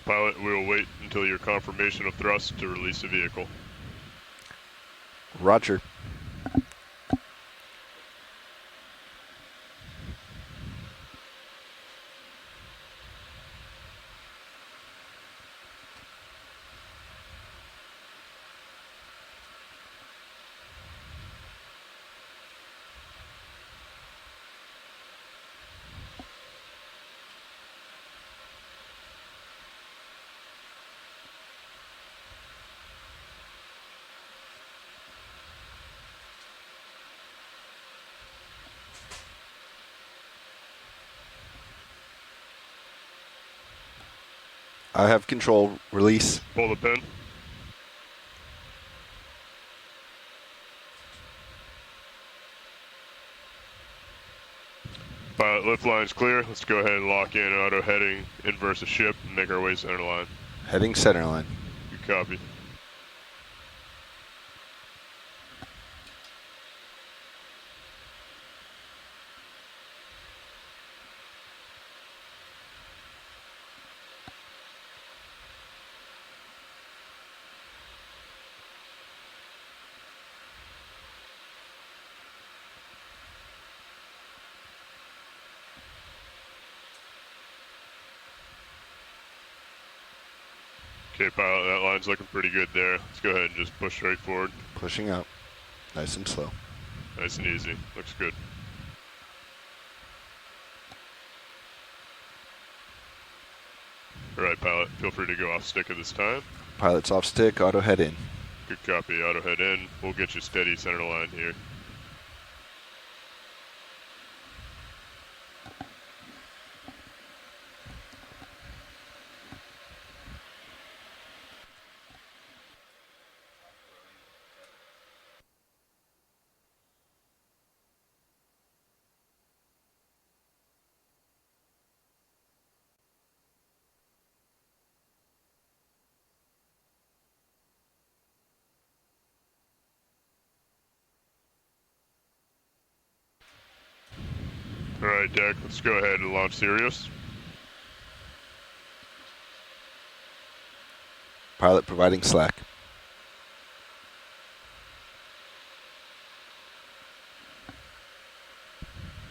Pilot, we will wait until your confirmation of thrust to release the vehicle. Roger. I have control. Release. Pull the pin. Pilot, lift line's clear. Let's go ahead and lock in auto heading inverse the ship and make our way center line. Heading center line. Good copy. Okay, pilot, that line's looking pretty good there. Let's go ahead and just push straight forward. Pushing out. Nice and slow. Nice and easy. Looks good. All right, pilot, feel free to go off stick at this time. Pilot's off stick. Auto head in. Good copy. Auto head in. We'll get you steady center line here. All right, deck, let's go ahead and launch Sirius. Pilot providing slack.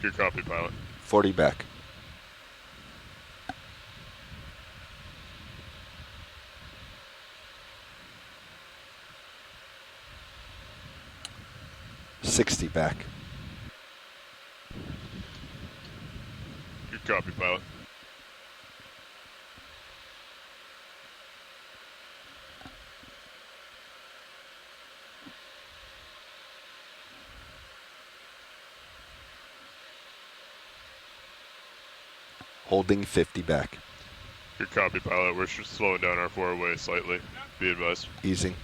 Good copy, pilot. 40 back. $60 back. Good copy, pilot. Holding 50 back. Good copy, pilot. We're just slowing down our four-way slightly. Be advised. Easing.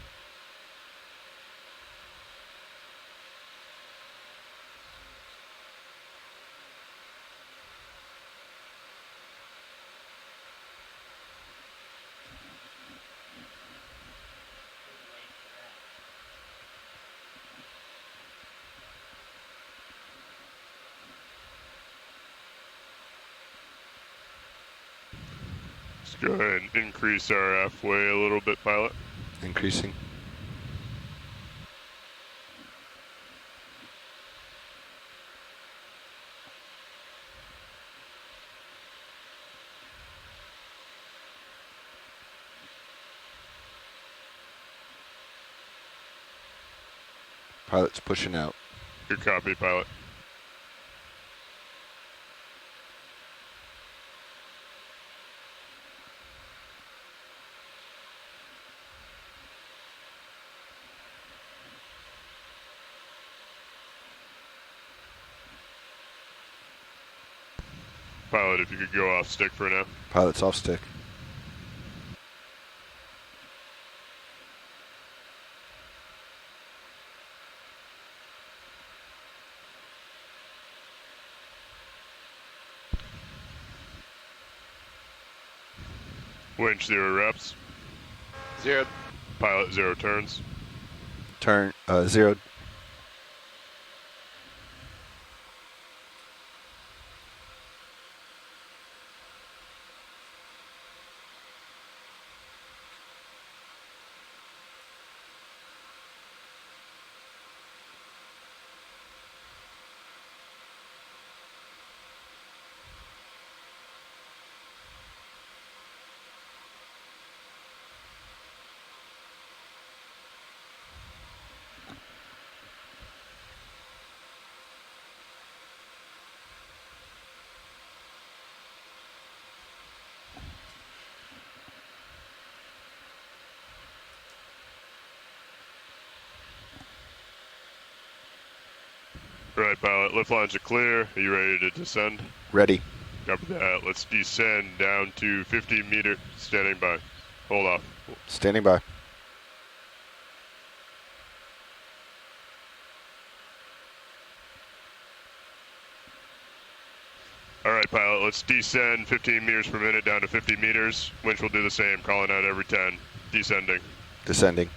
Let's go ahead and increase our F-way a little bit, pilot. Increasing. Pilot's pushing out. Good copy, pilot. Pilot, if you could go off stick for now. Pilot's off stick. Winch 0 reps. 0. Pilot 0 turns. Turn 0. Right, pilot. Lift lines are clear. Are you ready to descend? Ready. Copy that. Let's descend down to 50 meters. Standing by. Hold off. Standing by. All right, pilot. Let's descend 15 meters per minute down to 50 meters. Winch will do the same. Calling out every 10. Descending. Descending.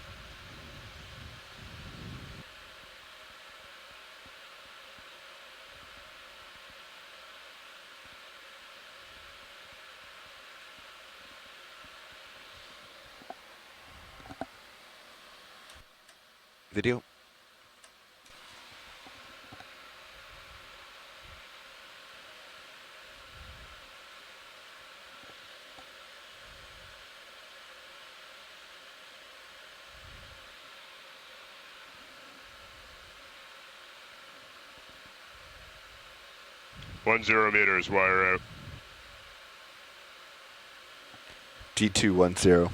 Video. .10 meters. Wire out. D210.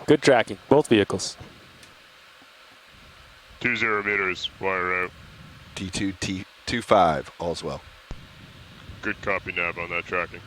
Good tracking, both vehicles. 20 meters. Wire out. D2T25. All's well. Good copy, nav, on that tracking.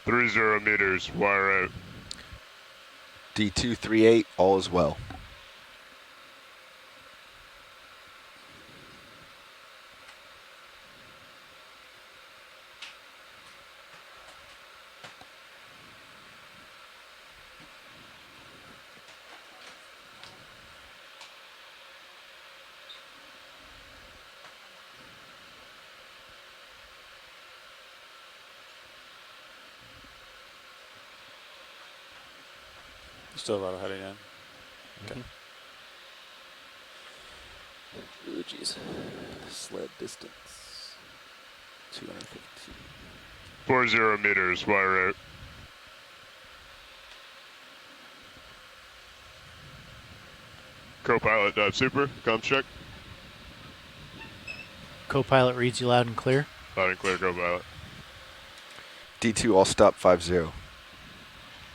.30 meters. Wire out. D238. All is well. Still about heading in. Okay. Ooh, jeez. Sled distance. 250. 40 meters. Wire out. Co-pilot dive super. Comm check. Co-pilot reads you loud and clear. Loud and clear, co-pilot. D2 all stop 50.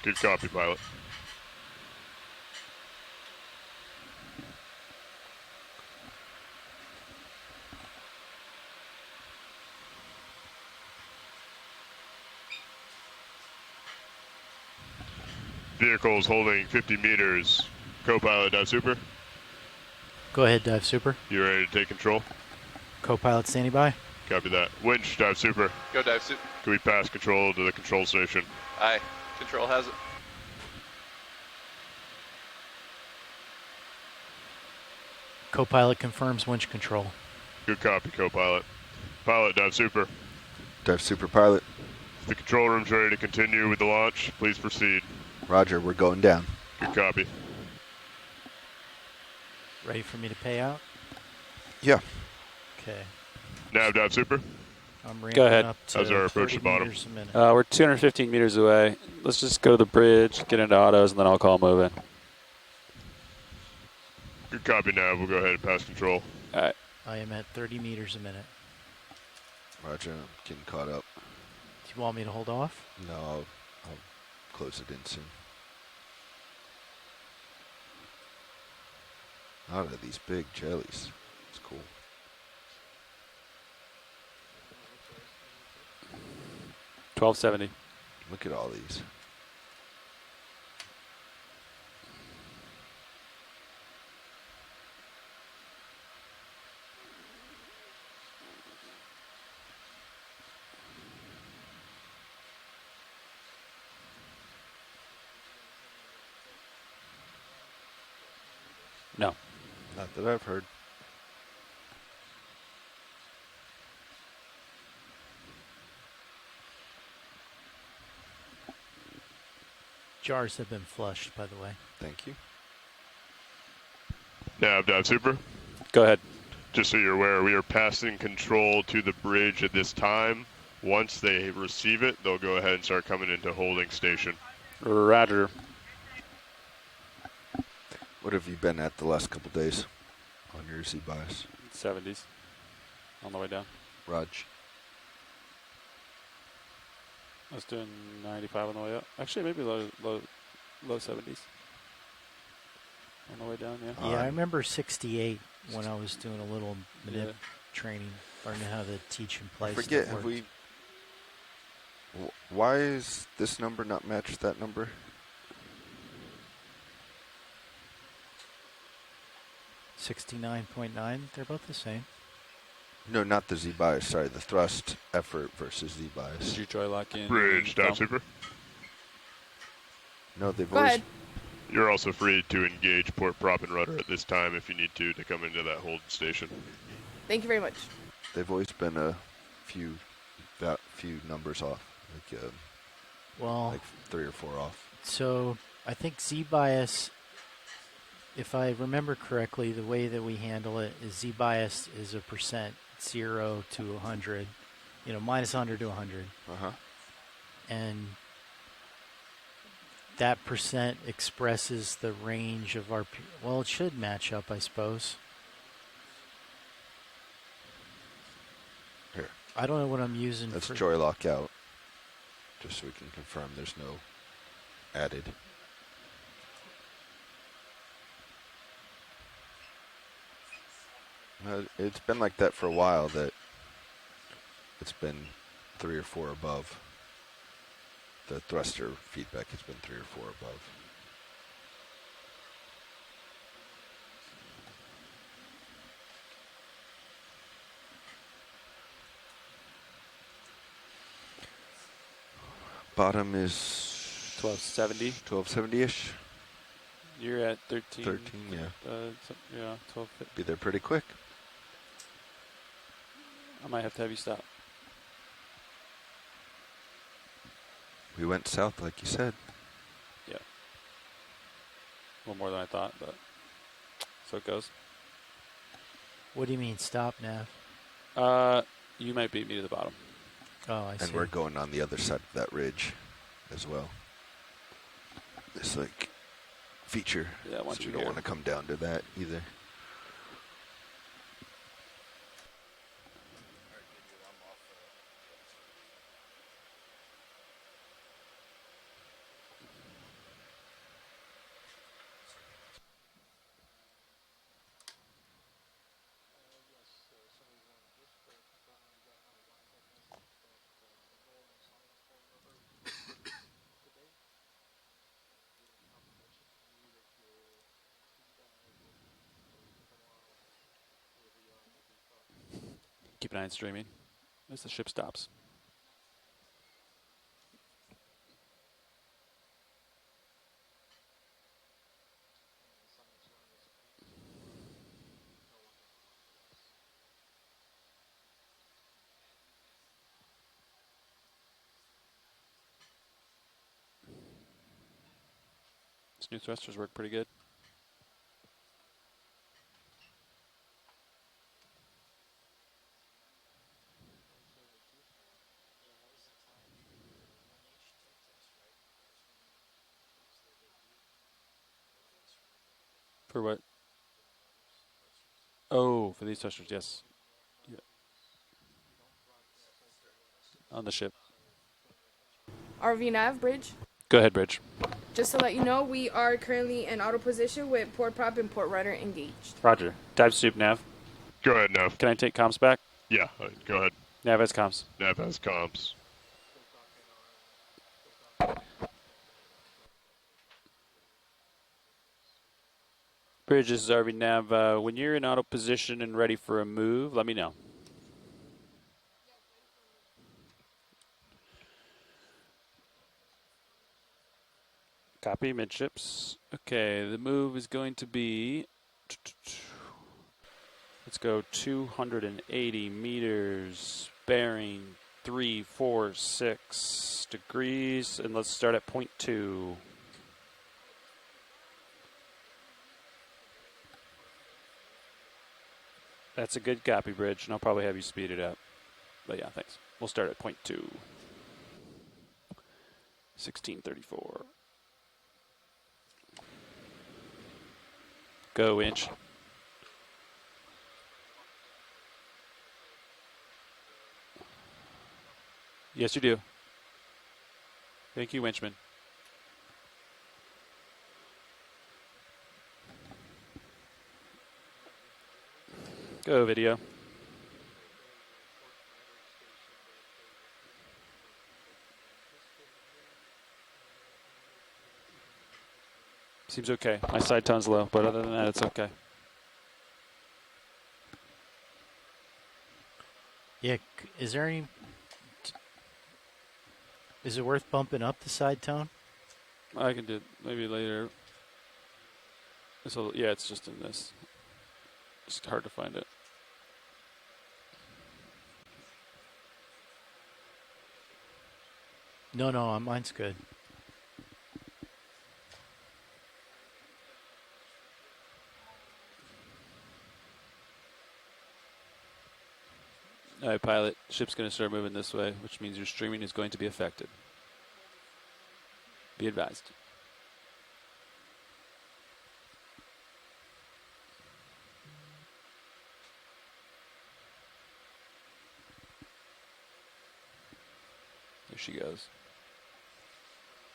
Good copy, pilot. Vehicles holding 50 meters. Co-pilot dive super. Go ahead, dive super. You ready to take control? Co-pilot standing by. Copy that. Winch dive super. Go dive suit. Can we pass control to the control station? Aye. Control has it. Co-pilot confirms winch control. Good copy, co-pilot. Pilot dive super. Dive super pilot. If the control room's ready to continue with the launch, please proceed. Roger, we're going down. Good copy. Ready for me to pay out? Yeah. Okay. Nav dive super. I'm ramping Go ahead. up to How's our approach 30 to bottom? meters a minute. We're 215 meters away. Let's just go to the bridge, get into autos, and then I'll call move in. Good copy, Nav. We'll go ahead and pass control. All right. I am at 30 meters a minute. Roger, I'm getting caught up. Do you want me to hold off? No, I'll close it in soon. Out of these big jellies. It's cool. $12.70. Look at all these. No. Not that I've heard. Jars have been flushed, by the way. Thank you. Nav, dive super. Go ahead. Just so you're aware, we are passing control to the bridge at this time. Once they receive it, they'll go ahead and start coming into holding station. Roger. What have you been at the last couple days on your Z bias? 70s. On the way down. Raj? I was doing 95 on the way up. Actually, maybe low 70s. On the way down, yeah. Yeah, I remember 68 when I was doing a little Yeah. training, learning how to teach and play. I forget, stuff have worked. we... Why is this number not matched that number? $69.9, they're both the same. No, not the Z bias. Sorry, the thrust effort versus Z bias. Did you joy lock in? Bridge, dive Tom? super. No, they've Go always ahead. You're also free to engage port prop and rudder at this time if you need to come into that hold station. Thank you very much. they've always been a few numbers off, Well, like 3 or 4 off. so I think Z-bias, if I remember correctly, the way that we handle it is Z-bias is a percent 0 to 100, minus 100 to 100. Uh-huh. And that percent expresses the range of our, well, it should match up, I suppose. Here. I don't know what I'm using That's for. joy lock out, just so we can confirm there's no added. It's been like that for a while, that it's been 3 or 4 above. The thruster feedback has been 3 or 4 above. Bottom is 1270. 1270-ish. You're at 13. 13, yeah. Yeah, 1250. Be there pretty quick. I might have to have you stop. We went south, like you said. Yeah. A little more than I thought, but so it goes. What do you mean stop, Nav? You might beat me to the bottom. Oh, I see. And we're going on the other side of that ridge as well. This like feature. Yeah, once so you we don't want to come down to that either. Keep an eye on streaming as the ship stops. These new thrusters work pretty good. For what? Oh, for these thrusters, yes. Yeah. On the ship. RV nav bridge. Go ahead, Bridge. Just to let you know, we are currently in auto position with port prop and port rudder engaged. Roger. Dive soup, Nav. Go ahead, Nav. Can I take comms back? Yeah, go ahead. Nav has comms. Nav has comms. Bridge, this is RV Nav. When you're in auto position and ready for a move, let me know. Copy, midships. Okay, the move is going to be Let's go 280 meters, bearing 346 degrees, and let's start at point 2. That's a good copy, Bridge, and I'll probably have you speed it up. But yeah, thanks. We'll start at point 2. 1634. Go, Inch. Yes, you do. Thank you, Winchman. Go, video. Seems okay. My side tone's low, but other than that, it's okay. Yeah, is there any... Is it worth bumping up the side tone? I can do it maybe later. So yeah, it's just in this. It's hard to find it. No, mine's good. All right, pilot. Ship's going to start moving this way, which means your streaming is going to be affected. Be advised. There she goes.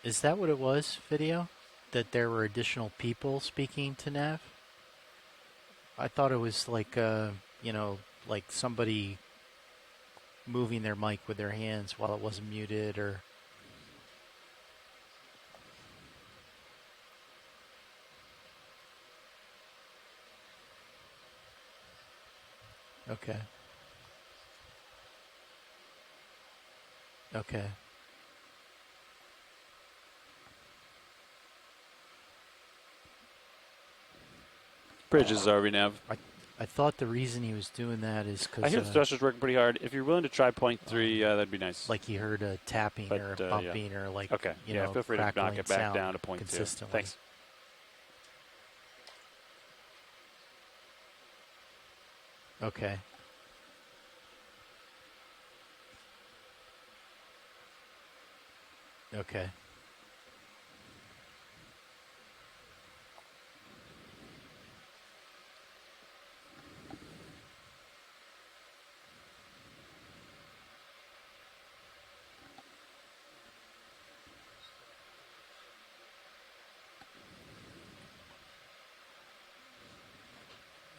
Is that what it was, video? That there were additional people speaking to Nav? I thought it was like, like somebody moving their mic with their hands while it wasn't muted, or... Okay. Okay. Bridges, RV Nav. I thought the reason he was doing that is because... I hear the thrusters working pretty hard. If you're willing to try point 3, that'd be nice. like he heard a tapping But, or a bumping or like, okay. you Yeah, know, feel free to knock crackling it back sound down to point 2. consistently. Thanks. Okay. Okay.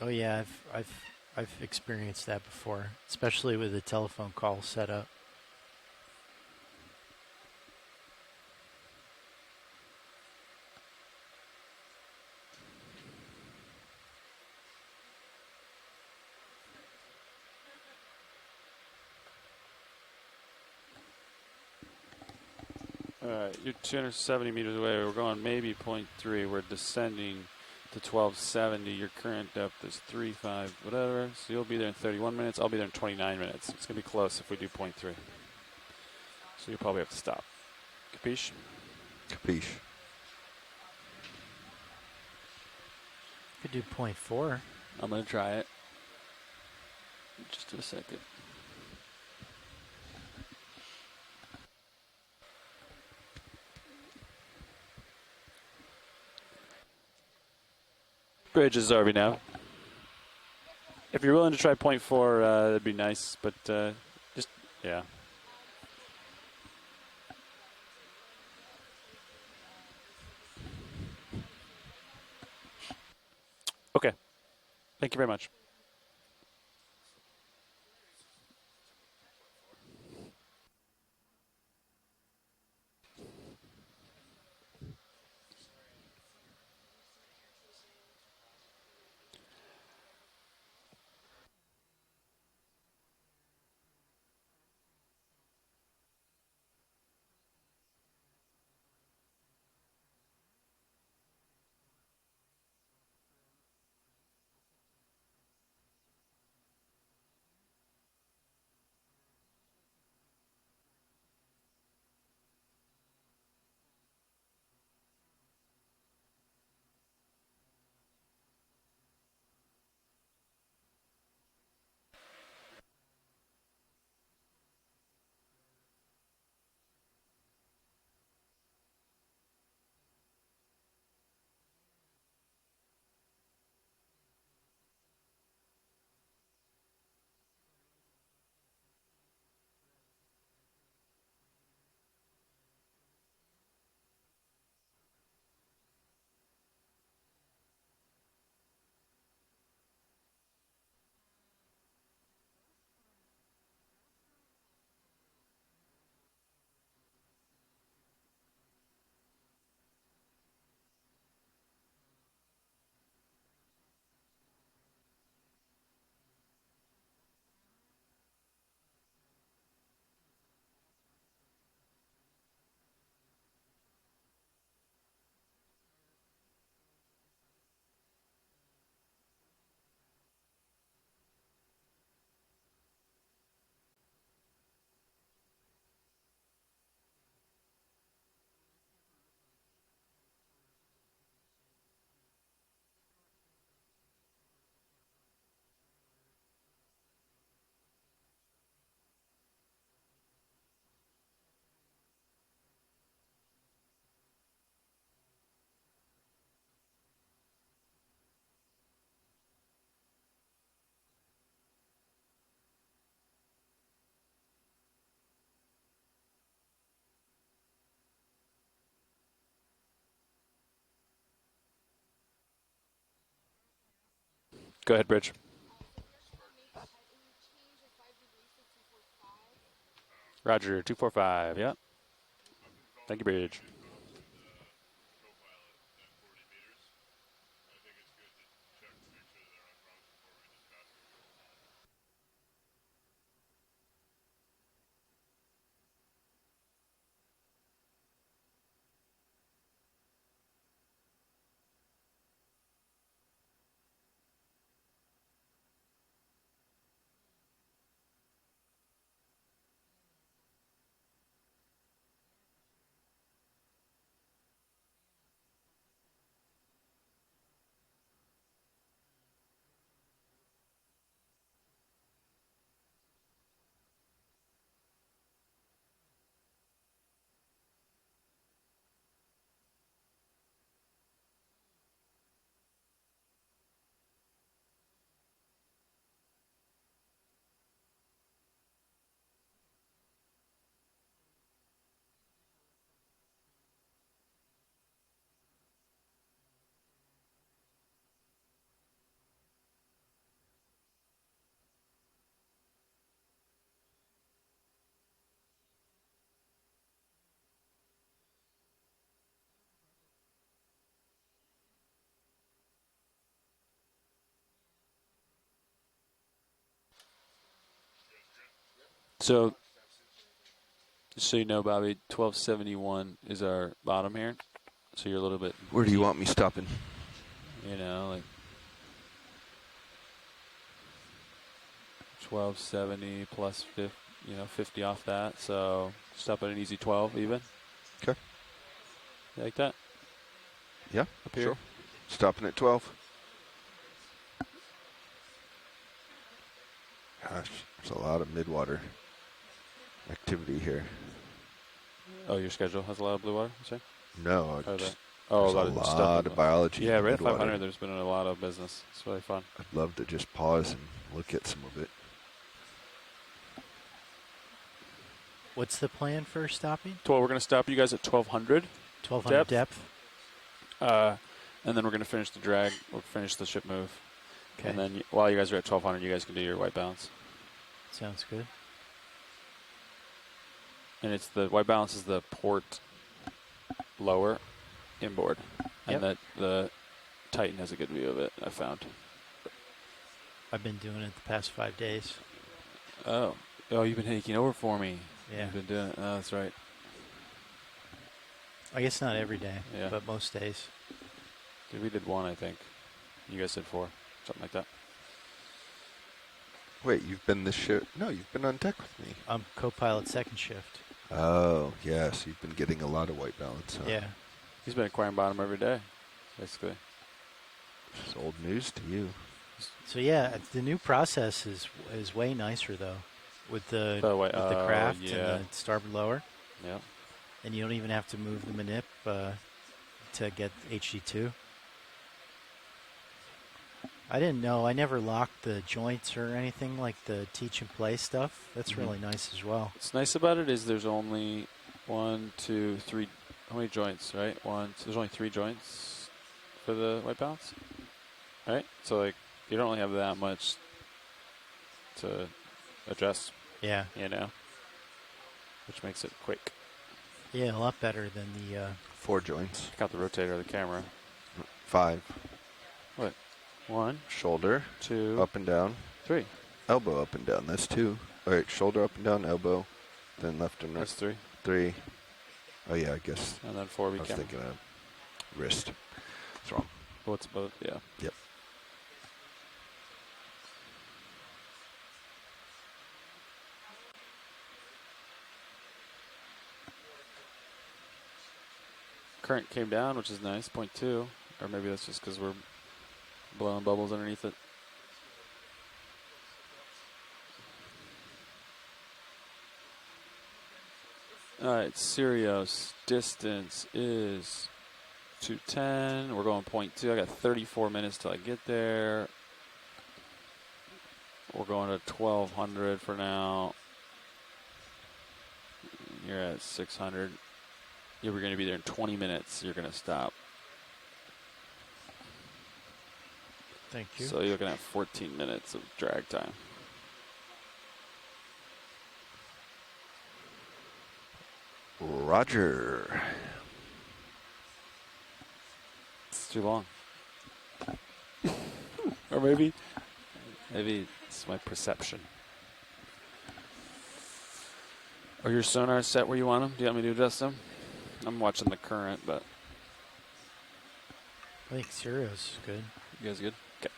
Oh yeah, I've experienced that before, especially with a telephone call set up. All right, you're 270 meters away. We're going maybe point 3. We're descending to 1270. Your current depth is 3.5, whatever. So you'll be there in 31 minutes. I'll be there in 29 minutes. It's going to be close if we do point 3. So you'll probably have to stop. Capiche? Capiche. Could do 0.4. I'm going to try it. Just a second. Bridge is RV now. If you're willing to try 0.4, that'd be nice, but just, yeah. Okay. Thank you very much. Go ahead, Bridge. Roger, 245. Yeah. Thank you, Bridge. So, just so you know, Bobby, 1271 is our bottom here. So you're a little bit. Where do you want me stopping? You know, like 1270 plus 50, 50 off that. So stop at an easy 12 even. Okay. You like that? Yeah, Up here? sure. Stopping at 12. Gosh, there's a lot of midwater activity here. Oh, your schedule has a lot of blue water, you say? No, Or just, there's a lot of biology. Yeah, in right at midwater. 500, there's been a lot of business. It's really fun. I'd love to just pause and look at some of it. What's the plan for stopping? Well, we're going to stop you guys at 1200. 1200 depth. And then we're going to finish the drag. We'll finish the ship move. Okay. And then while you guys are at 1200, you guys can do your white balance. Sounds good. And it's the white balance is the port lower inboard. And Yep. the Titan has a good view of it, I found. I've been doing it the past 5 days. Oh, you've been taking over for me. Yeah. You've been doing it. Oh, that's right. I guess not every day, Yeah. but most days. We did one, I think. You guys did 4, something like that. Wait, you've been this shift? No, you've been on deck with me. I'm co-pilot second shift. Oh, yes, you've been getting a lot of white balance. Huh? Yeah. He's been acquiring bottom every day, basically. It's old news to you. So yeah, the new process is way nicer though, with the craft and the starboard lower. Yeah. And you don't even have to move the manip to get HD2. I didn't know. I never locked the joints or anything like the teach and play stuff. That's really nice as well. What's nice about it is there's only 1, 2, 3. How many joints, right? So there's only 3 joints for the white balance, right? So like you don't really have that much to adjust. Yeah. Which makes it quick. Yeah, a lot better than the. 4 joints. Check out the rotator of the camera. 5. What? 1, Shoulder. 2, Up and down. 3. Elbow up and down. That's 2. All right, shoulder up and down, elbow. Then left and right. That's 3. 3. Oh, yeah, I guess. And then 4 I was camera. thinking of wrist. That's wrong. What's both? Yeah. Yep. Current came down, which is nice, 0.2. Or maybe that's just because we're blowing bubbles underneath it. All right, Sirius distance is 210. We're going 0.2. I got 34 minutes till I get there. We're going to 1200 for now. You're at 600. Yeah, we're going to be there in 20 minutes. You're going to stop. Thank you. So you're looking at 14 minutes of drag time. Roger. It's too long. Or maybe it's my perception. Are your sonars set where you want them? Do you want me to adjust them? I'm watching the current, but I think Zero's good. you guys good? Okay.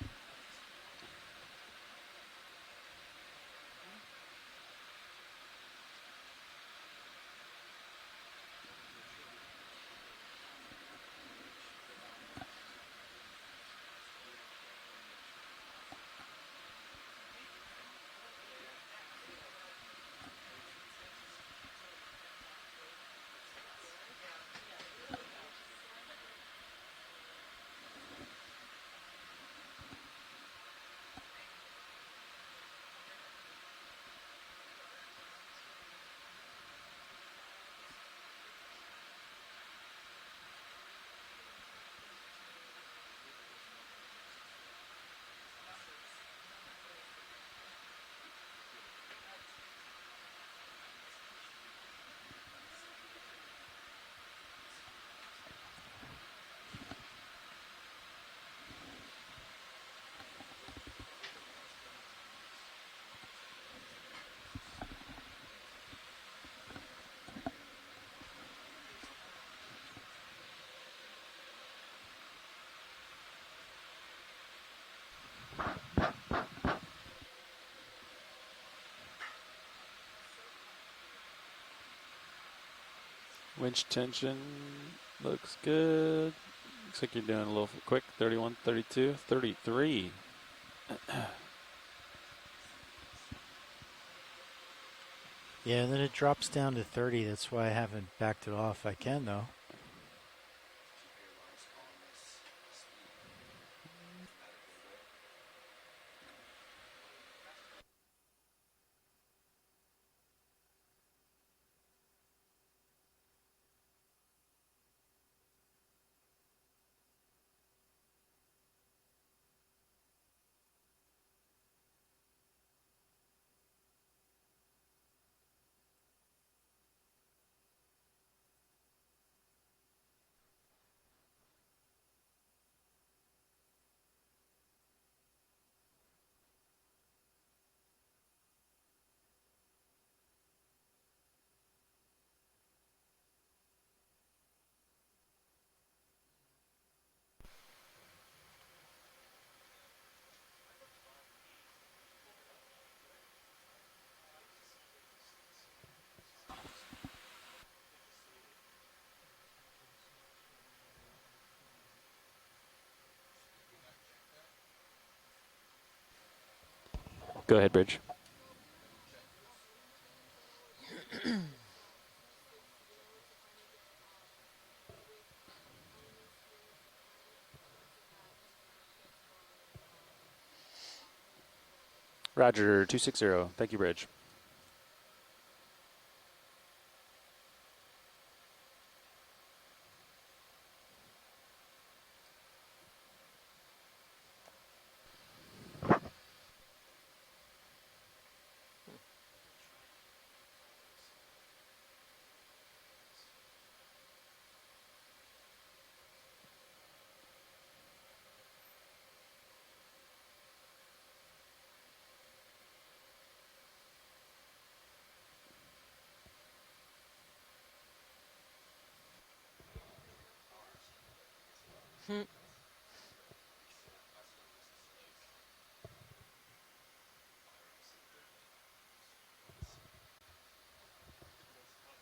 Winch tension looks good. Looks like you're doing a little quick. 31, 32, 33. Yeah, and then it drops down to 30. That's why I haven't backed it off. I can, though. Go ahead, Bridge. Roger, 260. Thank you, Bridge.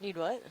Need what?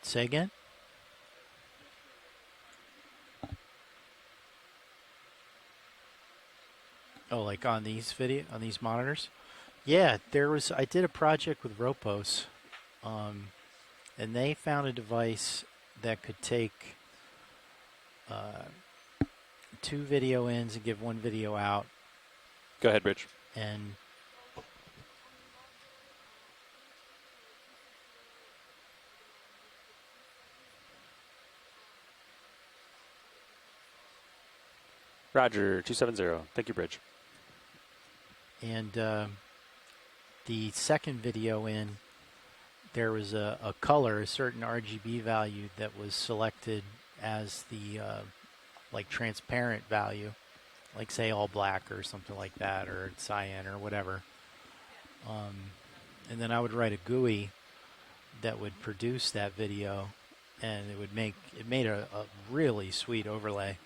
Say again? Oh, like on these monitors? Yeah, I did a project with Ropos, and they found a device that could take 2 video ins and give 1 video out. Go ahead, Rich. And Roger, 270. Thank you, Bridge. And the second video in, there was a color, a certain RGB value that was selected as the like transparent value, like say all black or something like that, or cyan or whatever. And then I would write a GUI that would produce that video, and it made a really sweet overlay.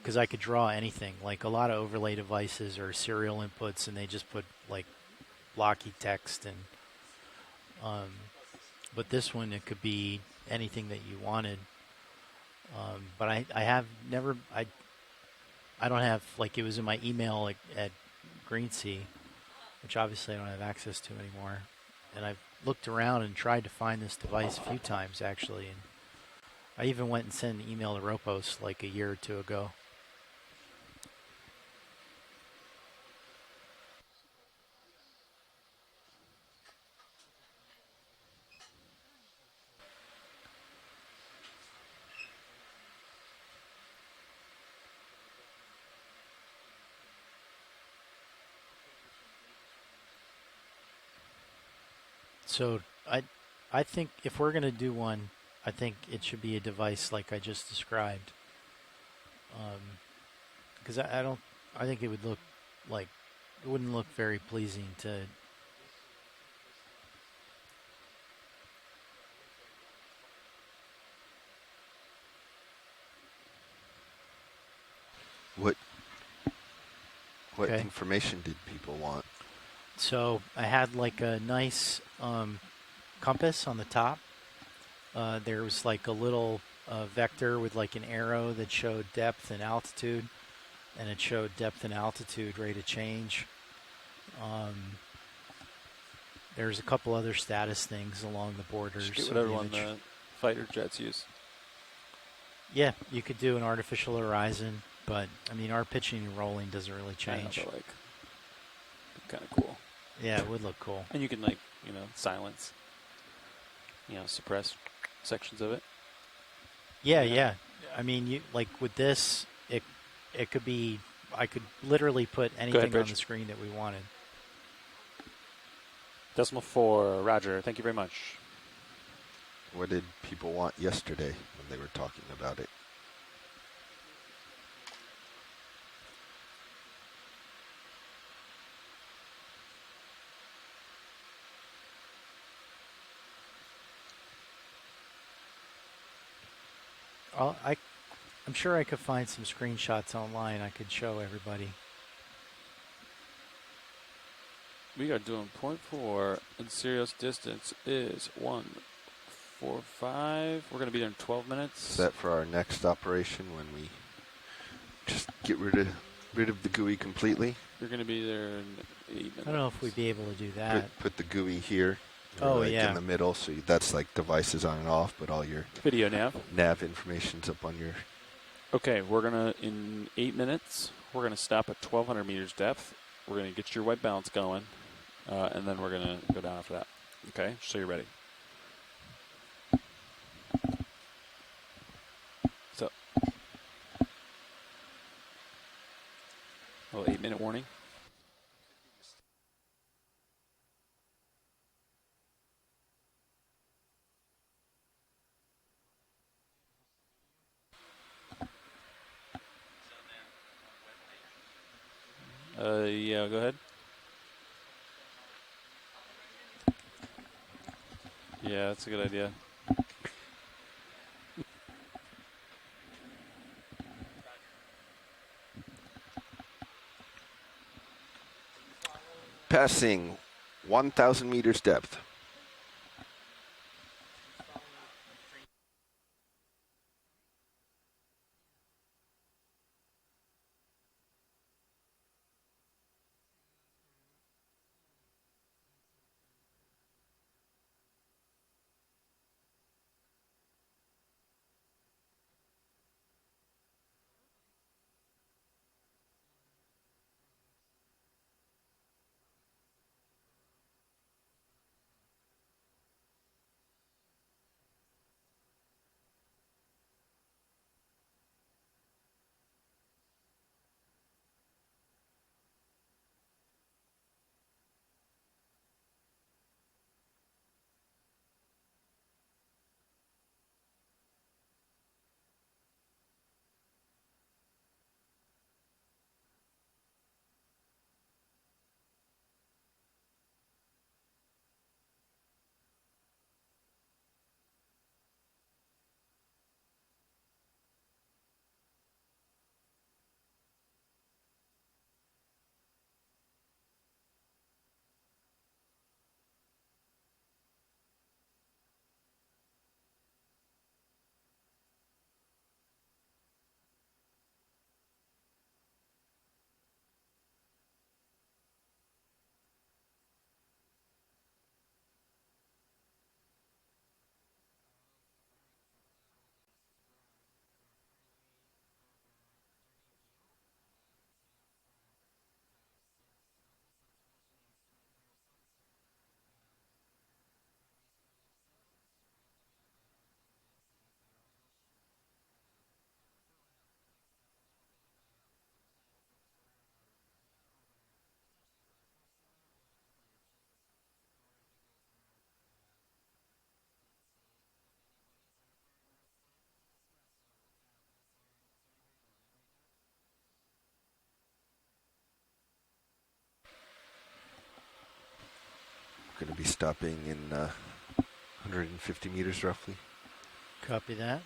Because I could draw anything. Like a lot of overlay devices are serial inputs, and they just put like blocky text, and but this one, it could be anything that you wanted. But I don't have, like, it was in my email at Greensea, which obviously I don't have access to anymore. And I've looked around and tried to find this device a few times, actually. And I even went and sent an email to Ropos like a year or 2 ago. So I think if we're going to do one, I think it should be a device like I just described. Because I think it would look like, it wouldn't look very pleasing to. What Okay. information did people want? So I had like a nice compass on the top. There was like a little vector with like an arrow that showed depth and altitude, and it showed depth and altitude rate of change. There's a couple other status things along the borders. Just get of whatever the one image. the fighter jets use. Yeah, you could do an artificial horizon, but I mean, our pitching and rolling doesn't really change. I know, but like, kind of cool. Yeah, it would look cool. And you can, like, silence, suppress sections of it. Yeah, Yeah. yeah. I mean, you like with this, it could be. I could literally put anything on Bridge. the screen that we wanted. Decimal 4, Roger. Thank you very much. What did people want yesterday when they were talking about it? I'm sure I could find some screenshots online I could show everybody. We are doing 0.4, and Sirius distance is 145. We're going to be there in 12 minutes. Is that for our next operation when we just get rid of the GUI completely? You're going to be there in 8 minutes. I don't know if we'd be able to do that. Put the GUI here. Oh, like yeah. in the middle, so that's like devices on and off, but all your Video nav. nav information's up on your. Okay, we're going to, in 8 minutes, we're going to stop at 1,200 meters depth. We're going to get your white balance going, and then we're going to go down after that. Okay, so you're ready. So, a little 8-minute warning. Yeah, go ahead. Yeah, that's a good idea. Passing 1,000 meters depth. going to be stopping in 150 meters roughly. Copy that.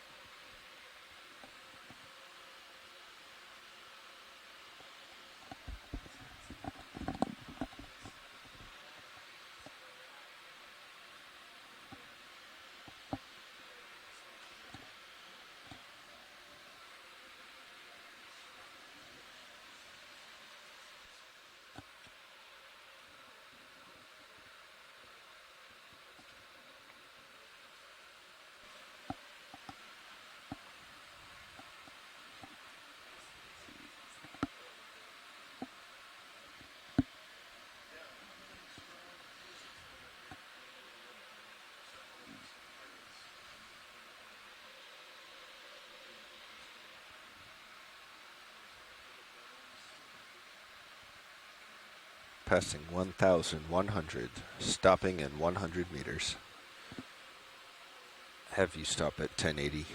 Passing 1,100, stopping in 100 meters. Have you stop at 1080,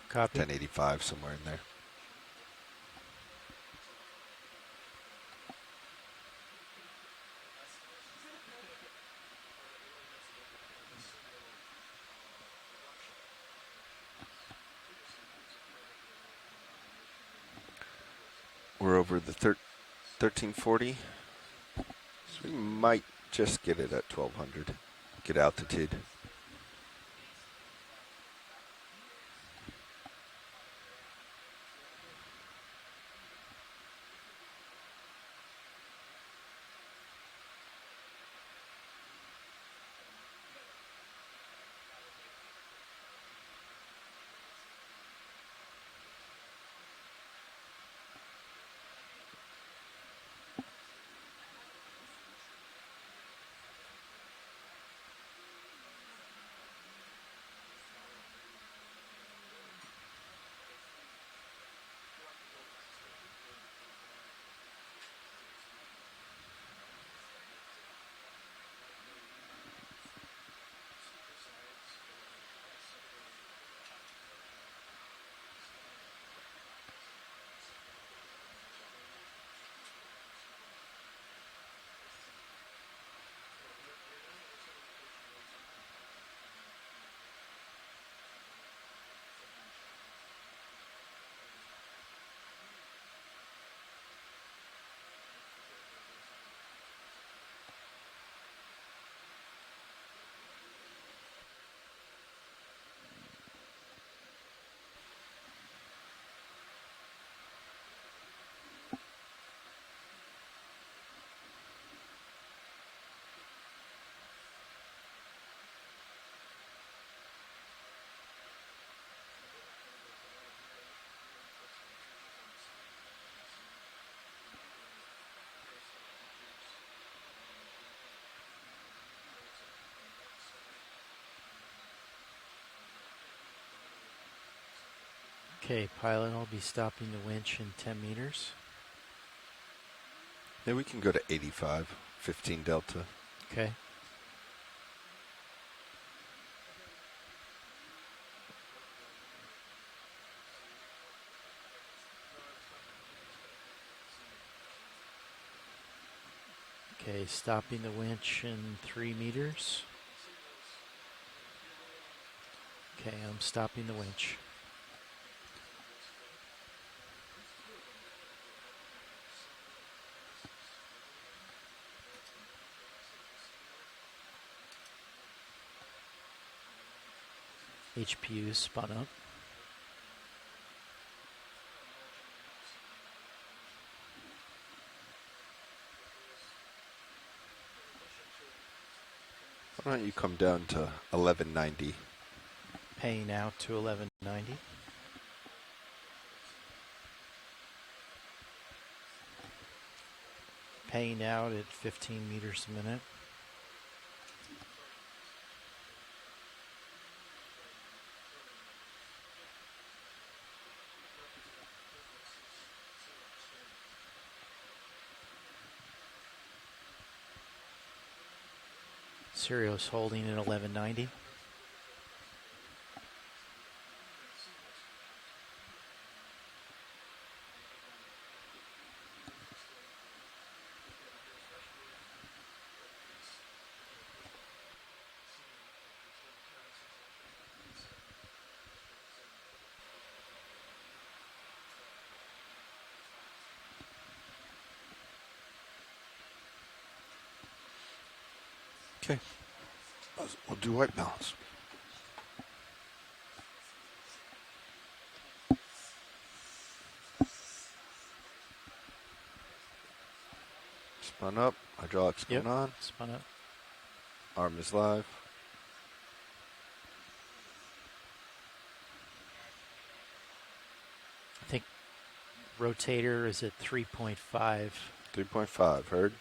Copy. 1085, somewhere in there. We're over the 1340, so we might just get it at 1200, get altitude. Okay, pilot, I'll be stopping the winch in 10 meters. Yeah, we can go to 85, 15 delta. Okay. Okay, stopping the winch in 3 meters. Okay, I'm stopping the winch. HPU spun up. Why don't you come down to 1190? Paying out to 1190. Paying out at 15 meters a minute. Serial's holding at 1190. Okay. We'll do white balance. Spun up. Hydraulics Yep. going on. Spun up. Arm is live. I think rotator is at 3.5. 3.5. Heard.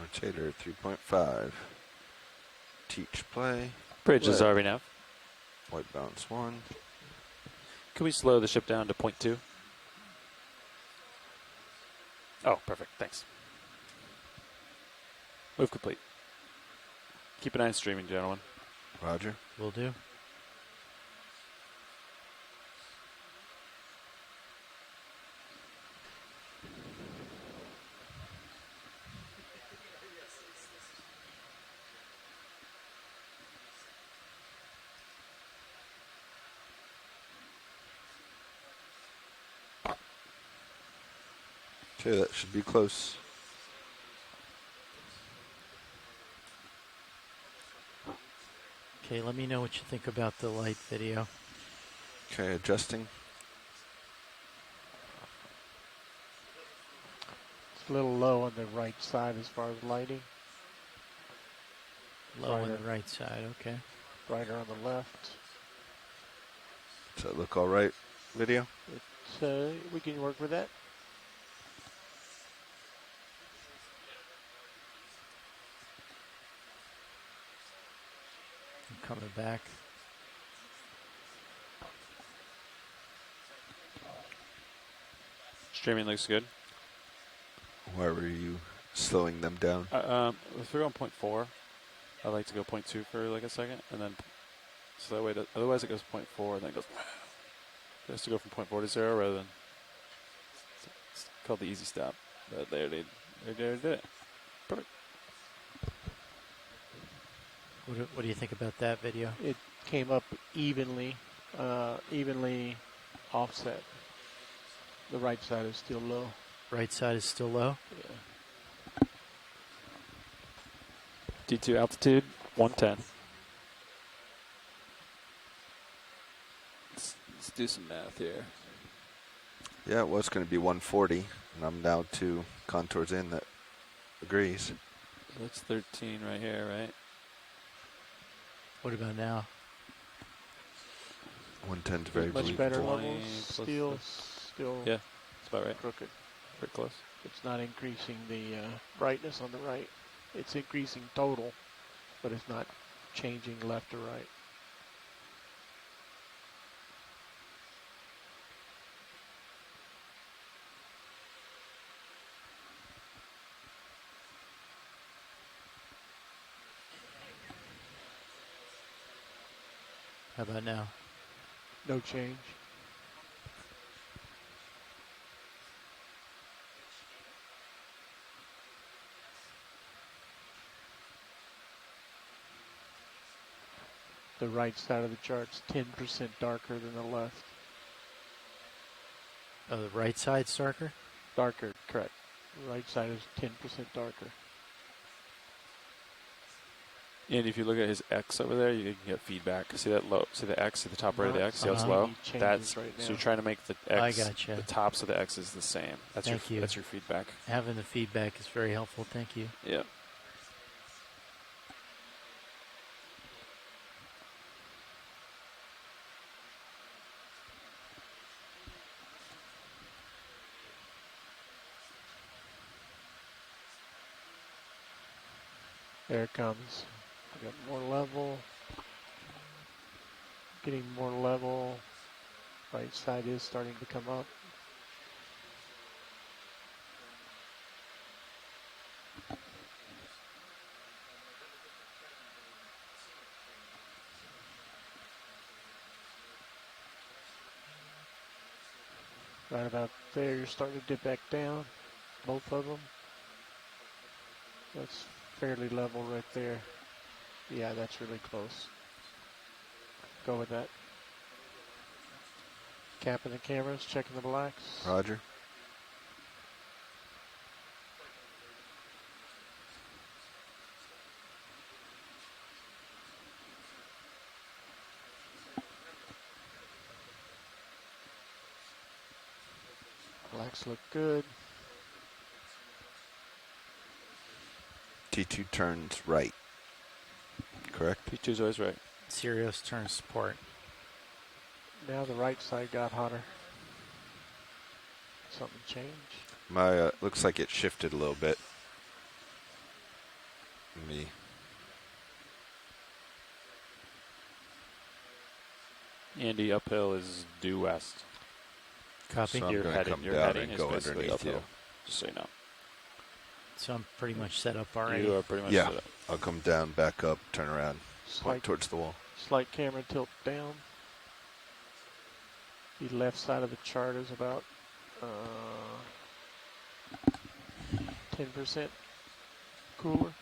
Rotator 3.5. Teach play. Bridge is Play. RV nav. White balance 1. Can we slow the ship down to 0.2? Oh, perfect. Thanks. Move complete. Keep an eye on streaming, gentlemen. Roger. Will do. Okay, that should be close. Okay, let me know what you think about the light video. Okay, adjusting. It's a little low on the right side as far as lighting. Low on Brighter. the right side, okay. Brighter on the left. Does that look all right? Video? It's, we can work with that. I'm coming back. Streaming looks good. Why were you slowing them down? If we're going 0.4, I like to go 0.2 for like a second, and then so that way, otherwise it goes 0.4 and then it goes. It has to go from 0.4 to 0 rather than it's called the easy stop. But they did it. Perfect. What do you think about that video? It came up evenly offset. The right side is still low. Right side is still low? Yeah. D2 altitude 110. Let's do some math here. Yeah, it was going to be 140, and I'm now 2 contours in that agrees. That's 13 right here, right? What about now? 110's very Much bleak. better 20 levels. plus Still Yeah, that's about right. crooked. Pretty close. It's not increasing the brightness on the right. It's increasing total, but it's not changing left or right. How about now? No change. The right side of the chart's 10% darker than the left. Oh, the right side's darker? Darker, correct. The right side is 10% darker. And if you look at his X over there, you can get feedback. See that low? See the X at the top right of the X? See how it's low? He changes That's right so now. you're trying to make the I X, gotcha. the tops of the X's the same. That's Thank you. That's your feedback. Having the feedback is very helpful. Thank you. Yeah. There it comes. We got more level. Getting more level. Right side is starting to come up. Right about there, you're starting to dip back down, both of them. That's fairly level right there. Yeah, that's really close. Go with that. Capping the cameras, checking the blacks. Roger. Blacks look good. T2 turns right. Correct? P2's always right. Sirius turns to port. Now the right side got hotter. Something changed. My looks like it shifted a little bit. Me. Andy, uphill is due west. Copy. So I'm You're going to heading- come you're down heading and is go basically underneath uphill. you. Just so you know. So I'm pretty much set up already. You are pretty much Yeah. set up. I'll come down, back up, turn around, point Slight, towards the wall. slight camera tilt down. The left side of the chart is about 10% cooler.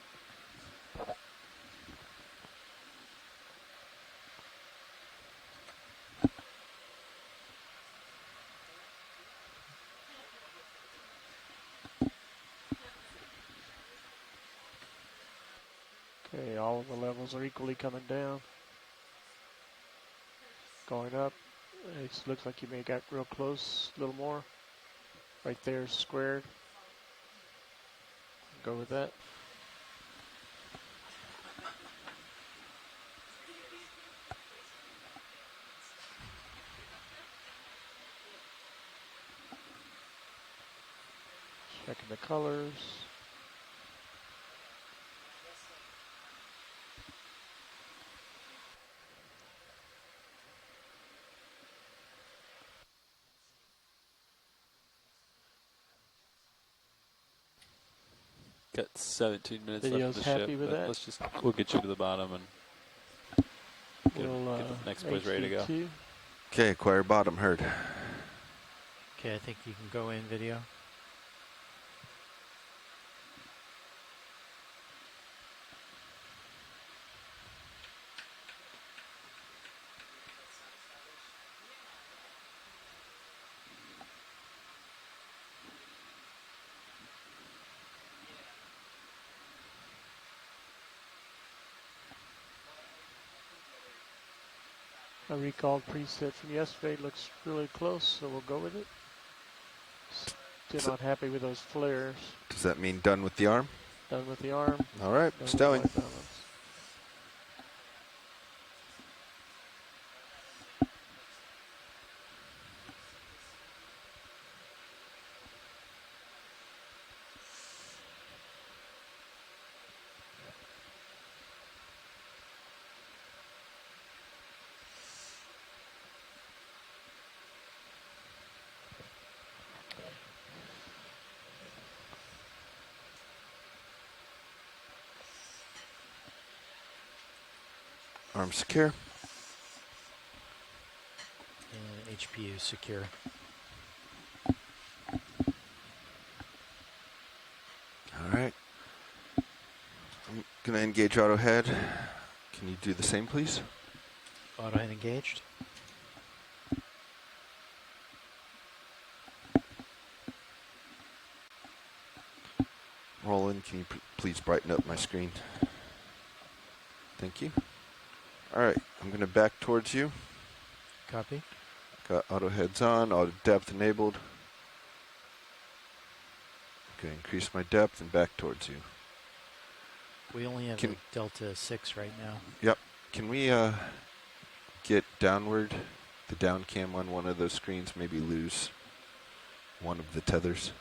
Okay, all of the levels are equally coming down. Going up. It looks like you may got real close, a little more. Right there, squared. Go with that. Checking the colors. Got 17 minutes left Video's of the happy ship. with But that? let's just, we'll get you to the bottom and get, We'll, get the next boys ready to go. HV2. Okay, acquire bottom, heard. Okay, I think you can go in video. I recalled preset from yesterday. Looks really close, so we'll go with it. Still So- not happy with those flares. Does that mean done with the arm? Done with the arm. All right, Done with stowing. white balance. Arm secure. And HPU secure. All right. I'm going to engage auto head. Can you do the same, please? Auto head engaged. Roland, can you please brighten up my screen? Thank you. All right, I'm going to back towards you. Copy. Got auto heads on, auto depth enabled. Okay, increase my depth and back towards you. We only have Can- a Delta 6 right now. Yep. Can we get downward, the down cam on one of those screens, maybe lose one of the tethers?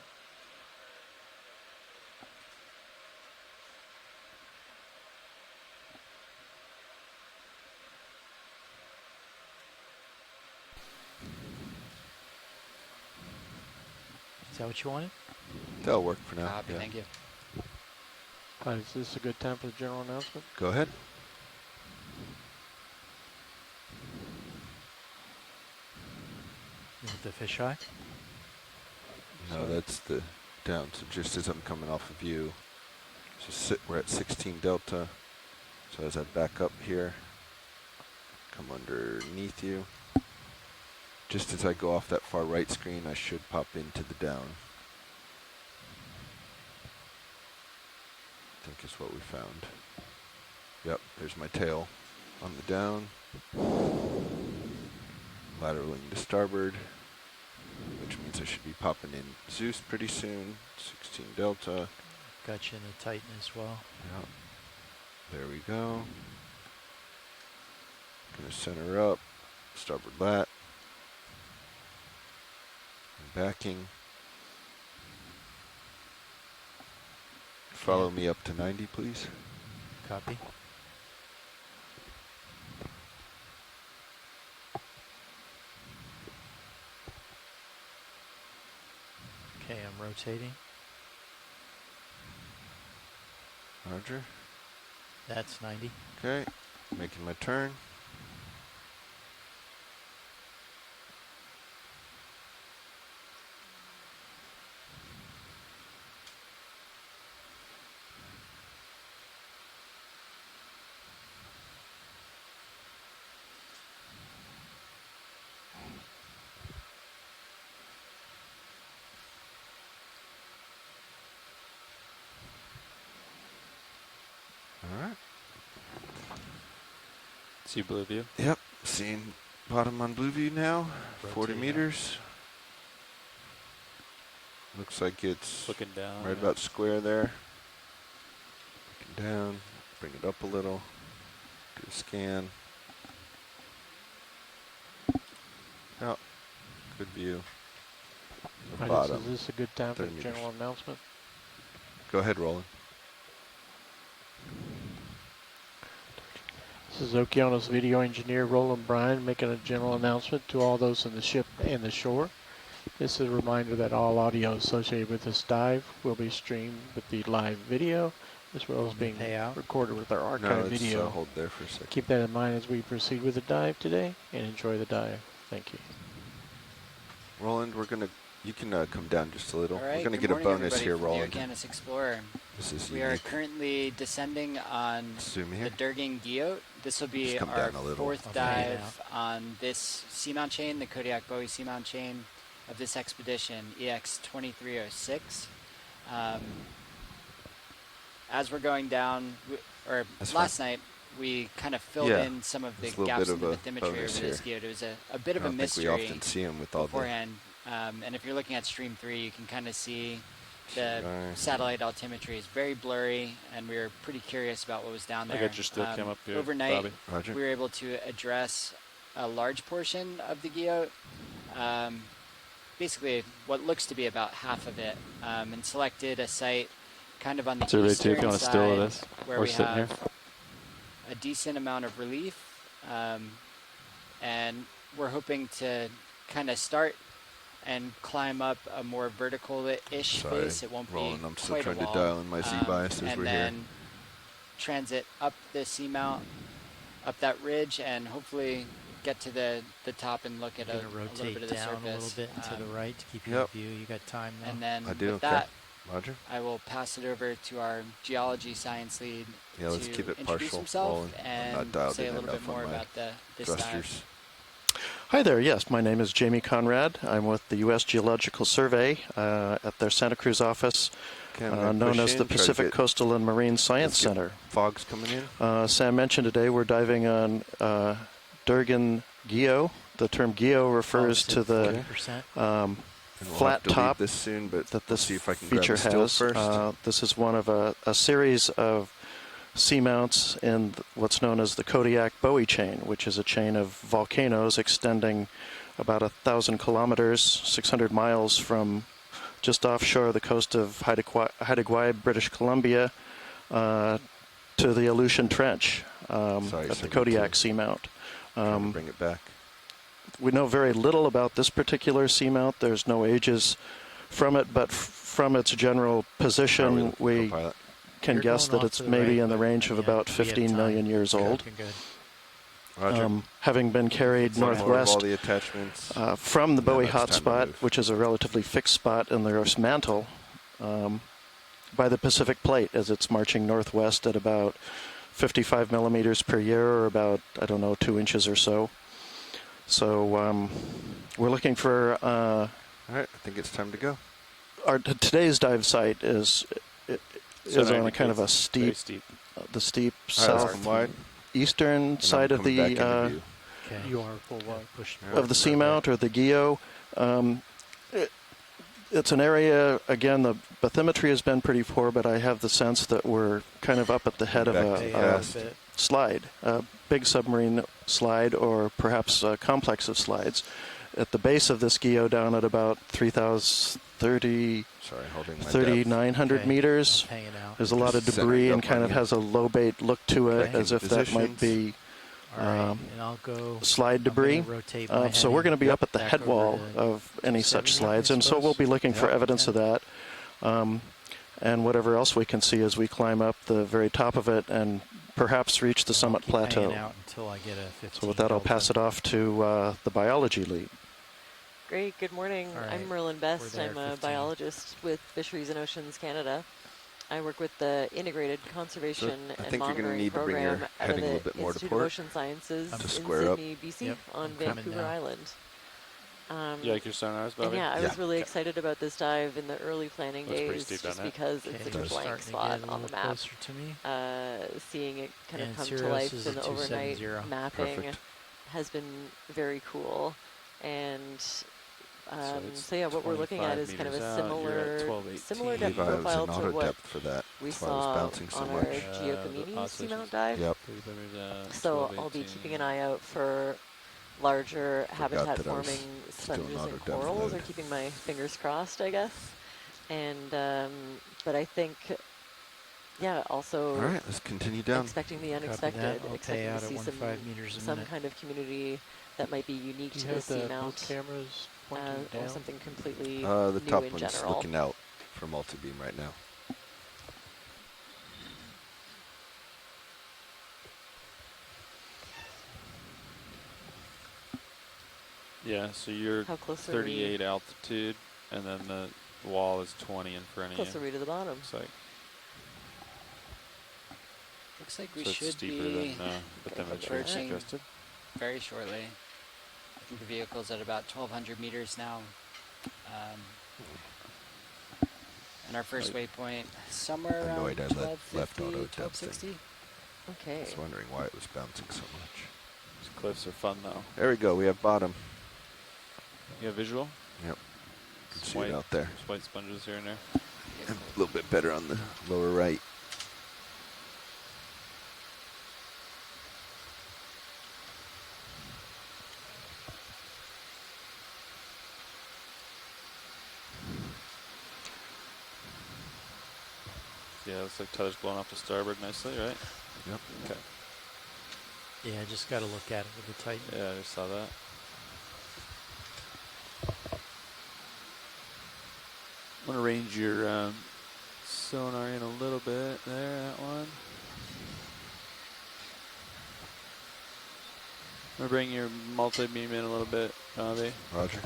Is that what you wanted? That'll work for now. Copy. Yeah. Thank you. Is this a good time for the general announcement? Go ahead. With the fisheye. No, So- that's the down. So just as I'm coming off of you, we're at 16 delta. So as I back up here, come underneath you. Just as I go off that far right screen, I should pop into the down. I think is what we found. Yep, there's my tail on the down. Lateraling to starboard, which means I should be popping in Zeus pretty soon. 16 delta. Got you in the Titan as well. Yep. There we go. Gonna center up, starboard lat. And backing. Follow me up to 90, please. Copy. Okay, I'm rotating. Roger. That's 90. Okay, making my turn. All right. See blue view. Yep, seeing bottom on blue view now. 40 Rotate, meters. Looks like it's Looking down. right yeah. about square there. Looking down, bring it up a little. Do a scan. Yep, good view. The Right, bottom. is this a good time for 30 the meters. general announcement? Go ahead, Roland. This is Okeanos video engineer Roland Bryan making a general announcement to all those in the ship and the shore. This is a reminder that all audio associated with this dive will be streamed with the live video, as well as Want me to being pay out? recorded with our No, archive let's video. hold there for a second. Keep that in mind as we proceed with the dive today, and enjoy the dive. Thank you. Roland, you can come down just a little. All right, We're gonna good get a morning, bonus everybody here, from Roland. The Okeanos Explorer. This is We are unique. currently descending on Zoom the here. Durgin Guyot. This will be Just come our down a little. fourth I'll fade it dive on this seamount chain, the Kodiak Bowie seamount chain of this expedition, EX2306. As we're going down, That's last night, we kind of filled Yeah, in some of the there's a little gaps bit in the of a bathymetry over bonus this here. Guyot. It was a bit I of a don't think we mystery often see him with all the beforehand. And if you're looking at stream 3, you can kind of see the Nice. satellite altimetry is very blurry, and we were pretty curious about what was down I there. got your still came up here. Overnight, Bobby. Roger. we were able to address a large portion of the Guyot, basically what looks to be about half of it, and selected a site kind of on the Survey 2, if eastern you want to still side with us. where We're we sitting have here. a decent amount of relief, and we're hoping to kind of start and climb up a more vertical-ish Sorry, face. It won't Roland, be I'm still quite trying a to wall. dial in my Z-bias as and we're then here. transit up the seamount, up that ridge, and hopefully get to the top and look at I'm a gonna little rotate bit of the down surface. a little bit and to the right to keep you Yep. in view. You got time now. And then I do, with okay. that, Roger. I will pass it over to our geology science lead Yeah, let's to keep it introduce partial, himself Roland. I'm not and dialed say a in little bit enough on more my about this dive. thrusters. Hi there. Yes, my name is Jamie Conrad. I'm with the U.S. Geological Survey at their Santa Cruz office, Okay, I'm gonna known push as the in, try to Pacific get- Coastal and Marine Science let's get Center. Fog's coming in. Sam mentioned today we're diving on Durgin Guyot. The term Guyot refers to the 40%. And we'll flat have to leave top this soon, but that we'll this see if I can feature grab a still has. first. This is one of a series of seamounts in what's known as the Kodiak Bowie chain, which is a chain of volcanoes extending about 1,000 kilometers, 600 miles from just offshore the coast of Haida Gwaii, British Columbia, to the Aleutian Trench Sorry, at the 72. Kodiak seamount. Trying to bring it back. We know very little about this particular seamount. There's no ages from it, but from its general position, we Co-pilot. can You're guess going that off it's to the maybe right, in the but, range of yeah, about we have 15 million time. years You're old. looking good. Roger. having been carried One more of all northwest the attachments. from the Now Bowie it's time to hotspot, move. which is a relatively fixed spot in the Earth's mantle, by the Pacific Plate as it's marching northwest at about 55 millimeters per year, or about, I don't know, 2 inches or so. So we're looking for All right, I think it's time to go. today's dive site is on a kind of a Very steep, steep. the steep All right, let's come wide. southeastern And I'm side of coming back into the view. Okay. You are full wide. Push of the seamount or the Guyot. It's an area, again, the bathymetry has been pretty poor, but I have the sense that we're kind of up at the head of Back to a fast. slide, a big submarine slide, or perhaps a complex of slides. At the base of this Guyot, down at about 3,030, Sorry, holding my depth. 3,900 Okay. meters, I'm hanging out. there's a lot of Just debris centering and up kind on of you. has a low bait look to it, Okay. as if that might be All right, and I'll go. slide I'm debris. gonna rotate my So we're going to be heading up at the back head over wall to of any such 70, I slides, and so suppose. we'll be looking for Yep. evidence of that, and whatever else we can see as we climb up the very top of it and perhaps reach the and I'll summit keep hanging plateau. out until I get a 15 So with that, I'll delta. pass it off to the biology lead. Great, good morning. All right, I'm Merlin Best. there I'm a 15. biologist with Fisheries and Oceans Canada. I work with the Integrated Conservation I and think you're going to Monitoring need to bring Program your out of heading a the little bit more to Institute of port. Ocean Sciences To in square up. Sydney, BC, Yep, on I'm coming Vancouver now. Island. You like your sonars, And Bobby? yeah, I Yeah. was really excited about this dive in the early planning That's pretty days steep, just doesn't it? because Okay, it's It such a does. blank starting to spot get a on the little map. closer to me. Seeing it kind And of come to Sirius life is in a the overnight 270. mapping Perfect. has been very cool. And it's so yeah, what we're looking at 25 is kind of a meters out, you're at similar 12:18. similar I depth believe I was profile in to auto what depth for that. we That's why I was saw bouncing so on much. our the Giacometti oscillations. seamount dive. Yep. 35 meters out, So I'll be 12:18. keeping an eye out for larger habitat that I was forming still in sponges auto and depth corals, mode. or keeping my fingers crossed, I guess. And but I think, yeah, also All right, let's continue down. expecting the Copy unexpected, that. I'll pay expecting out to at see 15 meters a some minute. kind of community that might be unique Do to you the have the both seamount, cameras pointing or down? something completely The new top in one's general. looking out for multi-beam right now. Yeah, so you're How close are 38 altitude, and then the wall is 20 in front we? of Close are you. we to the bottom? Looks like. Looks like we So it's should steeper be than bathymetry approaching suggested. very shortly. I think the vehicle's at about 1,200 meters now. And our first waypoint somewhere around Annoyed I left 1250, auto depth 1260. I Okay. was wondering why it was bouncing so much. These cliffs are fun though. There we go. We have bottom. You have visual? Yep. You can see White. it out there. There's white sponges here and there. And a little bit better on the lower right. Yeah, looks like tether's blown off to starboard nicely, right? Yep. Okay. Yeah, I just got to look at it with the Titan. Yeah, I just saw that. I'm gonna range your sonar in a little bit there, that one. I'm gonna bring your multi-beam in a little bit, Bobby. Roger.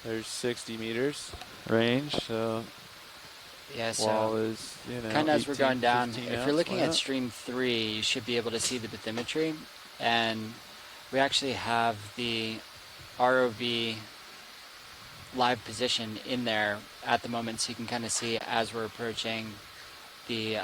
There's 60 meters range, so Yeah, wall so is, you know, kind of as we're 18, going down, 15 if ounce, you're looking why at not? stream 3, you should be able to see the bathymetry. And we actually have the ROV live position in there at the moment, so you can kind of see as we're approaching the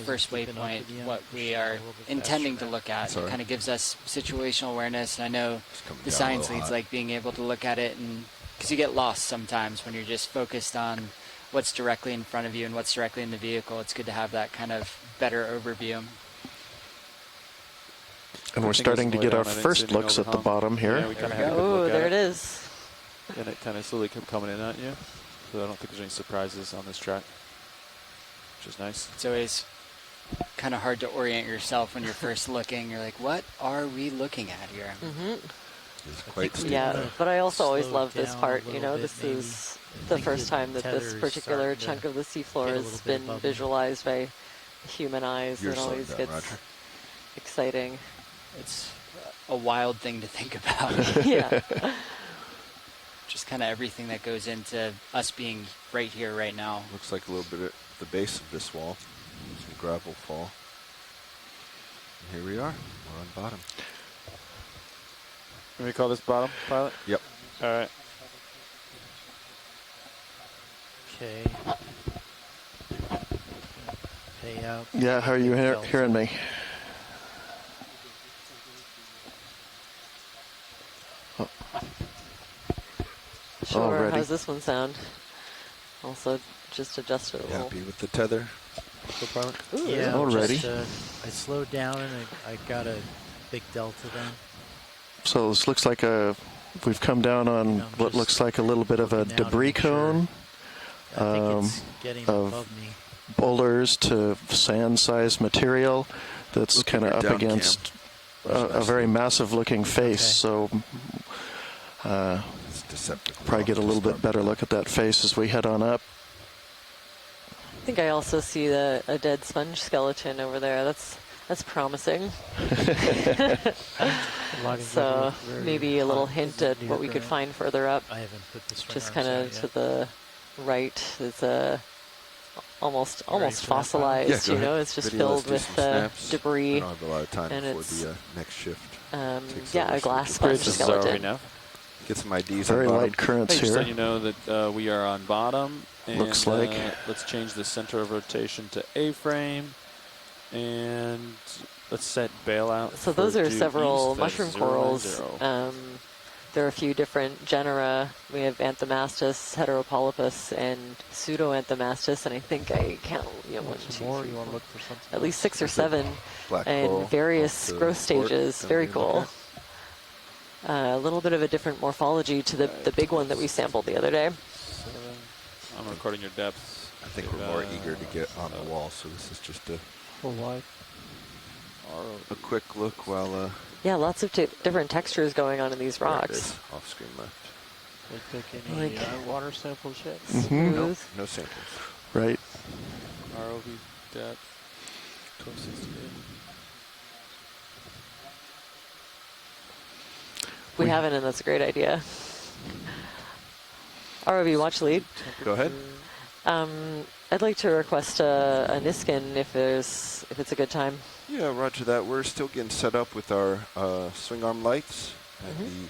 first keeping up waypoint with you. what we Push are a little bit intending faster to back. look at. Sorry. It kind of gives us situational awareness, and I know It's coming the down a science little leads hot. like being able to look at it, and because you get lost sometimes when you're just focused on what's directly in front of you and what's directly in the vehicle. It's good to have that kind of better overview. And we're I think starting it's to way get down, our I didn't see first anything looks at the overhung. bottom here. Yeah, we There kind we of had a go. good Oh, look there at it is. And it kind of slowly kept coming in at you. So I don't think there's any surprises on this track, which is nice. It's always kind of hard to orient yourself when you're first looking. You're like, what are we looking at here? Mm-hmm. It's quite we steep. Yeah, there. but I also always slow love this down a part. You little know, bit, this maybe. is I the think first the time that this tether's particular starting to chunk of the seafloor get a has little bit been above me. visualized by human eyes. You're It slowing always down, gets Roger. exciting. It's a wild thing to think about. Yeah. Just kind of everything that goes into us being right here, right now. Looks like a little bit at the base of this wall. Some gravel fall. And here we are. We're on bottom. Can we call this bottom, pilot? Yep. All right. Okay. Pay out. Yeah, how are you Delta. hearing me? Sure. Already. How's this one sound? Also, just adjusted a You little. happy with the tether, co-pilot? Ooh, Yeah, Already. I slowed down and I got a big delta then. So this looks like we've come down on I'm what just looks like a little bit of a looking down to debris make sure. cone. I think it's getting of above me. Boulders to sand-sized material that's Look at kind of your up down against cam. a very massive-looking face. Okay. So It's deceptive. probably get a little bit better look at that face as we head on up. I think I also see a dead sponge skeleton over there. That's promising. So maybe a little hint at what we could find further up. I haven't put the swing Just arms kind out of yet. to the right. It's almost for that, Pilot? fossilized. Yeah, go you know, ahead. it's just Video, let's filled do with some snaps. debris. I don't have a lot of time and before it's, the next shift. takes Yeah, over, a so glass we sponge This is skeleton. already enough. Get some IDs Very on bottom. light currents Hey, just here. so you know that we are on bottom. And, Looks like. let's change the center of rotation to A-frame. And let's set bailout. So for those are due several east at mushroom 090. corals. There are a few different genera. We have Anthomastus, Heteropolypus, and Pseudoanthomastus, and I think I count one, two, More, three, you want to four, look for something? at least 6 or 7 Black in coral various off the growth port stages. that Very we look cool. at. A little bit of a different morphology to the big one that we sampled the other day. 7. I'm recording your depth. I think we're more eager to get on the wall, so this is just a Full wide. quick look while Yeah, lots of different textures going on in these there it rocks. is, off screen left. They take any Like- water samples yet? Mhm. Smooth. No samples. Right. ROV depth. 1268. We haven't, and that's a great idea. ROV watch lead. Go ahead. I'd like to request a Niskin if it's a good time. Yeah, roger that. We're still getting set up with our swing arm lights. And Mm-hmm.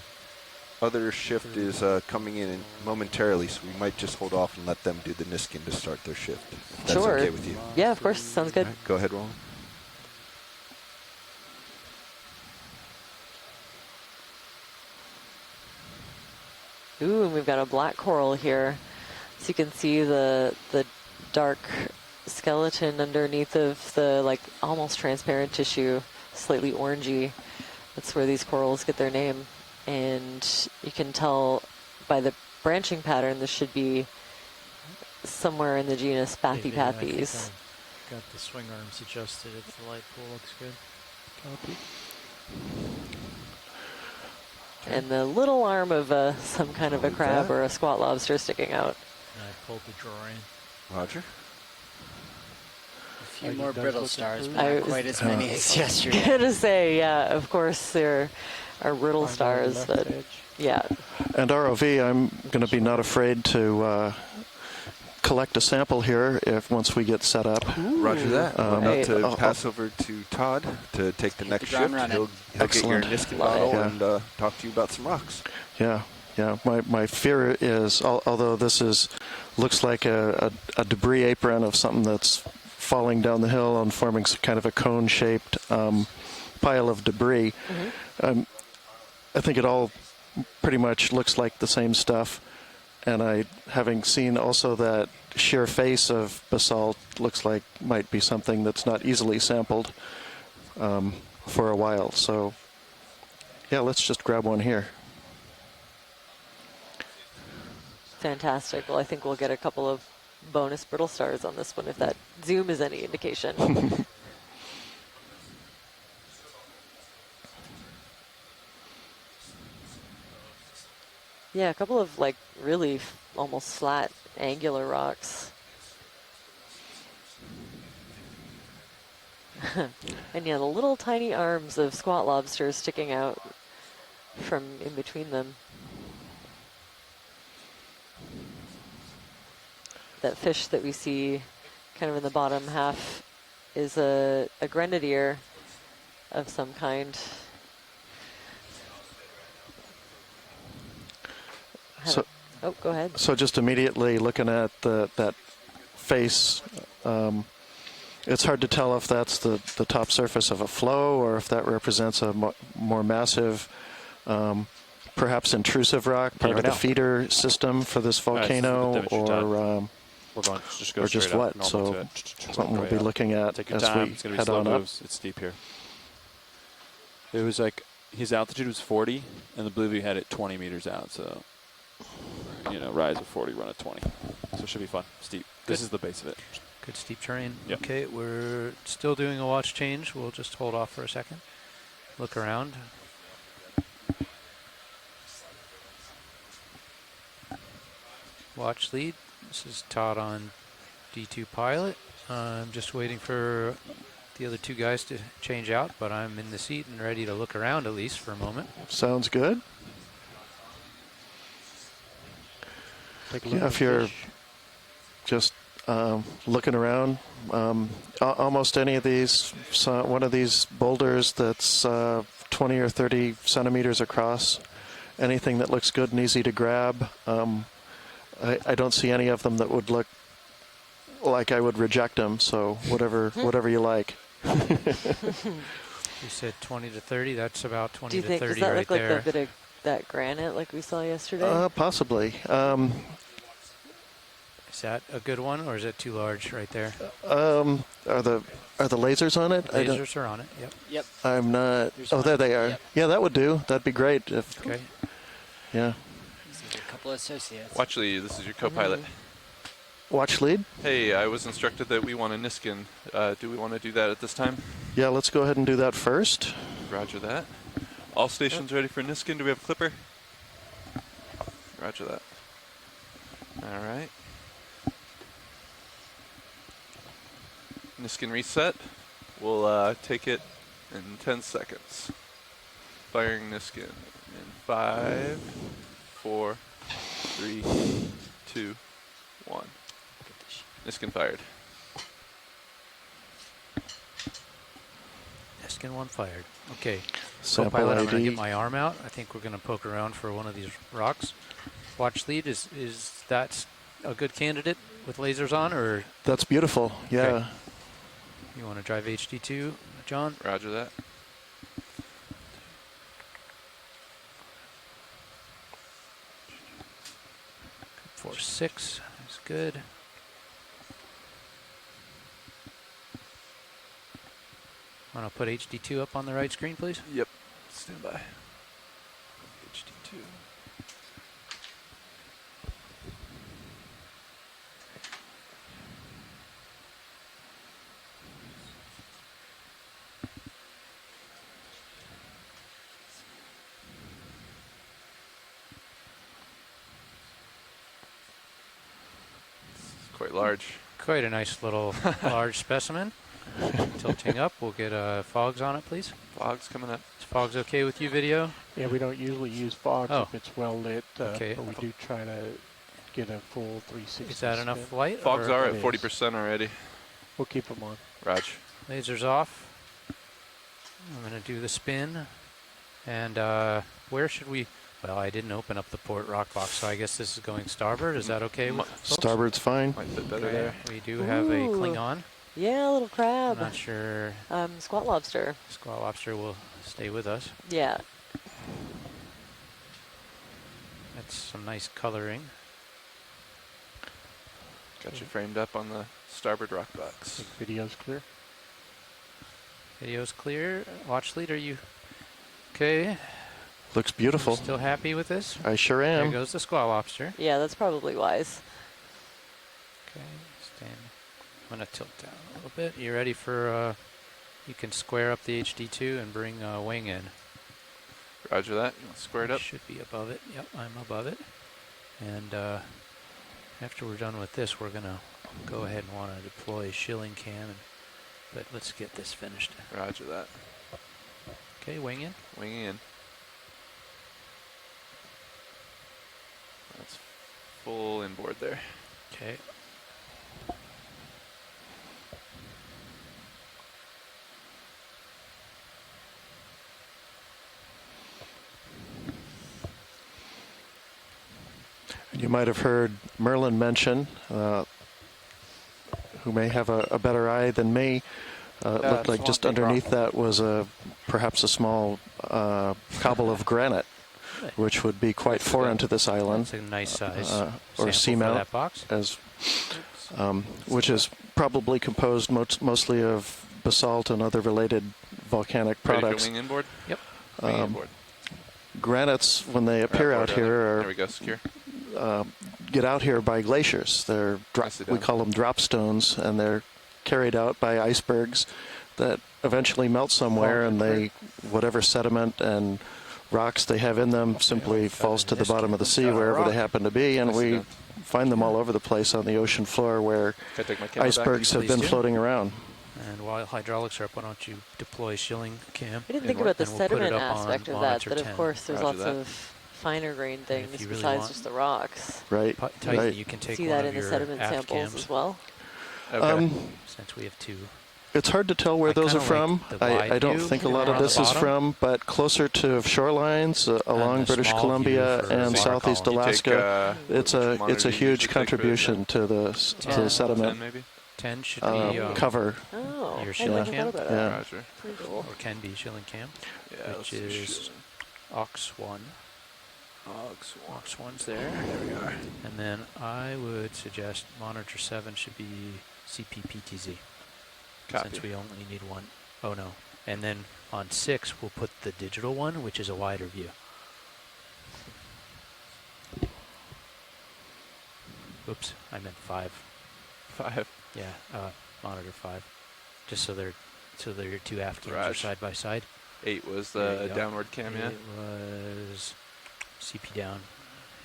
the other shift is coming in momentarily, so we might just hold off and let them do the Niskin to start their shift. If that's Sure. okay with you. Yeah, of course. Sounds good. All right, go ahead, Roland. Ooh, and we've got a black coral here. So you can see the dark skeleton underneath of the almost transparent tissue, slightly orangey. That's where these corals get their name. And you can tell by the branching pattern this should be somewhere in the genus Hey, Vin, I think Bathypathes. I've got the swing arms adjusted if the light pool looks good. Copy. And the little arm of some kind of a Like crab that. or a squat lobster sticking out. And I pulled the drawer in. Roger. A few Are you more done brittle looking stars, through? but I not was- quite as many as yesterday. Gonna say, yeah, of course there are brittle Find the stars, left but edge. yeah. And ROV, I'm going to be not afraid to collect a sample here once we get set up. Roger that. We're Right. about I'll- to pass over to Todd to take the Hit next the ground shift. running. He'll get your Excellent. Niskin Love bottle it. and talk to you about some rocks. Yeah, yeah. My fear is, although this looks like a debris apron of something that's falling down the hill and forming some kind of a cone-shaped pile of debris, I think it all pretty much looks like the same stuff. And having seen also that sheer face of basalt, looks like might be something that's not easily sampled for a while. So, yeah, let's just grab one here. Fantastic. Well, I think we'll get a couple of bonus brittle stars on this one if that zoom is any indication. Yeah, a couple of really almost flat angular rocks. And yeah, the little tiny arms of squat lobsters sticking out from in between them. That fish that we see kind of in the bottom half is a grenadier of some kind. Oh, go ahead. So just immediately looking at that face, it's hard to tell if that's the top surface of a flow or if that represents a more massive, perhaps intrusive rock, part of the feeder system for this volcano, or just what. So something we'll be looking at as we head on up. It's steep here. It was like his altitude was 40, and the blue view had it 20 meters out. So, you know, rise of 40, run at 20. So it should be fun. Steep. This is the base of it. Good steep terrain. Yep. Okay, we're still doing a watch change. We'll just hold off for a second. Look around. Watch lead. This is Todd on D2 pilot. I'm just waiting for the other two guys to change out, but I'm in the seat and ready to look around at least for a moment. Sounds good. Yeah, if you're just looking around, almost any of these, one of these boulders that's 20 or 30 centimeters across, anything that looks good and easy to grab. I don't see any of them that would look like I would reject them, so whatever you like. You said 20 to 30, that's about 20 to 30 right there. Does that look like a bit of that granite like we saw yesterday? Possibly. Is that a good one, or is it too large right there? Are the lasers on it? Lasers are on it, yep. Yep. I'm not. There's Oh, one. there they are. Yep. Yeah, that would do. That'd be great. Okay. Yeah. These are a couple of associates. Watch lead, this is your co-pilot. Watch lead? Hey, I was instructed that we want a Niskin. Do we want to do that at this time? Yeah, let's go ahead and do that first. Roger that. All stations ready for Niskin. Do we have a clipper? Roger that. All right. Niskin reset. We'll take it in 10 seconds. Firing Niskin in 5, 4, 3, 2, 1. Niskin fired. Niskin 1 fired. Okay. Sample Co-pilot, I'm going to ID. get my arm out. I think we're going to poke around for one of these rocks. Watch lead, is that a good candidate with lasers on, or? That's beautiful. Yeah. Okay. You want to drive HD2, John? Roger that. Force 6 is good. Want to put HD2 up on the right screen, please? Yep. Stand by. HD2. Quite large. Quite a nice little large specimen. Tilting up, we'll get fogs on it, please. Fogs coming up. Is fogs okay with you, video? Yeah, we don't usually use fogs Oh. if it's well lit, Okay. but we do try to get a full 360. Is that enough spin. light? Fogs or are at It is. 40% already. We'll keep them on. Raj. Lasers off. I'm going to do the spin. And where should we? Well, I didn't open up the port rock box, so I guess this is going starboard. Is that okay with folks? Starboard's fine. Might fit better Okay. there. We do have a Ooh. Klingon. Yeah, a little I'm crab. not sure Squat lobster. Squat Lobster will stay with us. Yeah. That's some nice coloring. Got you framed up on the starboard rock box. Video's clear. Video's clear. Watch lead, are you okay? Looks beautiful. Still happy with this? I sure There am. goes the Squat Lobster. Yeah, that's probably wise. Okay, stand. I'm going to tilt down a little bit. You ready for, you can square up the HD2 and bring wing in. Roger that. You want to square it up? Should be above it. Yep, I'm above it. And after we're done with this, we're going to go ahead and want to deploy shilling cam and But let's get this finished. Roger that. Okay, wing in. Winging in. That's full inboard there. Okay. You might have heard Merlin mention, who may have a better eye than me. It looked like just underneath that was perhaps a small cobble of granite, which would be quite foreign to this island. That's a nice size or seamount, that box. Which is probably composed mostly of basalt and other related volcanic Ready products. for wing inboard? Yep. Wing inboard. Granites, when they appear out here, there we go, secure. get out here by glaciers. They're we call them drop stones, and they're carried out by icebergs that eventually melt somewhere, and they whatever sediment and rocks they have in them simply falls to the bottom of the sea wherever they happen to be, and we find them all over the place on the ocean floor where icebergs have been floating around. And while hydraulics are up, why don't you deploy shilling cam? I didn't think about the sediment aspect of that, but of course there's lots of finer grain things really besides just the rocks. Right. Right. You can take see one that of in the your sediment aft samples cams. as well. Okay. Since we have two. It's hard to tell where those are from. I don't think a lot of this is from, but closer to shorelines along British Columbia and southeast Alaska, it's a huge contribution to the sediment. 10 should be cover. Oh, your shilling cam. Yeah. Pretty cool. Or can be shilling cam, Yeah, which is Aux1. Aux1's there. There we are. And then I would suggest monitor 7 should be CPPTZ. Copy. Since we only need one. Oh no. And then on 6 we'll put the digital one, which is a wider view. Oops, I meant 5. 5. Yeah, monitor 5. Just so they're your two aft cams are side by side. 8 was the downward cam, yeah? It was CP down.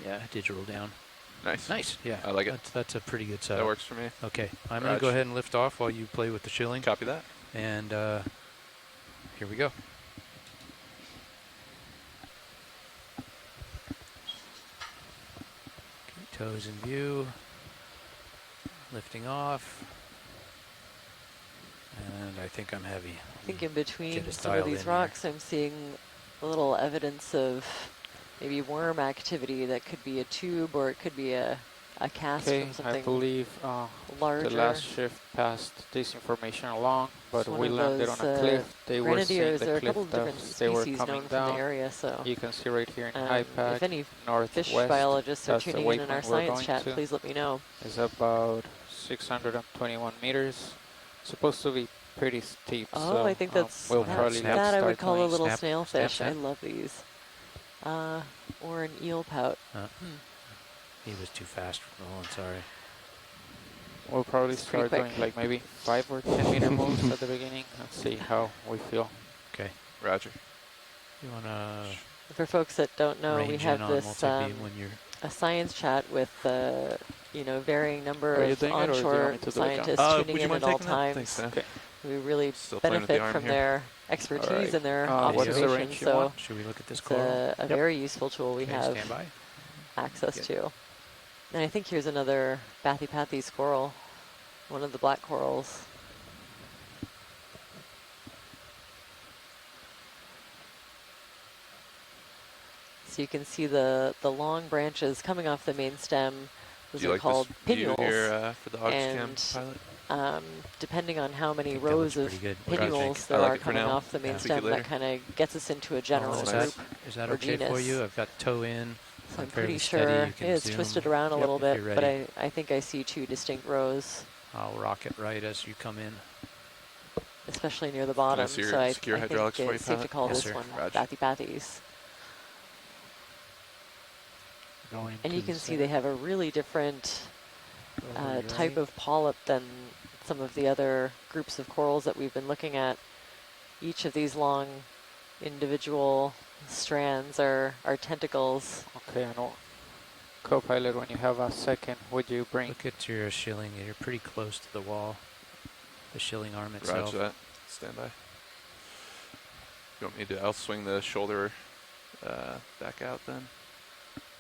Yeah, digital down. Nice. Nice, yeah. I like it. That's a pretty good setup. That works for me. Okay, I'm going to go ahead and lift off while you play with the shilling. Copy that. And here we go. Okay, toes in view. Lifting off. And I think I'm heavy. I think in between Get it some of dialed these in rocks, I'm seeing a little evidence of maybe worm activity. That could be a tube, or it could be a cast from something I believe larger. the last shift passed this information along, but It's we one of landed those, on a cliff. They were seeing grenadiers. the There are a cliff couple of different as they were species coming known from down. the area, so You can see right here in if Hypack, any northwest. fish biologists are that's the tuning in our waypoint we're science going chat, to. please let me know. It's about 621 meters. Supposed to be pretty steep. Oh, so I think that's we'll probably have to that I would start call a going little snap- snailfish. snap I that? love these. Or an eel pout. He was too fast for Nolan, sorry. We'll probably It's pretty start doing quick. like maybe 5 or 10 meter moves at the beginning and see how we feel. Okay. Roger. You want to For folks that don't know, we range have in on this multi-beam when you're... a science chat with varying number Are you of doing it, or do you want onshore me to do it, John? scientists tuning would you in mind at all taking that? times. Thanks, Dan. Okay. We really Still playing with the benefit arm from here. their expertise Alright. and their What is the observation. range you So want? Should we look at this it's coral? a very useful tool we Okay, have stand by. access Good. to. And I think here's another Bathypathes coral, one of the black corals. So you can see the long branches coming off the main stem. Those Do you are like called this view pinnules. here for the Oxcam And pilot? Depending on how many think that looks rows of pretty good. What do you pinnules think? there I like are it for coming now. off the main Yeah. Tweak it stem, later. that kind of gets us into a general is nice. group. is that or okay for genus. you? I've got toe in. So I'm fairly pretty steady. sure You can it's zoom. twisted around a Yep, little if bit, you're but ready. I think I see two distinct rows, I'll rock it right as you come in. especially near the bottom. see your So I secure think hydraulics for you, it's safe to pilot? call Yes, this sir. one Roger. Bathypathes. Going And to you can the see they have a really different type of polyp than some of the other groups of corals that we've been looking at. Each of these long individual strands are tentacles. Okay, I know. Co-pilot, when you have a second, would you bring Look at your shilling. You're pretty close to the wall. the shilling arm itself. Roger that. Stand by. You want me to? I'll swing the shoulder back out then.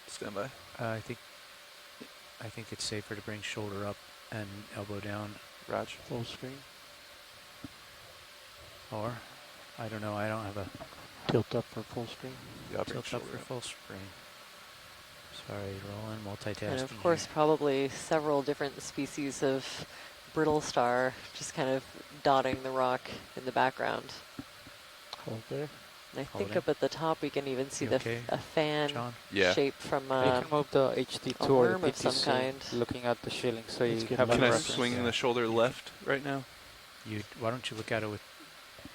Stand by. I think it's safer to bring shoulder up and elbow down. Roger. Full screen. Or, I don't know, I don't have a Tilt up for full screen. Yeah, I'll bring tilt up shoulder for full screen. Sorry, Roland, multitasking. And of course, here. probably several different species of brittle star just kind of dotting the rock in the background. Hold there. And I think Holding. up at the top we can even see You the okay, a fan John? Yeah. shape from You can move the HD2 a or the worm of some PTC, kind. looking at the shilling, so Let's you get have a Can I Reference. reference. swing the shoulder left right now? Why don't you look at it with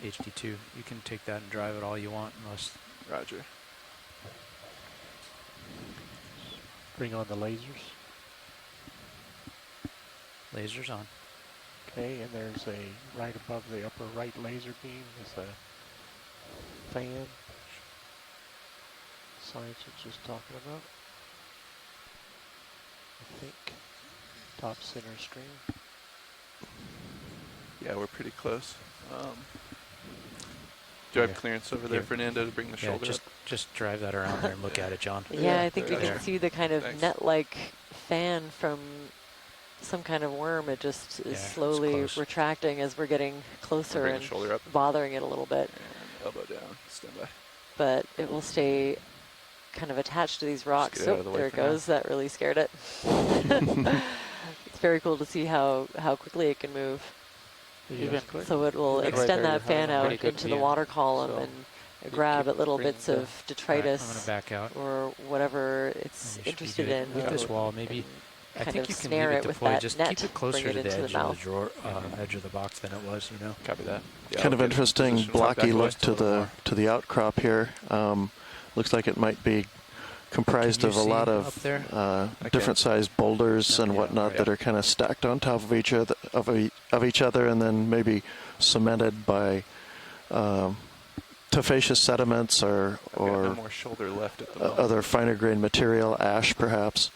HD2? You can take that and drive it all you want, unless Roger. Bring on the lasers. laser's on. Okay, and there's a right above the upper right laser beam is a fan. Science was just talking about. I think top center screen. Yeah, we're pretty close. Do I have Yeah. clearance over there, Yeah. Fernando, to bring the Yeah, shoulder up? just drive that around there and look at it, John. Yeah, I think we there. can see the kind of Thanks. net-like fan from some kind of worm. It just Yeah, is it's slowly close. retracting as we're getting closer Bring the and shoulder up bothering it a little bit. and elbow down. Stand by. But it will stay kind of attached to these rocks. get it out Oh, of the way there it for now. goes. That really scared it. It's very cool to see how quickly it can move. Even So it will Right extend there, that you're fan having a out pretty good into the view. water column So and grab keep at little bringing bits the- of All right, I'm detritus gonna back out. or whatever it's And you should be interested good. in. With this and wall, maybe. I kind think of you can snare leave it it with deployed. that Just net, keep it closer bring to it the into edge the of mouth. the drawer, edge of the box than it was, you know. Copy that. Yeah, Kind I'll of get interesting position. blocky Back look away. to the outcrop here. Looks like it might be comprised Can of you a lot see of up there? different sized boulders No, and yeah, whatnot right. that are kind of stacked on top of each other, of each other, and then maybe cemented by tophaceous sediments or I've got no more shoulder left at the moment. other finer grained material, ash perhaps.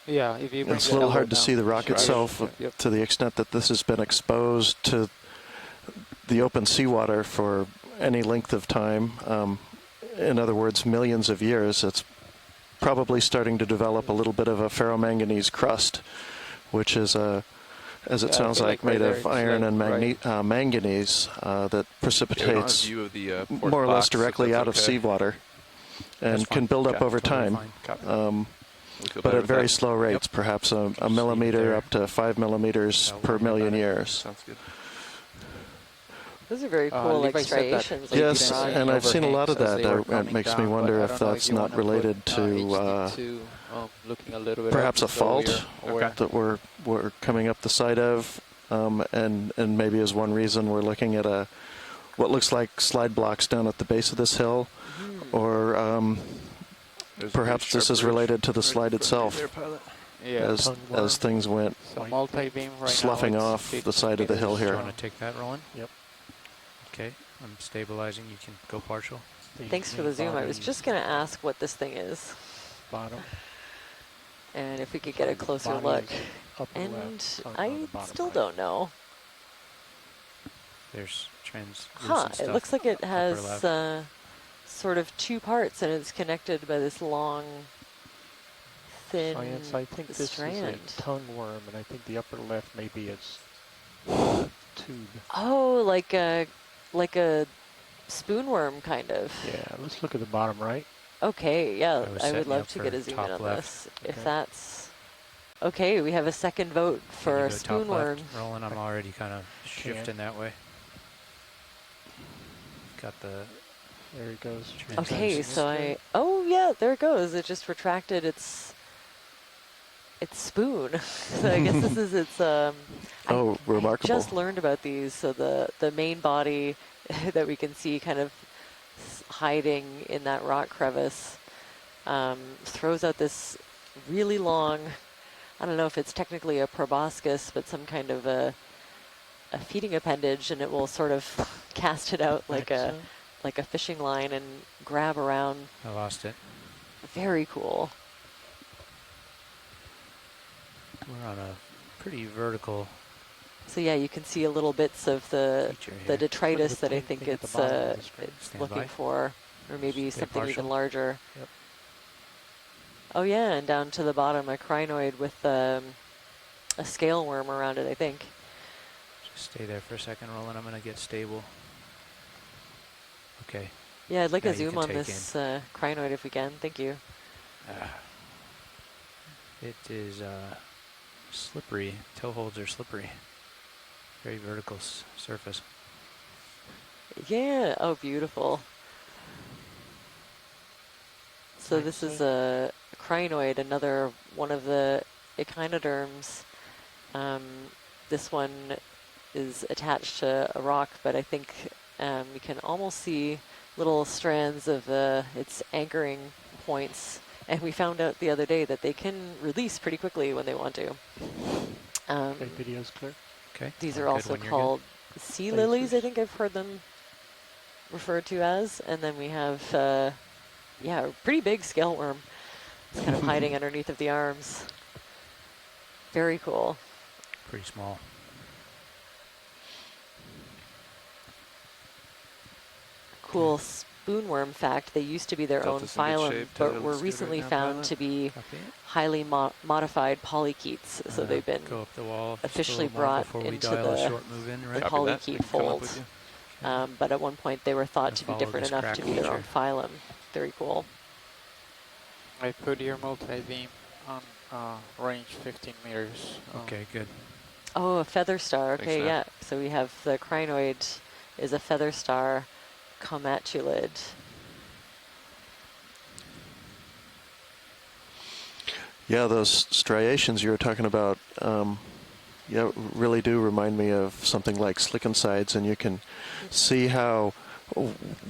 Yeah, if you bring It's a the little elbow hard to down, see the rock sure. itself Yep. to the extent that this has been exposed to the open seawater for any length of time. In other words, millions of years. It's probably starting to develop a little bit of a ferromanganese crust, which is as it Yeah, I sounds feel like, like right made there of it's iron like and right. manganese that Yeah, we don't have a precipitates view of the port more or less box, if directly that's out of okay. seawater and That's can fine. build up Okay, over totally time. fine. Copy. But We feel better at with very that. slow rates, perhaps a see millimeter there. up to 5 millimeters I'll per worry million about it. years. Sounds good. Those are very cool, like Levi said that striations. they like Yes, didn't see and any I've seen a lot of overhangs as that. they were It coming makes me down, wonder but I if don't know that's you not wanna related put, to HD2, looking a little bit perhaps a up, so fault we're- Okay. that we're coming up the side of, and maybe as one reason we're looking at what looks like slide blocks down at the base of this hill, or There's a perhaps pretty this sharp is ridge related to the right in slide front of you itself there, pilot. Yeah, as things went so multi-beam right sloughing now. off the side of the hill Do you here. want to take that, Roland? Yep. Okay, I'm stabilizing. You can go partial. Thanks for the zoom. I was just going to ask what this thing is, bottom. and if we could get a closer Body look. is upper And left, tongue on I the bottom still right. don't know. There's translucent Huh, stuff. it looks like it upper has left. sort of two parts, and it's connected by this long, thin Science, I think this strand. is a tongue worm, and I think the upper left maybe its tube. Oh, like a spoonworm, kind of. Yeah, let's look at the bottom right. Okay, yeah, I was I would setting love up to for get a zoom in top on left. this. If Okay. that's okay, we have a second vote Can for you a go top spoonworm. left, Roland? I'm already kind of shifting that way. Got the There it goes. Okay, translucent. so oh yeah, there it goes. It just retracted its spoon. So I guess this is its. Oh, remarkable. Just learned about these. So the main body that we can see kind of hiding in that rock crevice throws out this really long. I don't know if it's technically a proboscis, but some kind of a feeding appendage, and it will sort of cast it out like a fishing line and grab around. I lost it. Very cool. We're on a pretty vertical So yeah, you can see a little bits of the Feature the here. detritus Put the that I pink think thing at the it's bottom of the screen. it's Stand looking by. for, or maybe Stay something even partial. larger. Yep. Oh yeah, and down to the bottom, a crinoid with a scale worm around it, I think. Just stay there for a second, Roland. I'm going to get stable. Okay. Yeah, I'd like Now a you zoom can on take this crinoid if we can. Thank you. It is slippery. Toe holds are slippery. Very vertical surface. Yeah. Oh, beautiful. So Nice this is thing. a crinoid, another one of the echinoderms. This one is attached to a rock, but I think you can almost see little strands of its anchoring points. And we found out the other day that they can release pretty quickly when they want to. Okay, video's clear. Okay. These I'm are good also when you're called sea lilies, I think I've heard them referred to as. And then we have, yeah, a pretty big scale worm. It's kind of hiding underneath of the arms. Very cool. good. Pretty small. Cool spoonworm fact, they used to be their own Delta's in good phylum, shape. but Tether were looks good recently right now, found pilot. to be Copy it. highly modified polychaetes. So they've been Go up the wall just a officially little more brought before we into dial a the short move in, the right? Copy that. I polychaete can come up with folds. you. But at one point they were thought Gonna to be follow different this enough crack to be their own feature. phylum. Very cool. I put your multi-beam on range 15 meters. Okay, good. Oh, a feather star. Thanks, Okay, Nav. yeah. So we have the crinoid is a feather star comatulid. Yeah, those striations you were talking about, yeah, really do remind me of something like slickensides, and you can see how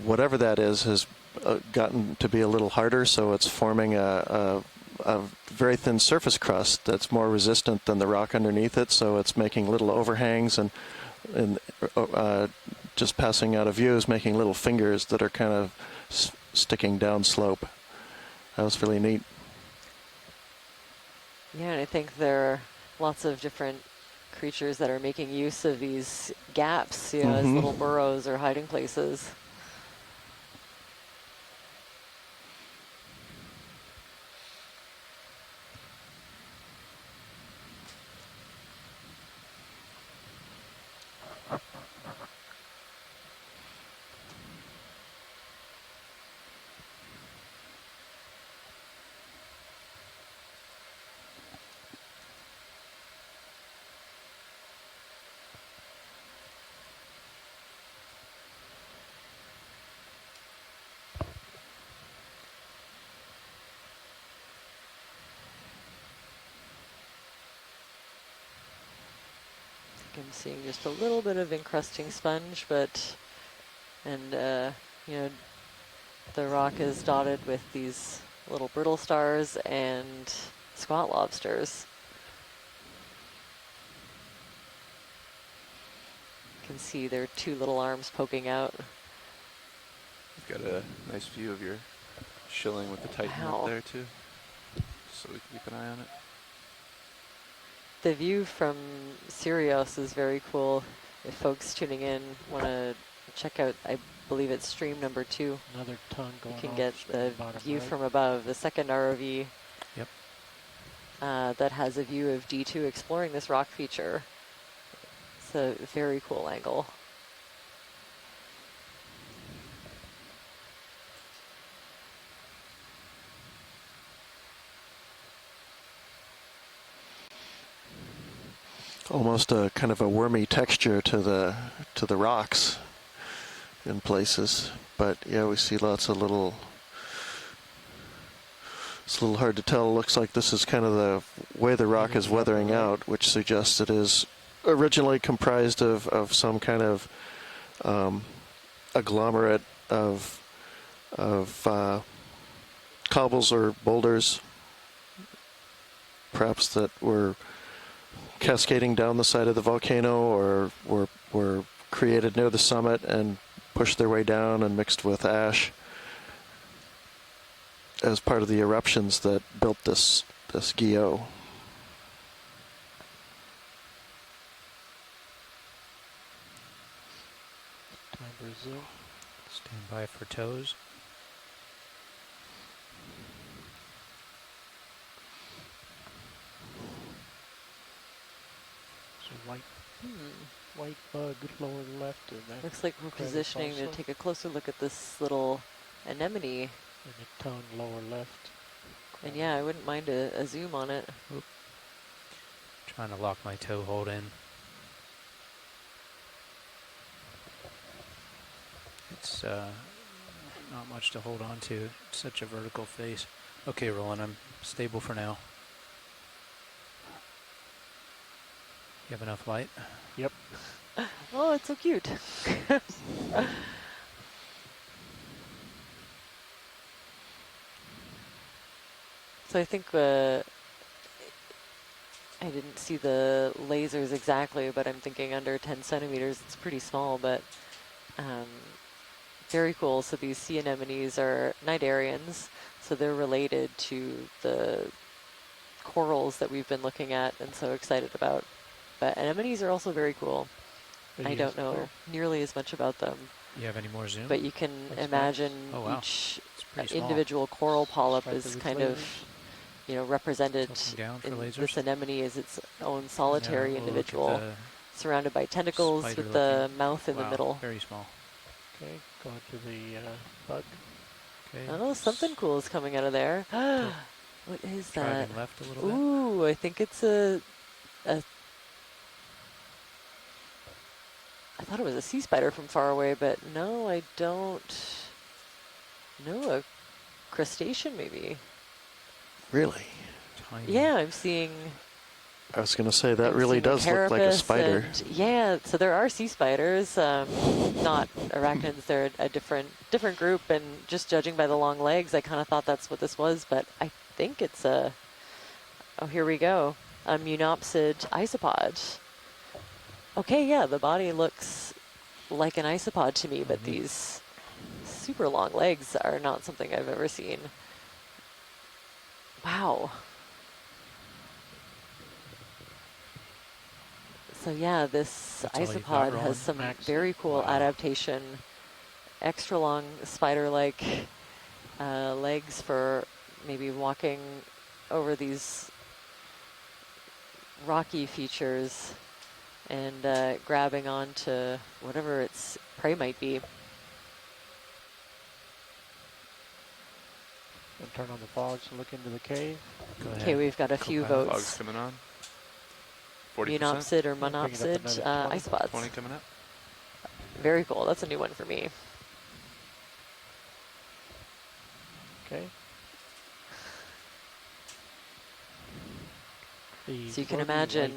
whatever that is has gotten to be a little harder, so it's forming a very thin surface crust that's more resistant than the rock underneath it, so it's making little overhangs and just passing out of view is making little fingers that are kind of sticking down slope. That was really neat. Yeah, and I think there are lots of different creatures that are making use of these gaps, you know, as little burrows or hiding places. I'm seeing just a little bit of encrusting sponge, but, and you know, the rock is dotted with these little brittle stars and squat lobsters. You can see their two little arms poking out. You've got a nice view of your shilling with the Titan Wow. up there too, so we can keep an eye on it. The view from Sirius is very cool. If folks tuning in want to check out, I believe it's stream number 2. Another tongue going You can off get in the bottom view right. from above, the second ROV. Yep. That has a view of D2 exploring this rock feature. It's a very cool angle. Almost a kind of a wormy texture to the rocks in places, but yeah, we see lots of little. It's a little hard to tell. It looks like this is kind of the way the rock is weathering out, which suggests it is originally comprised of some kind of agglomerate of cobbles or boulders, perhaps that were cascading down the side of the volcano or were created near the summit and pushed their way down and mixed with ash as part of the eruptions that built this Guyot. Time for a zoom. Stand by for toes. So white bug lower left in that. Looks like we're crevice positioning to also. take a closer look at this little anemone. And a tone lower left. And yeah, I wouldn't mind a zoom on it. Oop. Trying to lock my toe hold in. It's not much to hold on to. It's such a vertical face. Okay, Roland, I'm stable for now. You have enough light? Yep. Oh, it's so cute. So I think I didn't see the lasers exactly, but I'm thinking under 10 centimeters, it's pretty small, but very cool. So these sea anemones are cnidarians, so they're related to the corals that we've been looking at and so excited about. But anemones are also very cool. I don't know nearly as much about them. You have any more zoom? But you can imagine each individual coral polyp is kind of, you know, represented in this anemone as its own solitary individual, surrounded by tentacles with the mouth in the middle. Very small. Okay, going to the bug. Okay. Oh, something cool is coming out of there. What is that? Driving left a little bit. Ooh, I think it's a I thought it was a sea spider from far away, but no, I don't. No, a crustacean maybe. Really? Tiny. Yeah, I'm seeing. I was going to say that really does look like a spider. Yeah, so there are sea spiders, not arachnids. They're a different group, and just judging by the long legs, I kind of thought that's what this was, but I think it's a. Oh, here we go. A munopsid isopod. Okay, yeah, the body looks like an isopod to me, but these super long legs are not something I've ever seen. Wow. So yeah, this isopod has some very cool adaptation. Extra long spider-like legs for maybe walking over these rocky features and grabbing onto whatever its prey might be. And turn on the fogs and look into the cave. Okay, we've got a few votes. Fogs coming on. 40%. Munopsid or monopsid isopods. 20 coming up. Very cool. That's a new one for me. Okay. So you can imagine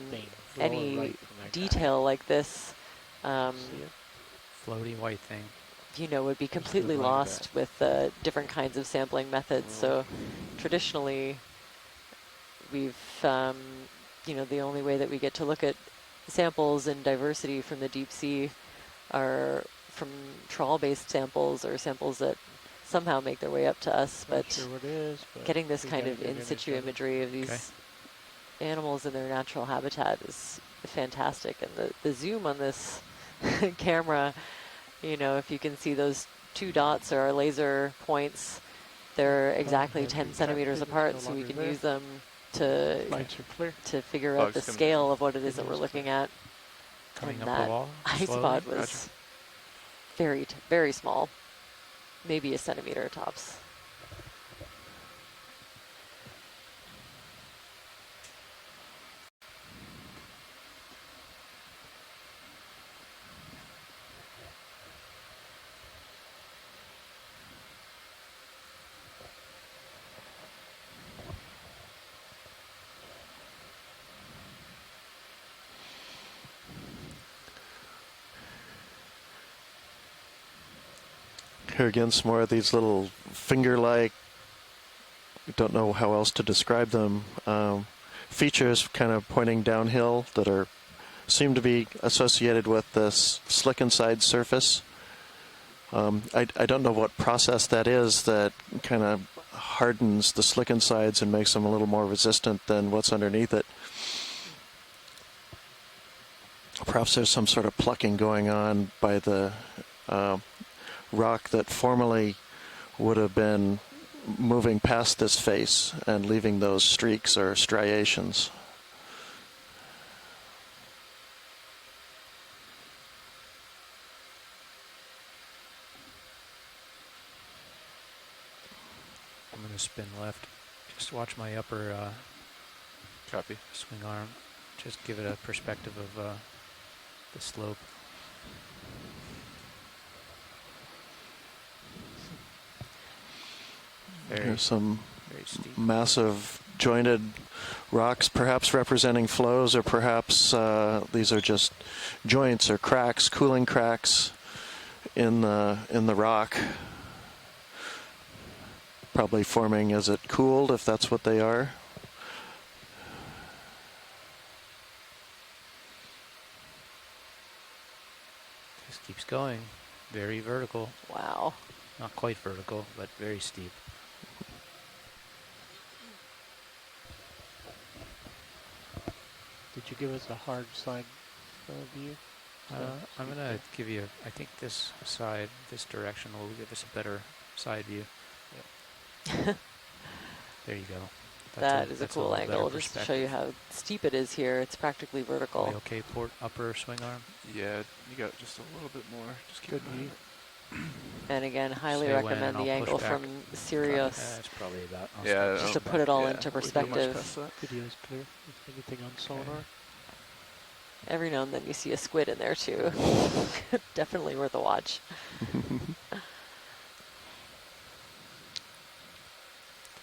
any detail like this, floaty white thing, you know, would be completely lost with different kinds of sampling methods. So traditionally, we've, you know, the only way that we get to look at samples and diversity from the deep sea are from trawl-based samples or samples that somehow make their way up to us. But getting this kind of in situ imagery of these animals in their natural habitat is fantastic. And the zoom on this camera, you know, if you can see those two dots are our laser points, they're exactly 10 centimeters apart, so we can use them to figure out the scale of what it is that we're looking at. Coming and up that the wall, isopod was very, very small, maybe a centimeter tops. Here again, some more of these little finger-like, don't know how else to describe them, features kind of pointing downhill that are seem to be associated with this slick inside surface. I don't know what process that is that kind of hardens the slick insides and makes them a little more resistant than what's underneath it. Perhaps there's some sort of plucking going on by the rock that formerly would have been moving past this face and leaving those streaks or striations. I'm going to spin left. Just watch my upper Copy. swing arm. Just give it a perspective of the slope. There's some very steep. massive jointed rocks, perhaps representing flows, or perhaps these are just joints or cracks, cooling cracks in the rock, probably forming as it cooled, if that's what they are. Just keeps going. Very vertical. Wow. Not quite vertical, but very steep. Did you give us a hard side view? I'm going to give you, I think this side, this direction will give us a better side view. There you go. That is a that's cool little better angle, just to show you how steep it is here. It's practically vertical. Okay, port upper swing arm. Yeah, you got just a little bit more. Just keep Good an eye view. And again, highly Say when, recommend and the I'll push angle back. from Sirius, That's probably about. I'll Yeah, just stop to put it all yeah, into we don't much perspective. past that. Video is clear. Is anything on sonar? Every now and then you see a squid in there too. Definitely worth a watch.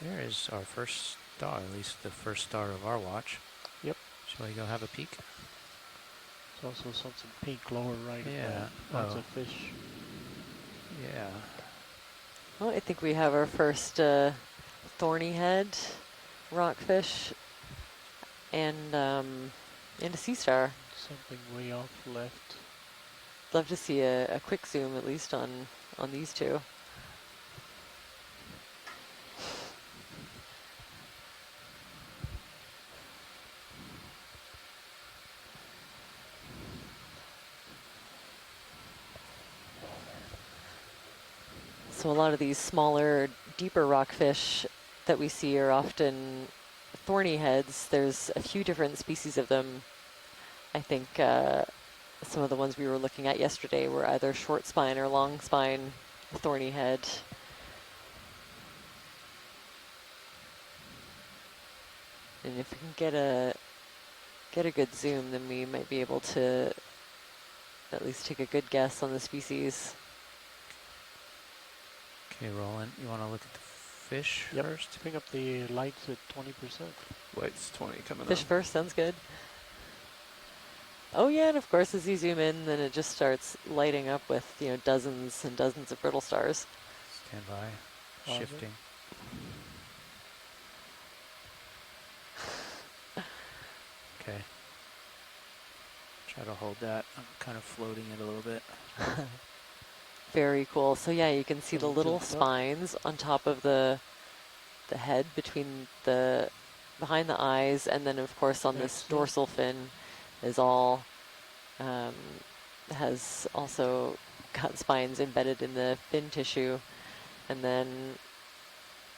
There is our first star, at least the first star of our watch. Yep. Shall we go have a peek? There's also something pink lower right. Yeah. Lots Oh. of fish. Yeah. Well, I think we have our first thorny head rockfish and a sea star. Something way off left. Love to see a quick zoom at least on these two. So a lot of these smaller, deeper rockfish that we see are often thorny heads. There's a few different species of them. I think some of the ones we were looking at yesterday were either short spine or long spine thorny head. And if we can get a good zoom, then we might be able to at least take a good guess on the species. Okay, Roland, you want to look at the fish Yep. first? Bring up the lights at 20%. Lights 20 coming Fish on. first, sounds good. Oh yeah, and of course as you zoom in, then it just starts lighting up with, you know, dozens and dozens of brittle stars. Stand by. Pause it. Shifting. Okay. Try to hold that. I'm kind of floating it a little bit. Very cool. So yeah, you can see the Little little tilt up. spines on top of the head between behind the eyes, and then of course on this That's it. dorsal fin is all has also got spines embedded in the fin tissue, and then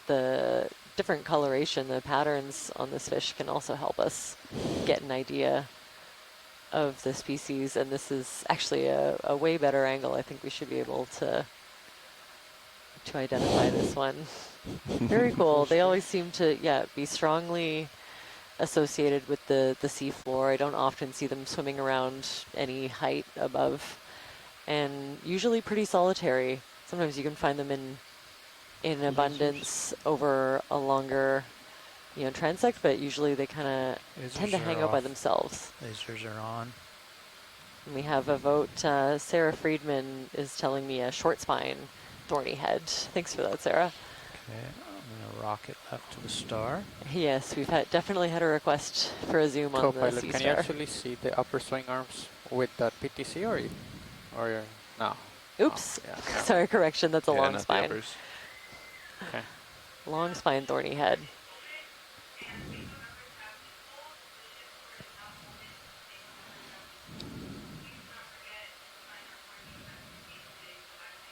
the different coloration, the patterns on this fish can also help us get an idea of the species. And this is actually a way better angle. I think we should be able to identify this one. Very cool. They always seem to, be strongly associated with the seafloor. I don't often see them swimming around any height above, and usually pretty solitary. Sometimes you can find them in abundance over a longer, transect, but usually they kind of tend to hang out by themselves. Lasers are on. And we have a vote. Sarah Friedman is telling me a short spine thorny head. Thanks for that, Sarah. Okay, I'm going to rocket left to the star. Yes, we've definitely had a request for a zoom on the Co-pilot, sea can you star. actually see the upper swing arms with that PTC or no? Oops. Oh, yeah. Sorry, correction. That's a Yeah, long not the spine. uppers. Okay. Long spine thorny head.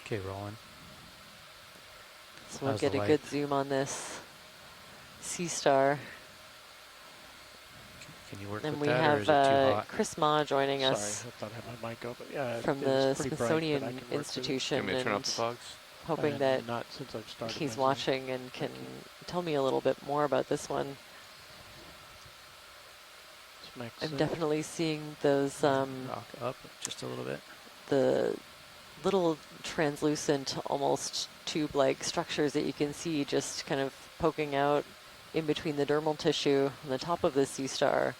Okay, rolling. So we'll How's get the a light? good zoom on this sea star. Can you work And with we that, or have is it too hot? Chris Ma joining Sorry, us I thought I had my mic open. Yeah, from it the was pretty bright, but I Smithsonian can work with it. Institution, You want me to turn off and the fogs? hoping that Not since I've started. he's my Zoom. watching and can Thank you. tell me a little bit more about this one. Smack I'm set. definitely seeing those Rock up just a little bit. the little translucent, almost tube-like structures that you can see just kind of poking out in between the dermal tissue on the top of the sea star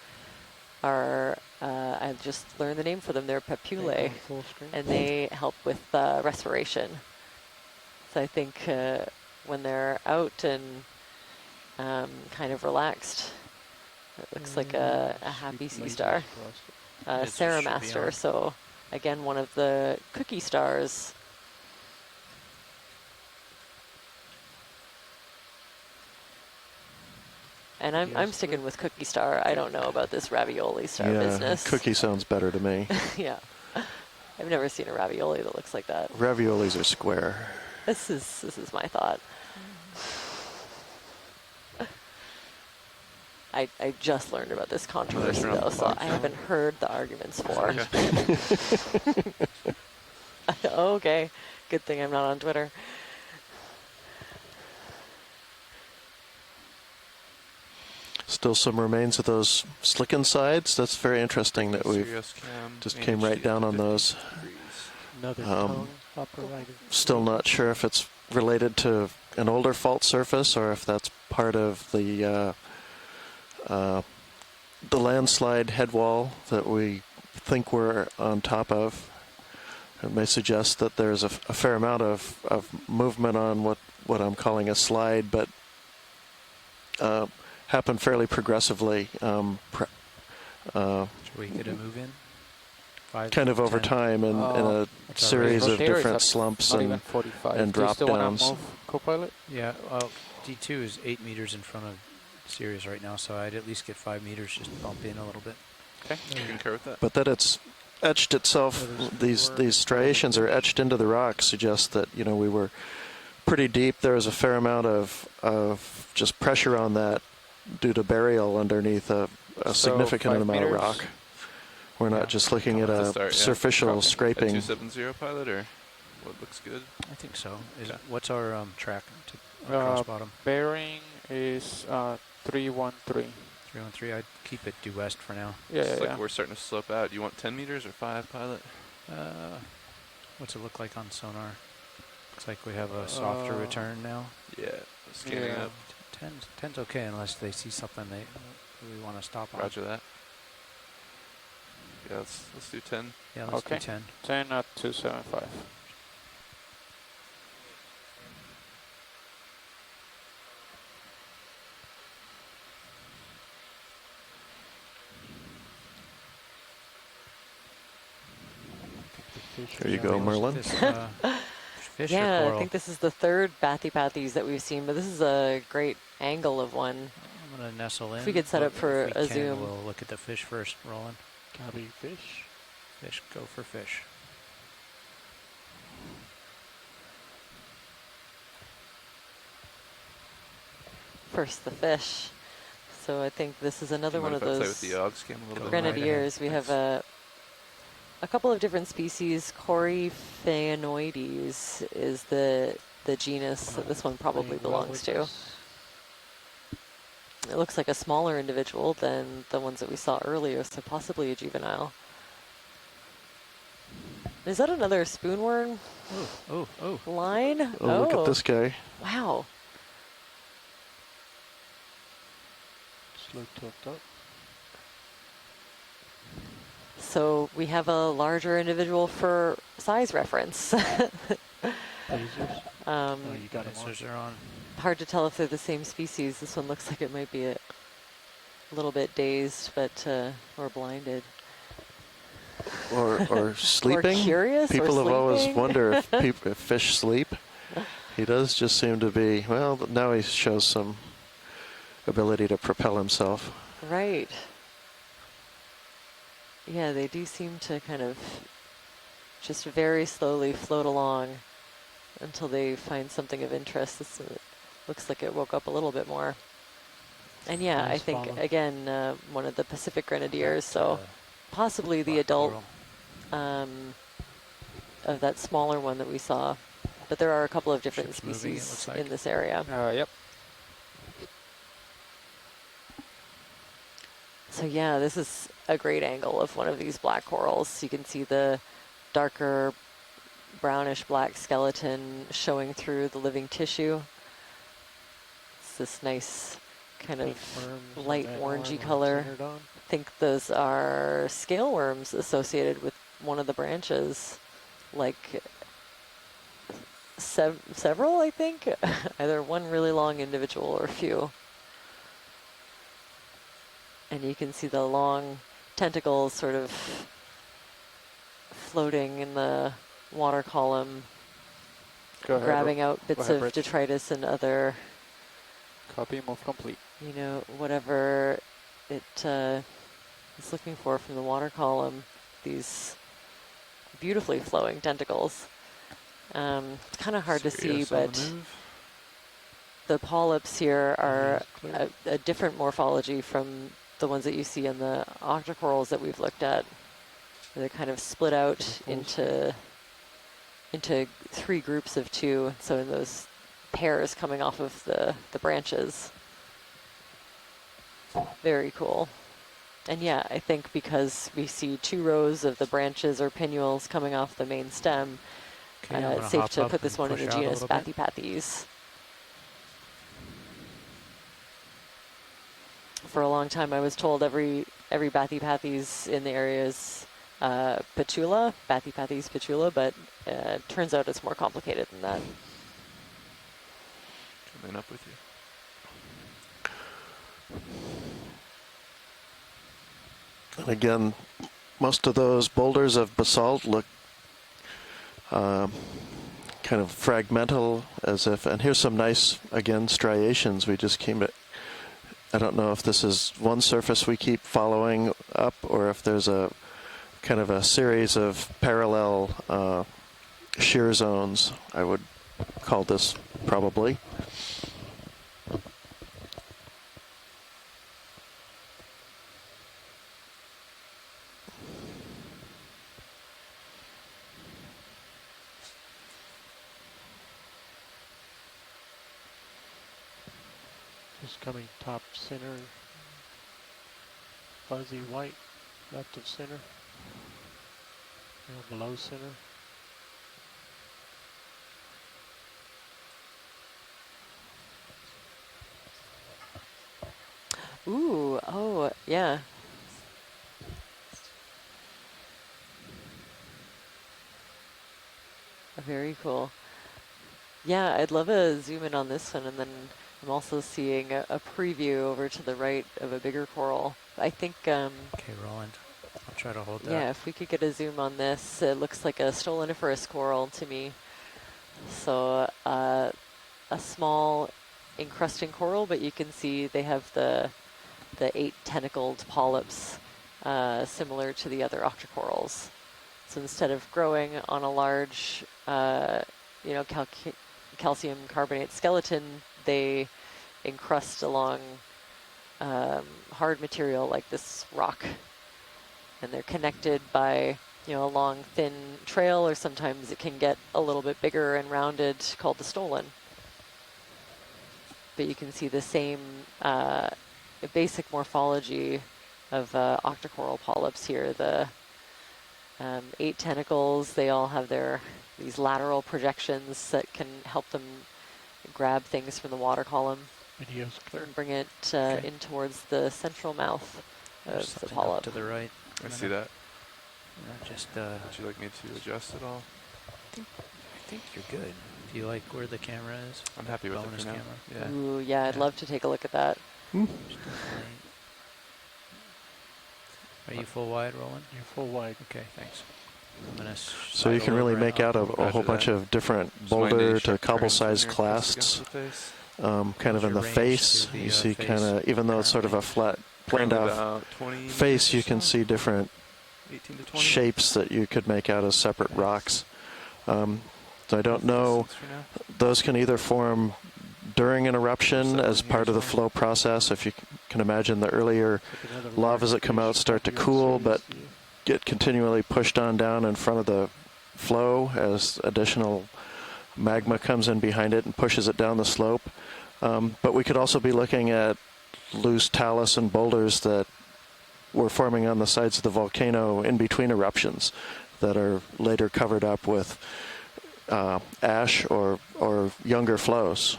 are, I've just learned the name for them, they're Okay, papillae, going full screen. and they help with respiration. So I think when they're out and kind of relaxed, it looks like a happy sea star. Sarah Master, so again, one of the cookie stars. And I'm sticking with Cookie Star. I don't know about this ravioli star business. Cookie sounds better to me. Yeah. I've never seen a ravioli that looks like that. Raviolis are square. This is my thought. I just learned about this controversy though, so I haven't heard the arguments for. Okay. Good thing I'm not on Twitter. Still some remains of those slicken sides. That's very interesting that we've just came right down on those. Another tongue operated. Still not sure if it's related to an older fault surface or if that's part of the landslide head wall that we think we're on top of. It may suggest that there's a fair amount of movement on what I'm calling a slide, but happened fairly progressively. Should we get a move in? Kind of over 10? time in a series of different slumps and drop downs. Co-pilot? Yeah, well, D2 is 8 meters in front of Sirius right now, so I'd at least get 5 meters, just bump in a little bit. Okay, you concur with that. But that it's etched itself, these striations are etched into the rock, suggest that, you know, we were pretty deep. There was a fair amount of just pressure on that due to burial underneath a significant amount of rock. We're not just looking at a superficial scraping. 270 pilot, or what looks good? I think so. What's our track to cross bottom? Bearing is 313. 313. I'd keep it due west for now. Yeah, It's like we're starting to slope out. Do you want 10 meters or 5, pilot? What's it look like on sonar? Looks like we have a softer return now. Yeah, scanning up. 10's okay unless they see something they really want to stop on. Roger that. Yeah, let's do 10. Yeah, let's do 10. 10 at 275. There you go, Merlin. Fish yeah, or coral? I think this is the third Bathypathes that we've seen, but this is a great angle of one. I'm going to nestle in. If we could set up for a zoom. We'll look at the fish first, Roland. Copy fish. Fish, go for fish. First the fish. So I think this is another one of those play with the Augs cam a little bit? grenadiers. We have a couple of different species. Coryphaenoides is the genus that this one probably belongs to. It looks like a smaller individual than the ones that we saw earlier, so possibly a juvenile. Is that another spoonworm line? Oh, look at this guy. Wow. Slow tilt up. So we have a larger individual for size reference. Lasers. Oh, you got them on. Hard to tell if they're the same species. This one looks like it might be a little bit dazed, but or blinded. Or sleeping. Or curious. People or have always sleeping. wondered if fish sleep. He does just seem to be, well, now he shows some ability to propel himself. Right. Yeah, they do seem to kind of just very slowly float along. until they find something of interest. This looks like it woke up a little bit more. And yeah, Nice I think, follow. again, one of the Pacific Grenadiers, so possibly the adult of that smaller one that we saw. But there are a couple of different Ship's moving, it species looks like. in this area. Yep. So yeah, this is a great angle of one of these black corals. You can see the darker brownish black skeleton showing through the living tissue. It's this nice kind of light orangey color. I think those are scale worms associated with one of the branches, like several, I think. Either one really long individual or a few. And you can see the long tentacles sort of floating in the water column, grabbing out bits of Rich. detritus and other, Copy, move complete. you know, whatever it is looking for from the water column. These beautifully flowing tentacles. It's kind of hard to see, but the polyps here are a different morphology from the ones that you see in the octocorals that we've looked at. They're kind of split out into three groups of two. So in those pairs coming off of the branches. Very cool. And yeah, I think because we see two rows of the branches or pinnules coming off the main stem, it's safe to put this one in the genus Bathypathes. For a long time, I was told every Bathypathes in the area is patula, Bathypathes patula, but turns out it's more complicated than that. Coming up with you. And again, most of those boulders of basalt look kind of fragmental, as if, and here's some nice, again, striations. We just came at, I don't know if this is one surface we keep following up or if there's a kind of a series of parallel shear zones, I would call this probably. Just coming top center, fuzzy white, left of center, below center. Ooh, oh, yeah. Very cool. Yeah, I'd love a zoom in on this one, and then I'm also seeing a preview over to the right of a bigger coral. I think... okay, Roland, I'll try to hold that. Yeah, if we could get a zoom on this, it looks like a stoloniferous coral to me. So a small encrusting coral, but you can see they have the 8 tentacled polyps similar to the other octocorals. So instead of growing on a large, calcium carbonate skeleton, they encrust along hard material like this rock. And they're connected by, a long, thin trail, or sometimes it can get a little bit bigger and rounded, called the stolon. But you can see the same basic morphology of octocoral polyps here. The 8 tentacles, they all have these lateral projections that can help them grab things from the water column Video's clear. and bring it in towards the central mouth of the polyp. To the right. I see that. Would you like me to adjust at all? I think you're good. Do you like where the camera is? I'm happy with bonus it for now. camera. Yeah. Ooh, yeah, I'd love to take a look at that. Are you full wide, Roland? You're full wide. Okay, thanks. So you can really make out a whole bunch of different boulder to cobble-sized clasts, kind of in the face. You see kind of, even though it's sort of a flat, planned out face, you can see different shapes that you could make out as separate rocks. So I don't know. Those can either form during an eruption as part of the flow process. If you can imagine, the earlier lavas that come out start to cool, but get continually pushed on down in front of the flow as additional magma comes in behind it and pushes it down the slope. But we could also be looking at loose talus and boulders that were forming on the sides of the volcano in between eruptions that are later covered up with ash or younger flows.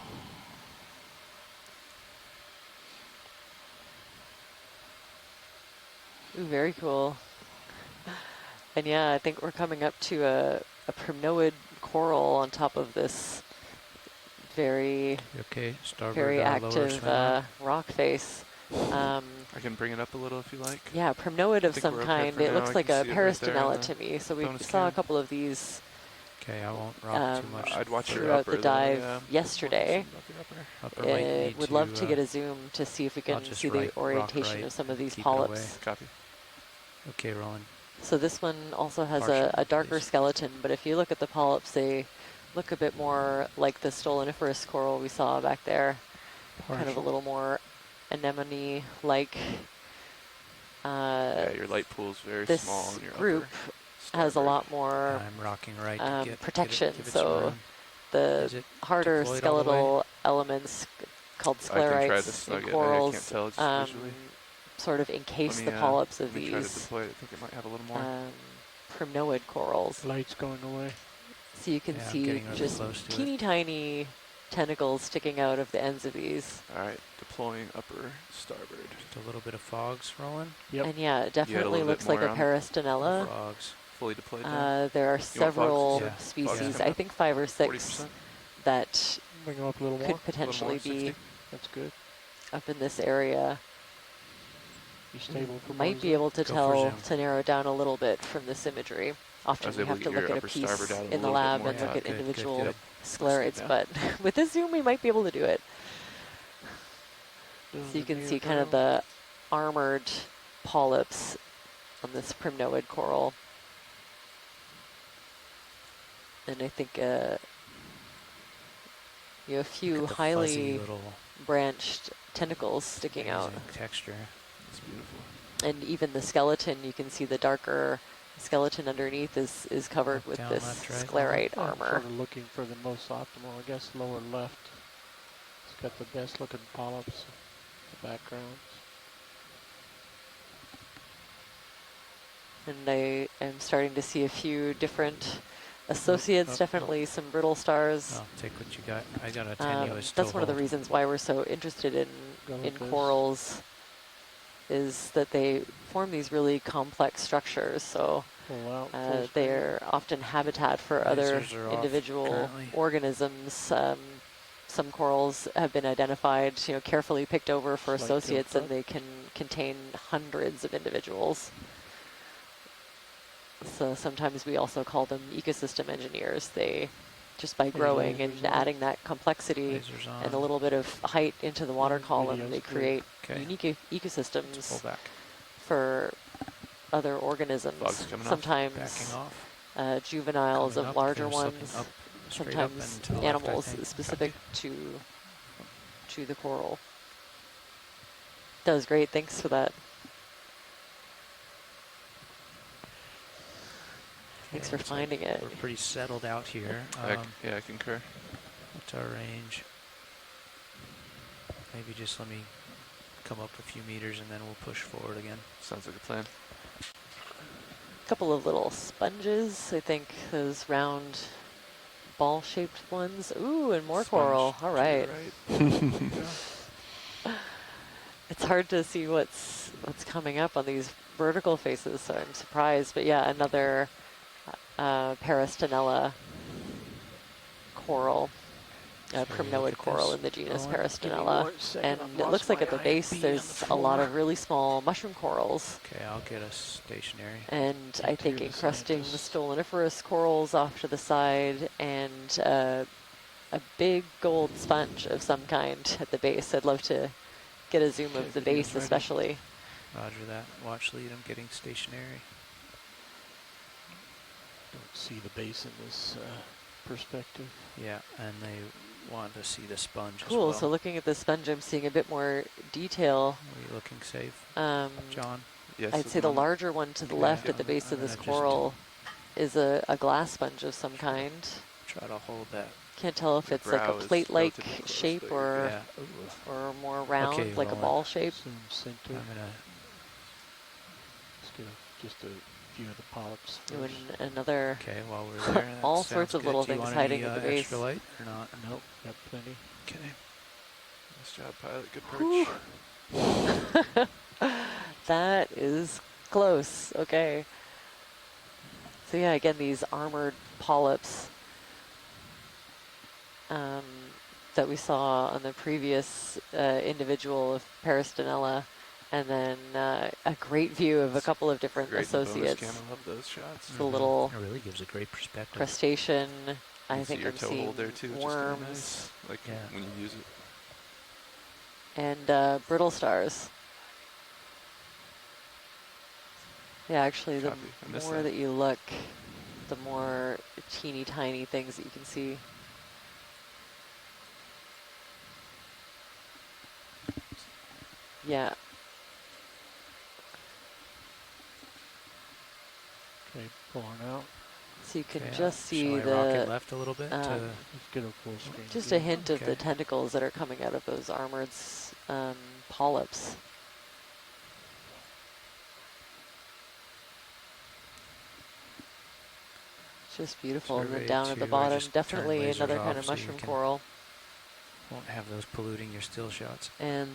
Ooh, very cool. And yeah, I think we're coming up to a primnoid coral on top of this very, very active rock face. I can bring it up a little if you like. Yeah, primnoid of some kind. It looks like a peristinella to me. So we saw a couple of these. Okay, I won't rock too much. I'd watch your throughout upper the dive though, yeah. yesterday. Would love to get a a zoom to see if we can see the rock orientation right of some of these keep it away. polyps. Copy. Okay, Roland. So this one also has Partial, a darker please. skeleton, but if you look at the polyps, they look a bit more like the stoloniferous coral we saw back there. Kind of a little more anemone-like. Yeah, your light pool's very This small in your group upper has a starboard. lot more I'm rocking right to get protection. give it So some room. the Is it harder deployed all the way? skeletal elements called I can try sclerites this. and I can't corals tell just visually. sort of encase Let the me, polyps of let me try to these deploy it. I think it might have a little more. primnoid corals. Light's going away. So you can Yeah, I'm see getting really just close to teeny tiny tentacles sticking out of the ends of these. All right, deploying upper starboard. Just a little bit of fogs rolling. Yep. And yeah, it definitely little bit looks like more a on peristinella. Fogs. Fully deployed now. There are fogs several instead? Yeah. species, Fogs I coming think 5 or 6, 40%. that Bring them up a little more. could potentially be 60. That's good. up in this area. Be stable for Might be boys. able to Go for tell zoom. to narrow down a little bit from this imagery. I Often was we able have to to get your look at a upper piece starboard out a in the little bit lab more. and look Yeah, at good, individual good. sclerites, now. but with this zoom we might be able to do it. Doing So you the can near see kind of ground. the armored polyps on this primnoid coral. And I think you have a few Look at the fuzzy highly little branched tentacles sticking out. amazing texture. It's beautiful. And even the skeleton, you can see the darker skeleton underneath is covered Up, with down, this left, right, sclerite I'm armor. sort of looking for the most optimal, I guess, lower left. It's got the best looking polyps, the backgrounds. And I am starting to see a few different associates, definitely some brittle stars. Well, take what you got. I got a tenuous That's one of the toehold. reasons why we're so interested in Go with this. corals, is that they form these really complex structures. So Pull out, full speed. they're often habitat for other Lasers are off individual currently. organisms. Some corals have been identified, carefully picked over for Slight tilt associates, and up. they can contain hundreds of individuals. So sometimes we also call them ecosystem engineers. They, just by growing and lasers on. adding that complexity Lasers on. and a little bit of height into the water column, Video's they clear. create Okay. unique Let's pull ecosystems back. for other organisms. Fog's coming off. Sometimes Backing off. juveniles Coming of up. larger There's something ones. up, straight up Sometimes and to the left, I animals think. specific Copy. to the coral. That was great. Thanks for that. Thanks for Okay, looks like finding it. We're pretty settled out here. Yeah, I concur. What's our range? Maybe just let me come up a few meters and then we'll push forward again. Sounds like a plan. A couple of little sponges. I think those round ball-shaped ones. Ooh, and more Sponge coral. All to your right. It's hard to see what's coming up on these vertical faces, so I'm surprised. But yeah, another peristinella coral, primnoid coral in the genus peristinella. And it looks like at the base there's a lot of really small mushroom corals. Okay, I'll get us stationary. And I think the encrusting the scientists. stoloniferous corals off to the side, and a big gold sponge of some kind at the base. I'd love to get a zoom of the video's base ready. especially. Roger that. Watch lead. I'm getting stationary. Don't see the base in this perspective. Yeah, and they want to see the sponge Cool. as well. So looking at the sponge, I'm seeing a bit more detail. Are you looking safe, John? Yes, I'd at say the moment. larger one to the Okay, left at the I'm base of gonna this just coral is a glass sponge of some kind. Try to hold that. Can't tell if Your it's like a brow is plate-like relatively close, shape but you're or good. Yeah. or more round, Okay, like a well, ball shape. Zoom center. I'm gonna. Let's get just a view of the polyps Doing first. another Okay, while we're there, that all sounds sorts of good. little Do you things want hiding any, at the base. extra light or not? Nope, got plenty. Okay. Nice job, pilot. Good perch. That is close. Okay. So yeah, again, these armored polyps that we saw on the previous individual of Peristinella, and then a great view of a couple of different Great in the bonus associates. cam. I love those shots. The little It really gives a great perspective. crustacean. You I can see think your I'm toe seeing hold there too, which is worms kinda nice. Like Yeah. when you use it. and brittle stars. Yeah, actually, the Copy. I missed more that. that you look, the more teeny tiny things that you can see. Yeah, Okay, pulling out. so you can Okay, just see shall I rocket the left a little bit? um, to, Let's get a full screen. just view. a hint of the Okay. tentacles that are coming out of those armored polyps. Just beautiful. And then Survey down at the 2, I bottom, just turned definitely lasers another kind off of so you mushroom can- coral. Won't have those polluting your still shots. And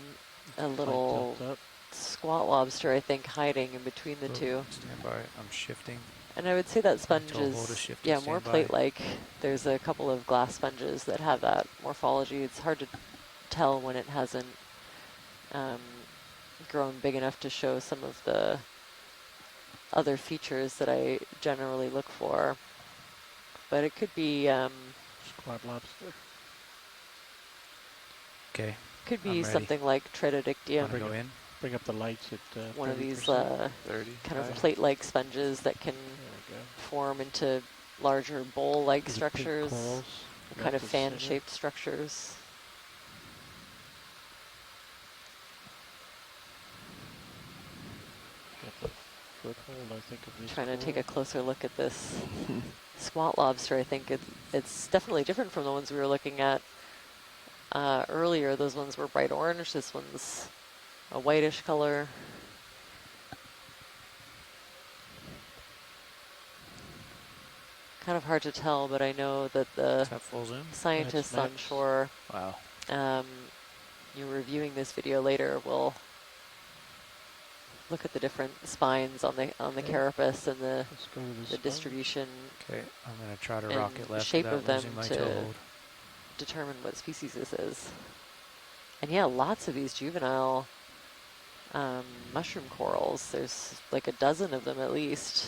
a Light little tilt up. squat lobster, I think, hiding in between the Oh, two. Stand by. I'm shifting. And I would say that sponge Until hold a is, shift yeah, and more stand by. plate-like. There's a couple of glass sponges that have that morphology. It's hard to tell when it hasn't grown big enough to show some of the other features that I generally look for. But it could be Squat lobster. Okay. could be I'm ready. something like Tritodictium, Want to go in? Bring up the lights at one of these 30%. 30. kind of High. plate-like sponges that can There we go. form into larger bowl-like These are pink structures, corals. kind Left of of center. fan-shaped structures. Got the foothold, I think, of this Trying to take a coral. closer look at this squat lobster. I think it's definitely different from the ones we were looking at earlier. Those ones were bright orange. This one's a whitish color. Kind of hard to tell, but I know that the Is that full zoom? scientists That's on nice. shore, Wow. you reviewing this video later, will look at the different spines on the Okay. carapace and the Let's go to the sponge. distribution, Okay, I'm going to try to And rocket the left shape without of them losing my to- toehold. determine what species this is. And yeah, lots of these juvenile mushroom corals. There's like a dozen of them at least,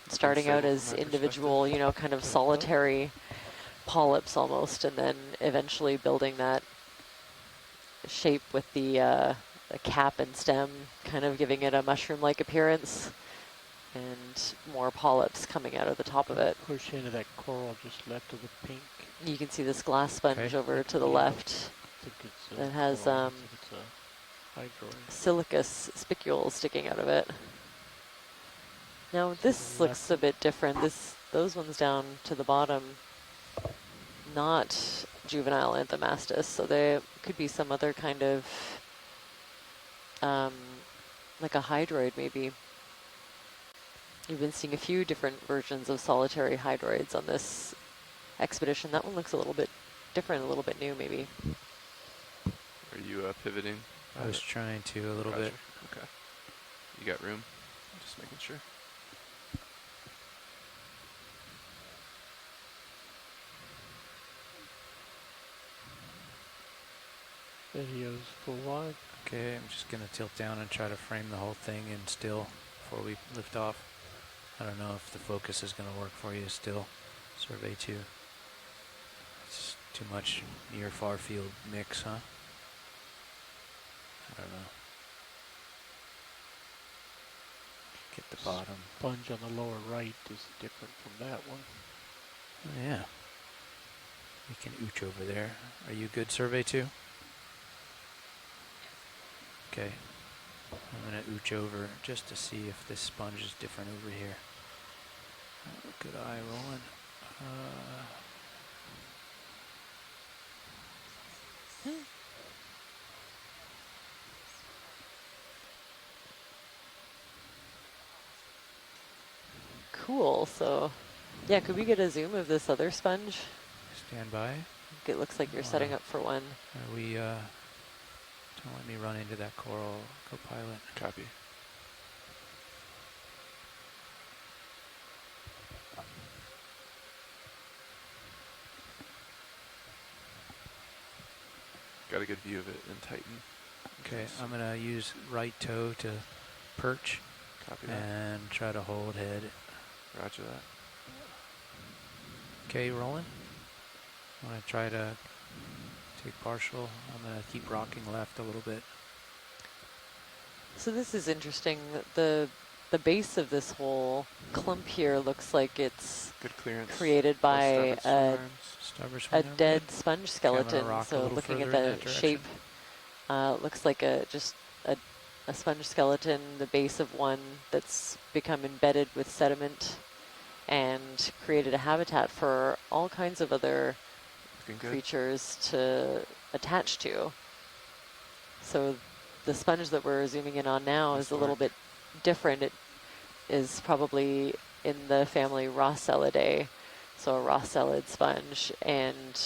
starting out Unstable as from my individual, you know, kind of solitary polyps almost, and then eventually building that shape with the cap and stem, kind of giving it a mushroom-like appearance, and more polyps coming out of the top of it. Push into that coral just left of the pink. You can see this glass sponge Okay. over to the Yeah. left I think it's that has coral. I think it's a hydroid. silicus spicules sticking out of it. Now this Left. looks a bit different. Those ones down to the bottom, not juvenile anthomastus, so they could be some other kind of like a hydroid maybe. You've been seeing a few different versions of solitary hydroids on this expedition. That one looks a little bit different, a little bit new maybe. Are you pivoting? I was trying to a little Gotcha. bit. Okay. You got room? Just making sure. Video's full wide. Okay, I'm just going to tilt down and try to frame the whole thing in still before we lift off. I don't know if the focus is going to work for you still. Survey 2. It's too much near far field mix, huh? I don't know. Get the bottom. Sponge on the lower right is different from that one. Oh, yeah. can ooch over there. Are you good, survey 2? Okay. I'm going to ooch over just to see if this sponge is different over here. Good eye rolling. Cool. So, yeah, could we get a zoom of this other sponge? Stand by. It looks like you're setting up for one. We don't let me run into that coral, Copilot. Copy. Got a good view of it in Titan. Okay, I'm going to use right toe to perch. Copy that. And try to hold head. Roger that. Okay, rolling. I'm going to try to take partial. I'm going to keep rocking left a little bit. So this is interesting. The base of this whole clump here looks like it's good clearance created by a dead sponge Okay, skeleton. so looking at the shape, looks like just a sponge skeleton, the base of one that's become embedded with sediment and created a habitat for all kinds of other creatures to attach to. So the sponge that we're zooming in on now is a little bit different. It is probably in the family Rosselidae, so a Rosselid sponge, and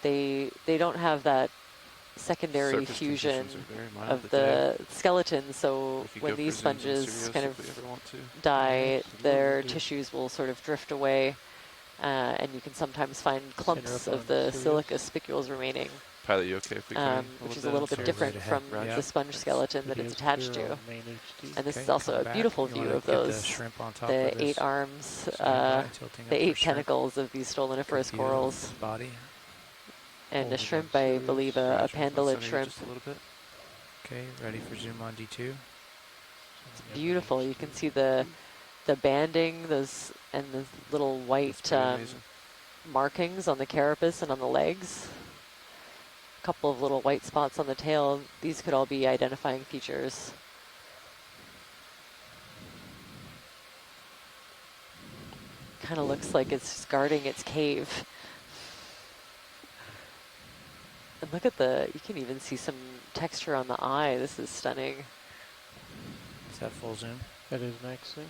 they don't have that secondary Surface fusion mild of the skeleton, so when these sponges kind of die, their tissues will sort of drift away, and you can sometimes find clumps of the silica spicules remaining. Pilot, you okay if we come which is a little bit different from the sponge skeleton that it's attached to. And this is also a beautiful view of those, the 8 arms, the 8 tentacles of these stoloniferous corals. And a shrimp, I believe, a pandalid shrimp. Okay, ready for zoom on D2. It's beautiful. You can see the banding, those and the little white markings on the carapace and on the legs. A couple of little white spots on the tail. These could all be identifying features. Kind of looks like it's guarding its cave. And look at you can even see some texture on the eye. This is stunning. Is that full zoom? That is max zoom.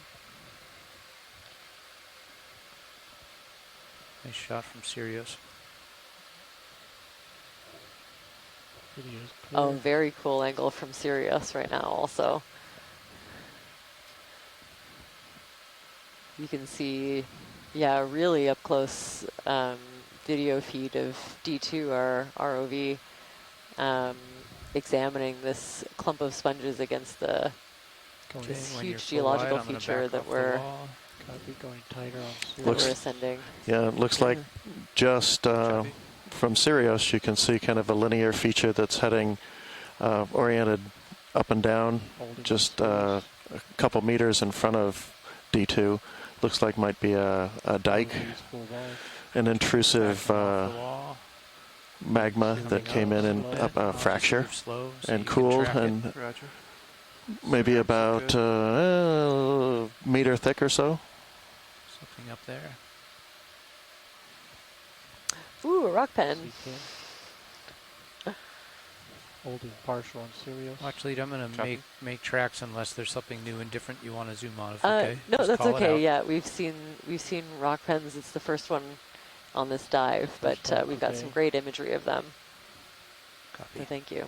Nice shot from Sirius. Oh, very cool angle from Sirius right now also. You can see, yeah, really up close video feed of D2, our ROV, examining this clump of sponges against this huge geological feature that we're ascending. Yeah, it looks like just from Sirius you can see kind of a linear feature that's heading oriented up and down just a couple meters in front of D2. Looks like might be a dike, an intrusive magma that came in and up a fracture and cooled, and maybe about a meter thick or so. Something up there. Ooh, a rock pen. Holding partial on Sirius. Actually, I'm going to make tracks unless there's something new and different you want to zoom on. If okay. No, just that's okay. Yeah, we've seen rock pens. It's the first one on this dive, but we've got some great imagery of them. Copy. So thank you.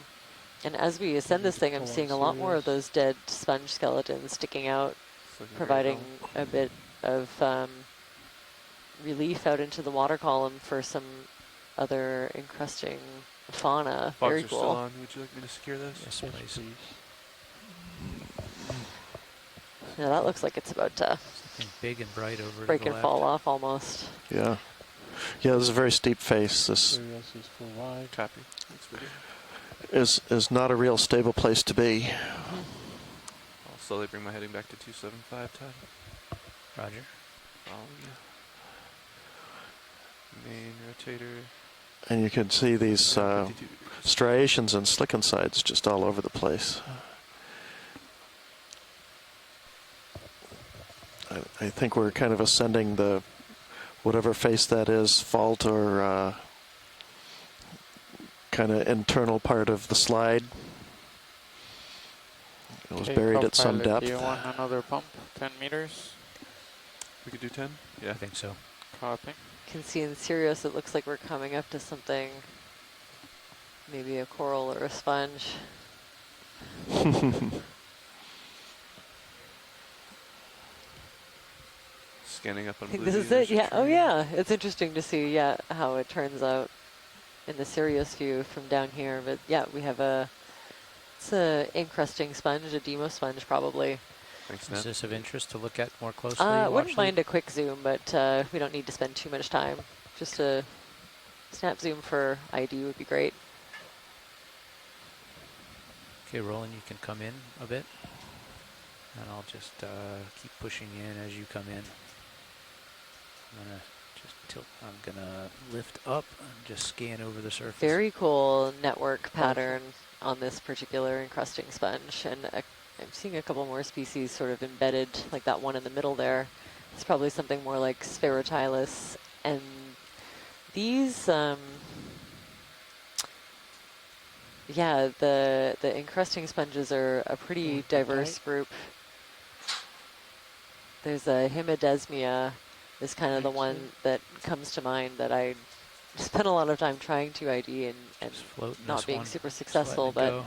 And as we ascend this thing, I'm seeing a lot more of those dead sponge skeletons sticking out, providing a bit of relief out into the water column for some other encrusting fauna. Very cool. Still on. Would you like me to secure this? Yes, please. Yeah, that looks like it's about to something big and bright over break to the and left. fall off almost. Yeah. Yeah, this is a very steep face. This Copy. is not a real stable place to be. I'll slowly bring my heading back to 275, Todd. Roger. Following you. Main rotator. And you can see these striations and slicken sides just all over the place. I think we're kind of ascending the, whatever face that is, fault or kind of internal part of the slide. It was buried at some Co-pilot, depth. do you want another pump? 10 meters? We could do 10? Yeah. I think so. Copy. You can see in Sirius it looks like we're coming up to something, maybe a coral or a sponge. Scanning up on I think Blue this is View, it, yeah. Oh tree. yeah, it's interesting to see, yeah, how it turns out in the Sirius view from down here. But yeah, we have it's a encrusting sponge, a demo sponge probably. Thanks, Is Nat. this of interest to look at more closely? I wouldn't watch mind a quick zoom, but we don't need to spend too much time. Just a snap zoom for ID would be great. Okay, Roland, you can come in a bit. And I'll just keep pushing in as you come in. I'm gonna just tilt, I'm gonna lift up and just scan over the surface. Very cool network pattern on this particular encrusting sponge. And I'm seeing a couple more species sort of embedded, like that one in the middle there. It's probably something more like Spherotylus. And these, yeah, the encrusting sponges are a pretty diverse group. There's a Hemidesmia is kind of the one that comes to mind that I spent a lot of time trying to ID and not being super successful, but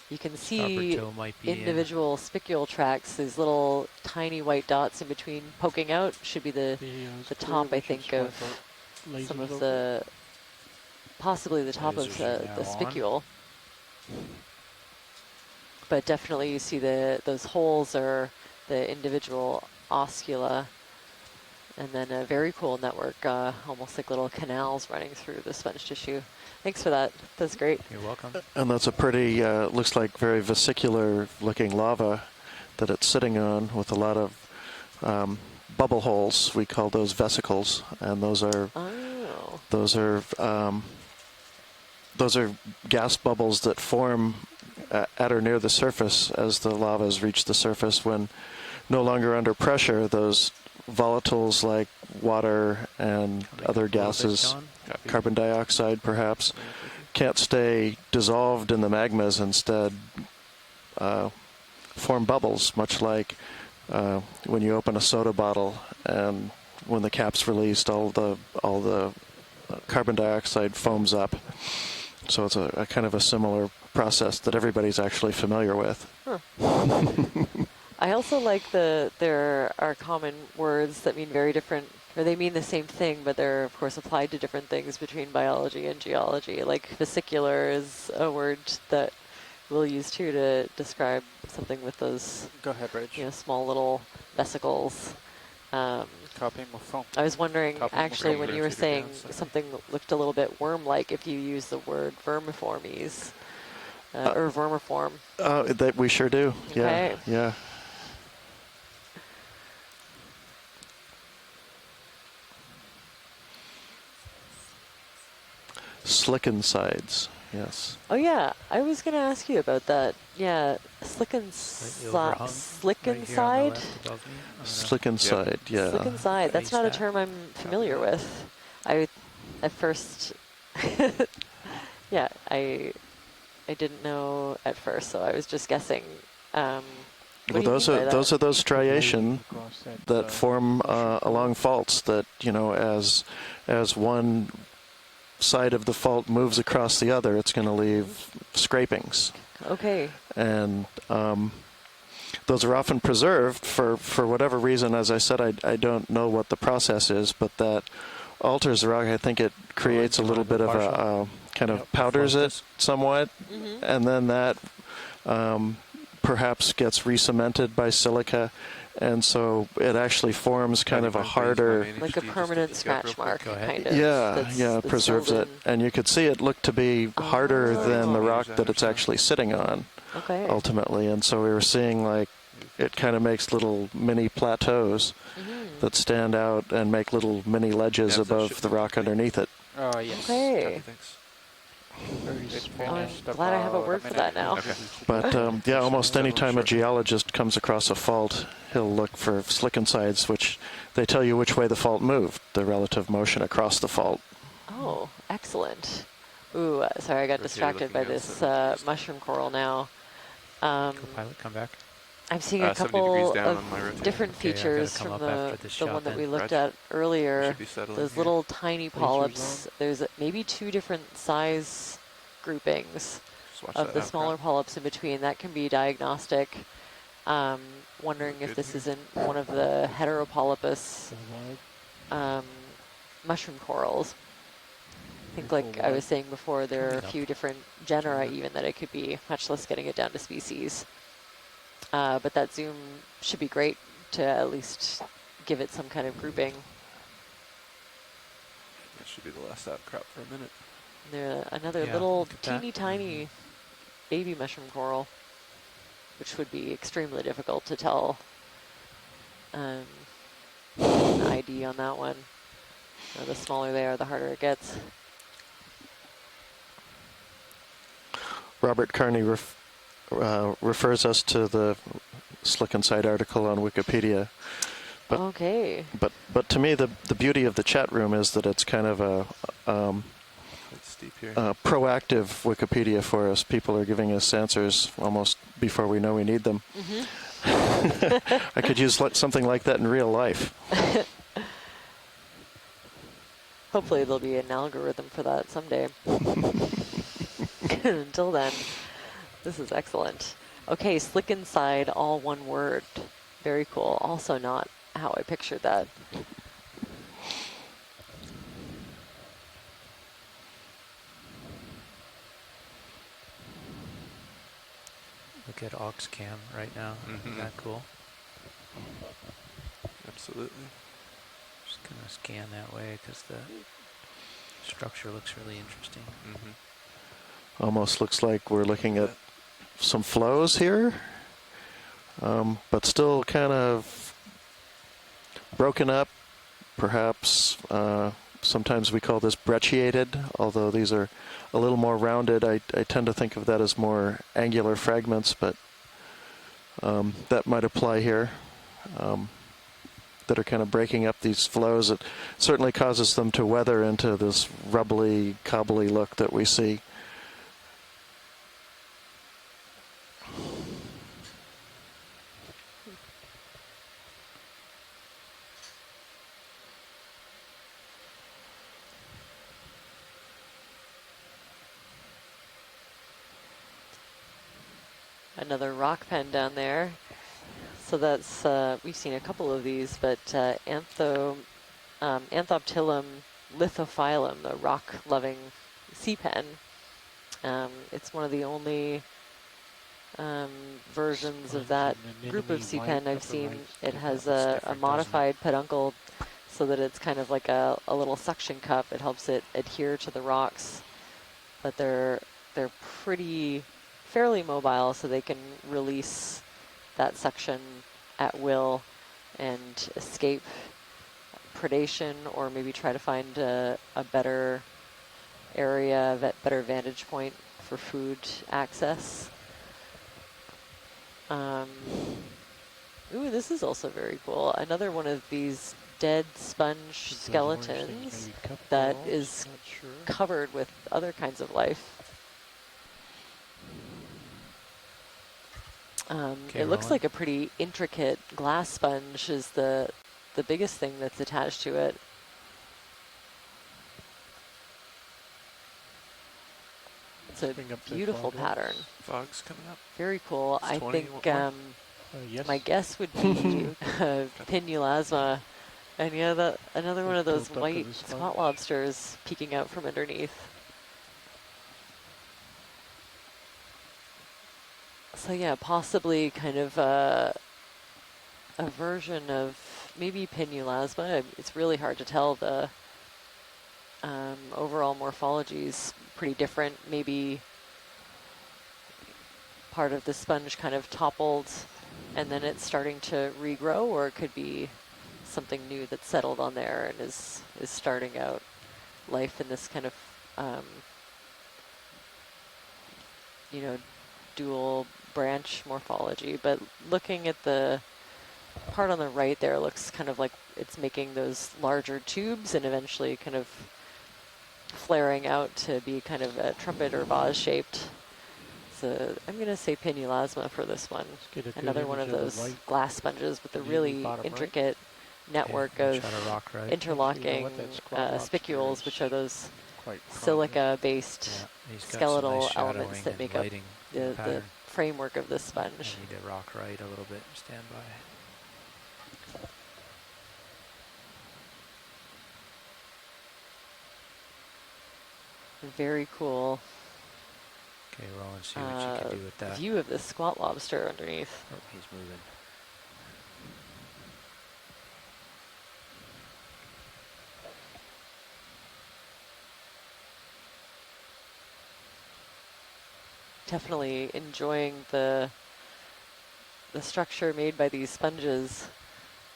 you can see individual spicule tracks, these little tiny white dots in between poking out should be the top, I think, of some of the, possibly the top of the spicule. But definitely you see those holes are the individual oscula, and then a very cool network, almost like little canals running through the sponge tissue. Thanks for that. That's great. You're welcome. And that's a pretty, looks like very vesicular looking lava that it's sitting on with a lot of bubble holes. We call those vesicles, and those are gas bubbles that form at or near the surface as the lavas reach the surface. When no longer under pressure, those volatiles like water and other gases, carbon dioxide perhaps, can't stay dissolved in the magmas, instead form bubbles, much like when you open a soda bottle and when the cap's released, all the carbon dioxide foams up. So it's a kind of a similar process that everybody's actually familiar with. Huh. I also like there are common words that mean very different, or they mean the same thing, but they're of course applied to different things between biology and geology. Like vesicular is a word that we'll use too to describe something with those. Go ahead, Reg. Small little vesicles. Copy my phone. I was wondering, actually, when you were saying something looked a little bit worm-like, if you use the word vermiformes, or vermiform. That we sure do. Okay. Yeah. Slicken sides, yes. Oh yeah, I was going to ask you about that. Yeah, slicken side. Slicken side, yeah. Slicken side. That's not a term I'm familiar with. I at first, yeah, I didn't know at first, so I was just guessing. Well, those are those striation that form along faults that, as one side of the fault moves across the other, it's going to leave scrapings. Okay. And those are often preserved for whatever reason. As I said, I don't know what the process is, but that alters the rock. I think it creates a little bit of a kind of powders it somewhat, and then that perhaps gets re-cemented by silica, and so it actually forms kind of a harder, like a permanent scratch mark, kind of. Yeah, preserves it, and you could see it look to be harder than the rock that it's actually sitting on, ultimately. And so we were seeing like it kind of makes little mini plateaus that stand out and make little mini ledges above the rock underneath it. Oh, yes. Okay. Copy, thanks. It's I'm finished glad I have a about word for minute. that now. Okay. But yeah, almost any time a shortly. geologist comes across a fault, he'll look for slickensides, which they tell you which way the fault moved, the relative motion across the fault. Oh, excellent. Ooh, sorry, I got Rotated distracted by looking at this 70 degrees mushroom coral now. Co-pilot, come back. I'm seeing a 70 degrees couple down of on my rotator. different Okay, I gotta features come from up after this the shot one that then. we looked Raj, at earlier. should be settling Those here. little tiny Lasers polyps. on. There's maybe 2 different size groupings Just watch of that the outcrop. smaller polyps in between. That can be diagnostic. Wondering if Good this here. isn't one of the heteropolypus Full wide. mushroom corals. I think, Full like I was wide. saying before, there are a Coming up. few different genera Turn it. even that it could be, much less getting it down to species. But that zoom should be great to at least give it some kind of grouping. That should be the last outcrop for a minute. There, another Yeah, little look at that. teeny tiny baby mushroom coral, which would be extremely difficult to tell an ID on that one. The smaller they are, the harder it gets. Robert Carney refers us to the Slickenside article on Wikipedia. But, Okay. But to me, the beauty of the chat room is that it's kind of a Quite steep here. proactive Wikipedia for us. People are giving us answers almost before we know we need them. I could use something like that in real life. Hopefully there'll be an algorithm for that someday. Until then, this is excellent. Okay, slick inside, all one word. Very cool. Also not how I pictured that. Look at Oxcam right now. Isn't that cool? Absolutely. Just gonna scan that way because the structure looks really interesting. Almost looks like we're looking at some flows here, but still kind of broken up. Perhaps sometimes we call this brecciated, although these are a little more rounded. I tend to think of that as more angular fragments, but that might apply here, that are kind of breaking up these flows. It certainly causes them to weather into this rubbly, cobbly look that we see. Another rock pen down there. So that's, we've seen a couple of these, but Anthoptilum lithophyllum, the rock-loving sea pen. It's one of the only versions of that group of sea pen I've seen. It has a modified peduncle so that it's kind of like a little suction cup. It helps it adhere to the rocks, but they're fairly mobile, so they can release that suction at will and escape predation, or maybe try to find a better area, better vantage point for food access. Ooh, this is also very cool. Another one of these dead sponge skeletons that is covered with other kinds of life. Okay, it looks rolling. like a pretty intricate glass sponge is the biggest thing that's attached to it. It's a Bring up the beautiful fog pattern. Fog's coming up. Very cool. It's I 20, think what more? Yes. my guess would be Pinulasma. And yeah, that another one of those Built up to white the spot sponge. lobsters peeking out from underneath. So yeah, possibly kind of a version of maybe Pinulasma. It's really hard to tell. The overall morphology is pretty different. Maybe part of the sponge kind of toppled and then it's starting to regrow, or it could be something new that's settled on there and is starting out. life in this kind of, you know, dual branch morphology. But looking at the part on the right there, looks kind of like it's making those larger tubes and eventually kind of flaring out to be kind of a trumpet or vase shaped. So I'm going to say pinulasma for this one. Another one of those glass sponges with a really intricate network of interlocking spicules, which are those silica-based skeletal elements that make up the framework of this sponge. I need to rock right a little bit. Stand by. Very cool. Okay, Roland, see what you can do with that. View of the squat lobster underneath. Oh, he's moving. Definitely enjoying the structure made by these sponges.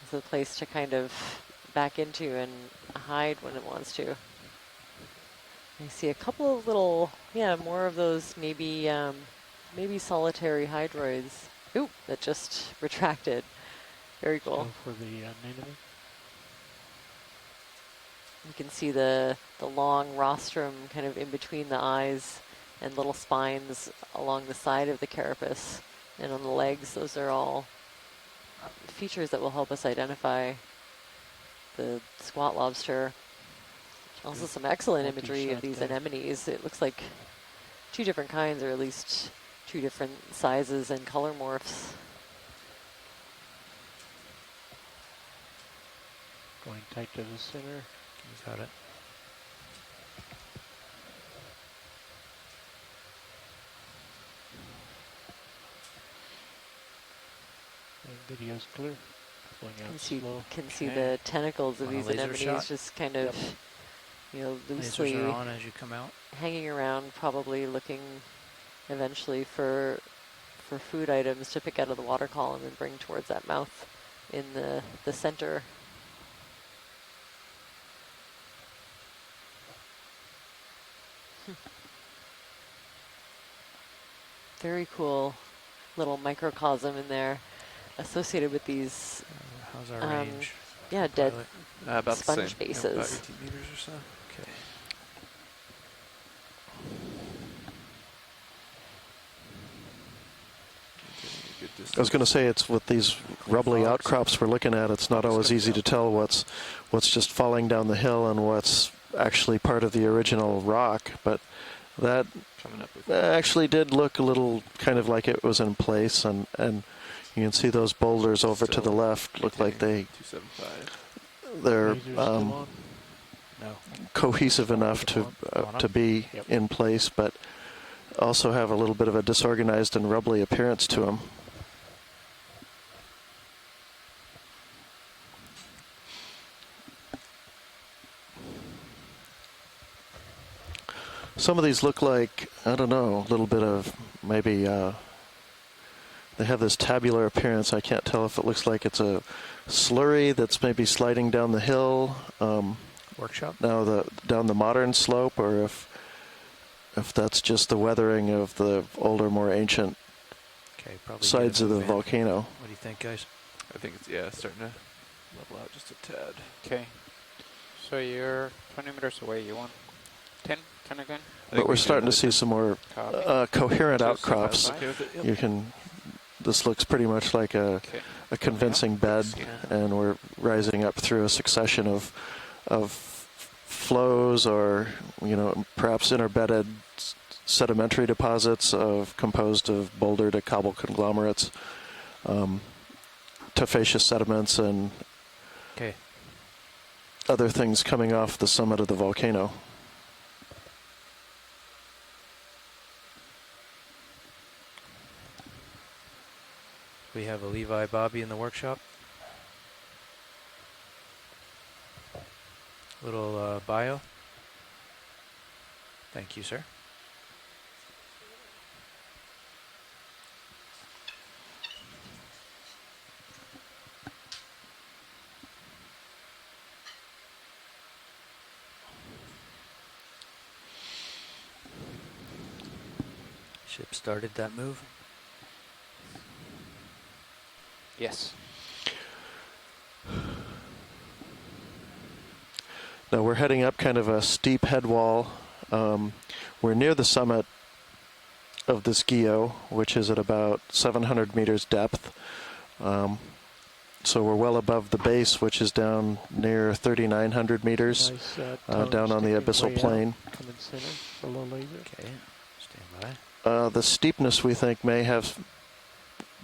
It's a place to kind of back into and hide when it wants to. I see a couple of little, more of those maybe solitary hydroids. Ooh, that just retracted. Very cool. Go for the anemone. You can see the long rostrum kind of in between the eyes and little spines along the side of the carapace. And on the legs, those are all features that will help us identify the squat lobster. Also some excellent imagery of these anemones. It looks like 2 different kinds, or at least 2 different sizes and color morphs. Going tight to the center. You got it. And video's clear. Can see the tentacles of these anemones just kind of, loosely Lasers are on as you come out. hanging around, probably looking eventually for food items to pick out of the water column and bring towards that mouth in the center. Very cool little microcosm in there associated with these how's our range? Dead about sponge the same. bases. About 18 meters or so. Okay. I was going to say, it's with these rubbly outcrops we're looking at, it's not always easy to tell what's just falling down the hill and what's actually part of the original rock, but that actually did look a little kind of like it was in place, and you can see those boulders over to the left look like they're cohesive enough to be in place, but also have a little bit of a disorganized and rubbly appearance to them. Some of these look like, I don't know, a little bit of maybe, they have this tabular appearance. I can't tell if it looks like it's a slurry that's maybe sliding down the hill. Workshop? Now down the modern slope, or if that's just the weathering of the older, more ancient sides of the volcano. What do you think, guys? I think it's, starting to level out just a tad. Okay. So you're 20 meters away. You want 10 again? But we're starting to see some more coherent outcrops. This looks pretty much like a convincing bed, and we're rising up through a succession of flows, or perhaps interbedded sedimentary deposits composed of boulder to cobble conglomerates, tufaceous sediments, and other things coming off the summit of the volcano. We have a Levi Bobby in the workshop. Little bio. Thank you, sir. Ship started that move. Yes. Now we're heading up kind of a steep head wall. We're near the summit of this Guyot, which is at about 700 meters depth. So we're well above the base, which is down near 3,900 meters, Nice, down on the abyssal plain. Coming center, below laser. Okay, stand by. The steepness, we think, may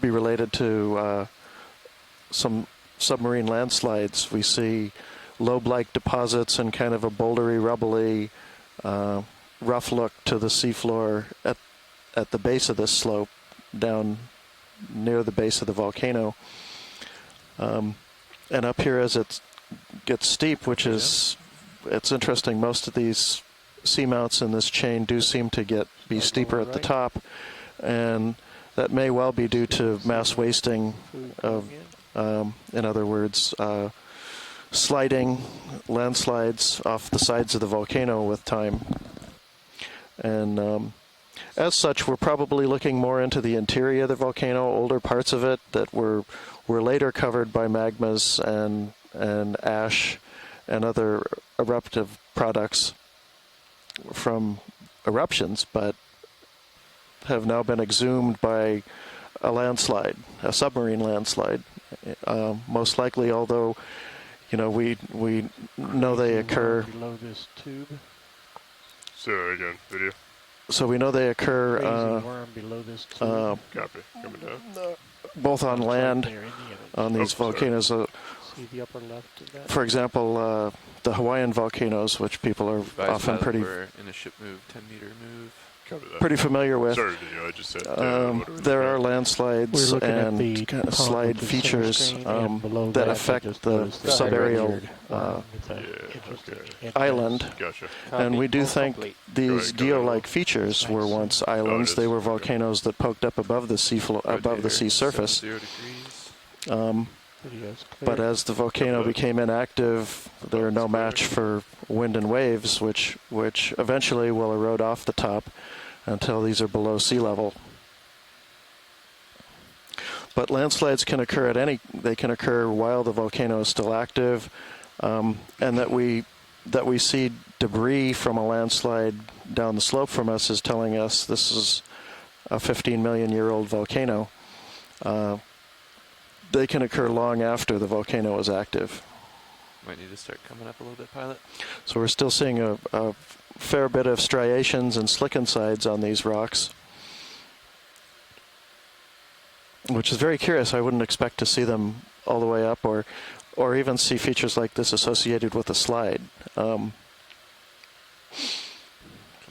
be related to some submarine landslides. We see lobe-like deposits and kind of a bouldery, rubbly, rough look to the seafloor at the base of this slope, down near the base of the volcano. And up here, as it gets steep, which is, it's interesting, most of these seamounts in this chain do seem to be steeper at the top, and that may well be due to mass wasting of, in other words, sliding landslides off the sides of the volcano with time. And as such, we're probably looking more into the interior of the volcano, older parts of it that were later covered by magmas and ash and other eruptive products from eruptions, but have now been exhumed by a landslide, a submarine landslide. Most likely, although, we know they occur. Below this tube. So again, video. So we know they occur. Crazy worm below this tube. Copy. Coming down. Both on land, There in the on these volcanoes. See the upper left of that? For example, the Hawaiian volcanoes, which people are often pretty We're in a ship move, 10-meter move. Copy that. pretty familiar with. Sorry, video. I just said. There are landslides We're looking at and the kind of top slide of the center features screen, and below that that, affect just the noticed the subaerial with a Yeah, interesting okay. entrance. island. Gotcha. And we do think Complete. these Go ahead. Guyot-like features were once islands. is. They were Okay. volcanoes that poked up above the sea above the sea surface. 0 degrees. Video's clear. But as the volcano became inactive, they're no match for wind and waves, which eventually will erode off the top until these are below sea level. But landslides can occur they can occur while the volcano is still active, and that we see debris from a landslide down the slope from us is telling us this is a 15 million year old volcano. They can occur long after the volcano is active. Might need to start coming up a little bit, pilot. So we're still seeing a fair bit of striations and slicken sides on these rocks, which is very curious. I wouldn't expect to see them all the way up or even see features like this associated with a slide. But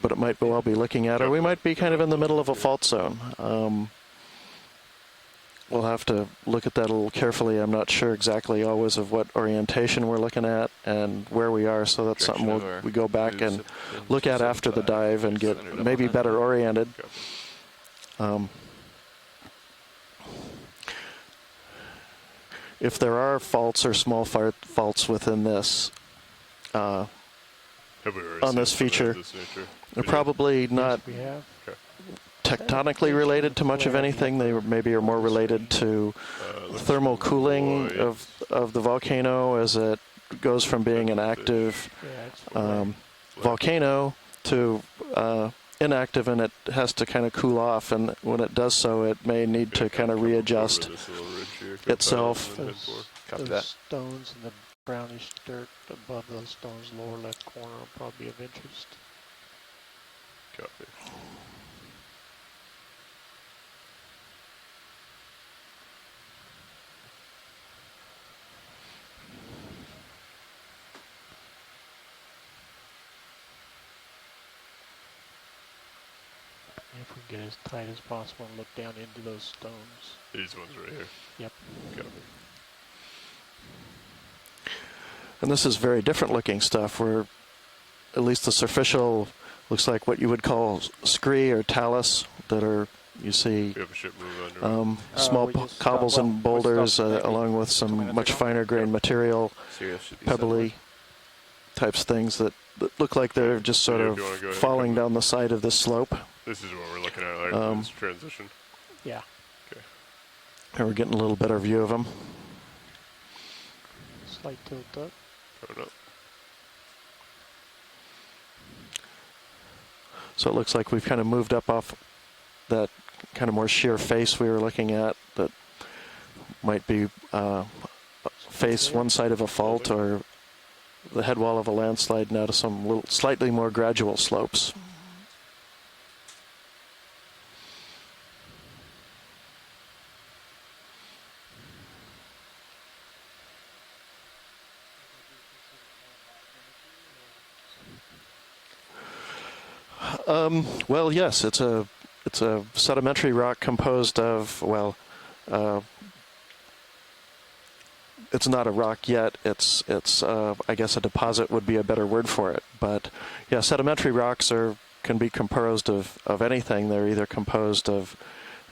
it might well be looking at, or we might be kind of in the middle of a fault zone. We'll have to look at that a little carefully. I'm not sure exactly always of what orientation we're looking at and where we are, so that's something we go back and look at after the dive and get maybe better oriented. If there are faults or small faults within this, on this feature, they're probably not We have. tectonically related to much of anything. They maybe are more related to thermal cooling of the volcano as it goes from being an active volcano to inactive, and it has to kind of cool off, and when it does so, it may need to kind of readjust itself. Those stones and the brownish dirt above those stones, lower left corner, will probably be of interest. Copy. If we get as tight as possible and look down into those stones. These ones right here. Yep. Copy. And this is very different looking stuff, where at least the superficial looks like what you would call scree or talus that are, you see, We have a ship move under. small we just cobbles stopped- and well, we boulders stopped maybe along with 2 some minutes much ago. finer grained material, Serial should be pebbly types things that look like they're just sort Yeah, of if you wanna go ahead and falling come down the side of this slope. This is what we're looking at, like this transition. Yeah. Okay. And we're getting a little better view of them. Slight tilt up. Coming up. So it looks like we've kind of moved up off that kind of more sheer face we were looking at that might be face one side of a fault or the head wall of a landslide now to some little slightly more gradual slopes. Well, yes, it's a sedimentary rock composed of, well, it's not a rock yet. It's I guess a deposit would be a better word for it. But yeah, sedimentary rocks can be composed of anything. They're either composed of,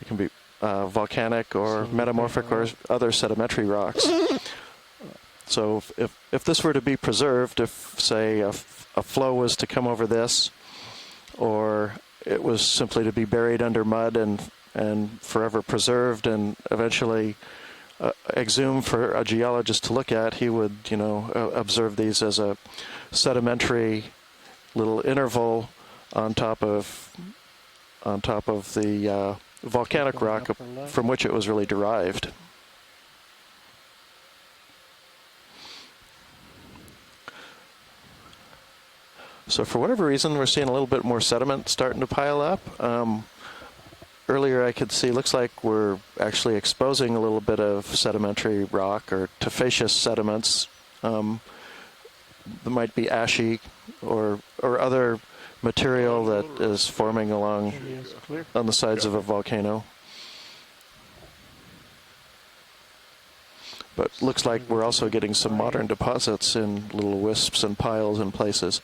it can be volcanic or metamorphic or other sedimentary rocks. So if this were to be preserved, if say a flow was to come over this, or it was simply to be buried under mud and forever preserved and eventually exhumed for a geologist to look at, he would, observe these as a sedimentary little interval on top of the volcanic rock from which it was really derived. So for whatever reason, we're seeing a little bit more sediment starting to pile up. Earlier I could see, looks like we're actually exposing a little bit of sedimentary rock or tufaceous sediments. There might be ashy or other material that is forming along on the sides of a volcano. But looks like we're also getting some modern deposits in little wisps and piles in places.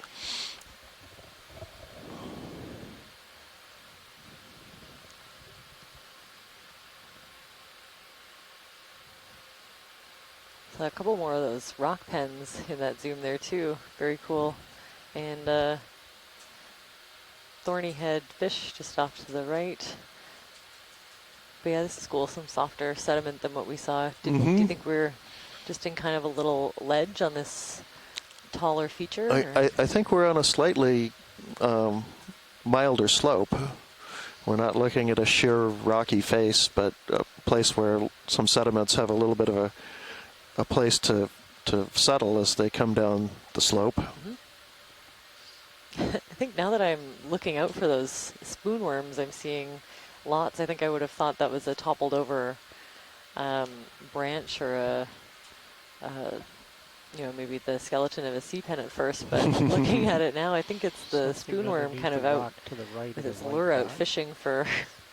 So a couple more of those rock pens in that zoom there too. Very cool. And thorny head fish just off to the right. But yeah, this is cool. Some softer sediment than what we saw. Do you think we're just in kind of a little ledge on this taller feature? I think we're on a slightly milder slope. We're not looking at a sheer rocky face, but a place where some sediments have a little bit of a place to settle as they come down the slope. I think now that I'm looking out for those spoonworms, I'm seeing lots. I think I would have thought that was a toppled over branch or maybe the skeleton of a sea pen at first, but looking at it now, I think it's the spoonworm kind of out to the right with its lure out fishing for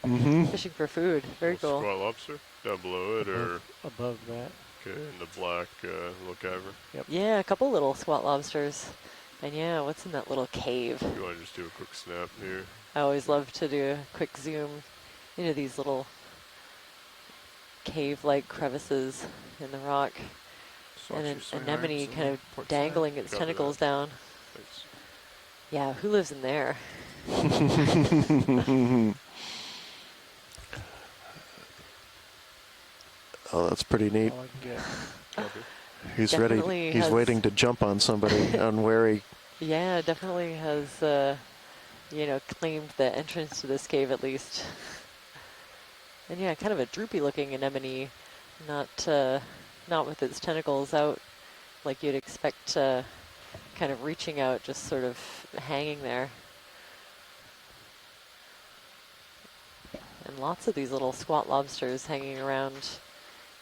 fishing for food. Very cool. Squat lobster down below it, or above that. Okay, and the black little caver. Yep. Yeah, a couple little squat lobsters. And yeah, what's in that little cave? You want to just do a quick snap here? I always love to do a quick zoom into these little cave-like crevices in the rock. And an anemone kind of dangling its tentacles down. Thanks. Yeah, who lives in there? Oh, that's pretty neat. All I can get. He's Definitely ready. He's has- waiting to jump on somebody, unwary. Yeah, definitely has, claimed the entrance to this cave at least. And yeah, kind of a droopy-looking anemone, not with its tentacles out like you'd expect, kind of reaching out, just sort of hanging there. And lots of these little squat lobsters hanging around,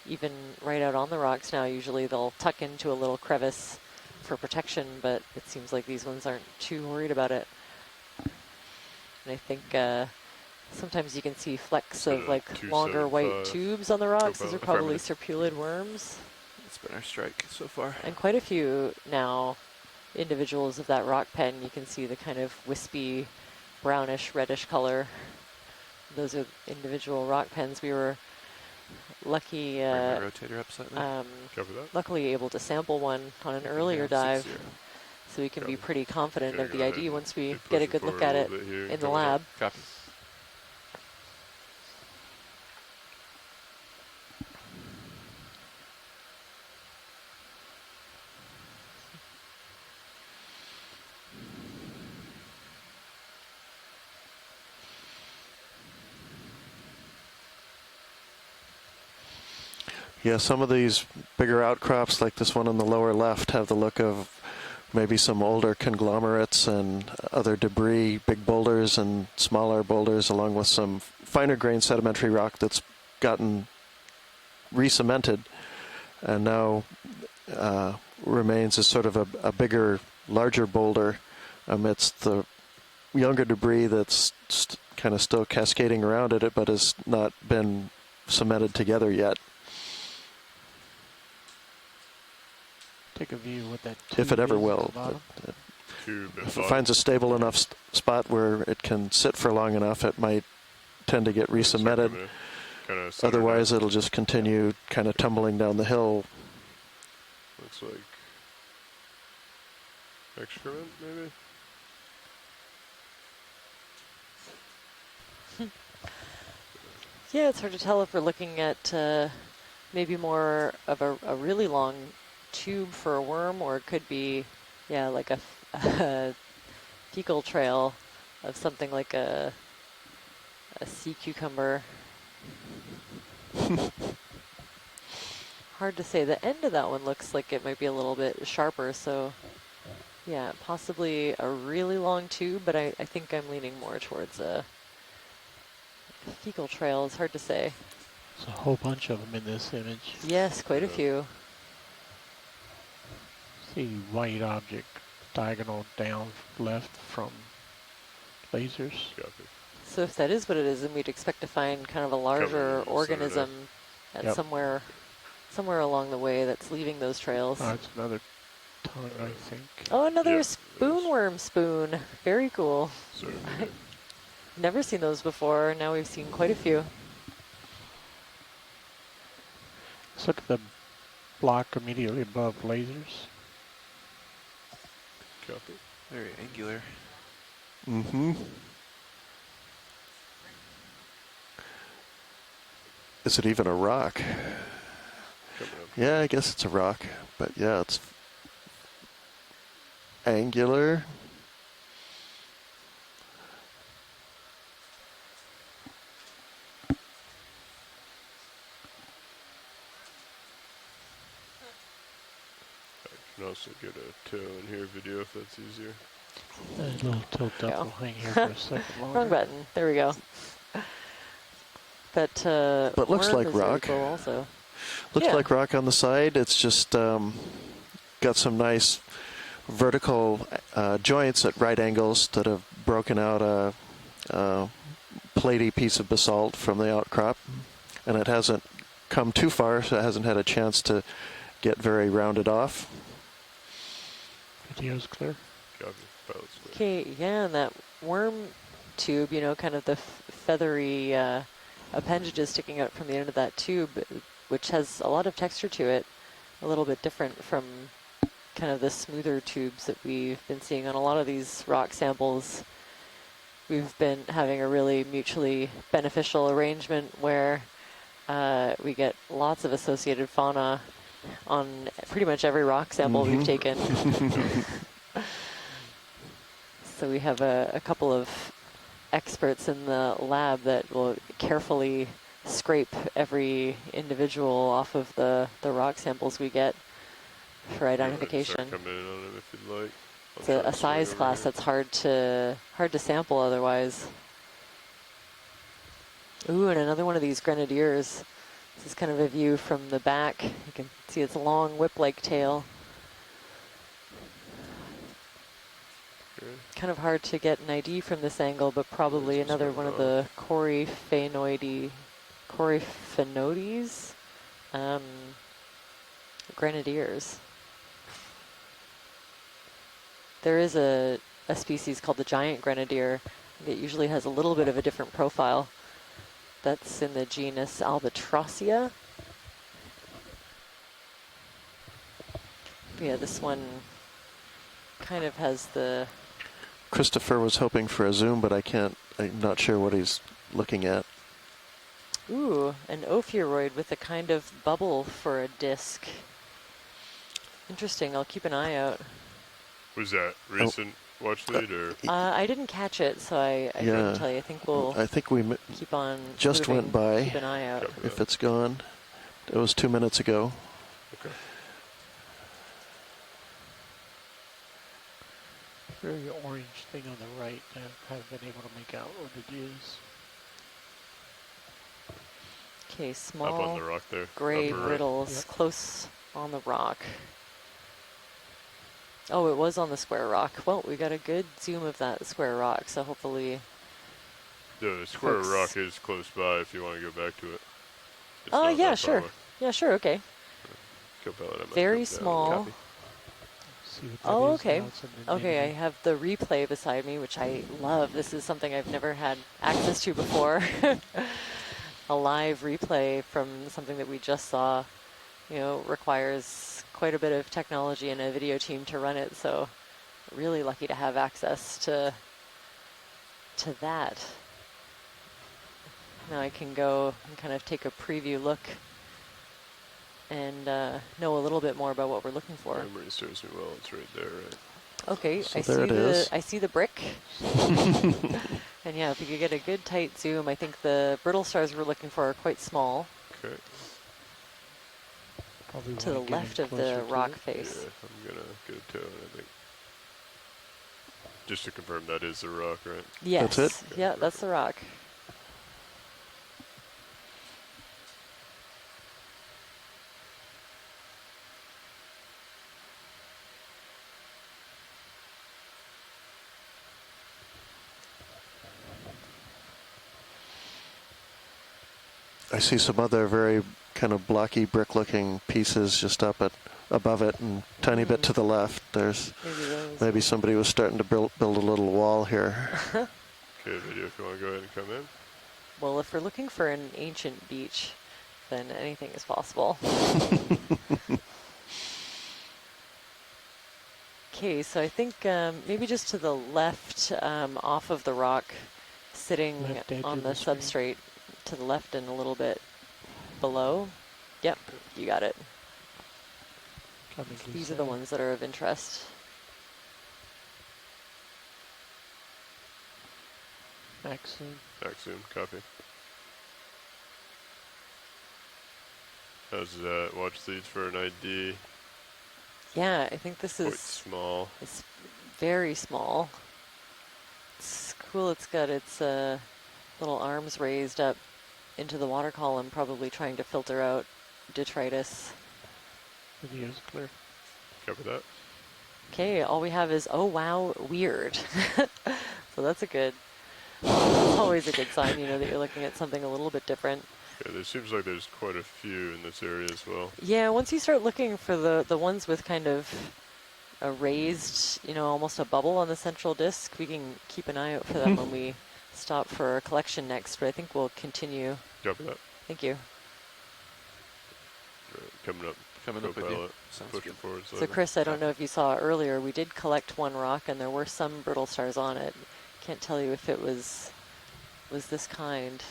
even right out on the rocks now. Usually they'll tuck into a little crevice for protection, but it seems like these ones aren't too worried about it. And I think sometimes you can see flecks of like longer white tubes on the rocks. Those are probably serpulid worms. It's been our strike so far. And quite a few now individuals of that rock pen. You can see the kind of wispy brownish reddish color. Those are individual rock pens. We were lucky, Bring my rotator up slightly. Cover that. luckily able to sample one on an earlier dive, so we can be pretty confident of the ID once we get a good look at it in the lab. Copy. Yeah, some of these bigger outcrops, like this one on the lower left, have the look of maybe some older conglomerates and other debris, big boulders and smaller boulders, along with some finer grained sedimentary rock that's gotten re-cemented and now remains as sort of a bigger, larger boulder amidst the younger debris that's kind of still cascading around it, but has not been cemented together yet. Take a view what that If it ever tube is at will. the bottom. If it finds a stable enough spot where it can sit for long enough, it might tend to get re-cemented. Otherwise, it'll just continue kind of tumbling down the hill. Looks like excrement, maybe? Yeah, it's hard to tell if we're looking at maybe more of a really long tube for a worm, or it could be, yeah, like a fecal trail of something like a sea cucumber. Hard to say. The end of that one looks like it might be a little bit sharper, so yeah, possibly a really long tube, but I think I'm leaning more towards a fecal trail. It's hard to say. There's a whole bunch of them in this image. Yes, quite a few. See white object diagonal down left from lasers. So if that is what it is, then we'd expect to find kind of a larger organism at somewhere along the way that's leaving those trails. Oh, it's another tongue, I think. Oh, another spoonworm spoon. Very cool. Never seen those before. Now we've seen quite a few. Let's look at the block immediately above lasers. Copy. Very angular. Mm-hmm. Is it even a rock? Yeah, I guess it's a rock, but yeah, it's angular. I can also get a toe in here video if that's easier. A little tilt up. We'll hang here for a second longer. Wrong button. There we go. But looks like really rock. cool also. Looks like rock on the side. It's just got some nice vertical joints at right angles that have broken out a platy piece of basalt from the outcrop, and it hasn't come too far, so it hasn't had a chance to get very rounded off. Video's clear. Okay, yeah, and that worm tube, you know, kind of the feathery appendages sticking out from the end of that tube, which has a lot of texture to it, a little bit different from kind of the smoother tubes that we've been seeing on a lot of these rock samples. We've been having a really mutually beneficial arrangement where we get lots of associated fauna on pretty much every rock sample we've taken. So we have a couple of experts in the lab that will carefully scrape every individual off of the rock samples we get for identification. Come in on it if you'd like. It's a size class that's hard to sample otherwise. Ooh, and another one of these grenadiers. This is kind of a view from the back. You can see its long whip-like tail. Kind of hard to get an ID from this angle, but probably another one of the Coryphaenoides grenadiers. There is a species called the giant grenadier. It usually has a little bit of a different profile. That's in the genus Albatrossia. Yeah, this one kind of has the... Christopher was hoping for a zoom, but I'm not sure what he's looking at. Ooh, an ophiuroid with a kind of bubble for a disc. Interesting, I'll keep an eye out. Was that recent watch feed or? I didn't catch it, so I couldn't tell you. I think we keep on just moving, went by. Keep an eye out. If it's gone, It was 2 minutes ago. Okay. Very orange thing on the right. I haven't been able to make out what it is. Okay, Up on small the rock there. gray upper right. brittles Yep. close on the rock. Oh, it was on the square rock. Well, we got a good zoom of that square rock, so hopefully. The square Folks. rock is close by if you want to go back to it. It's Oh, not yeah, that far sure. away. Yeah, sure, okay. Copilot, I must Very come down. small. Copy. See what that Oh, is okay. now. It's in the Okay, I negative. have the replay beside me, which I love. This is something I've never had access to before. A live replay from something that we just saw, you know, requires quite a bit of technology and a video team to run it. So really lucky to have access to that. Now I can go and kind of take a preview look and know a little bit more about what we're looking for. Memory serves me well. It's right there, right? Okay, So I there see it is. I see the brick. And yeah, if we could get a good tight zoom, I think the brittle stars we're looking for are quite small. Okay. Probably To the wanna get in left of closer the to rock it. face. Yeah, I'm gonna get a toe, I think. Just to confirm, that is the rock, right? Yes. That's it? Yeah, that's the rock. I see some other very kind of blocky brick-looking pieces just up above it, and tiny bit to the left. There's Maybe those. maybe somebody was starting to build a little wall here. Okay, video, if you want to go ahead and come in. Well, if we're looking for an ancient beach, then anything is possible. Okay, so I think maybe just to the left, off of the rock, sitting Left edge on of the the screen. substrate, to the left and a little bit below. Yep, you got it. Coming to These are the center. ones that are of interest. Max zoom. Zoom, copy. How's that? Watch these for an ID. Yeah, I think this Quite is small. it's very small. It's cool. It's got its little arms raised up into the water column, probably trying to filter out detritus. Video's clear. Cover that. Okay, all we have is, oh wow, weird. So that's always a good sign, you know, that you're looking at something a little bit different. Yeah, there seems like there's quite a few in this area as well. Yeah, once you start looking for the ones with kind of a raised, you know, almost a bubble on the central disc, we can keep an eye out for them when we stop for our collection next, but I think we'll continue. Copy that. Thank you. Right, coming up. Coming up with you. Copilot. Sounds Pushing good. forward So slightly. Chris, I don't know if you saw earlier, we did collect one rock and there were some brittle stars on it. Can't tell you if it was this kind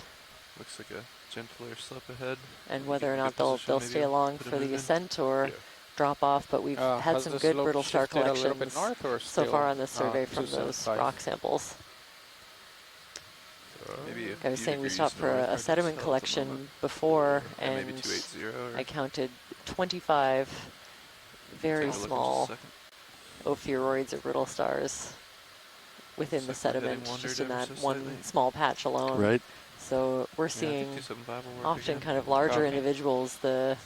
Looks like a gentler slope ahead. and whether or Good not position, they'll maybe stay along put a for the move in. ascent or Yeah. drop off, but we've had Has some the good slope brittle star shifted a little bit collections north or so still, far on this survey from 275? those rock samples. Maybe a I was few saying we degrees stopped for north, a hard to sediment tell at the collection moment. before, Yeah, maybe and 280 or I counted 25 very take a look in just a small second. ophiuroids or brittle stars within the Looks like we're heading sediment, wondered just in ever that so one slightly. small patch alone. Right. So we're Yeah, I think seeing 275 will work often again. kind of larger Okay. individuals that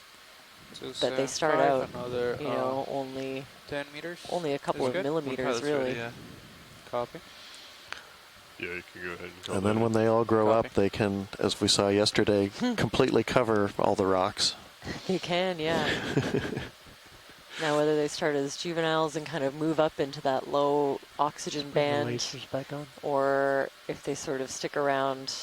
they start 275, out, another you know, only 10 meters. a couple is of good. millimeters, Pilot's really. ready, yeah. Copy. Yeah, you can go ahead and call And then that when in. they all grow Copy. up, they can, as we saw yesterday, completely cover all the rocks. They can, yeah. Now, whether they start as juveniles and kind of move up into that low oxygen Bring the band, lasers back on. or if they sort of stick around,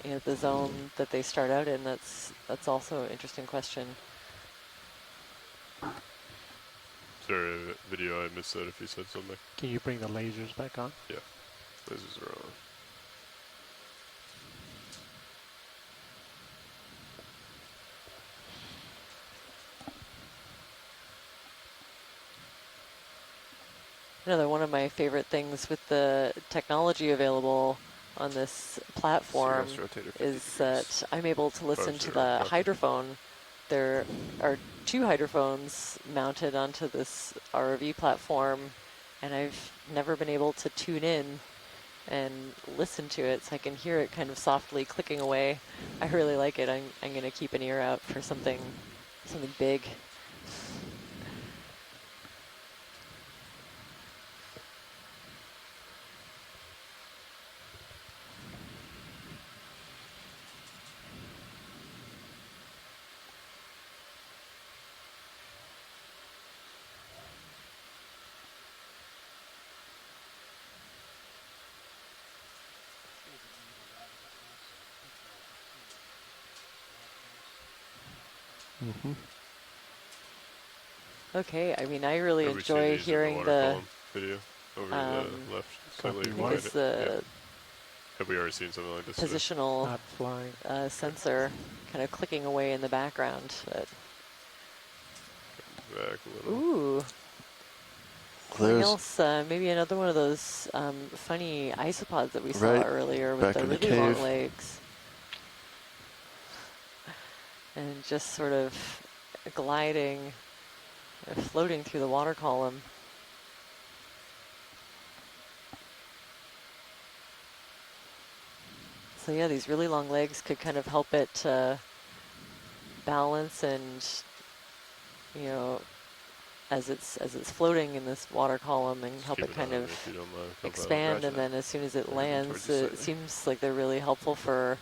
you know, the zone that they start out in, that's also an interesting question. Sorry, video, I missed that if you said something. Can you bring the lasers back on? Yeah, lasers are on. Another one of my favorite things with the technology available on this platform is that I'm able to listen to the hydrophone. There are 2 hydrophones mounted onto this ROV platform, and I've never been able to tune in and listen to it, so I can hear it kind of softly clicking away. I really like it. I'm going to keep an ear out for something big. Mm-hmm. Okay, I mean, I really Have we seen enjoy these in hearing water the column video over the left slightly Copy behind it's it. the Yeah. Have we already seen something like this today? positional Not flying. sensor kind of clicking away in the background. But Back a little. ooh, something There's else. Maybe another one of those funny isopods that we saw Right, earlier with back the in the really long cave. legs, and just sort of gliding, floating through the water column. So yeah, these really long legs could kind of help it balance, and as it's floating in this water column, and help it kind of expand. And then as soon as it lands, it seems like they're really helpful for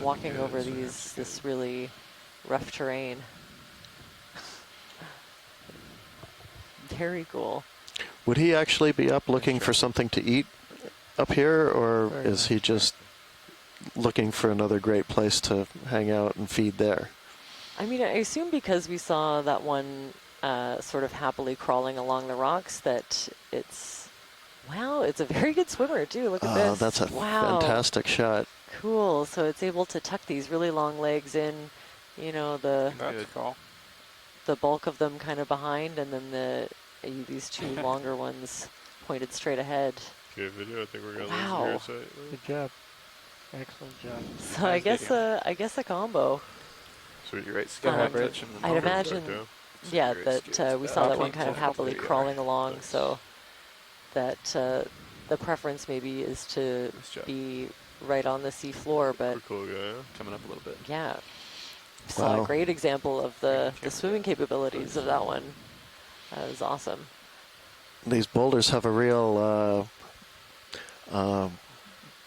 walking over this really rough terrain. Very cool. Would he actually be up looking for something to eat up here, or is he just looking for another great place to hang out and feed there? I mean, I assume because we saw that one sort of happily crawling along the rocks that it's a very good swimmer too. Look at this. That's a fantastic shot. Cool. So it's able to tuck these really long legs in, the bulk of them kind of behind, and then these 2 longer ones pointed straight ahead. Good video. I think we're gonna Wow. lose the air Good job. Excellent job. So I guess a combo. Sweet. You're right, I'd imagine, yeah, that we saw that one kind of happily crawling along, so that the preference maybe is to be right on the sea floor, but Cool guy, huh? coming up a little bit. yeah, saw a great example of the swimming capabilities of that one. That was awesome. These boulders have a real,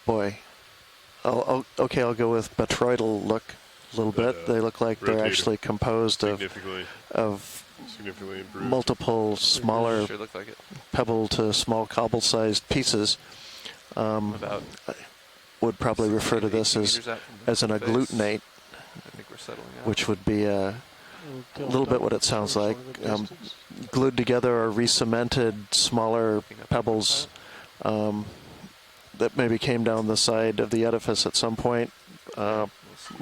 boy. I'll go with botryoidal look a little bit. They look like they're actually composed of multiple smaller pebble to small cobble-sized pieces. Would probably refer to this as an agglutinate, which would be a little bit what it sounds like. Glued together or re-cemented smaller pebbles that maybe came down the side of the edifice at some point,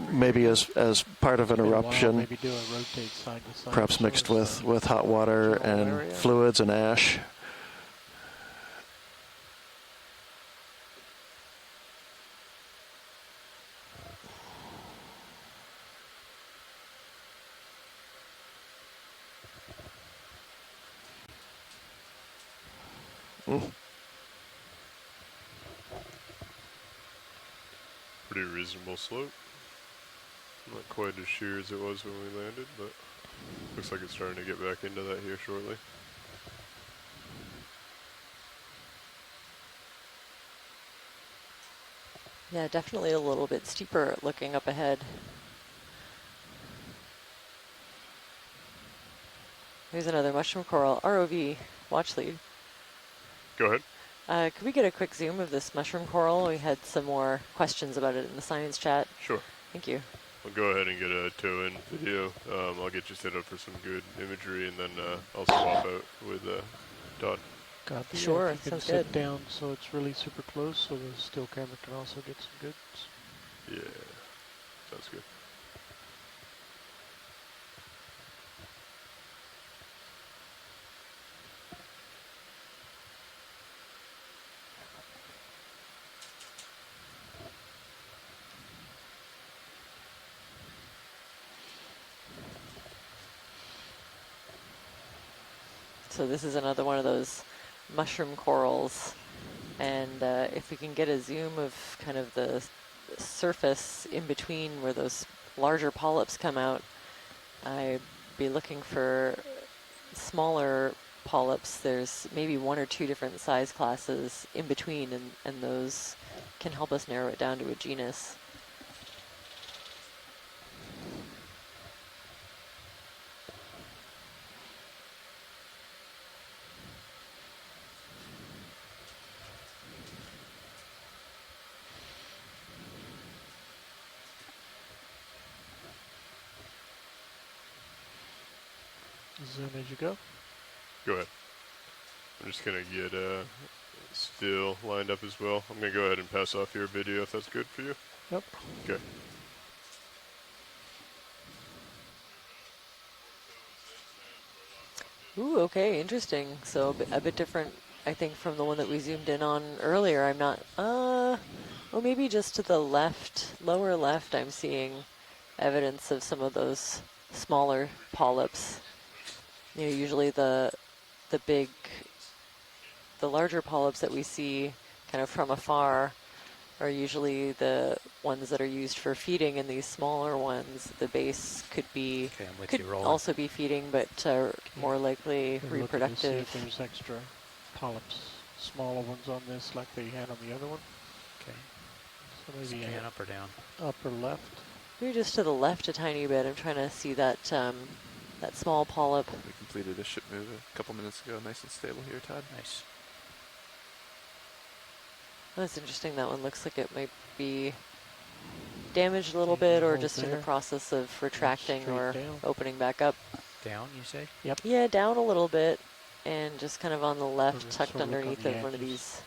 maybe as part of an eruption, perhaps mixed with hot water and fluids and ash. Pretty reasonable slope. Not quite as sheer as it was when we landed, but looks like it's starting to get back into that here shortly. Yeah, definitely a little bit steeper looking up ahead. Here's another mushroom coral, ROV, watch lead. Go ahead. Could we get a quick zoom of this mushroom coral? We had some more questions about it in the science chat. Sure. Thank you. I'll go ahead and get a tow-in video. I'll get you set up for some good imagery, and then I'll swap out with Todd. Copy. Sure, If you can sounds sit good. down so it's really super close, so the still camera can also get some good. Yeah, sounds good. So this is another one of those mushroom corals. And if we can get a zoom of kind of the surface in between where those larger polyps come out, I'd be looking for smaller polyps. There's maybe 1 or 2 different size classes in between, and those can help us narrow it down to a genus. Zoom as you go. Go ahead. I'm just gonna get still lined up as well. I'm gonna go ahead and pass off your video if that's good for you. Yep. Okay. Ooh, okay, interesting. So a bit different, I think, from the one that we zoomed in on earlier. I'm not, well, maybe just to the left, lower left, I'm seeing evidence of some of those smaller polyps. You know, usually the larger polyps that we see kind of from afar are usually the ones that are used for feeding, and these smaller ones, the base could be, also be feeding, but more likely We're looking to see if reproductive. there's extra polyps, smaller ones on this like they had on the other one. Okay. So maybe Scan up or down? upper left. Maybe just to the left a tiny bit. I'm trying to see that that small polyp. We completed a ship move a couple minutes ago. Nice and stable here, Todd. Nice. That's interesting. That one looks like it might be damaged a little bit, or hold just in the there. process of retracting straight or down. opening back up. Down, you say? Yep. Yeah, down a little bit, and just kind of on the left, Sort tucked of look on underneath the of one of edges.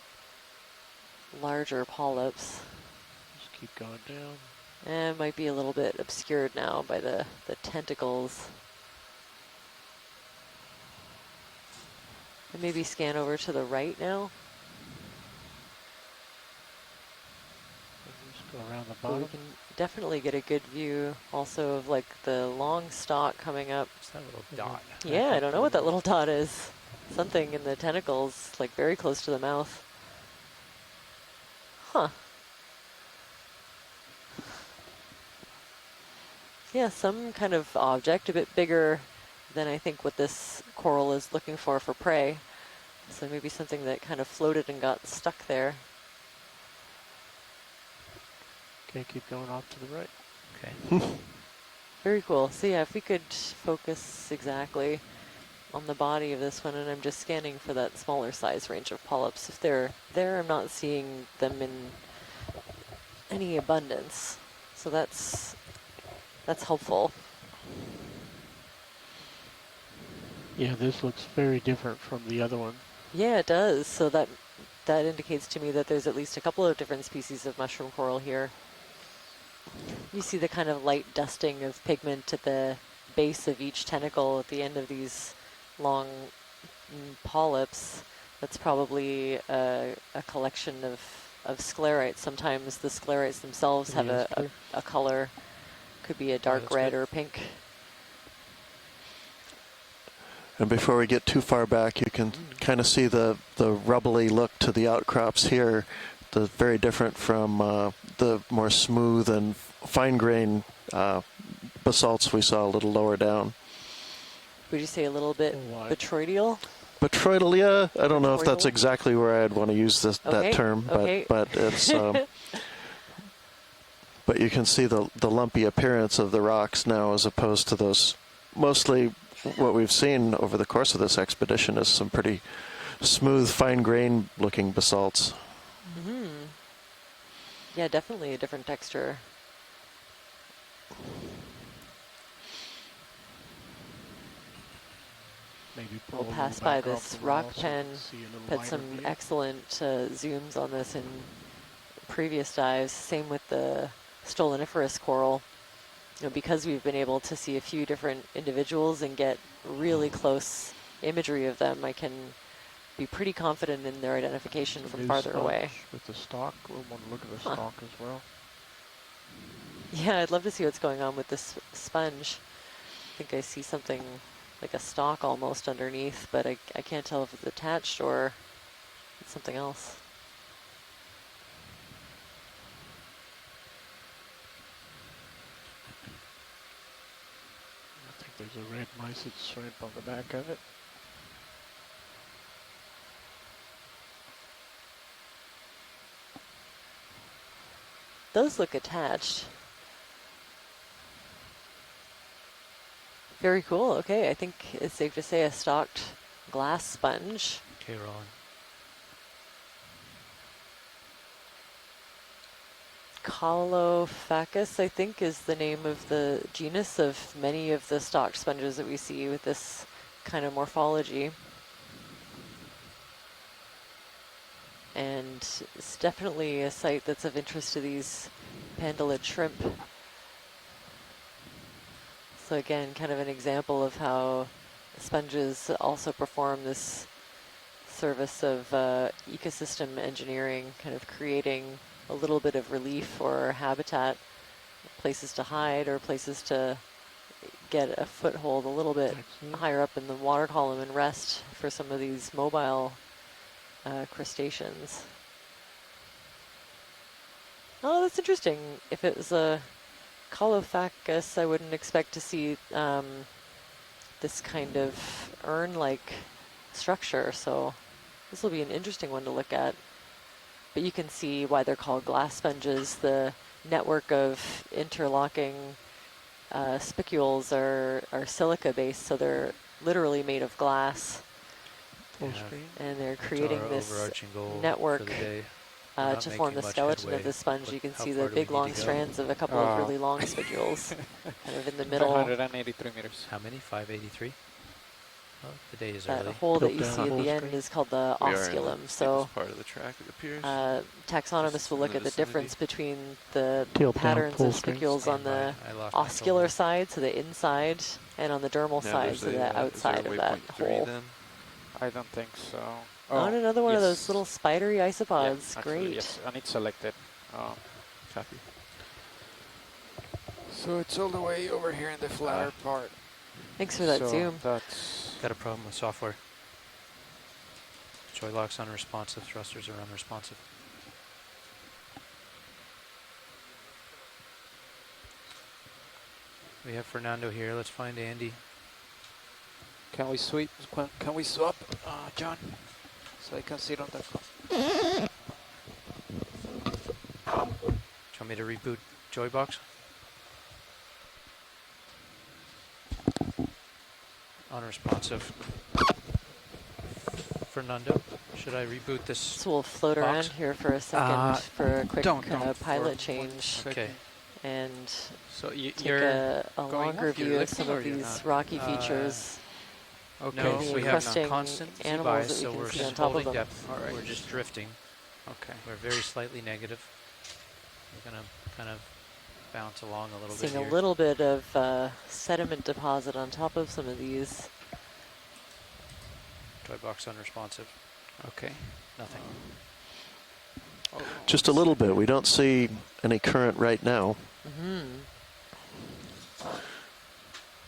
these larger polyps. Just keep going down. And it might be a little bit obscured now by the tentacles. And maybe scan over to the right now. Just go around the So we bottom. can definitely get a good view also of like the long stalk coming up. What's that little dot? Yeah, I don't know what that little dot is. Something in the tentacles, like very close to the mouth. Huh. Yeah, some kind of object, a bit bigger than I think what this coral is looking for prey. So maybe something that kind of floated and got stuck there. Okay, keep going off to the right. Okay. Very cool. So yeah, if we could focus exactly on the body of this one, and I'm just scanning for that smaller size range of polyps. If they're there, I'm not seeing them in any abundance. So that's helpful. Yeah, this looks very different from the other one. Yeah, it does. So that indicates to me that there's at least a couple of different species of mushroom coral here. You see the kind of light dusting of pigment at the base of each tentacle at the end of these long polyps. That's probably a collection of sclerites. Sometimes the sclerites themselves have a color. Could be a dark red or pink. And before we get too far back, you can kind of see the rubbly look to the outcrops here. The very different from the more smooth and fine grain basalts we saw a little lower down. Would you say a little bit botryoidal? Botryoidal, yeah. I don't know if that's Botryoidal? exactly where I'd want to use that term, but it's. But you can see the lumpy appearance of the rocks now, as opposed to those. Mostly, what we've seen over the course of this expedition is some pretty smooth, fine grain looking basalts. Mm-hmm. Yeah, definitely a different texture. Maybe We'll pass by this rock pen. Had some excellent zooms on this in previous dives. Same with the stoloniferous coral. You know, because we've been able to see a few different individuals and get really close imagery of them, I can be pretty confident in their identification from farther away. With the stalk, we'll want to look at the stalk as well. Yeah, I'd love to see what's going on with this sponge. I think I see something like a stalk almost underneath, but I can't tell if it's attached or it's something else. I think there's a red message shrimp on the back of it. Those look attached. Very cool. Okay, I think it's safe to say a stalked glass sponge. Okay, Roland. Caulophacus, I think, is the name of the genus of many of the stalked sponges that we see with this kind of morphology. And it's definitely a site that's of interest to these pandalid shrimp. So again, kind of an example of how sponges also perform this service of ecosystem engineering, kind of creating a little bit of relief or habitat, places to hide or places to get a foothold a little bit higher up in the water column and rest for some of these mobile crustaceans. Oh, that's interesting. If it was a Caulophacus, I wouldn't expect to see this kind of urn-like structure, so this will be an interesting one to look at. But you can see why they're called glass sponges. The network of interlocking spicules are silica-based, so they're literally made of glass. And they're creating this network to form the skeleton of the sponge. You can see the big long strands of a couple of really long spicules kind of in the middle. 583 meters. How many? 583? Well, the day is That early. hole that you see at the end is called the osculum. So part of the track, it appears. taxonomists will look at the difference between the Tilt down, patterns full of screen. spicules on the oscular side, so the inside, and on the dermal side, so the outside of that hole. Then? I don't think so. Oh, and another one of those yes. little spidery isopods. Yeah, actually, Great. yes, and it's selected. Copy. So it's all the way over here in the flatter part. Thanks for that So zoom. That's Got a problem with software. Joy locks unresponsive, thrusters are unresponsive. We have Fernando here. Let's find Andy. Can we sweep? Can we swap, John? So I can sit on that. Do you want me to reboot Joybox? Unresponsive. Fernando, should I reboot this? So we'll float around here for a second for a quick pilot change. Okay. And so take you're a going longer up, you're view of some lifting, of or you're these not? rocky features. Okay. No, Maybe we have encrusting constant animals Z-bias, that we so can we're see on just top of holding them. depth. All right. We're just drifting. Okay. We're very slightly negative. We're going to kind of bounce along a little bit Seeing here. a little bit of sediment deposit on top of some of these. Joybox unresponsive. Okay. Nothing. Just a little bit. We don't see any current right now.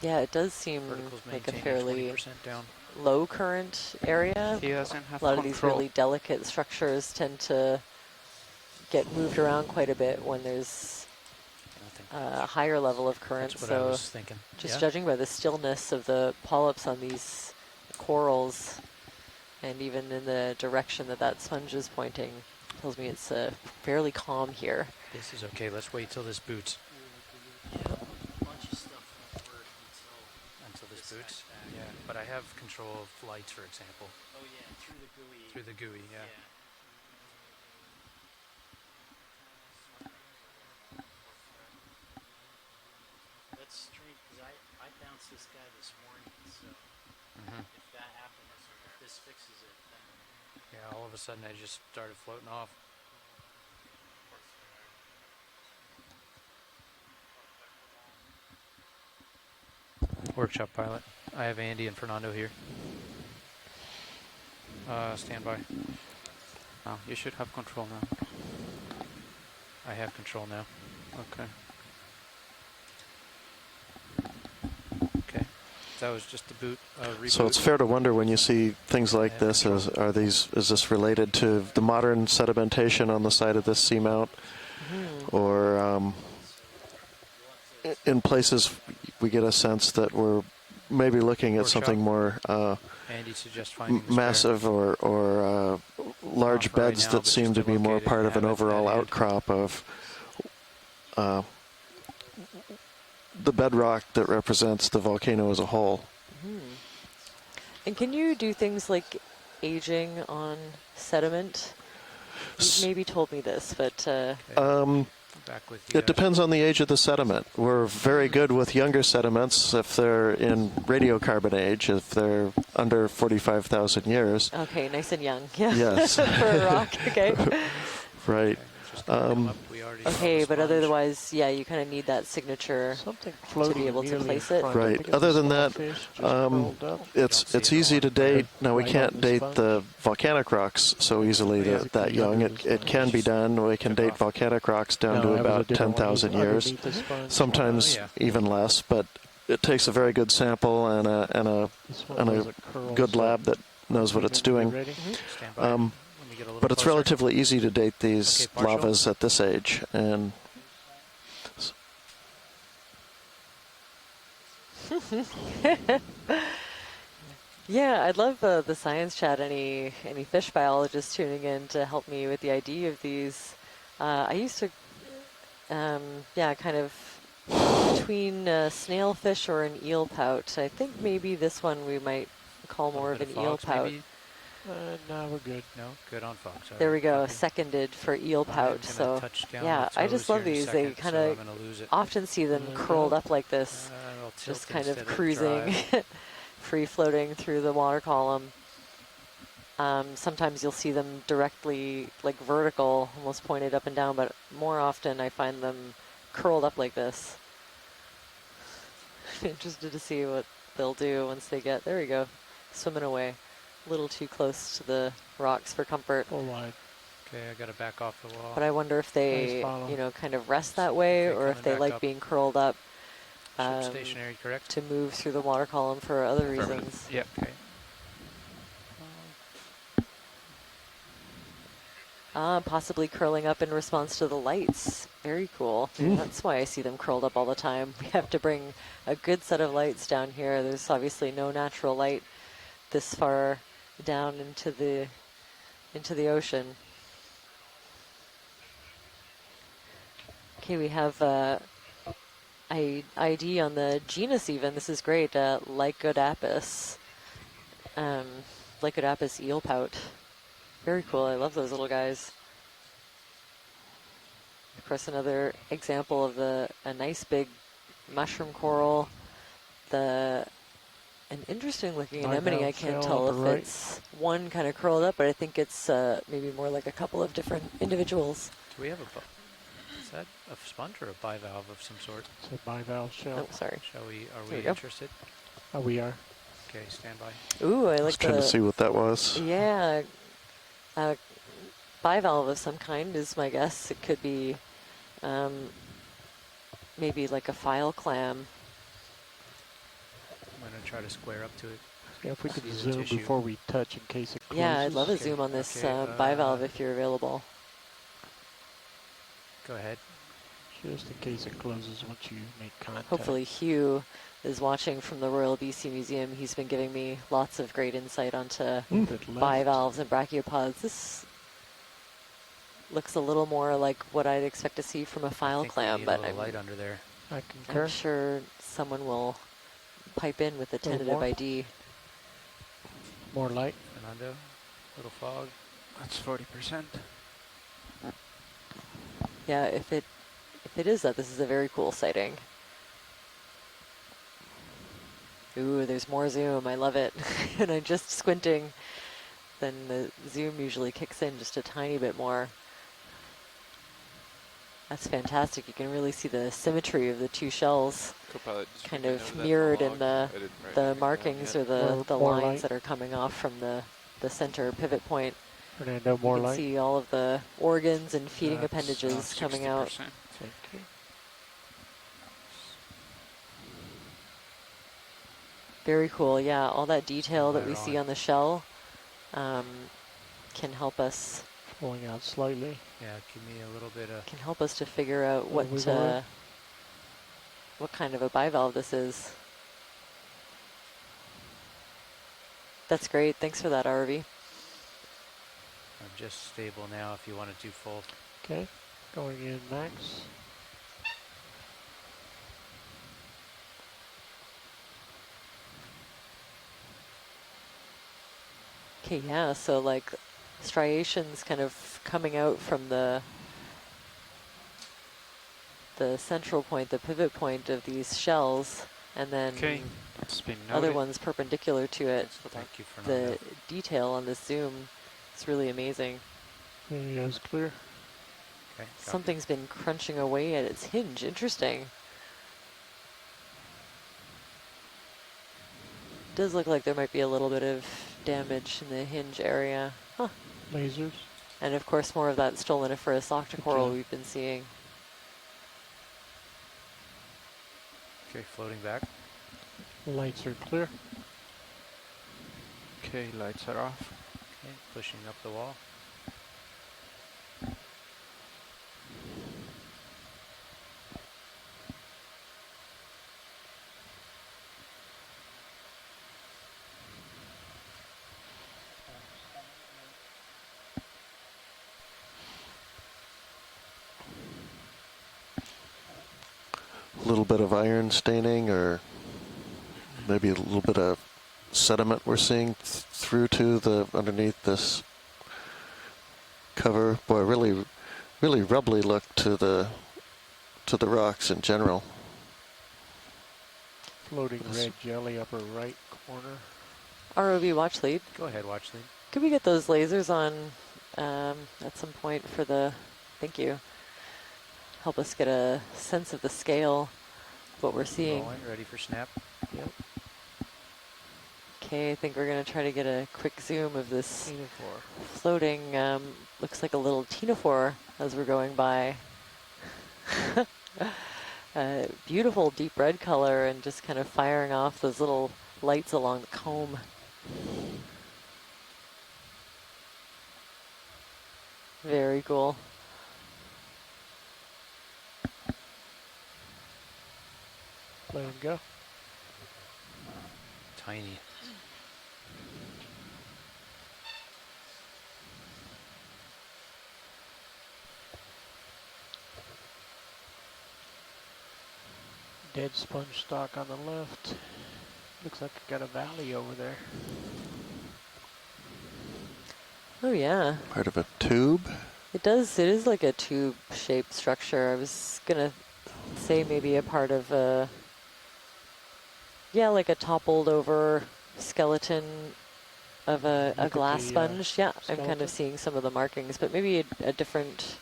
Yeah, it does seem Vertical's like a maintaining fairly 20% down. low current area. He doesn't have A lot control. of these really delicate structures tend to get moved around quite a bit when there's a higher level of current. That's what I so was thinking. just Yeah? judging by the stillness of the polyps on these corals, and even in the direction that that sponge is pointing, tells me it's fairly calm here. This is okay. Let's wait till this boots. Until this boots? Yeah, but I have control of lights, for example. Oh yeah, through the GUI. Through the GUI, yeah. That's strange because I bounced this guy this morning, so if that happens, if this fixes it, then Yeah, all of a sudden I just started floating off. Workshop pilot. I have Andy and Fernando here. Stand by. Oh, you should have control now. I have control now. Okay. Okay. That was just the boot. Reboot. So it's fair to wonder when you see things like this, is this related to the modern sedimentation on the side of this seamount, or in places we get a sense that we're maybe looking at something more Andy suggests finding the massive or large beds that seem to be more part of an overall outcrop of the bedrock that represents the volcano as a whole. And can you do things like aging on sediment? You maybe told me this, but back with you it depends on the age of the sediment. We're very good with younger sediments if they're in radiocarbon age, if they're under 45,000 years. Okay, nice and young. Yeah. Yes. For a rock. Okay. Right. Okay, but otherwise, yeah, you kind of need that signature to be able to place it. Right. Other than that, it's easy to date. Now, we can't date the volcanic rocks so easily that young. It can be done. We can date volcanic rocks down to about 10,000 years, sometimes even less. But it takes a very good sample and a good lab that knows what it's doing. But it's relatively easy to date these lavas at this age, and yeah, I'd love the science chat. Any fish biologists tuning in to help me with the ID of these. I used to, kind of between snailfish or an eel pout. I think maybe this one we might call more of an eel pout. Maybe? No, we're good. No, good on Fox. There we go, seconded for eel pout. So yeah, I just love these. They kind of often see them curled up like this, just kind of cruising, free floating through the water column. Sometimes you'll see them directly, like vertical, almost pointed up and down, but more often I find them curled up like this. Interested to see what they'll do once they get, there we go, swimming away. A little too close to the rocks for comfort. Full wide. Okay, I gotta back off the wall. But I wonder if they, kind of rest that way, or if they like up. Being curled up. Stationary, correct? To move through the water column for other reasons. Yep. Okay. Possibly curling up in response to the lights. Very cool. That's why I see them curled up all the time. We have to bring a good set of lights down here. There's obviously no natural light this far down into the ocean. Okay, we have ID on the genus even. This is great. Lycodapus. Lycodapus eel pout. Very cool. I love those little guys. Of course, another example of a nice big mushroom coral. An interesting looking anemone. I can't tell if it's one kind of curled up, but I think it's maybe more like a couple of different individuals. Do we have is that a sponge or a bivalve of some sort? It's a bivalve shell. Oh, sorry. Are we interested? Oh, we are. Okay, stand by. Ooh, I like trying to see what that was. Yeah. Bivalve of some kind is my guess. It could be maybe like a file clam. I'm going to try to square up to it. Yeah, if we could zoom before we touch in case it closes. Yeah, I'd love a zoom on this bivalve if you're available. Go ahead. Just in case it closes once you make contact. Hopefully Hugh is watching from the Royal BC Museum. He's been giving me lots of great insight onto bivalves and brachiopods. This looks a little more like what I'd expect to see from a file clam, but light under there. I concur. I'm sure someone will pipe in with a tentative ID. More light. Fernando, little fog. That's 40%. Yeah, if it is that, this is a very cool sighting. Ooh, there's more zoom. I love it. And I'm just squinting. Then the zoom usually kicks in just a tiny bit more. That's fantastic. You can really see the symmetry of the two shells kind of mirrored in the markings or the lines that are coming off from the center pivot point. Fernando, more you can light. see all of the organs and feeding appendages coming out. Very cool. Yeah, all that detail that we Right see on. on the shell can help us. Pulling out slightly. Yeah, give me a little bit of. Can help us to figure out Little wiggle room. what kind of a bivalve this is. That's great. Thanks for that, RV. I'm just stable now if you want to do full. Okay, going in max. Okay, yeah, so like striations kind of coming out from the central point, the pivot point of these shells, and then Spin other noted. ones perpendicular to it. Thank you for The noting. detail on this zoom, it's really amazing. There you go, it's clear. Okay. Copy. Something's been crunching away at its hinge. Interesting. Does look like there might be a little bit of damage in the hinge area. Huh. Lasers. And of course more of that stoloniferous octocoral Okay. we've been seeing. Okay, floating back. Lights are clear. Okay, lights are off. Okay, pushing up the wall. A little bit of iron staining, or maybe a little bit of sediment we're seeing through to the underneath this cover. Boy, really rubbly look to the rocks in general. Floating red jelly upper right corner. ROV watch lead. Go ahead, watch lead. Could we get those lasers on at some point for the, thank you. Help us get a sense of the scale of what we're seeing. Rolling, ready for snap. Yep. Okay, I think we're gonna try to get a quick zoom of this Uniform. floating, looks like a little ctenophore as we're going by. Beautiful deep red color and just kind of firing off those little lights along the comb. Very cool. Let him go. Tiny. Dead sponge stock on the left. Looks like I got a valley over there. Oh yeah. Part of a tube. It does, it is like a tube-shaped structure. I was gonna say maybe a part of a, yeah, like a toppled over skeleton of a Look at glass the, sponge. Yeah, I'm kind skeleton. of seeing some of the markings, but maybe a different,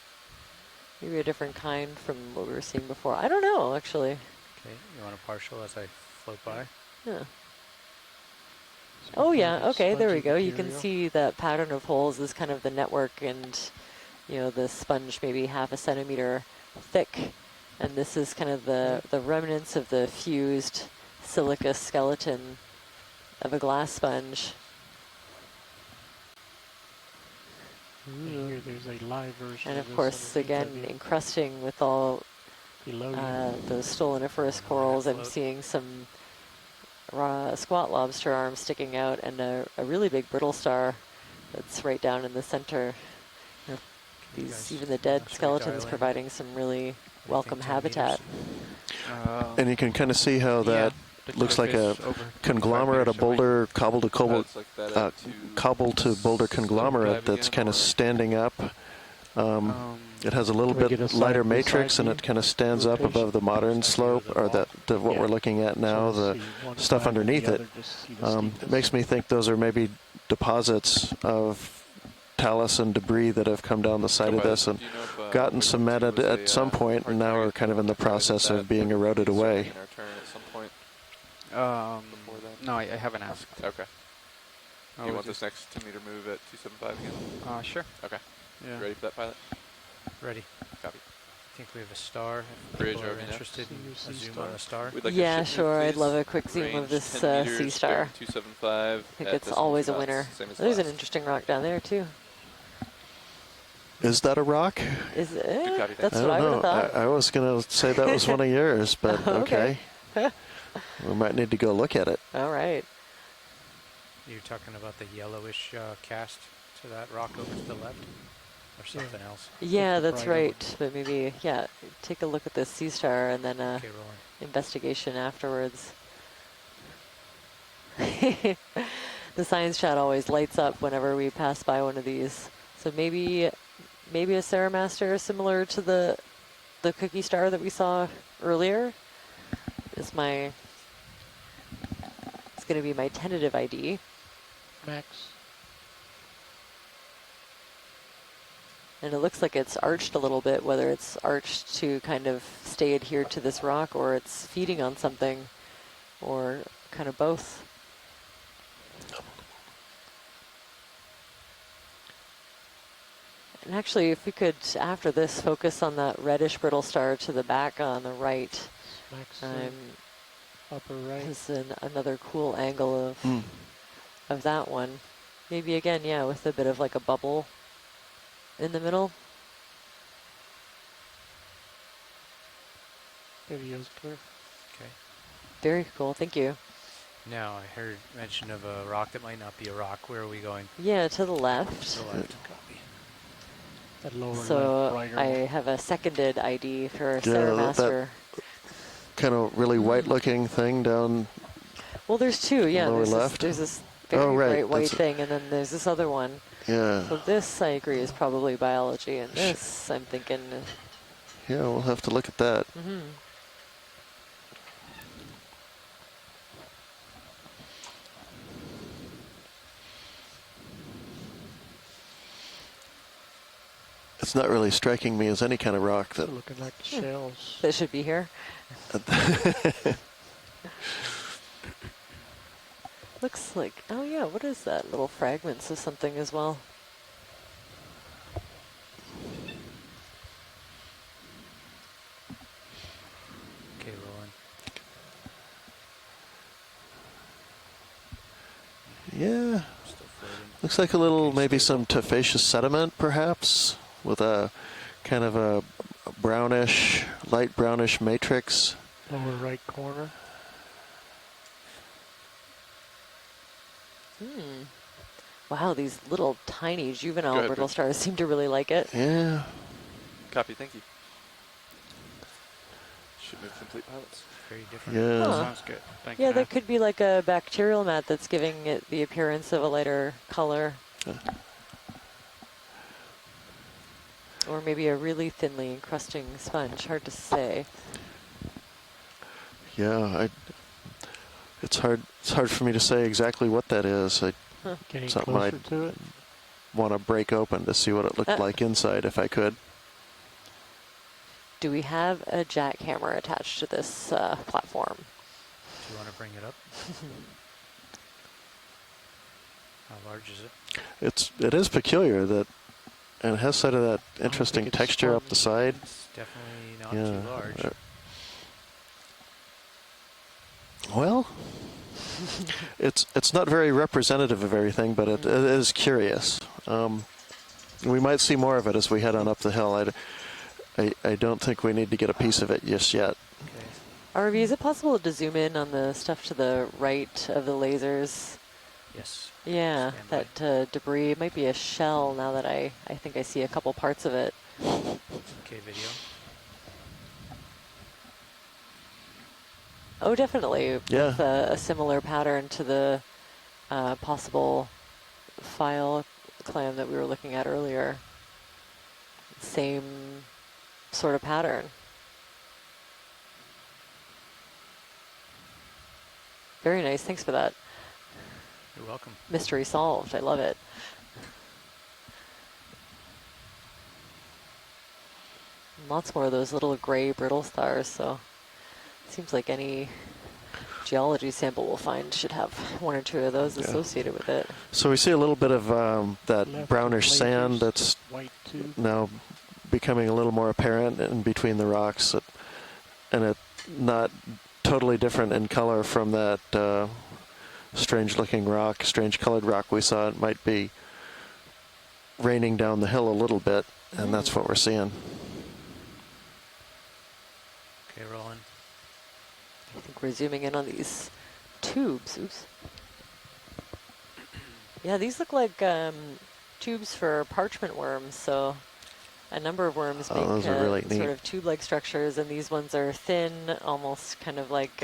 maybe a different kind from what we were seeing before. I don't know, actually. Okay, you want a partial as I float by? Yeah. So Oh yeah, finding okay, there we spongy go. You can material. see that pattern of holes is kind of the network, and you know, the sponge maybe half a centimeter thick. And this is kind of the remnants of the fused silica skeleton of a glass sponge. And here there's a live version. And of of this course, underneath again, of you. encrusting with all Below you. those stoloniferous corals, I'm float. seeing some squat lobster arms sticking out, and a really big brittle star that's right down in the center. You know, You these, guys even the dead try skeletons dialing. providing some really welcome 10 habitat. meters? And you can kind of see how that the looks cliff like a is over 25 conglomerate, a meters away. boulder cobbled to It's like that at cobbled to boulder conglomerate dive that's again, kind of or- standing up. It has a little Can we bit get a lighter side-by-side matrix, and view? it kind of stands up Rotation? above the modern Side view slope, of the or wall? what Yeah. we're looking at now, So the see one stuff side and the underneath it. other, just see the steepness. It makes me think those are maybe deposits of talus and debris that have come down the side of this and gotten cemented at some point, and now are kind of in the process of being eroded away. Our turn at some point. Before then? No, I haven't asked. Okay. Oh, Do you is want this next 10-meter move at 275 again? Sure. Okay. Yeah. You ready for that, pilot? Ready. Copy. think we have a star. If Bridge people are over there. interested in See a your zoom star? on a star. We'd like a Yeah, ship move, sure. I'd please. love a quick zoom of Range this 10 meters, sea star. 275. I think at it's decimal always 2 a knots, winner. Same as There's an last. interesting rock down there too. Is that a rock? Is it? Good copy, That's I what don't I would know. have thought. I was going to say that was one of yours, but Okay. okay. We might need to go look at it. All right. You're talking about the yellowish cast to that rock over to the left, or something else. Yeah, the that's brighter right. But maybe, yeah, take a look at this sea star and then Okay, rolling. investigation afterwards. The science chat always lights up whenever we pass by one of these. So maybe a Ceramaster similar to the cookie star that we saw earlier is my. It's going to be my tentative ID. Max. And it looks like it's arched a little bit, whether it's arched to kind of stay adhered to this rock or it's feeding on something or kind of both. And actually, if we could, after this, focus on that reddish brittle star to the back on the right. Max. Upper right. Is another cool angle of that one. Maybe again, yeah, with a bit of like a bubble in the middle. Video's clear. Okay. Very cool, thank you. Now I heard mention of a rock that might not be a rock. Where are we going? Yeah, to the left. To the left. Copy. That lower left, So brighter I one. have a seconded ID for Yeah, Ceramaster. Kind of really white-looking thing down. Well, there's two. Yeah, lower there's left. this very Oh, right, bright white that's- thing, and then there's this other one. Yeah. So this, I agree, is probably biology, and this, I'm thinking. Yeah, we'll have to look at that. It's not really striking me as any kind of rock that. Looking like shells. That should be here. Looks like, oh yeah, what is that? Little fragments of something as well. Okay, rolling. Yeah. Still floating. Looks like a little, Okay, maybe stable. some tufaceous sediment, perhaps, with a kind of a brownish, light brownish matrix. Lower right corner. Wow, these little tiny Go juvenile ahead, brittle Rich. stars seem to really like it. Yeah. Copy, thank you. Ship move complete, pilots. Very different. Yeah. Huh. Sounds good. Thank Yeah, you. that could be like a bacterial mat that's giving it the appearance of a lighter color. Or maybe a really thinly encrusting sponge, hard to say. Yeah, it's hard for me to say exactly what that is. I Getting Something closer I'd- to it. want to break open to see what it looked like inside if I could. Do we have a jackhammer attached to this platform? Do you want to bring it up? How large is it? It is peculiar that, and it has sort of that interesting think it's texture up the side. It's definitely not Yeah. too large. Well, it's not very representative of everything, but it is curious. We might see more of it as we head on up the hill. I don't think we need to get a piece of it just yet. Okay. RV, is it possible to zoom in on the stuff to the right of the lasers? Yes. Yeah, Stand by. that debris. It might be a shell now that I think I see a couple parts of it. Okay, video. Oh, definitely. Yeah. With a similar pattern to the possible file clam that we were looking at earlier. Same sort of pattern. Very nice. Thanks for that. You're welcome. Mystery solved. I love it. Lots more of those little gray brittle stars, so seems like any geology sample we'll find should have one or two of those associated with it. So we see a little bit of that Left brownish lasers, sand that's white tube. now becoming a little more apparent in between the rocks, and it not totally different in color from that strange-looking rock, strange-colored rock we saw. It might be raining down the hill a little bit, and that's what we're seeing. Okay, rolling. I think we're zooming in on these tubes. Oops. Yeah, these look like tubes for parchment worms, so a number of worms make those are really sort neat. of tube-like structures, and these ones are thin, almost kind of like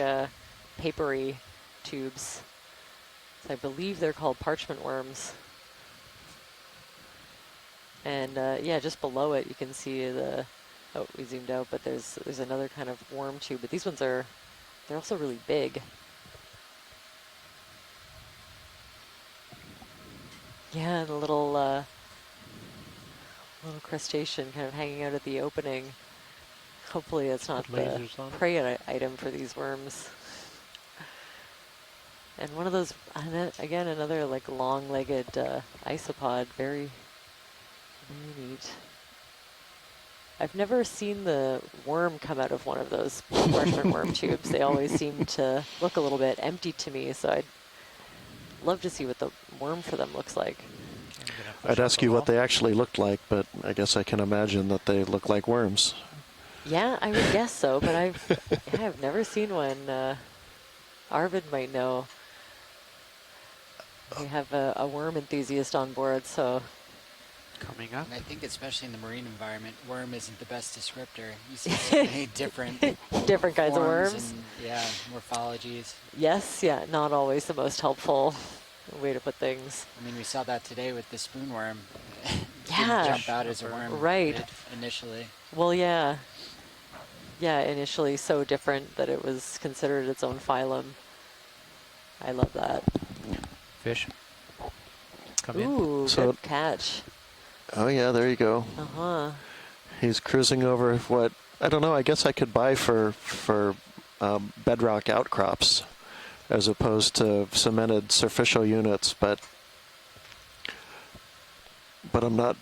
papery tubes. So I believe they're called parchment worms. And yeah, just below it you can see the, oh, we zoomed out, but there's another kind of worm tube, but these ones they're also really big. Yeah, and a little crustacean kind of hanging out at the opening. Hopefully it's not the Lasers on it. prey item for these worms. And one of those, again, another like long-legged isopod, very, very neat. I've never seen the worm come out of one of those parchment worm tubes. They always seem to look a little bit empty to me, so I'd love to see what the worm for them looks like. I'd ask you what they actually looked like, but I guess I can imagine that they look like worms. Yeah, I would guess so, but I've never seen one. Arvid might know. We have a worm enthusiast on board, so. Coming up. And I think especially in the marine environment, worm isn't the best descriptor. You see so many different different kinds of forms worms. and, yeah, morphologies. Yes, yeah, not always the most helpful way to put things. I mean, we saw that today with the spoonworm. Yeah. Didn't jump out as a worm. Right. Did initially. Well, yeah. Yeah, initially so different that it was considered its own phylum. I love that. Fish. Come in. Ooh, So- good catch. Oh yeah, there you go. Uh-huh. He's cruising over what, I don't know, I guess I could buy for bedrock outcrops as opposed to cemented surficial units, but I'm not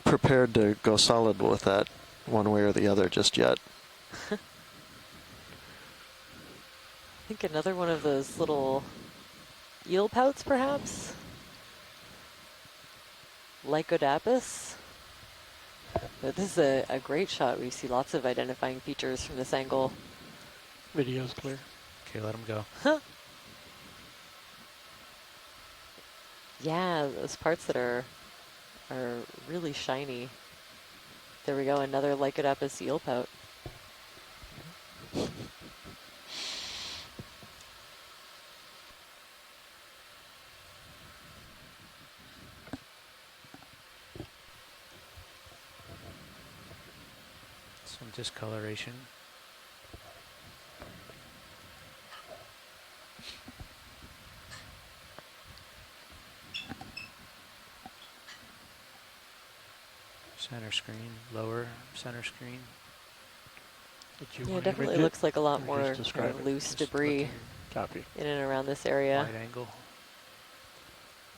prepared to go solid with that one way or the other just yet. I think another one of those little eel pouts, perhaps? Lycodapus. But this is a great shot. We see lots of identifying features from this angle. Video's clear. Okay, let him go. Yeah, those parts that are really shiny. There we go, another Lycodapus eel pout. Some discoloration. Center screen, lower center screen. Yeah, it definitely looks like a lot Or more just kind describe of it? loose Just debris looking- Copy. in and around this area. Wide angle.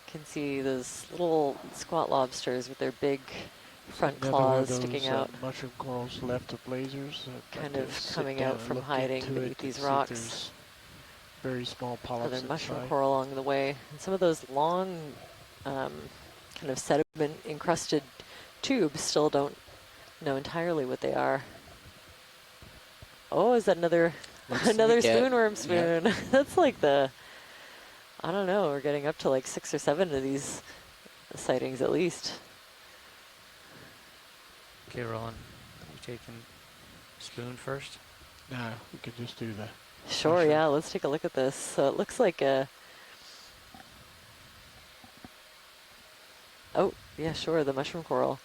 Can see those little squat lobsters with their big front Another one of claws those, sticking out, mushroom corals left of lasers. kind of coming out from hiding beneath these rocks. Very small polyps Another mushroom inside. coral along the way. And some of those long kind of sediment encrusted tubes still don't know entirely what they are. Oh, is that another another like it. spoonworm spoon? That's like the, I don't know, we're getting up to like 6 or 7 of these sightings at least. Okay, Roland. You taking spoon first? Nah, we could just do the. Sure, Mushroom. yeah, let's take a look at this. So it looks like a, oh, yeah, sure, the mushroom coral.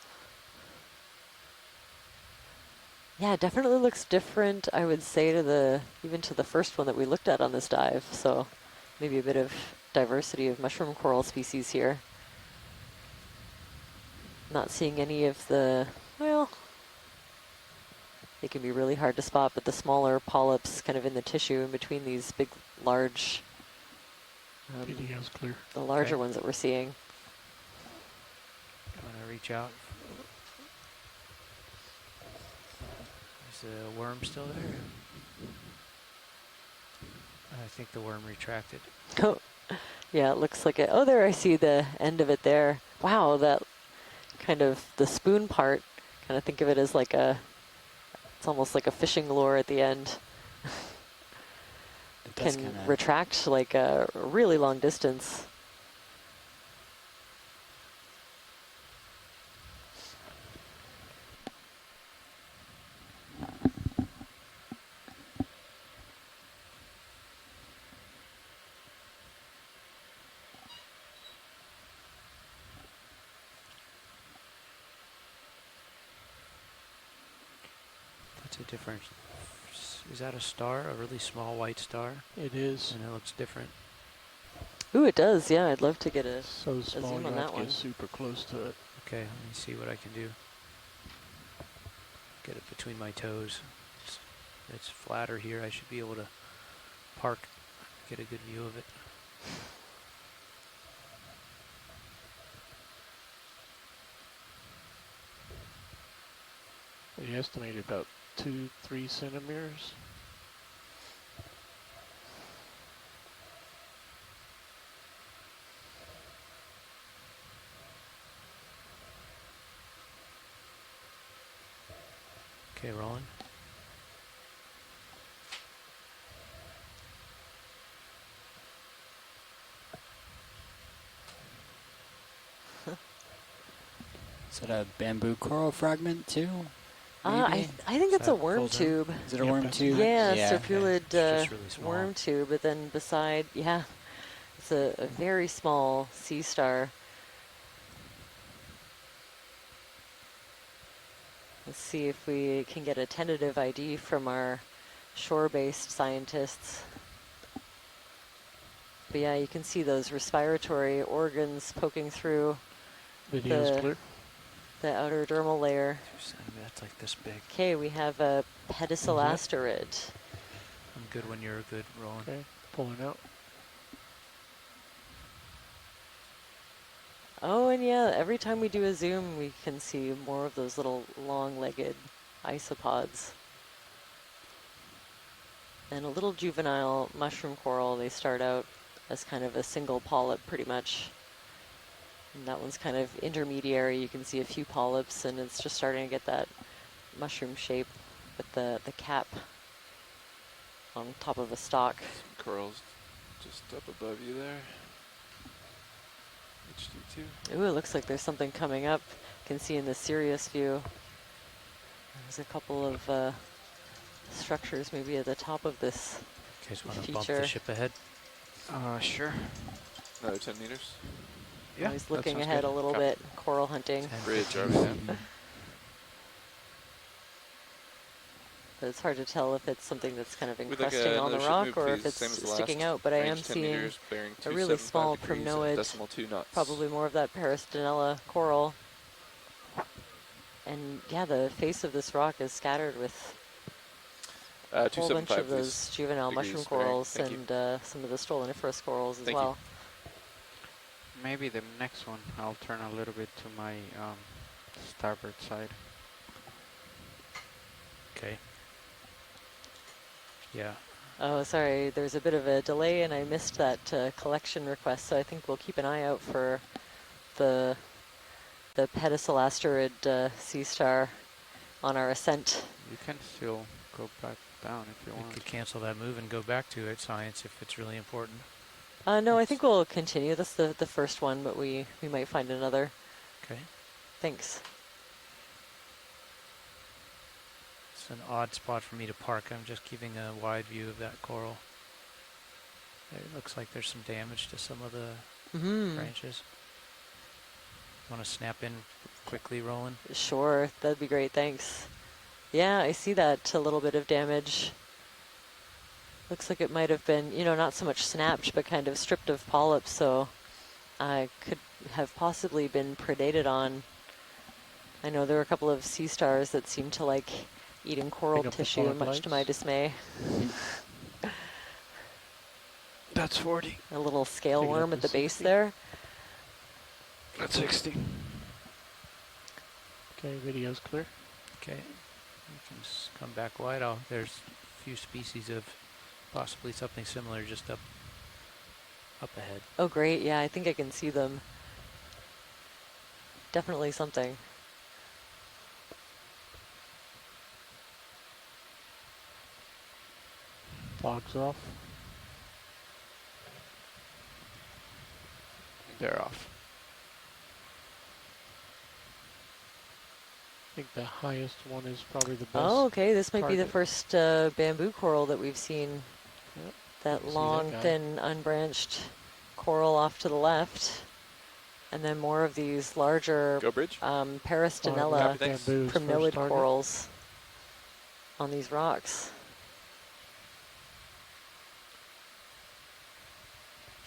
Yeah, it definitely looks different, I would say, to even to the first one that we looked at on this dive. So maybe a bit of diversity of mushroom coral species here. Not seeing any of the, well, they can be really hard to spot, but the smaller polyps kind of in the tissue in between these big, large, Video's clear. the larger Okay. ones that we're seeing. I'm gonna reach out. Is the worm still there? I think the worm retracted. Oh, yeah, it looks like it. Oh, there, I see the end of it there. Wow, that kind of the spoon part, kind of think of it as like it's almost like a fishing lure at the end. It does Can kinda- retract like a really long distance. What's a difference? Is that a star? A really small white star? It is. And it looks different. Ooh, it does. Yeah, I'd love to get a So small zoom you on have that to one. get super close to it. Okay, let me see what I can do. Get it between my toes. It's flatter here. I should be able to park, get a good view of it. You estimated about 2-3 centimeters. Okay, rolling. Is it a bamboo coral fragment too? I think Is it's a that worm full zoom? tube. Is it a worm that's tube? Yeah, Yeah. circulid It's just really small. worm tube, but then beside, yeah, it's a very small sea star. Let's see if we can get a tentative ID from our shore-based scientists. But yeah, you can see those respiratory organs poking through Video's The- clear. the outer dermal layer. That's like this big. Okay, we have a pedicelasterid. I'm good when you're good, rolling. Okay, pulling out. Oh, and yeah, every time we do a zoom, we can see more of those little long-legged isopods. And a little juvenile mushroom coral. They start out as kind of a single polyp, pretty much. And that one's kind of intermediary. You can see a few polyps, and it's just starting to get that mushroom shape with the cap on top of a stalk. Some corals just up above you there. HD2. Ooh, it looks like there's something coming up. You can see in the Sirius view. There's a couple of structures maybe at the top of this Okay, just want to feature. bump the ship ahead. Sure. Another 10 meters. Yeah, he's looking sounds ahead good. a little Copy. bit, coral hunting. 10, Bridge 15 over there. feet. But it's hard to tell if it's something that's kind of We'd like encrusting on the another ship rock move, or if please, same as it's the sticking last. out. But I am Range 10 seeing meters, bearing a really 275 small degrees at primnoid, decimal 2 knots. probably more of that Peristenella coral. And yeah, the face of this rock is scattered with a whole bunch 275 of those juvenile degrees mushroom bearing. corals Thank you. and some of the stoloniferous corals as Thank you. well. Maybe the next one, I'll turn a little bit to my starboard side. Okay. Yeah. Oh, sorry, there's a bit of a delay and I missed that collection request, so I think we'll keep an eye out for the pedicelasterid sea star on our ascent. You can still go back down if you We want. could cancel that move and go back to it, science, if it's really important. No, I think we'll continue. That's the first one, but we might find another. Okay. Thanks. It's an odd spot for me to park. I'm just keeping a wide view of that coral. It looks like there's some damage to some of the branches. Want to snap in quickly, Roland? Sure, that'd be great, thanks. Yeah, I see that, a little bit of damage. Looks like it might have been, not so much snapped, but kind of stripped of polyps, so could have possibly been predated on. I know there were a couple of sea stars that seemed to like eating coral Pick up the tissue, polyp much to my lights. dismay. That's 40. A little scale Pick it up worm at to the base 60. there. That's 60. Okay, video's clear. Okay. You can come back wide. There's a few species of possibly something similar just up ahead. Oh, great. Yeah, I think I can see them. Definitely something. Fog's off. They're off. I think the highest one is probably the best. Oh, okay. This might be the target. first bamboo coral that we've seen. Yep. That See that long, guy. thin, unbranched coral off to the left. And then more of these larger Go bridge. Paristinella Thanks. Bamboo's first primnoid target. corals on these rocks.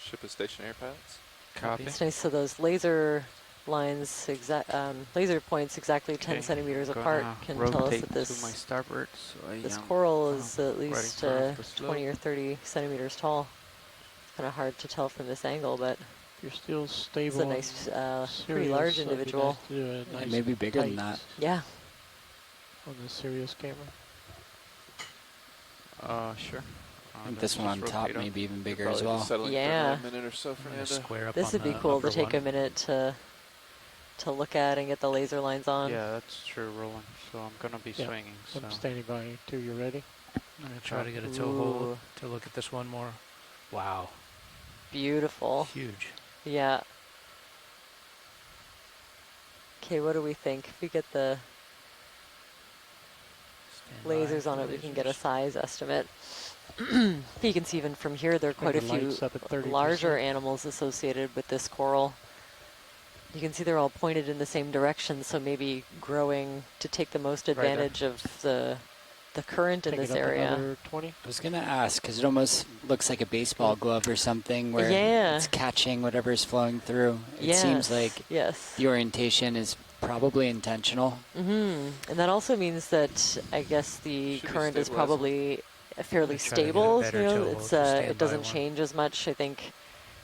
Ship is stationary, pilots. Copy. It's nice. So those laser lines, laser points exactly 10 Okay, centimeters I'm apart gonna can tell us rotate that to this my starboard, so I this am coral is at right in least front of the slope. 20 or 30 centimeters tall. It's kind of hard to tell from this angle, but If you're still stable. it's a nice, on pretty Sirius, large so it'd be individual. nice to do a nice maybe bigger than tight that. Yeah. On the Sirius camera. Sure. I think this one on top may be even bigger as Probably well. just settling for Yeah. another minute or so, I'm gonna Fernando. square up This on would be the cool to upper take one. a minute to look at and get the laser lines on. Yeah, that's true, Roland. So I'm gonna be Yeah, swinging. So I'm standing by till you're ready. I'm gonna try to get a toe Ooh. hold to look at this one more. Wow, Beautiful. huge. Yeah. Okay, what do we think? If we get the Stand by lasers for on it, we can get a lasers. size estimate. You can see even from here, there are quite a the few lights up at 30%. larger animals associated with this coral. You can see they're all pointed in the same direction, so maybe growing to take the most there. advantage of the current in Take this it up area. another 20. I was going to ask, because it almost looks like a baseball glove or something where Yeah. it's catching whatever's flowing through. It seems like yes. the orientation is probably intentional. And that also means that I guess the Should be current is stabilizing. probably fairly I'm gonna try to get a stable. better You know, toe hold it's to stand it by doesn't one. change as much. I think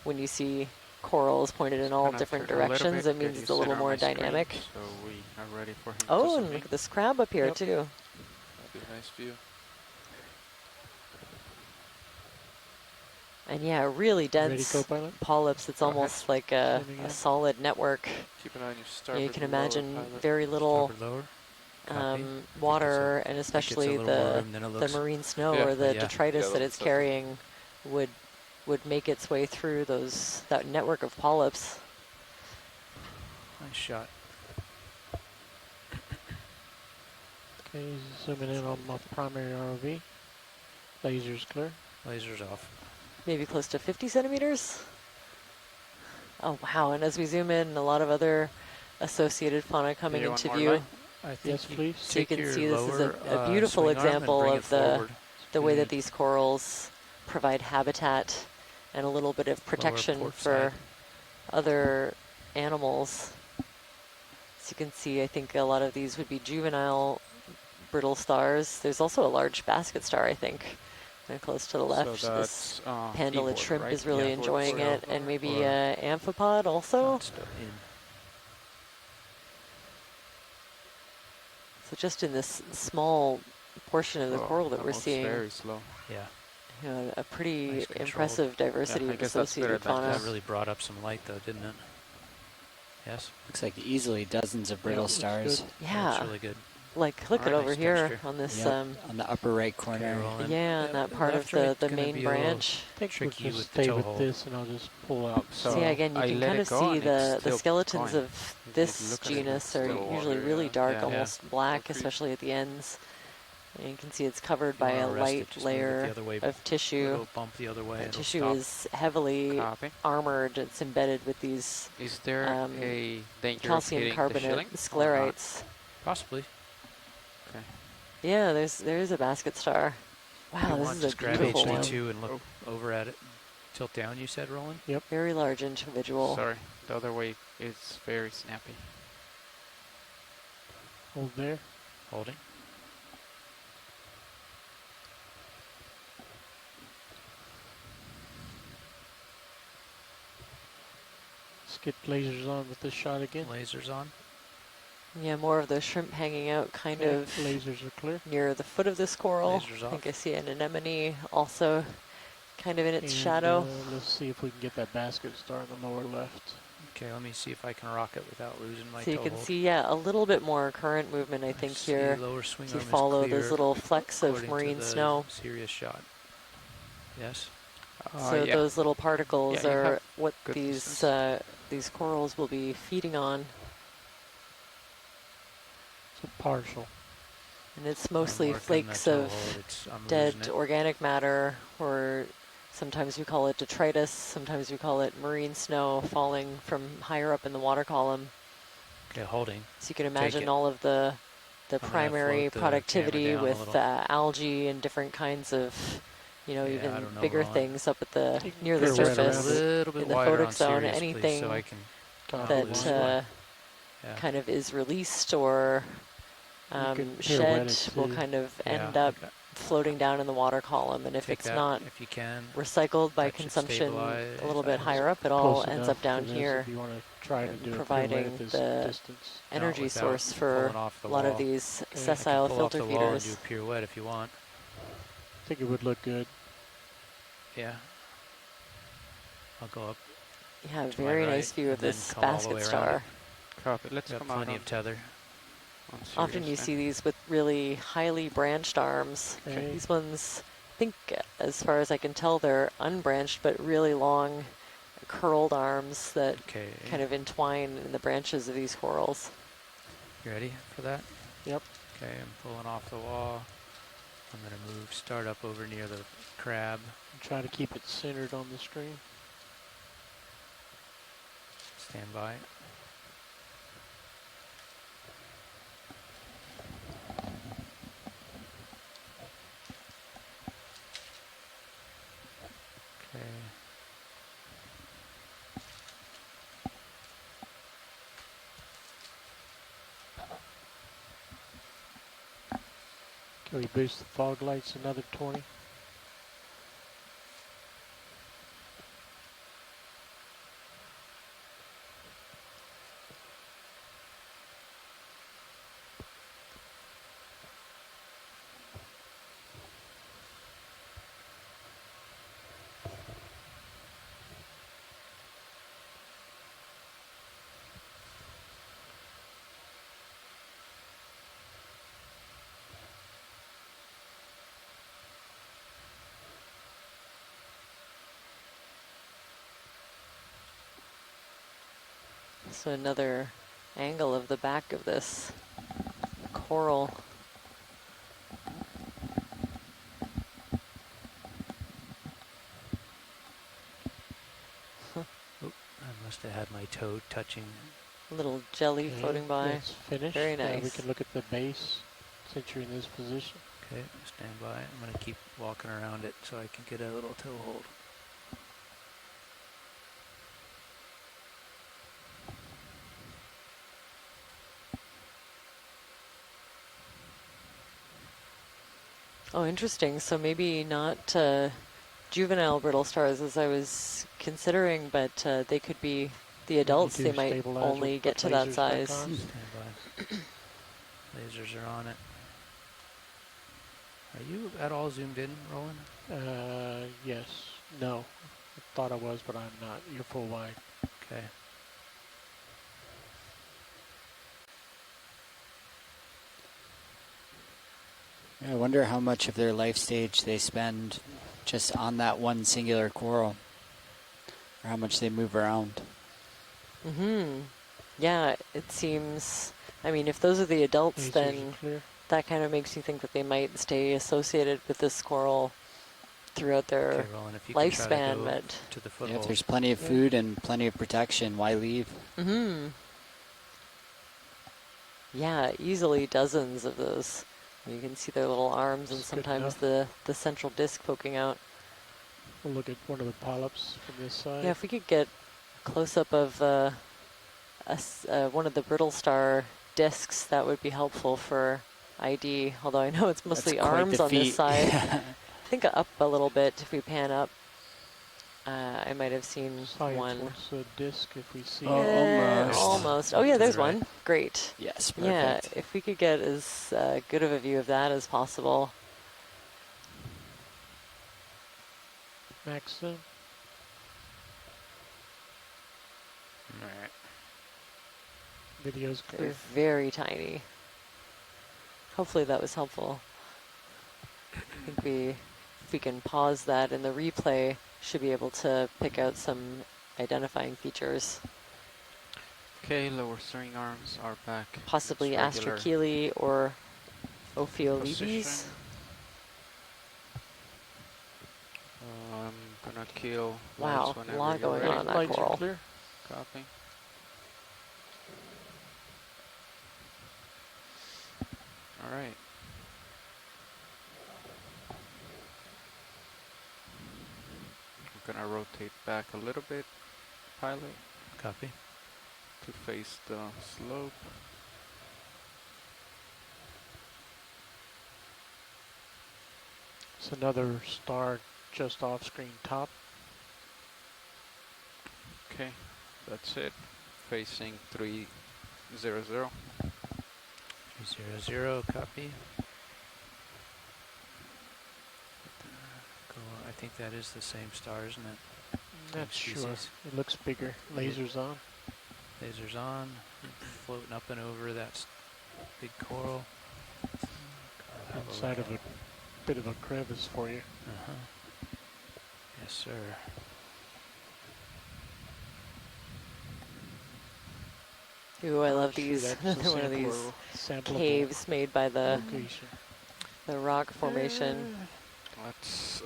when you see corals pointed in all gonna different turn a little directions, bit, it means get it's you a little center more on my screen, dynamic. So we are ready for him. Oh, to and swing. look at this crab up here Yep. too. That'd be a nice view. And yeah, really Ready, dense co-pilot? polyps. It's Go ahead. almost like a Sending in. solid network. Keep an eye on your You starboard. can lower, imagine pilot. very little Starboard lower. Copy. water, and think it's a especially little more the room than it the looks. marine snow Yeah. or the Yeah. detritus Yeah, that that it's looks like it. carrying would make its way through that network of polyps. Nice shot. Okay, zooming in on my primary ROV. Laser's clear. Lasers off. Maybe close to 50 centimeters. Oh wow! And as we zoom in, a lot of other associated fauna coming you want into more view. light? I think Yes, you please. So you take can your see this is lower, a beautiful swing arm and example bring it of the forward. way that Good. these corals provide habitat and a little bit of protection port for side. other animals. As you can see, I think a lot of these would be juvenile brittle stars. There's also a large basket star, I think, kind of close to the left. So This that's pandalid keyboard, shrimp right? is really Yeah. enjoying Or- it, and maybe or- amphipod also. Not still in. So just in this small portion of the coral that we're looks seeing, very slow. Yeah. you know, a pretty Nice controlled. impressive diversity Yeah, I of guess that's better associated than fauna. That really brought up some light, though, didn't it? Yes. Looks like easily dozens of brittle looks stars. good. Yeah, Looks really good. like look at Alright, over nice here texture. on this, Yep, on the upper right corner. Okay, roll in. yeah, and that part of left right's the gonna main be a little branch. I think we'll tricky just with the stay toe with hold. this and I'll just pull out. So See, again, you I can let kind it of go see and it's the still skeletons going. of It this looks like genus it's are still usually water, really yeah. dark, Yeah. almost black, Concrete. especially at the ends. And you can see it's covered If you by a wanna rest it, light just move it layer the other way, of tissue. little bump the other way. That It'll tissue stop. is heavily Copy. armored. It's embedded with these Is there um, a danger of calcium hitting the carbonate shilling? sclerites. Possibly. Okay. Yeah, there is a basket star. You Wow, this want is just a grab beautiful one. HD2 and look over at it. Tilt down, you said, Roland? Very large individual. Sorry, the other way is very snappy. Hold there. Holding. Let's get lasers on with this shot again. Lasers on. Yeah, more of the shrimp hanging out kind Okay, of lasers are clear. near the foot of this coral. Lasers I think off. I see an anemone also kind of in its And shadow. let's see if we can get that basket star in the lower left. Okay, let me see if I can rock it without losing my So you toe can hold. see, yeah, a little bit more current movement, I I think, see here. lower swing If you arm is follow those clear little flecks of according to marine the snow. serious shot. Yes. So Yeah. those little particles Yeah, you have are what good these corals will be feeding on. So partial. And it's I'm mostly working flakes the toe of hold. I'm dead losing it. organic matter, or sometimes we call it detritus, sometimes we call it marine snow falling from higher up in the water column. Okay, holding. So you can Take imagine it. all of the I'm gonna primary float the productivity camera down a with little. algae and different kinds of, you know, Yeah, I even don't know, bigger Roland. things up at the near the Pirouette around surface it. A little bit in the wider photic on zone. Sirius, please, Anything so I can Top not of lose line. that Yeah. kind of is released or You could shed pirouette it will too. kind of Yeah, end up I got- floating down in the water column. And if take it's that not if you can. recycled by That should consumption stabilize. a little bit I higher up, it all Close ends enough up down for this here, if you want to try to and do a pirouette providing at this the distance. Not energy without source for pulling off the a lot of wall. these Okay. I can sessile pull off filter the wall and do feeders. a pirouette if you want. I think it would look good. Yeah. I'll go up Yeah, to my very right nice view of and then this come all the basket way around star. Copy. Let's Got come out plenty on, of tether. on Often Sirius you then. see these with really highly branched arms. Okay. These ones, I think, as far as I can tell, they're unbranched but really long, curled arms that Okay. kind of entwine in the branches of these corals. You ready for that? Yep. Okay, I'm pulling off the wall. I'm gonna start up over near the crab. Try to keep it centered on the stream. Stand by. Okay. Can we boost the fog lights another 20? So another angle of the back of this coral. I must have had my toe touching. Little jelly Okay, floating by. That's finished. Very Now we nice. can look at the base since you're in this position. Okay, stand by. I'm gonna keep walking around it so I can get a little toe hold. Oh, interesting. So maybe not juvenile brittle stars as I was considering, but they could be the adults. do They might stabilize, only we'll get put to that lasers back size. on. Stand by. Lasers are on it. Are you at all zoomed in, Roland? Yes. No. I thought I was, but I'm not. You're full wide. Okay. I wonder how much of their life stage they spend just on that one singular coral, or how much they move around. Mm-hmm. Yeah, it seems, I mean, if those are the adults, Lasers then are clear. that kind of makes me think that they might stay associated with this coral throughout their Okay, Roland, if you can try to lifespan. go But to the Yeah, foothold. if there's plenty of food and plenty of protection, why leave? mm-hmm. Yeah, easily dozens of those. You can see their little arms and That's good sometimes enough. the central disc poking out. We'll look at one of the polyps from this side. Yeah, if we could get a close-up of one of the brittle star discs, that would be helpful for ID, although I know it's mostly That's quite arms the on this feat. side. I think up a little bit if we pan up. I might have seen Saw you one. towards the disc if we see Oh, it. Almost. Oh yeah, there's To the right. one. Great. Yes, Yeah, perfect. if we could get as good of a view of that as possible. Maxim. Alright. Video's They're clear. very tiny. Hopefully that was helpful. I think if we can pause that in the replay, should be able to pick out some identifying features. Okay, lower steering arms are back. Possibly Its regular Astracheli or Ophiolibes. position. I'm gonna kill Wow, lights a whenever lot you're going ready. on that Lights are coral. clear. Copy. Alright. I'm gonna rotate back a little bit, pilot, Copy. to face the slope. It's another star just off screen top. Okay, that's it. Facing 300. 300, copy. Go. I think that is the same star, isn't it? Not Same sure. species. It looks bigger. Lasers on. Lasers on, floating up and over that big coral. Have a Inside look of a bit of a crevice for you. Uh-huh. Yes, sir. Ooh, I love Sure, these. that's a One of these sampleable caves made by the location. rock formation. Let's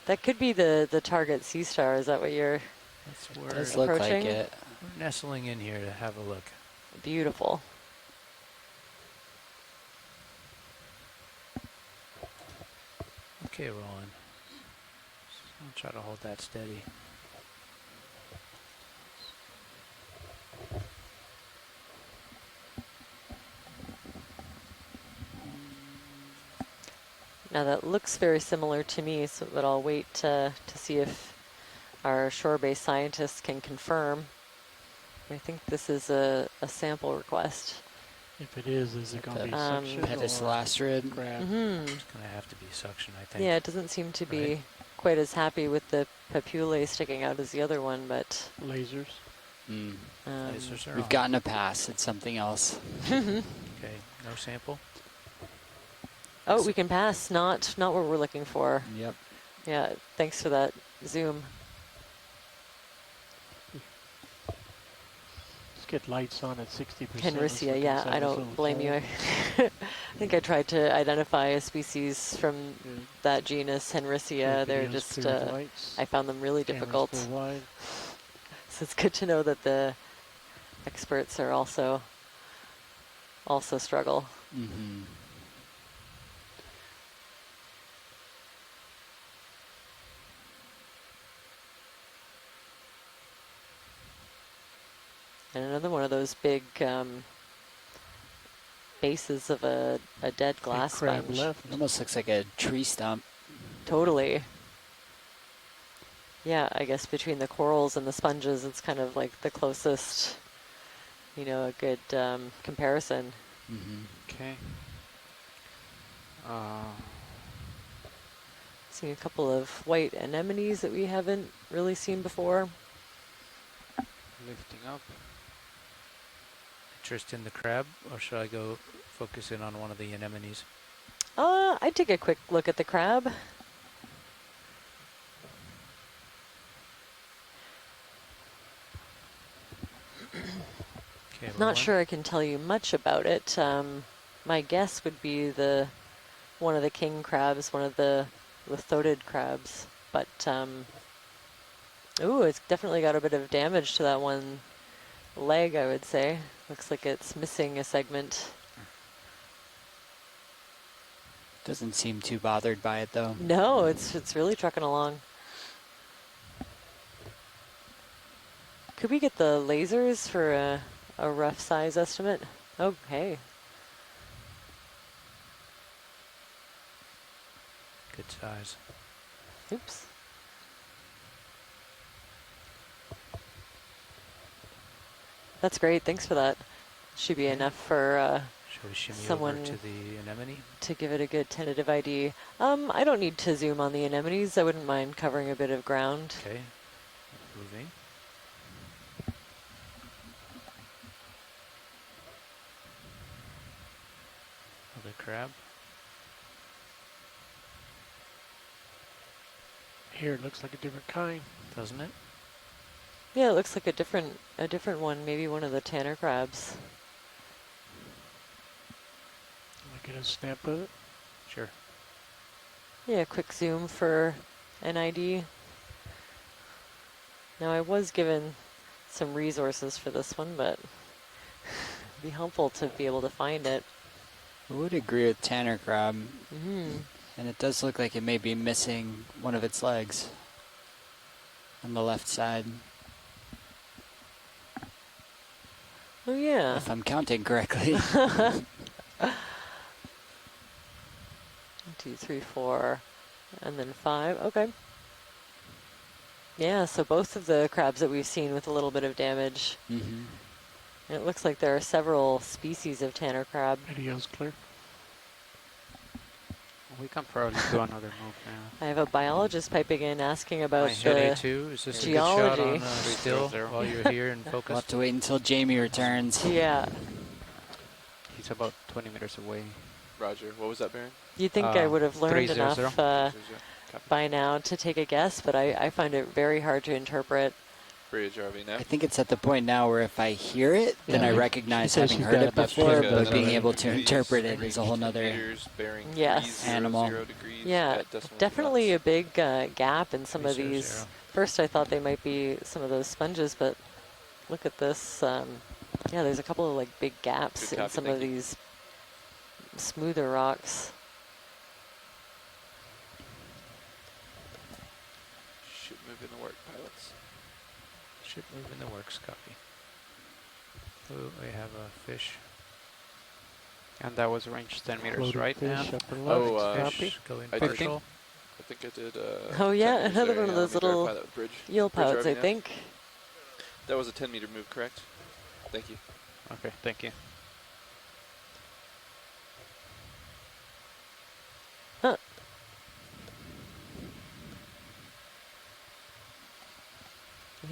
That could be the target sea star. Is that what you're That's It where does look like approaching? it. we're nestling in here to have a look. Beautiful. Okay, rolling. I'll try to hold that steady. Now that looks very similar to me, so but I'll wait to see if our shore-based scientists can confirm. I think this is a sample request. If it is it going to be Um, suction Pedicelasterid. or grab? Mm-hmm. It's going to have to be suction, I think. Yeah, it doesn't seem to be Right. quite as happy with the papillae sticking out as the other one, but Lasers. Lasers are We've on. gotten a pass. It's something else. Okay, no sample. oh, we can pass. Not what we're looking for. Yep. Yeah, thanks for that zoom. Let's get lights on at 60%. Henricea, yeah, I don't blame you. I think I tried to identify a species from that genus, Henricea. They're just, I found them really difficult. So it's good to know that the experts are also struggle. Mm-hmm. And another one of those big bases of a dead glass sponge. It almost looks like a tree stump. Totally. Yeah, I guess between the corals and the sponges, it's kind of like the closest, a good comparison. Mm-hmm. okay. Seeing a couple of white anemones that we haven't really seen before. Lifting up. Interest in the crab, or should I go focus in on one of the anemones? I'd take a quick look at the crab. Okay, Not sure I can tell you much about it. My guess would be one of the king crabs, one of the lithodid crabs. But, ooh, it's definitely got a bit of damage to that one leg, I would say. Looks like it's missing a segment. Doesn't seem too bothered by it, though. No, it's really trucking along. Could we get the lasers for a rough size estimate? Okay. Good size. Oops. That's great. Thanks for that. Should be enough for Shall we shimmy someone over to the anemone? to give it a good tentative ID. I don't need to zoom on the anemones. I wouldn't mind covering a bit of ground. Okay. Moving. Other crab. Here it looks like a different kind. Doesn't it? Yeah, it looks like a different one. Maybe one of the tanner crabs. Get a snap of it. Sure. Yeah, quick zoom for an ID. Now I was given some resources for this one, but it'd be helpful to be able to find it. I would agree with tanner crab. Mm-hmm. And it does look like it may be missing one of its legs on the left side. Oh yeah. If I'm counting correctly. 2, 3, 4, and then 5. Okay. Yeah, so both of the crabs that we've seen with a little bit of damage. Mm-hmm. And it looks like there are several species of tanner crab. Video's clear. We can probably do another move now. I have a biologist piping in asking about Hit the A2. Is this geology. a good shot on still while you're here and We'll focused? have to wait until Jamie returns. Yeah. He's about 20 meters away. Roger. What was that, Baron? You'd think I would have learned 300. enough by now to take a guess, but I find it very hard to interpret. Bridge RV now. I think it's at the point now where if I hear it, then I recognize having heard it before, Okay, but then being another able to 2 interpret it degrees, is a whole 2 nother meters, bearing Yes. 30 animal. degrees, Yeah, decimal definitely a knots. big gap in some of 300. these. First I thought they might be some of those sponges, but look at this. Yeah, there's a couple of like big gaps Good in copy, some thank of you. these smoother rocks. Ship move in the work, pilots. Ship move in the works, copy. Oh, we have a fish. And that was range 10 meters, Floating right? fish Yeah. upper Oh, left. uh, Copy. Fish going I did partial. I think I did. Oh, yeah, 10 meters another there, one of yeah, those let me little verify that with bridge. eel Bridge pouts, I RV now. think. That was a 10-meter move, correct? Thank you. Okay, thank you. Huh.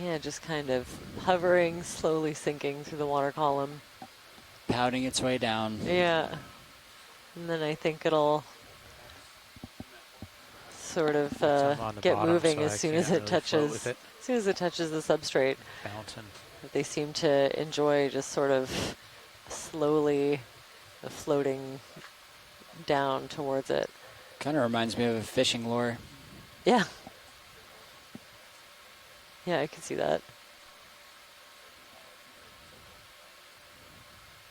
Yeah, just kind of hovering, slowly sinking through the water column. Pouting its way down. Yeah. And then I think it'll sort of I'm on the get bottom, moving so as I soon can't as it really float with touches. it. As soon as it touches the substrate. Bouncing. They seem to enjoy just sort of slowly floating down towards it. Kind of reminds me of a fishing lure. Yeah. Yeah, I can see that.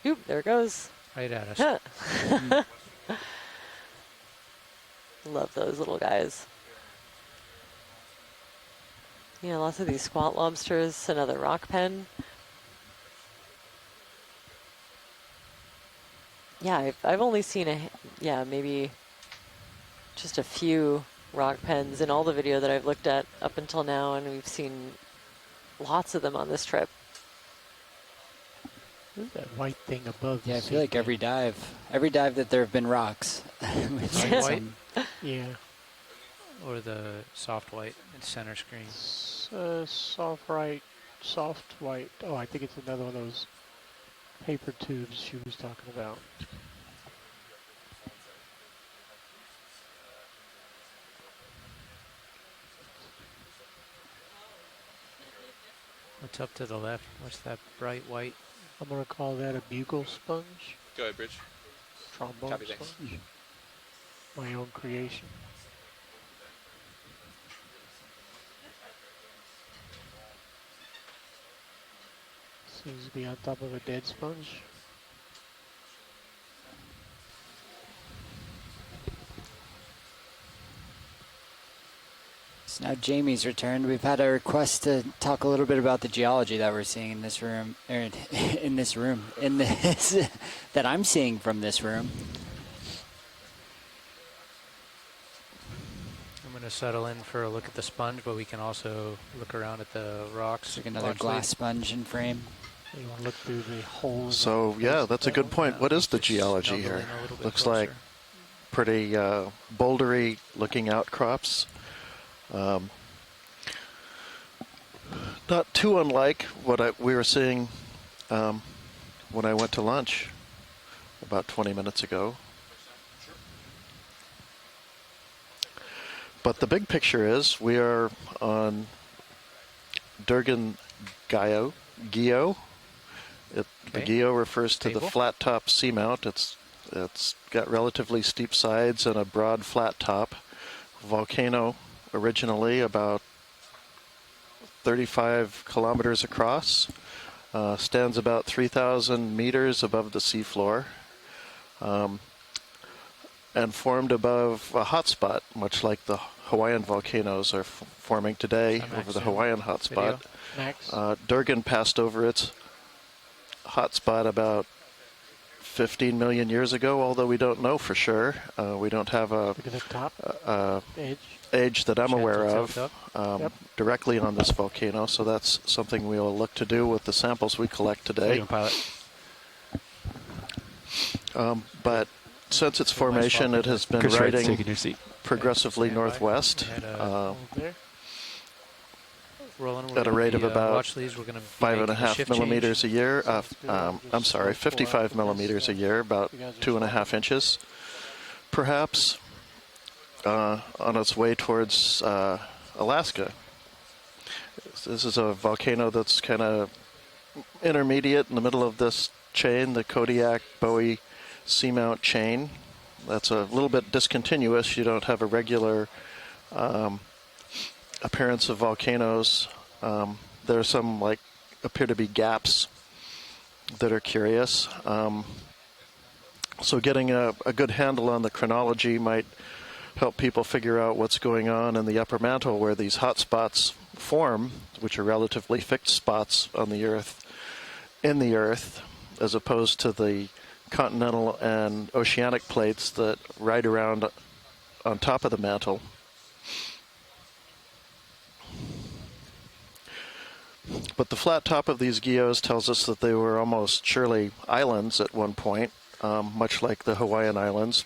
Oop, there it goes. Right at us. Huh. Love those little guys. Yeah, lots of these squat lobsters, another rock pen. Yeah, I've only seen maybe just a few rock pens in all the video that I've looked at up until now, and we've seen lots of them on this trip. That white thing above. Yeah, I the feel like sea. every dive that there have been rocks. we've seen White? some. Yeah. Or the soft white and center screen. Soft white. Oh, I think it's another one of those paper tubes she was talking about. What's up to the left? What's that bright white? I'm gonna call that a bugle sponge. Go ahead, bridge. Trombone Copy, thanks. sponge. My own creation. Seems to be on top of a dead sponge. So now Jamie's returned. We've had a request to talk a little bit about the geology that we're seeing in this room, that I'm seeing from this room. I'm going to settle in for a look at the sponge, but we can also look around at the rocks. Like another largely. glass sponge in frame. You want to look through the hole. So yeah, that's a good point. What is the geology here? Looks like pretty bouldery looking outcrops. Not too unlike what we were seeing when I went to lunch about 20 minutes ago. But the big picture is we are on Durgin Guyot. The Guyot refers to the flat top seamount. It's got relatively steep sides and a broad flat top. Volcano originally about 35 kilometers across, stands about 3,000 meters above the seafloor, and formed above a hotspot, much like the Hawaiian volcanoes are forming today over the Hawaiian hotspot. Durgin passed over its hotspot about 15 million years ago, although we don't know for sure. We don't have a age that I'm aware of directly on this volcano, so that's something we will look to do with the samples we collect today. But since its formation, it has been riding progressively northwest at a rate of about 5.5 millimeters a year. I'm sorry, 55 millimeters a year, about 2.5 inches, perhaps, on its way towards Alaska. This is a volcano that's kind of intermediate in the middle of this chain, the Kodiak-Bowie seamount chain. That's a little bit discontinuous. You don't have a regular appearance of volcanoes. There are some appear to be gaps that are curious. So getting a good handle on the chronology might help people figure out what's going on in the upper mantle where these hot spots form, which are relatively fixed spots on the Earth, in the Earth, as opposed to the continental and oceanic plates that ride around on top of the mantle. But the flat top of these guyots tells us that they were almost surely islands at one point, much like the Hawaiian Islands.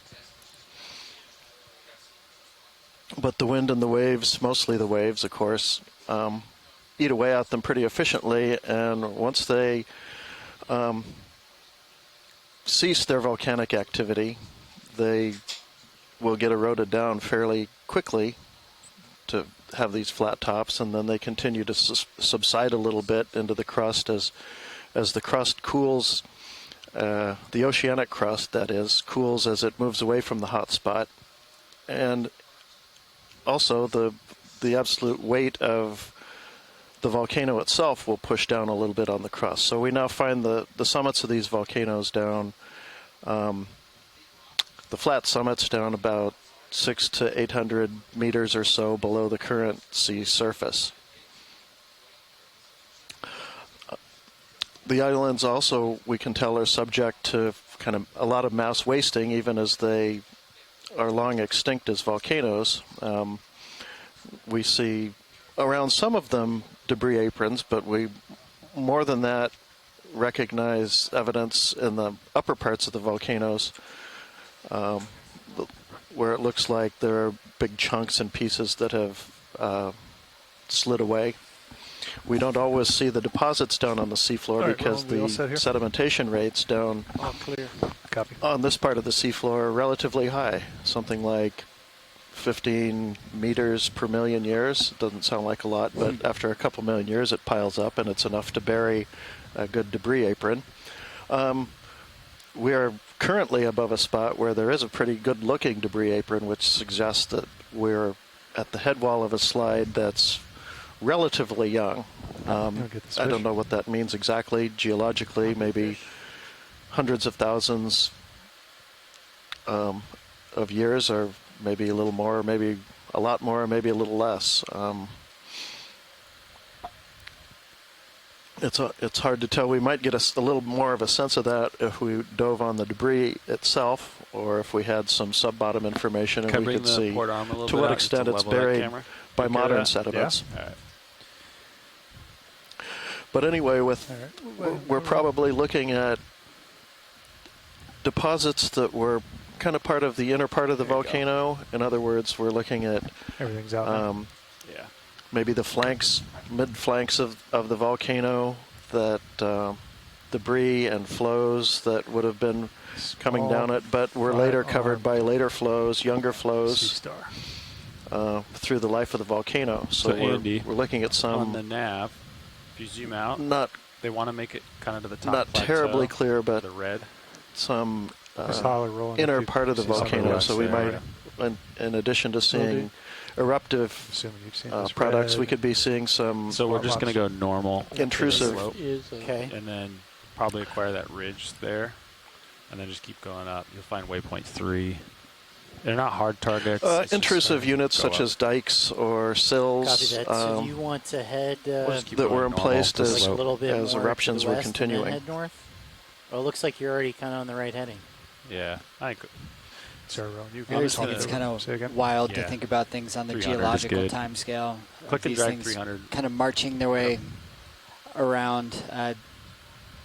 But the wind and the waves, mostly the waves, of course, eat away at them pretty efficiently, and once they cease their volcanic activity, they will get eroded down fairly quickly to have these flat tops, and then they continue to subside a little bit into the crust as the crust cools. The oceanic crust, that is, cools as it moves away from the hot spot, and also the absolute weight of the volcano itself will push down a little bit on the crust. So we now find the summits of these volcanoes down, the flat summits down about 600 to 800 meters or so below the current sea surface. The islands also, we can tell, are subject to kind of a lot of mass wasting, even as they are long extinct as volcanoes. We see around some of them debris aprons, but we, more than that, recognize evidence in the upper parts of the volcanoes where it looks like there are big chunks and pieces that have slid away. We don't always see the deposits down on the seafloor because the sedimentation rates down on this part of the seafloor are relatively high, something like 15 meters per million years. Doesn't sound like a lot, but after a couple million years it piles up and it's enough to bury a good debris apron. We are currently above a spot where there is a pretty good looking debris apron, which suggests that we're at the head wall of a slide that's relatively young. I don't know what that means exactly geologically, maybe hundreds of thousands of years, or maybe a little more, maybe a lot more, maybe a little less. It's hard to tell. We might get a little more of a sense of that if we dove on the debris itself, or if we had some sub-bottom information and we could see to what extent it's buried by modern sediments. Yeah? All right. But anyway, All we're probably looking at deposits that were kind of part of the inner part of the volcano. In other words, we're looking at Everything's out now. maybe the flanks, mid-flanks of the volcano, that debris and flows that would have been coming down it, but were later covered by later flows, younger flows, through the life of the volcano. So Andy, we're looking at some on the nav. If you zoom out, they want to make it kind of to the top. Not terribly clear, but the red. Some inner part of the volcano. So we might, in addition to seeing eruptive products, we could be seeing some. So we're just going to go normal, intrusive, okay, and then probably acquire that ridge there, and then just keep going up. You'll find waypoint 3. They're not hard targets. Intrusive units such as dikes or sills. Copy that. So do you want to head that were in place like a little bit as more eruptions to the were west and continuing. then head north? Well, it looks like you're already kind of on the right heading. Yeah, I think. I always think it's kind of wild to think about things on the geological time scale. Click and these drag things 300. kind of marching their way around.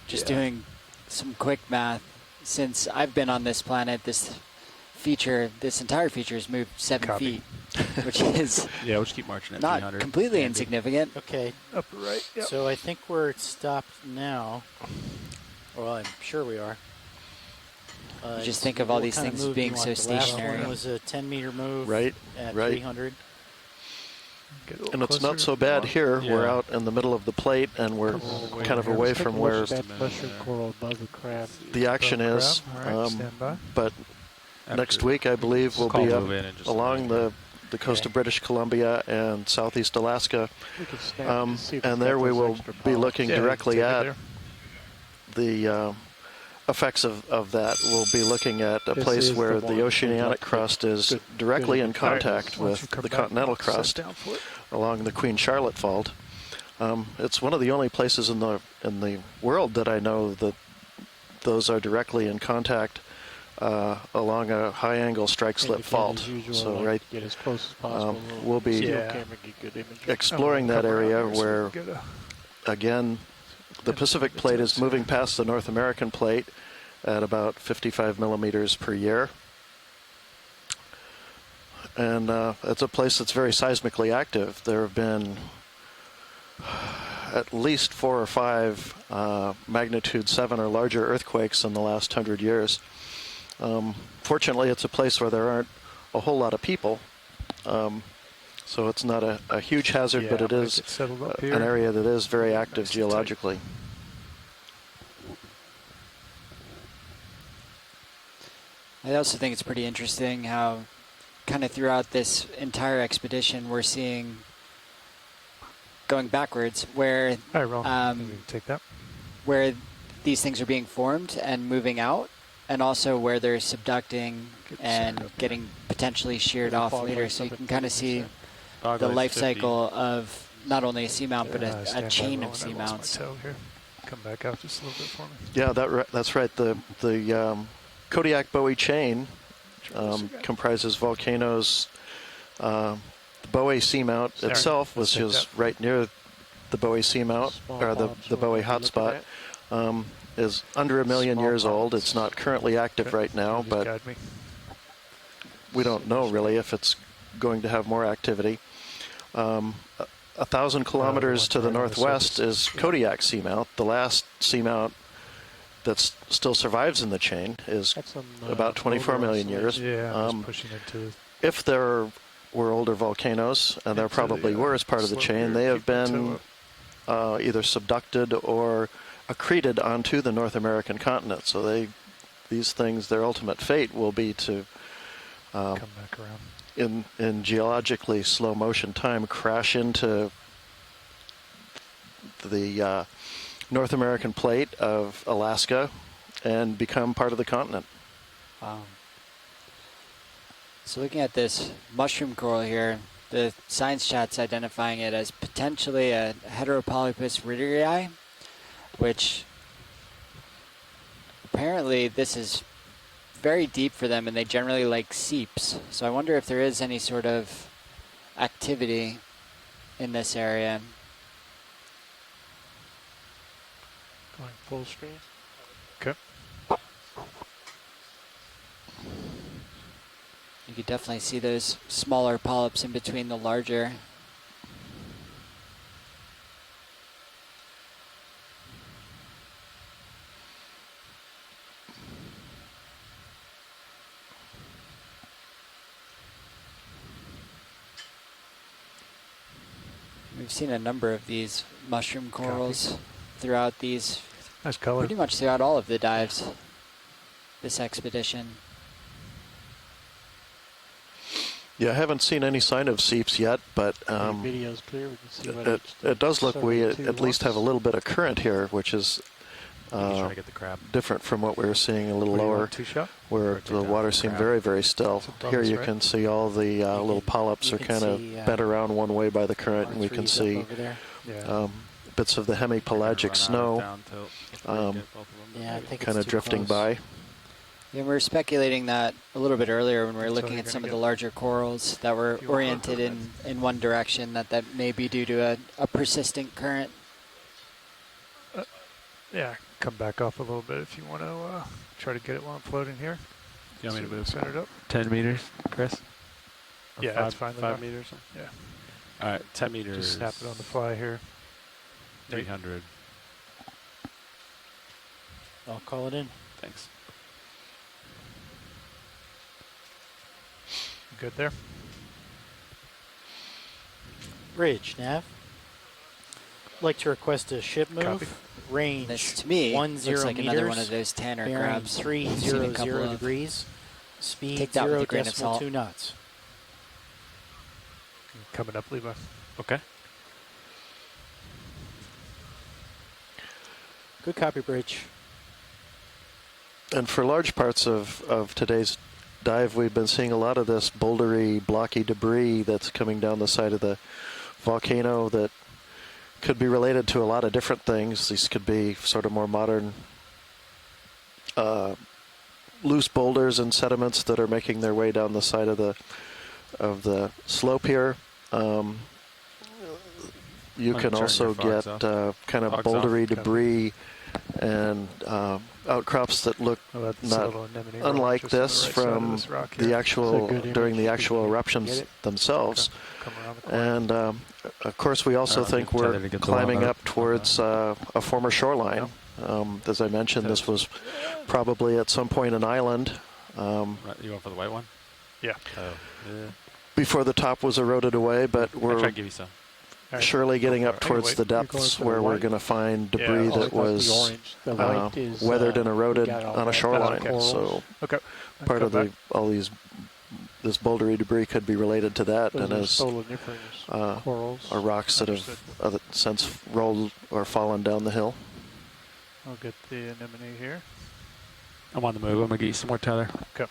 Just doing some quick math. Since I've been on this planet, this entire feature has moved 7 feet, which is we'll just keep marching at not 300. completely insignificant. Okay. Upper right. Yep. So I think we're stopped now. Well, I'm sure we are. Just think of all these what kind of things move being do you so want? The last stationary. one was a 10-meter move Right, at right. 300. And it's not so bad here. We're out in the middle of the plate, and we're kind of away from where the action is. But next week, I believe, we'll be up along the coast of British Columbia and southeast Alaska. And there we will be looking directly at the effects of that. We'll be looking at a place where the oceanic crust is directly in contact with the continental crust along the Queen Charlotte Fault. It's one of the only places in the world that I know that those are directly in contact along a high-angle strike-slip fault. So we'll be exploring that area where, again, the Pacific Plate is moving past the North American Plate at about 55 millimeters per year. And it's a place that's very seismically active. There have been at least 4 or 5 magnitude 7 or larger earthquakes in the last 100 years. Fortunately, it's a place where there aren't a whole lot of people. So it's not a huge hazard, but it is an area that is very active geologically. I also think it's pretty interesting how kind of throughout this entire expedition we're seeing going backwards where take that. Where these things are being formed and moving out, and also where they're subducting and getting potentially sheared off later. So you can kind of see the life cycle of not only a seamount but a chain of seamounts. Come back out just a little bit for me. Yeah, that's right. The Kodiak Bowie chain comprises volcanoes. The Bowie seamount itself, which is right near the Bowie seamount, or the Bowie hotspot, is under 1 million years old. It's not currently active right now, but we don't know really if it's going to have more activity. 1,000 kilometers to the northwest is Kodiak seamount. The last seamount that still survives in the chain is about 24 million years. If there were older volcanoes, and there probably were as part of the chain, they have been either subducted or accreted onto the North American continent. So these things, their ultimate fate will be to come back around in geologically slow motion time crash into the North American Plate of Alaska and become part of the continent. Wow. So looking at this mushroom coral here, the science chat's identifying it as potentially a Heteropolypus ridderii, which apparently this is very deep for them and they generally like seeps. So I wonder if there is any sort of activity in this area. Going full screen. Okay. You could definitely see those smaller polyps in between the larger. We've seen a number of these mushroom corals throughout these, Nice color. pretty much throughout all of the dives this expedition. Yeah, I haven't seen any sign of seeps yet, but video's clear. We can see what it does look we 72 at least have a little bit of current here, which is trying to get the crab. different from what we were seeing a little What do you lower, want, 2-shot? where the water seemed very, very still. above Here us, you right? can see all the little polyps you are can kind of see, bent around one way by the current, and we can R3's up see over there. Yeah. bits of the hemipelagic snow Yeah, I think kind it's of too drifting close. by. Yeah, we were speculating that a little bit earlier when we were That's all looking you're at some of gonna the get. larger corals that were If you want oriented in one direction, that may be due to a persistent current. Yeah, come back off a little bit if you want to try to get it while I'm floating here. You want me to move Center it up. 10 meters, Chris? Or Yeah, that's 5 fine. 5 meters? Yeah. All right, 10 meters. Just snap it on the fly here. 300. I'll call it in. Thanks. Good there. Bridge, Nav. I'd like to request a ship move. Copy. Range This, to me, 10 looks like another one meters, of those Tanner bearing crabs. 300 couple of. degrees. Speed Take that with a grain of 0.2 salt. knots. Coming up, Levi. Okay. Good copy, Bridge. And for large parts of today's dive, we've been seeing a lot of this bouldery, blocky debris that's coming down the side of the volcano that could be related to a lot of different things. These could be sort of more modern loose boulders and sediments that are making their way down the side of the slope here. You Why can don't you also turn your get fogs off? kind of Fogs bouldery off. debris and outcrops that look Oh, that's not a little anemone rock unlike just on the this right side of from this rock the here. actual It's a good during the image. actual Get eruptions it? themselves. Come around the corner. And of course, we also I don't think think we're tether to get the climbing one up up. towards a former shoreline. As I mentioned, this was probably at some point an island Right, you going for the white one? Yeah. Oh, yeah. before the top was eroded away, but I'll try we're to give you some. All right. surely getting up Anyway, towards the you're going depths for the where we're white? going to find Yeah, debris oh, that like the was orange. The white is, weathered and we eroded got all on a that shoreline. corals. So Okay. part Come of the back. all this bouldery debris could be related to that, Those and are as stoloniferous corals. are rocks that have since rolled or fallen down the hill. I'll get the anemone here. I'm on the move. I'm going to get you some more tether. Okay.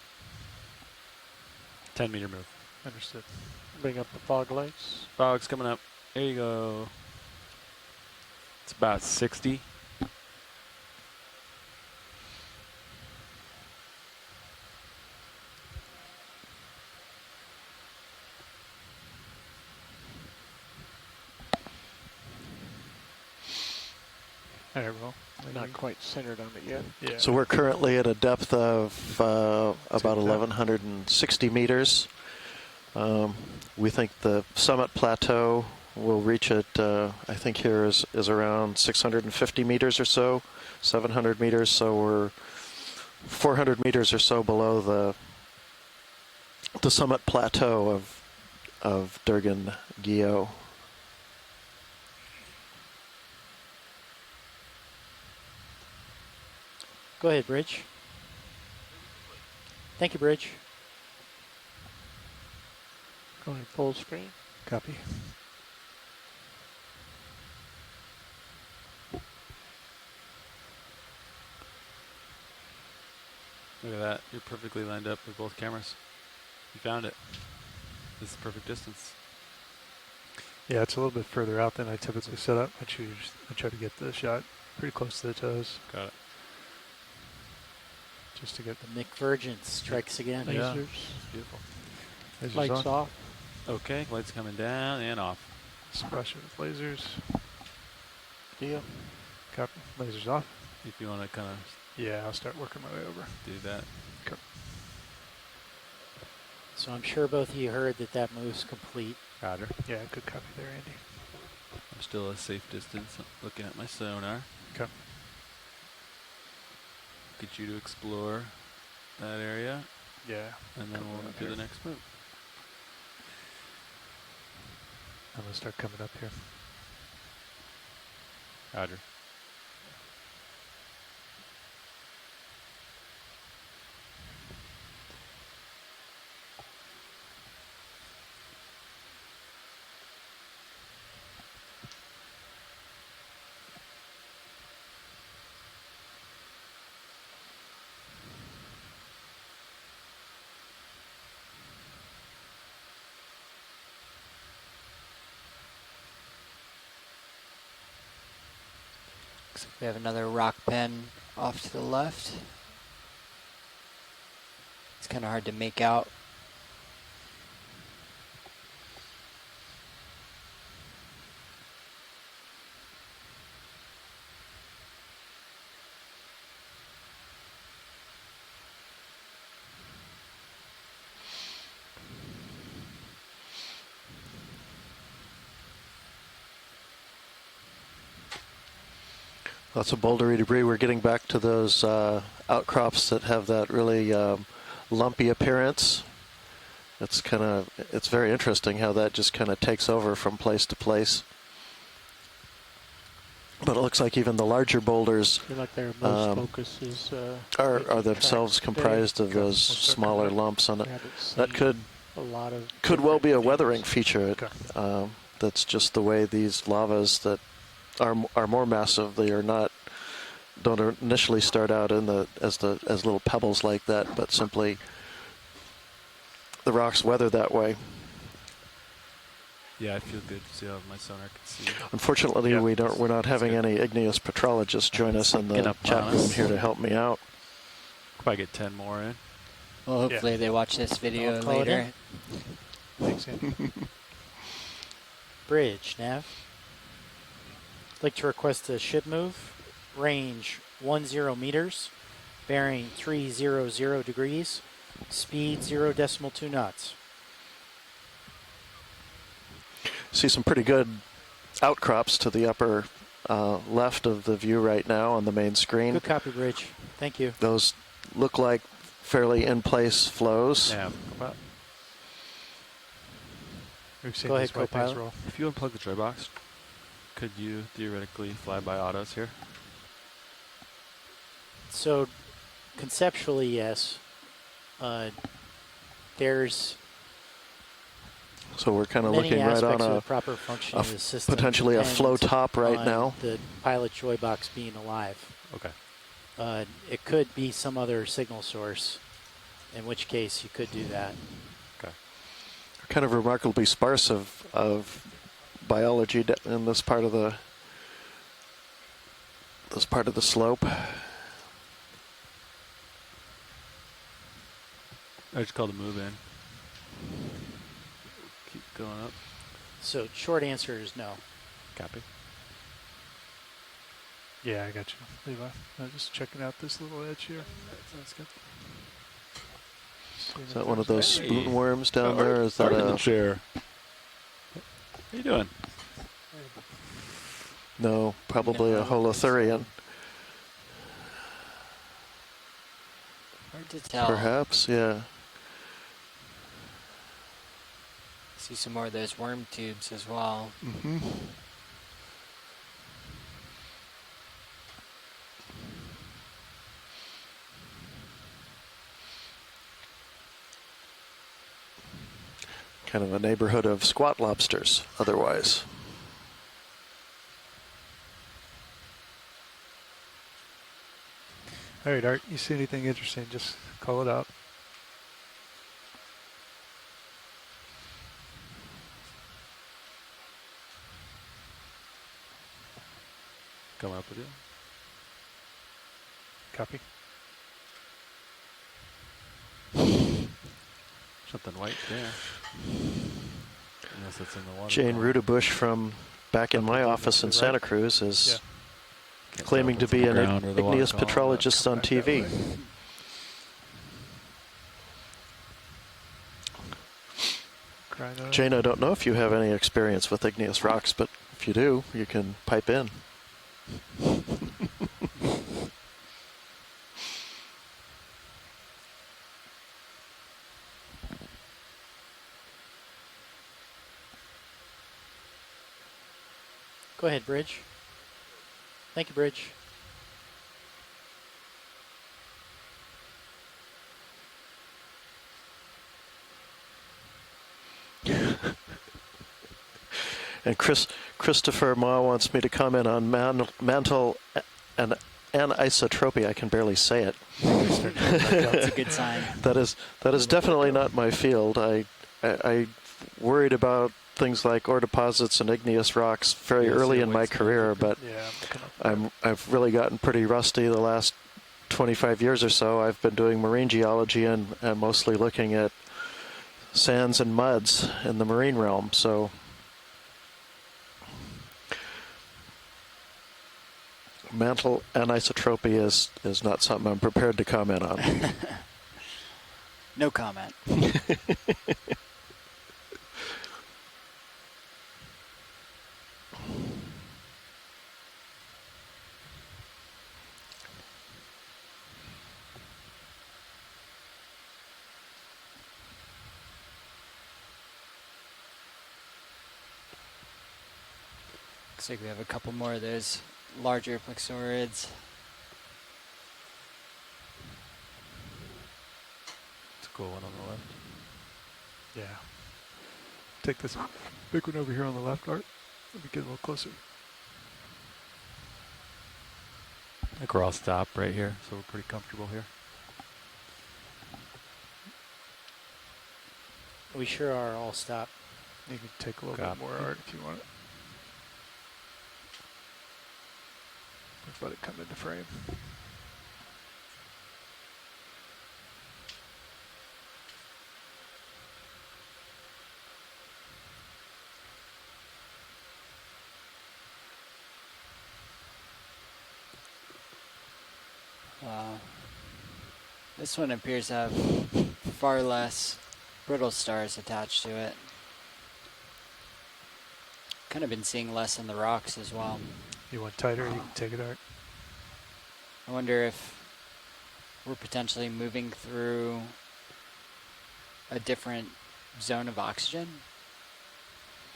10 meter move. Understood. Bring up the fog lights. Fog's coming up. There you go. It's about 60. There we go. We're not quite centered on it yet. Yeah. So we're currently at a depth of about 1,160 meters. We think the summit plateau will reach at, I think here is around 650 meters or so, 700 meters. So we're 400 meters or so below the summit plateau of Durgin, Guyot. Go ahead, Bridge. Thank you, Bridge. Going full screen. Copy. Look at that. You're perfectly lined up with both cameras. You found it. This is the perfect distance. Yeah, it's a little bit further out than I typically set up. I try to get the shot pretty close to the toes. Got it. Just to get The McVirgin strikes again. lasers. Yeah. Beautiful. Lasers Lights off. Okay, lights coming down and off. Suppression with lasers. Yeah. Copy. Lasers off. If you want to kind of Yeah, I'll start working my way over. do that. Okay. So I'm sure both of you heard that that move's complete. Roger. Yeah, good copy there, Andy. I'm still a safe distance looking at my sonar. Okay. Get you to explore that area. Yeah. And then Coming we'll up do here. the next move. I'm going to start coming up here. Roger. Looks like we have another rock pen off to the left. It's kind of hard to make out. Lots of bouldery debris. We're getting back to those outcrops that have that really lumpy appearance. It's very interesting how that just kind of takes over from place to place. But it looks like even the larger boulders I feel like their most focus is are themselves comprised of those smaller lumps on it. That could well be a weathering feature. That's just the way these lavas that are more massive. They don't initially start out as little pebbles like that, but simply the rocks weather that way. Yeah, I feel good to see how my sonar can see. Unfortunately, we're not having any igneous petrologists join us in the chat room here to help me out. Probably get 10 more in. Well, hopefully they watch this video I'll call it later. Thanks, Andy. Bridge, Nav. I'd like to request a ship move. Range 10 meters. Bearing 300 degrees. Speed 0.2 knots. See some pretty good outcrops to the upper left of the view right now on the main screen. Good copy, Bridge. Thank you. Those look like fairly in-place flows. Yeah. Go ahead, co-pilot. If you unplug the joy box, could you theoretically fly by autos here? So, conceptually, yes. There's So we're kind of many looking right on aspects of a the proper function of the system potentially a flow depend top right on now. The pilot joy box being alive. Okay. It could be some other signal source, in which case you could do that. Okay. Kind of remarkably sparse of biology in this part of the slope. I just called a move in. Keep going up. So short answer is no. Copy. Yeah, I got you, Levi. I'm just checking out this little edge here. Sounds good. Is that one of those spoon worms down there? Is that in the a chair? How you doing? no? Probably a holothurian. Hard to tell. Perhaps, yeah. See some more of those worm tubes as well. Mm-hmm. Kind of a neighborhood of squat lobsters, otherwise. All right, Art, you see anything interesting, just call it out. Coming up with you. Copy. Something white there. Unless it's in the water. Jane column. Rudabush from back in my office in Santa Cruz is claiming to be an igneous petrologist on TV. Jane, I don't know if you have any experience with igneous rocks, but if you do, you can pipe in. Go ahead, Bridge. Thank you, Bridge. And Christopher Ma wants me to comment on mantle and anisotropy. I can barely say it. That's a good sign. That is definitely not my field. I worried about things like ore deposits and igneous rocks very early in my career, but I've really gotten pretty rusty the last 25 years or so. I've been doing marine geology and mostly looking at sands and muds in the marine realm. So mantle anisotropy is not something I'm prepared to comment on. No comment. Looks like we have a couple more of those larger plexaurids. It's a cool one on the left. Yeah. Take this big one over here on the left, Art. Let me get a little closer. I think we're all stopped right here, so we're pretty comfortable here. We sure are all stopped. You can take a little bit more, Art, if you want it. Let's let it come into frame. Wow. This one appears to have far less brittle stars attached to it. Kind of been seeing less in the rocks as well. You want tighter, you can take it, Art. I wonder if we're potentially moving through a different zone of oxygen.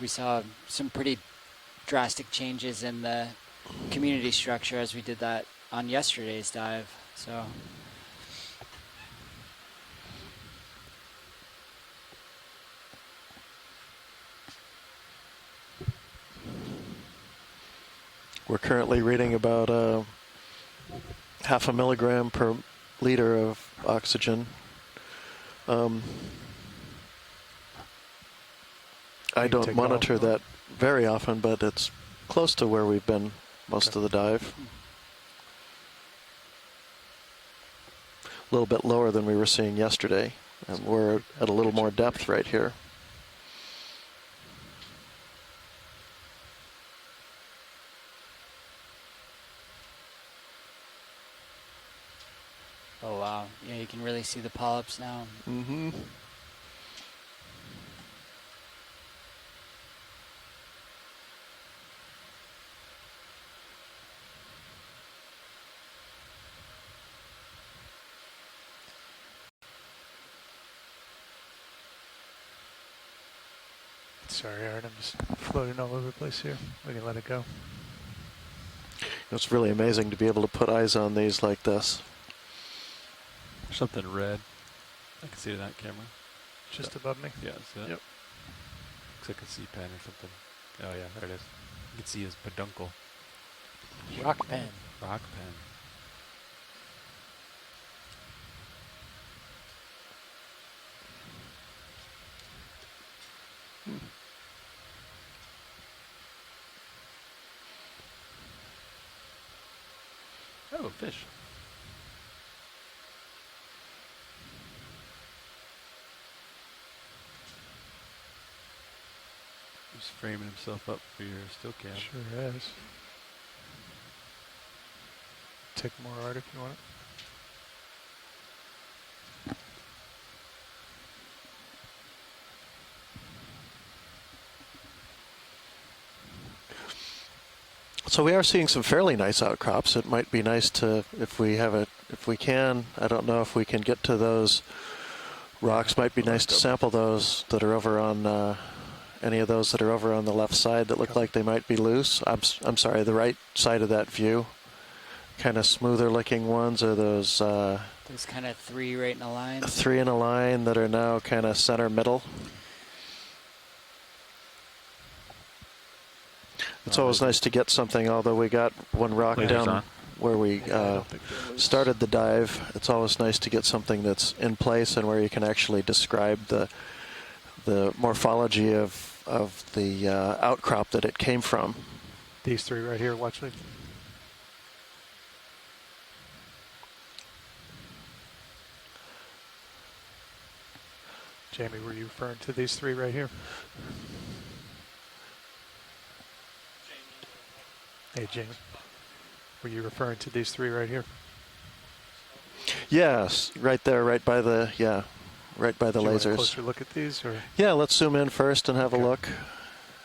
We saw some pretty drastic changes in the community structure as we did that on yesterday's dive. So we're currently reading about 0.5 milligram per liter of oxygen. I don't monitor that very often, but it's close to where we've been most of the dive. A little bit lower than we were seeing yesterday, and we're at a little more depth right here. oh wow, yeah, you can really see the polyps now. Mm-hmm. Sorry, Art, I'm just floating all over the place here. We can let it go. It's really amazing to be able to put eyes on these like this. There's something red. I can see it in that camera. Just above me? Yeah, see that? Yep. Looks like a sea pen or something. Oh yeah, there it is. You can see his peduncle. Rock pen. Rock pen. Oh, fish. He's framing himself up for your still cam. Sure is. take more art if you want it. So we are seeing some fairly nice outcrops. It might be nice to, if we can, I don't know if we can get to those rocks, might be nice to sample those that are over on, any of those that are over on the left side that look like they might be loose. I'm sorry, the right side of that view. Kind of smoother looking ones are those... There's kind of three right in a line. Three in a line that are now kind of center middle. It's always nice to get something, although we got one rock down where we started the dive. It's always nice to get something that's in place and where you can actually describe the morphology of the outcrop that it came from. These three right here, watch me. Jamie, were you referring to these three right here? Hey, Jamie, were you referring to these three right here? Yes, right there, right by the, right by the Do you want a lasers. closer look at these, or? Yeah, let's zoom in first and have a look.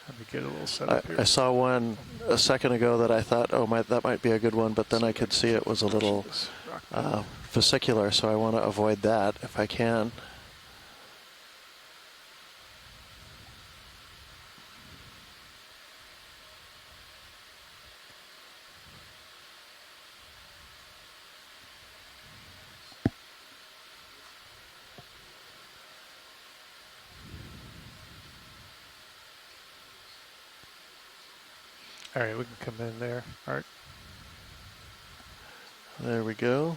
Let me get a little setup here. I saw one a second ago that I thought, oh, that might be a good one, but then I could see it was a little vesicular, so I want to avoid that if I can. All right, we can come in there, Art. There we go.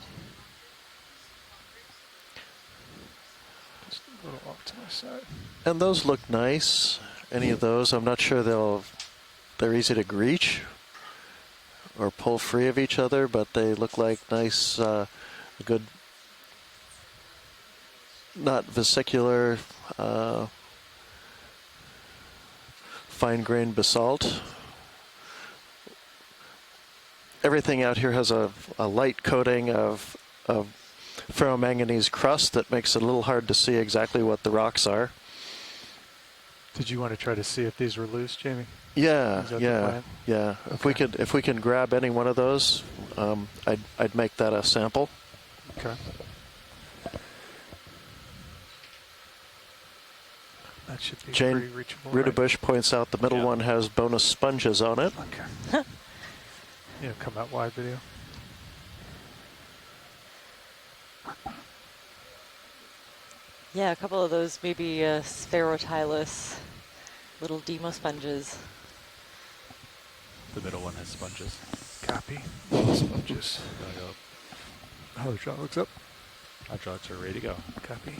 Just a little off to my side. And those look nice. Any of those, I'm not sure they're easy to reach or pull free of each other, but they look like nice, good, not vesicular, fine-grained basalt. Everything out here has a light coating of ferromanganese crust that makes it a little hard to see exactly what the rocks are. Did you want to try to see if these were loose, Jamie? Yeah, yeah. Okay. If we can grab any one of those, I'd make that a sample. Okay. That should be Jane pretty reachable. Rudabush points out the middle one has bonus sponges on it. Okay. Yeah, come out wide video. Yeah, a couple of those maybe spherotylus little demo sponges. The middle one has sponges. Copy. Sponges. Hydraulics up. Hydraulics are ready to go. Copy.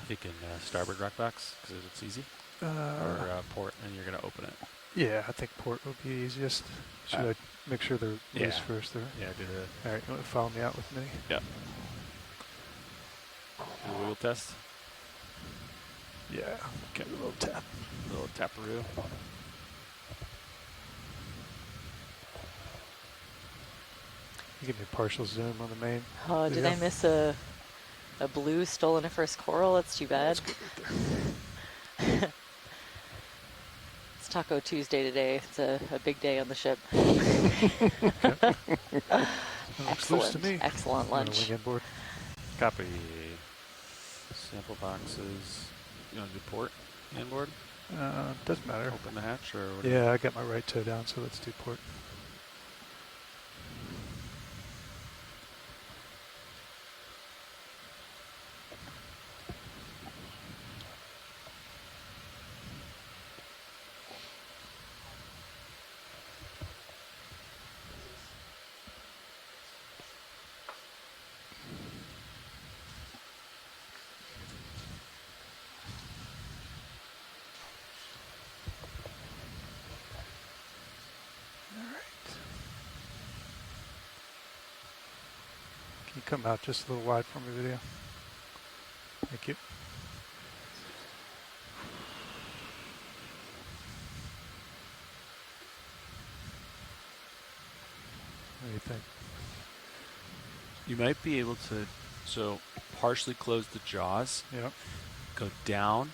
You can starboard rock box because it's easy. Or port, and you're going to open it. Yeah, I think port would be easiest. Should I make sure they're loose first? There? Yeah, do the... All right, you want to follow me out with me? Yeah. Do a wheel test? Yeah. Okay. A little tap. A little taparoo. You give me a partial zoom on the main. Oh, did I miss a blue stolen a first coral? That's too bad. That's good right there. It's Taco Tuesday today. It's a big day on the ship. Excellent. To me. Excellent lunch. Board. Copy. Sample boxes. You want to do port inboard? Doesn't matter. Open the hatch or whatever. Yeah, I got my right toe down, so let's do port. Can you come out just a little wide for me, video? Thank you. think. You might be able to, so partially close the jaws. Yep. Go down,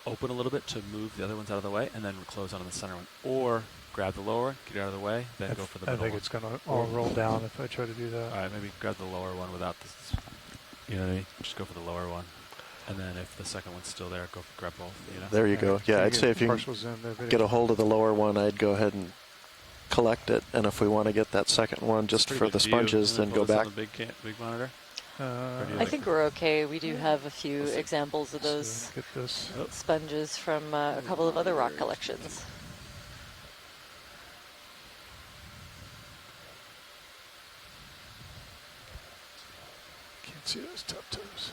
open a little bit to move the other ones out of the way, and then close on the center one. Or grab the lower one, get it out of the way, then go for the middle I think one. it's going to all roll down if I try to do that. All right, maybe grab the lower one without this. You know what I mean? Just go for the lower one. And then if the second one's still there, grab both. You know? There you go. Yeah, I'd say if you can get a hold of the lower one, I'd go ahead and collect it. And if we want to get that second one just for the sponges, then go back. On the big monitor. I think we're okay. We do have a few examples of those sponges from a couple of other rock collections. Can't see those top toes.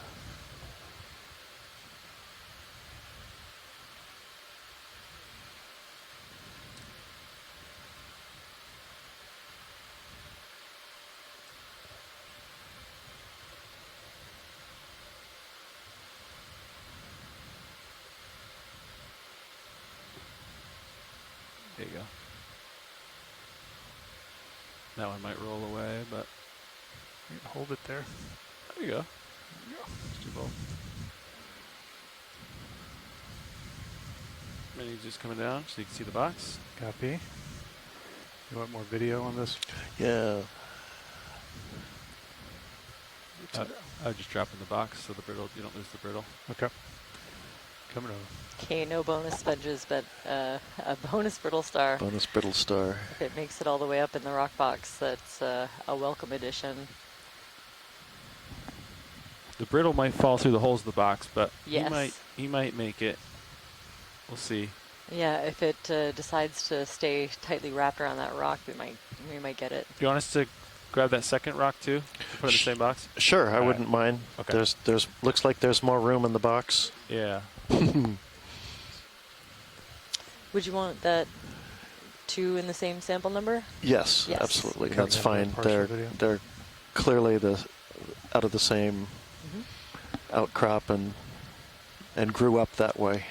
There you go. That one might roll away, but you can hold it there. There you go. Let's do both. Mini just coming down so you can see the box. Copy. You want more video on this? Yeah. I would just drop in the box so the brittle, you don't lose the brittle. Okay. Coming over. Okay, no bonus sponges, but a bonus brittle star. Bonus brittle star. If it makes it all the way up in the rock box, that's a welcome addition. The brittle might fall through the holes of the box, but yes. he might make it. We'll see. Yeah, if it decides to stay tightly wrapped around that rock, we might get it. Do you want us to grab that second rock too? Put it in the same box? Sure, I wouldn't mind. Okay. There's looks like there's more room in the box. Yeah. Would you want that 2 in the same sample number? Yes, absolutely. That's fine. They're clearly out of the same outcrop and grew up that way.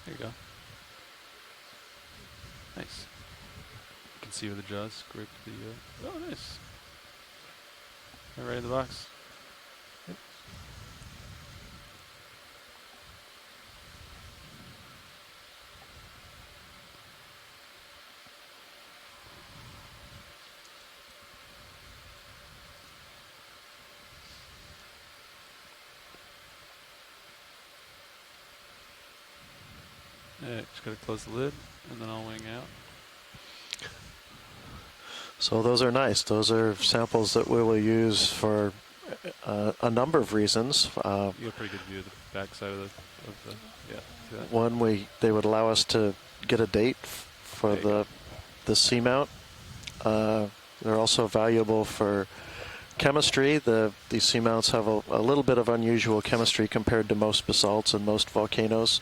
There you go. Nice. You can see where the jaws scraped the. Oh, nice. They're right in the box. Yep. Just gotta close the lid, and then I'll wing out. So those are nice. Those are samples that we will use for a number of reasons. You have a pretty good view of the back side of the yeah. See that? One, they would allow us to get a date for the seamount. They're also valuable for chemistry. These seamounts have a little bit of unusual chemistry compared to most basalts and most volcanoes.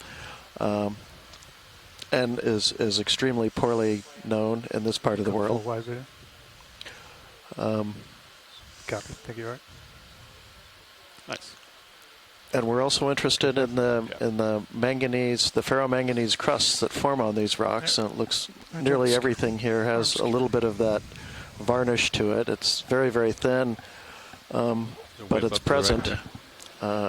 And is extremely poorly known in this part of the world. Full wide video. Copy. Thank you, Art. Nice. And we're also interested in the manganese, the ferromanganese crusts that form on these rocks. And it looks nearly everything here has a little bit of that varnish to it. It's very, very thin, but it's present.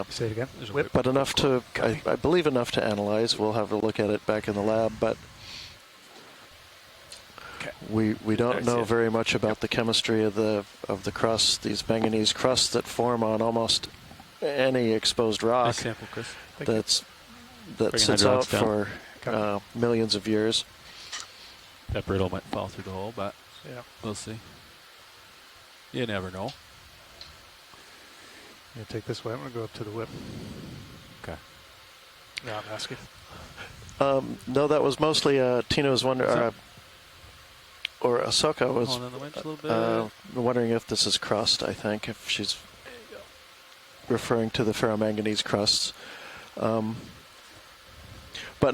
Say it again. But enough to, I believe, enough to analyze. We'll have a look at it back in the lab, but we don't know very much about the chemistry of the crusts. These manganese crusts that form on almost any exposed rock. Nice sample, Chris. That sits out for millions of years. That brittle might fall through the hole, but we'll see. You never know. I'm going to take this way. I'm going to go up to the whip. Okay. No, I'm asking. No, that was mostly Tino's wonder, or Ahsoka was Hold on the winch a little bit. wondering if this is crust, I think, if she's referring to the ferromanganese crusts. But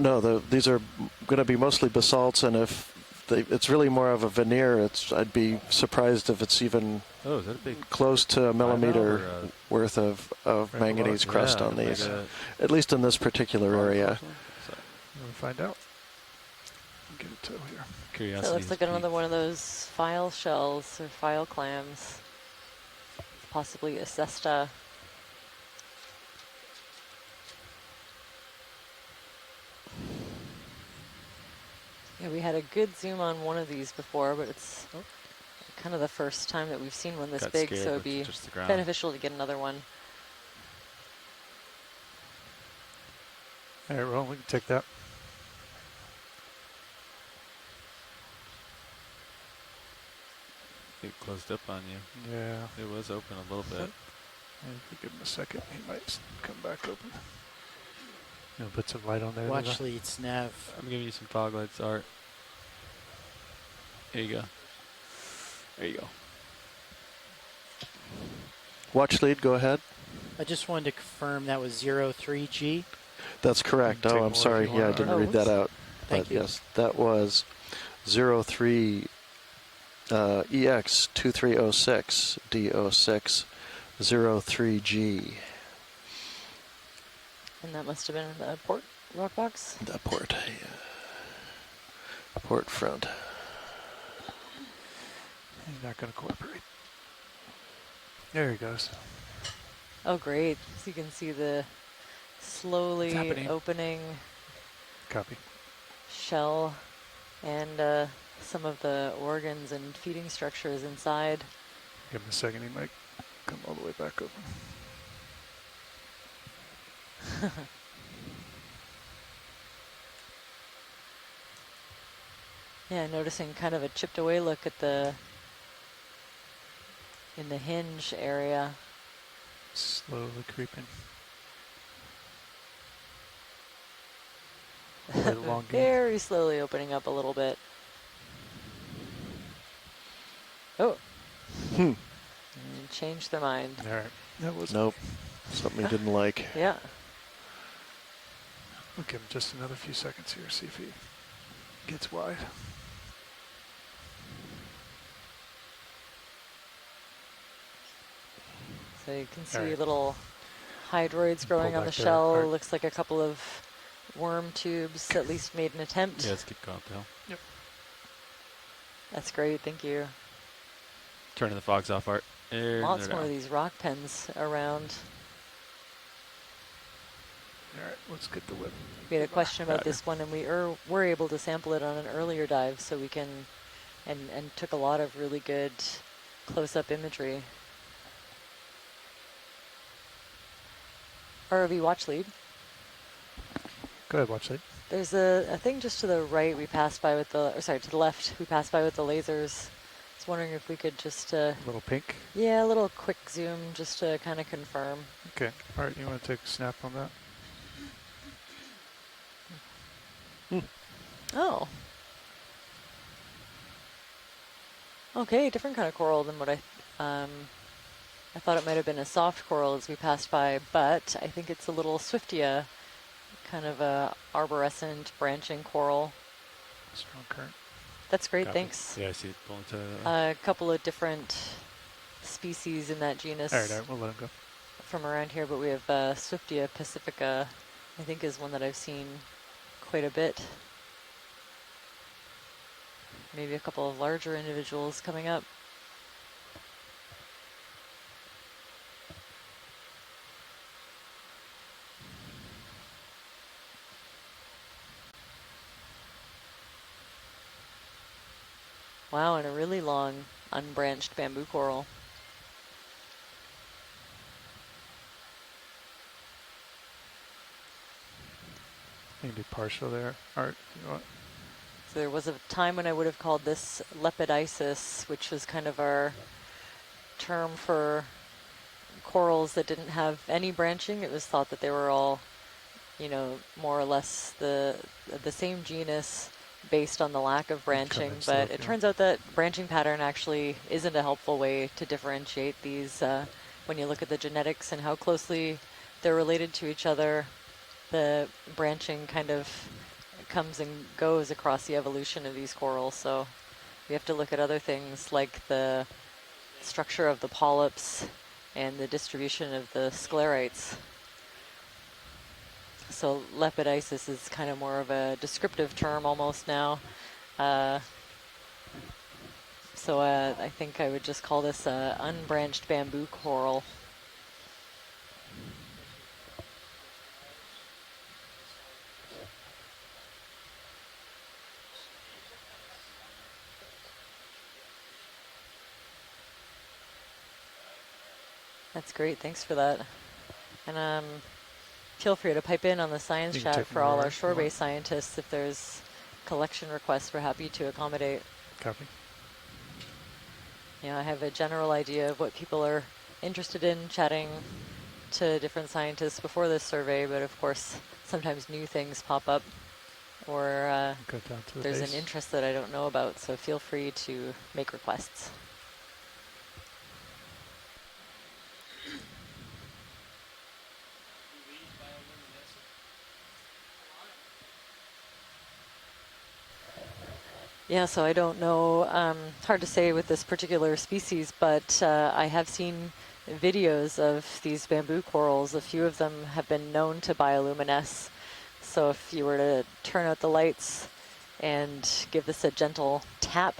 no, these are going to be mostly basalts, and if it's really more of a veneer. I'd be surprised if it's even is that a big close to a millimeter or worth of manganese crust on these, at least in this particular area. We'll find out. Get it to here. Curiosity. So it looks like another one of those file shells or file clams, possibly a cesta. Yeah, we had a good zoom on one of these before, but it's kind of the first time that we've seen one this big, so it'd be beneficial to get another one. All right, well, we can take that. It closed up on you. Yeah. It was open a little bit. If we give him a second, he might come back open. You know, put some light on there. Watch leads, nav. I'm giving you some fog lights, Art. There you go. There you go. Watch lead, go ahead. I just wanted to confirm that was 03G. That's correct. Oh, I'm sorry. Yeah, I didn't read that out. Thank you. Yes, that was 03 EX2306 D06 03G. And that must have been the port rock box? The port, yeah. Port front. He's not going to cooperate. There he goes. Oh, great. So you can see the slowly opening copy shell and some of the organs and feeding structures inside. Give him a second, he might come all the way back open. Yeah, noticing kind of a chipped away look at in the hinge area. Slowly creeping. Very slowly opening up a little bit. Oh. And changed their mind. All right. That was nope. Something he didn't like. Yeah. We'll give him just another few seconds here, see if he gets wide. So you can see little hydroids growing on the shell. Looks like a couple of worm tubes at least made an attempt. Yeah, let's keep going up the hill. Yep. That's great, thank you. Turning the fogs off, Art. Lots more of these rock pens around. All right, let's get the whip. We had a question about this one, and we were able to sample it on an earlier dive, so we can, and took a lot of really good close-up imagery. ROV watch lead. Go ahead, watch lead. There's a thing just to the right we passed by with the, or sorry, to the left we passed by with the lasers. I was wondering if we could just... a little pink? Yeah, a little quick zoom just to kind of confirm. Okay. All right, you want to take a snap on that? Oh. Okay, different kind of coral than what I thought it might have been a soft coral as we passed by, but I think it's a little Swiftia, kind of a arborescent branching coral. Strong current. That's great, thanks. Yeah, I see it pulling to a couple of different species in that genus. All right, we'll let him go. From around here, but we have Swiftia pacifica, I think is one that I've seen quite a bit. Maybe a couple of larger individuals coming up. Wow, and a really long unbranched bamboo coral. Maybe partial there, Art, if you want. So there was a time when I would have called this lepidisis, which was kind of our term for corals that didn't have any branching. It was thought that they were all, you know, more or less the same genus based on the lack of branching, but it turns out that branching pattern actually isn't a helpful way to differentiate these. When you look at the genetics and how closely they're related to each other, the branching kind of comes and goes across the evolution of these corals. So we have to look at other things like the structure of the polyps and the distribution of the sclerites. So lepidisis is kind of more of a descriptive term almost now. So I think I would just call this unbranched bamboo coral. That's great, thanks for that. And feel free to pipe in on the science chat for all our shore-based scientists. If there's collection requests, we're happy to accommodate. Copy. I have a general idea of what people are interested in, chatting to different scientists before this survey, but of course, sometimes new things pop up, or there's an interest that I don't know about, so feel free to make requests. Yeah, so I don't know, hard to say with this particular species, but I have seen videos of these bamboo corals. A few of them have been known to bioluminesce. So if you were to turn out the lights and give this a gentle tap,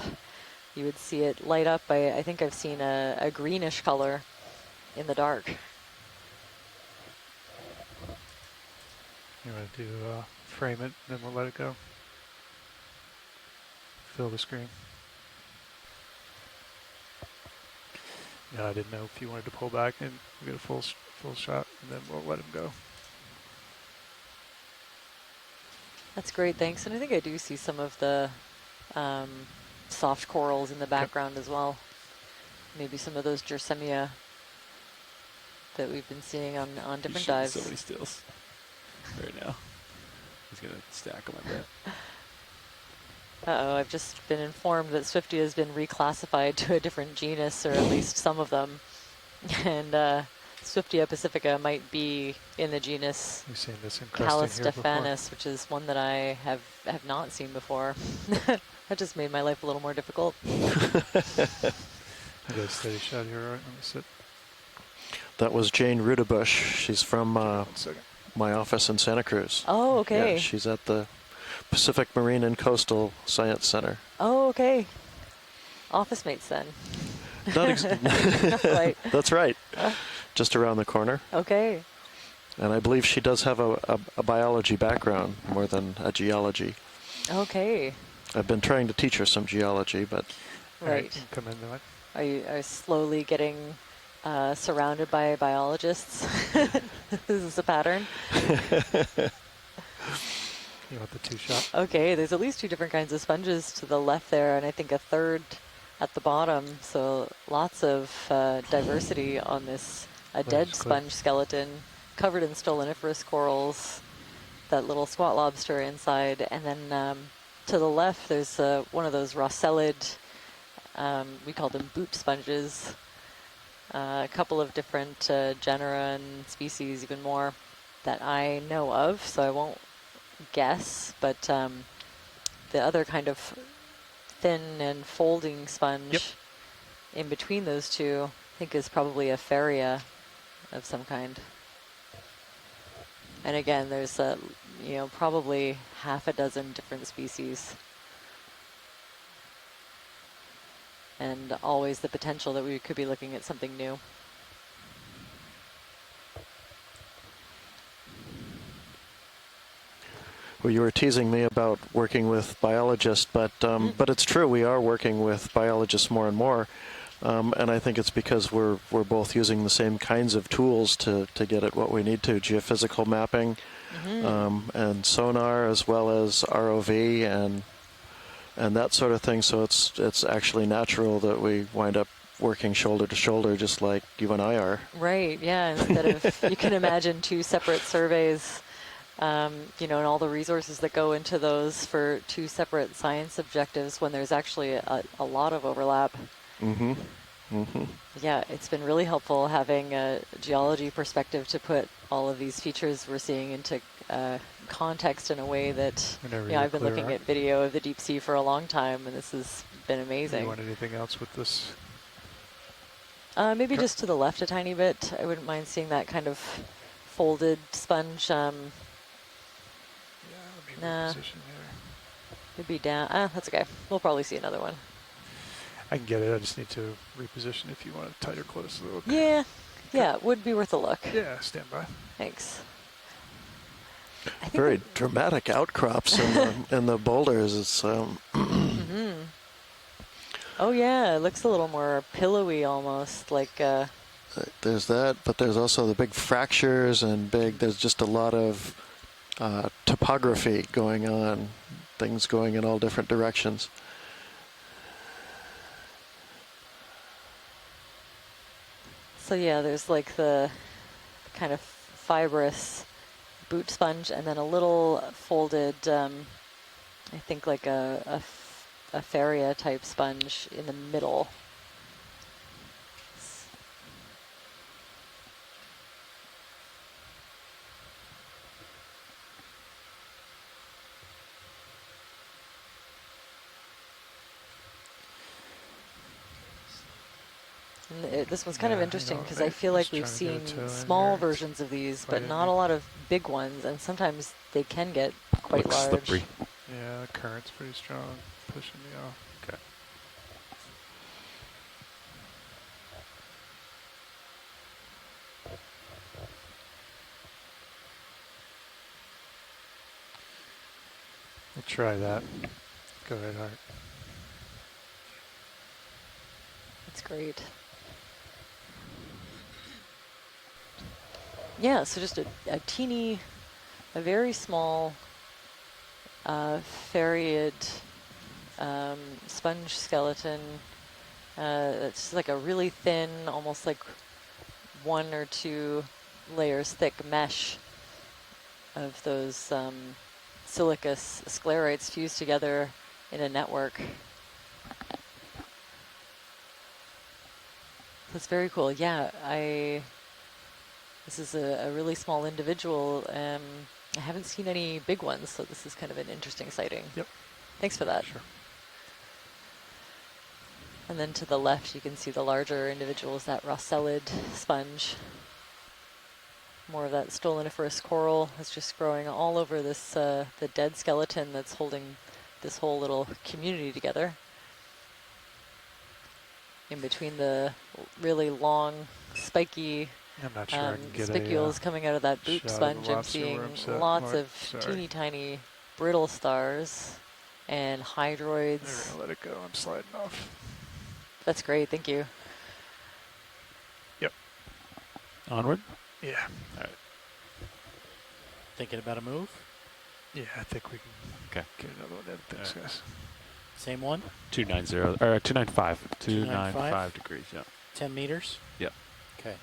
you would see it light up. I think I've seen a greenish color in the dark. You want to do frame it, then we'll let it go. Fill the screen. Yeah, I didn't know if you wanted to pull back and get a full shot, and then we'll let him go. That's great, thanks. And I think I do see some of the soft corals in the background as well. Maybe some of those Jersemia that we've been seeing on different dives. So many stills right now. He's going to stack them, I bet. Uh-oh, I've just been informed that Swifty has been reclassified to a different genus, or at least some of them. And Swiftia pacifica might be in the genus Calistephanus, which is one that I have not seen before. That just made my life a little more difficult. I got a steady shot here, all right? Let me sit. That was Jane Rudebush. She's from my office in Santa Cruz. Oh, okay. Yeah, she's at the Pacific Marine and Coastal Science Center. Oh, okay. Office mates then. Right. That's right. Just around the corner. Okay. And I believe she does have a biology background more than a geology. Okay. I've been trying to teach her some geology, but... Right. Come into it. Are you slowly getting surrounded by biologists? This is a pattern. You want the two shot? Okay, there's at least two different kinds of sponges to the left there, and I think a third at the bottom. So lots of diversity on this dead sponge skeleton, covered in stoloniferous corals, that little squat lobster inside. And then to the left, there's one of those rossellid, we call them boot sponges, a couple of different genera and species, even more, that I know of, so I won't guess, but the other kind of thin and folding sponge in between those two, I think, is probably a Faria of some kind. And again, there's probably half a dozen different species, and always the potential that we could be looking at something new. Well, you were teasing me about working with biologists, but it's true, we are working with biologists more and more, and I think it's because we're both using the same kinds of tools to get at what we need to: geophysical mapping, and sonar, as well as ROV and that sort of thing. So it's actually natural that we wind up working shoulder to shoulder, just like you and I are. Right. Yeah. Instead of, you can imagine two separate surveys. And all the resources that go into those for two separate science objectives, when there's actually a lot of overlap. Mm-hmm. Mm-hmm. Yeah, it's been really helpful having a geology perspective to put all of these features we're seeing into context in a way that Whenever I've been clear, looking Art. at video of the deep sea for a long time, and this has been amazing. You want anything else with this? Maybe just to the left a tiny bit. I wouldn't mind seeing that kind of folded sponge. Yeah, let me Nah, reposition here. it'd be down. That's okay. We'll probably see another one. I can get it. I just need to reposition if you want a tighter close look. Yeah, yeah, it would be worth a look. Yeah, stand by. Thanks. Very dramatic outcrops in the boulders. It's Mm-hmm. Oh yeah, it looks a little more pillowy almost, like there's that, but there's also the big fractures and there's just a lot of topography going on, things going in all different directions. so yeah, there's like the kind of fibrous boot sponge and then a little folded, I think like a Faria type sponge in the middle. And this one's kind of interesting because I feel like we've seen small versions of these, but not a lot of big ones, and sometimes they can get quite large. Slippery. Yeah, the current's pretty strong, pushing me off. Okay. We'll try that. Go ahead, Art. That's great. Yeah, so just a very small farried sponge skeleton. It's like a really thin, almost like 1 or 2 layers thick mesh of those silicous sclerites fused together in a network. That's very cool. Yeah, this is a really small individual. I haven't seen any big ones, so this is kind of an interesting sighting. Yep. Thanks for that. Sure. And then to the left, you can see the larger individuals, that Rossellid sponge. More of that stoloniferous coral is just growing all over this the dead skeleton that's holding this whole little community together. In between the really long, spiky I'm not sure I can get spicules coming out of that boot sponge, I'm seeing lots of teeny tiny brittle stars and hydroids. I'm gonna let it go. I'm sliding off. That's great. Thank you. Yep. Onward? Yeah. All right. Thinking about a move? Yeah, I think we can get another one in. Thanks, guys. Same one? 290 or 295. 295? 295 degrees, yeah. 10 meters? Yep. Okay.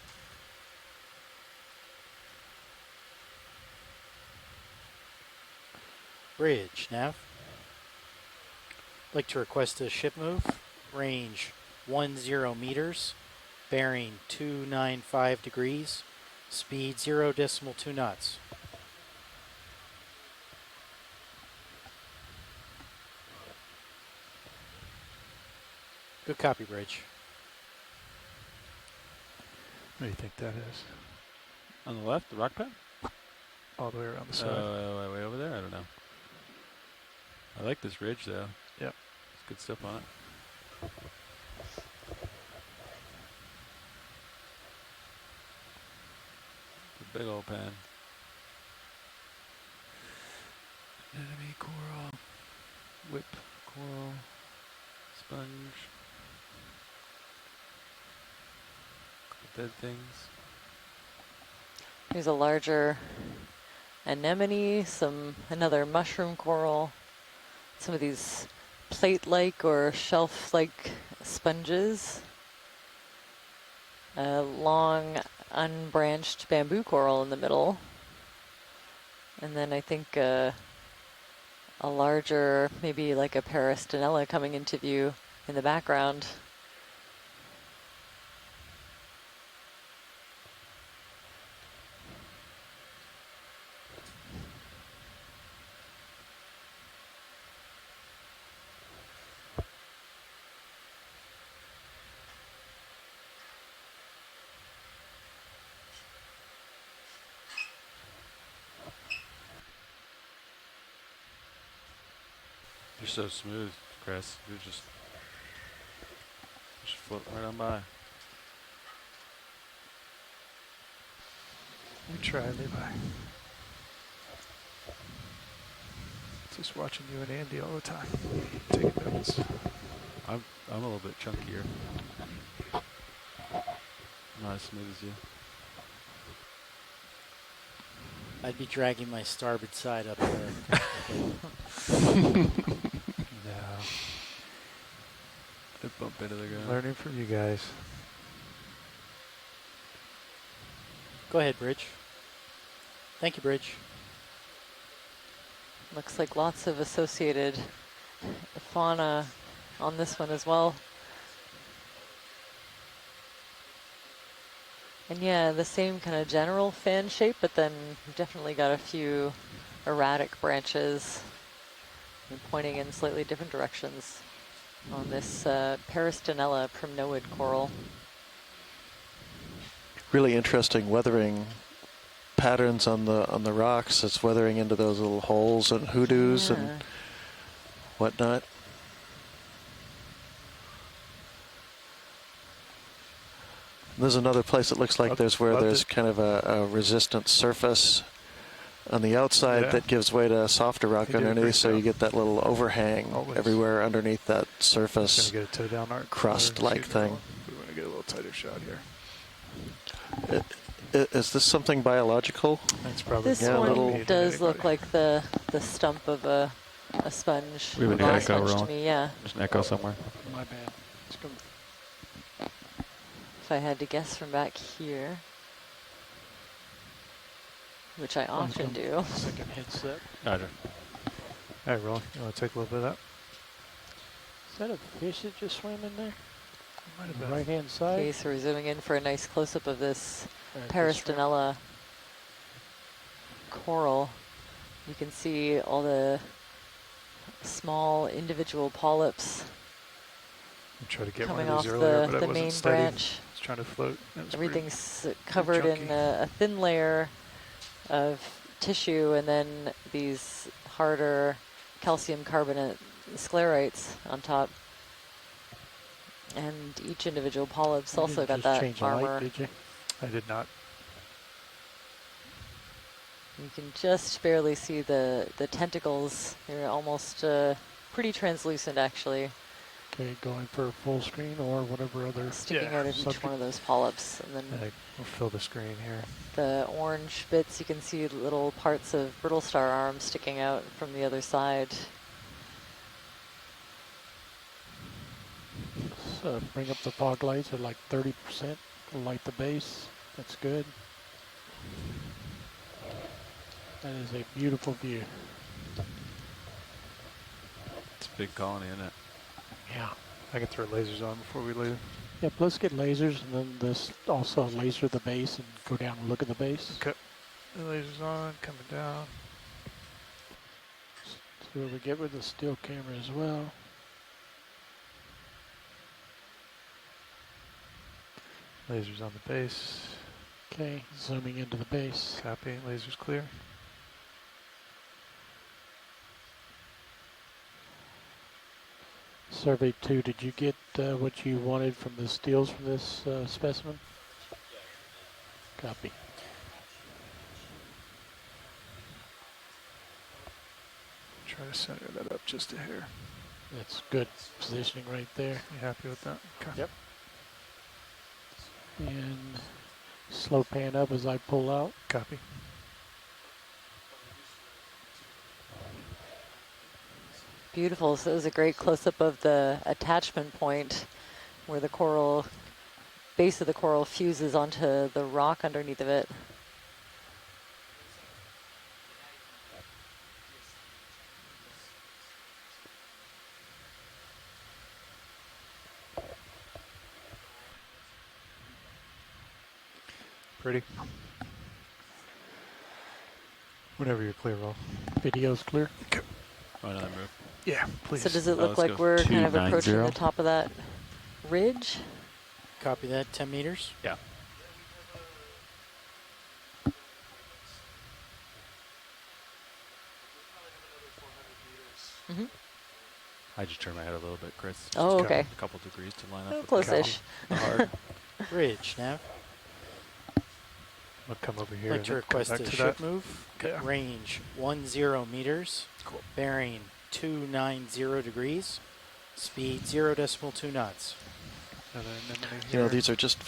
Bridge, nav. Like to request a ship move. Range 10 meters. Bearing 295 degrees. Speed 0.2 knots. Good copy, Bridge. What do you think that is? On the left, the rock pad? All the way around the side. Way over there? I don't know. I like this ridge, though. Yep. It's good stuff on it. The big old pan. Enemy coral. Whip coral. Sponge. Dead things. There's a larger anemone, another mushroom coral, some of these plate-like or shelf-like sponges, a long unbranched bamboo coral in the middle, and then I think a larger, maybe like a Peristanella coming into view in the background. You're so smooth, Chris. You're just float right on by. You try, Levi. Just watching you and Andy all the time, taking notes. I'm a little bit chunkier. Not as smooth as you. I'd be dragging my starboard side up there. No. I'd bump into the ground. Learning from you guys. Go ahead, Bridge. Thank you, Bridge. Looks like lots of associated fauna on this one as well. And yeah, the same kind of general fan shape, but then you've definitely got a few erratic branches and pointing in slightly different directions on this Peristanella primnoid coral. Really interesting weathering patterns on the rocks. It's weathering into those little holes and hoodoos and whatnot. There's another place that looks like there's kind of a resistant surface on the outside that gives way to softer rock underneath, so you get that little overhang everywhere underneath that surface Gonna get a toe down arc crust-like thing. We want to get a little tighter shot here. Is this something biological? That's probably This one does look like the stump of a sponge. We have an echo rolling. To me, yeah. There's an echo somewhere. My bad. It's coming. If I had to guess from back here, which I often do. Second headset. Roger. All right, Roll. You want to take a little bit of that? Is that a fish that just swam in there? Might have On the been. right-hand side? Okay, so we're zooming in for a nice close-up of this Alright, Peristanella coral. You can see all the small individual polyps I'm trying to get one coming of off these earlier, but I the wasn't main steady. branch. I was trying to float. Everything's covered in a thin layer of tissue and then these harder calcium carbonate sclerites on top. And each individual polyp's You also didn't got just that change the light, armor. did you? I did not. You can just barely see the tentacles. They're almost pretty translucent, actually. Okay, going for full screen or whatever other Sticking out of each one of those polyps. And then we'll fill the screen here. the orange bits, you can see little parts of brittle star arms sticking out from the other side. So bring up the fog lights at like 30%. Light the base. That's good. That is a beautiful view. It's a big colony, isn't it? Yeah. I can throw lasers on before we leave. Yep, let's get lasers and then this also laser the base and go down and look at the base. Okay. The lasers on, coming down. See what we get with the still camera as well. Lasers on the base. Okay, zooming into the base. Copy, lasers clear. Survey 2, did you get what you wanted from the steels from this specimen? Copy. Try to center that up just a hair. That's good positioning right there. You happy with that? Okay. Yep. And slow pan up as I pull out. Copy. Beautiful. So it was a great close-up of the attachment point where the coral, base of the coral fuses onto the rock underneath of it. Pretty. Whenever you're clear, Roll. Video's clear. Okay. Oh, another move. Yeah, please. So does it look like we're kind of approaching the top of that ridge? Copy that, 10 meters? Yeah. Mm-hmm. I just turned my head a little bit, Chris. Just Oh, okay. A couple degrees to line up. Oh, with close-ish. the hard. Bridge, Nav. I'll come over here. I'd like and to then come request back a to ship that. move. Yeah. Range 10 meters. Cool. Bearing 290 degrees. Speed 0.2 knots. Another anemone You know, here. these are just,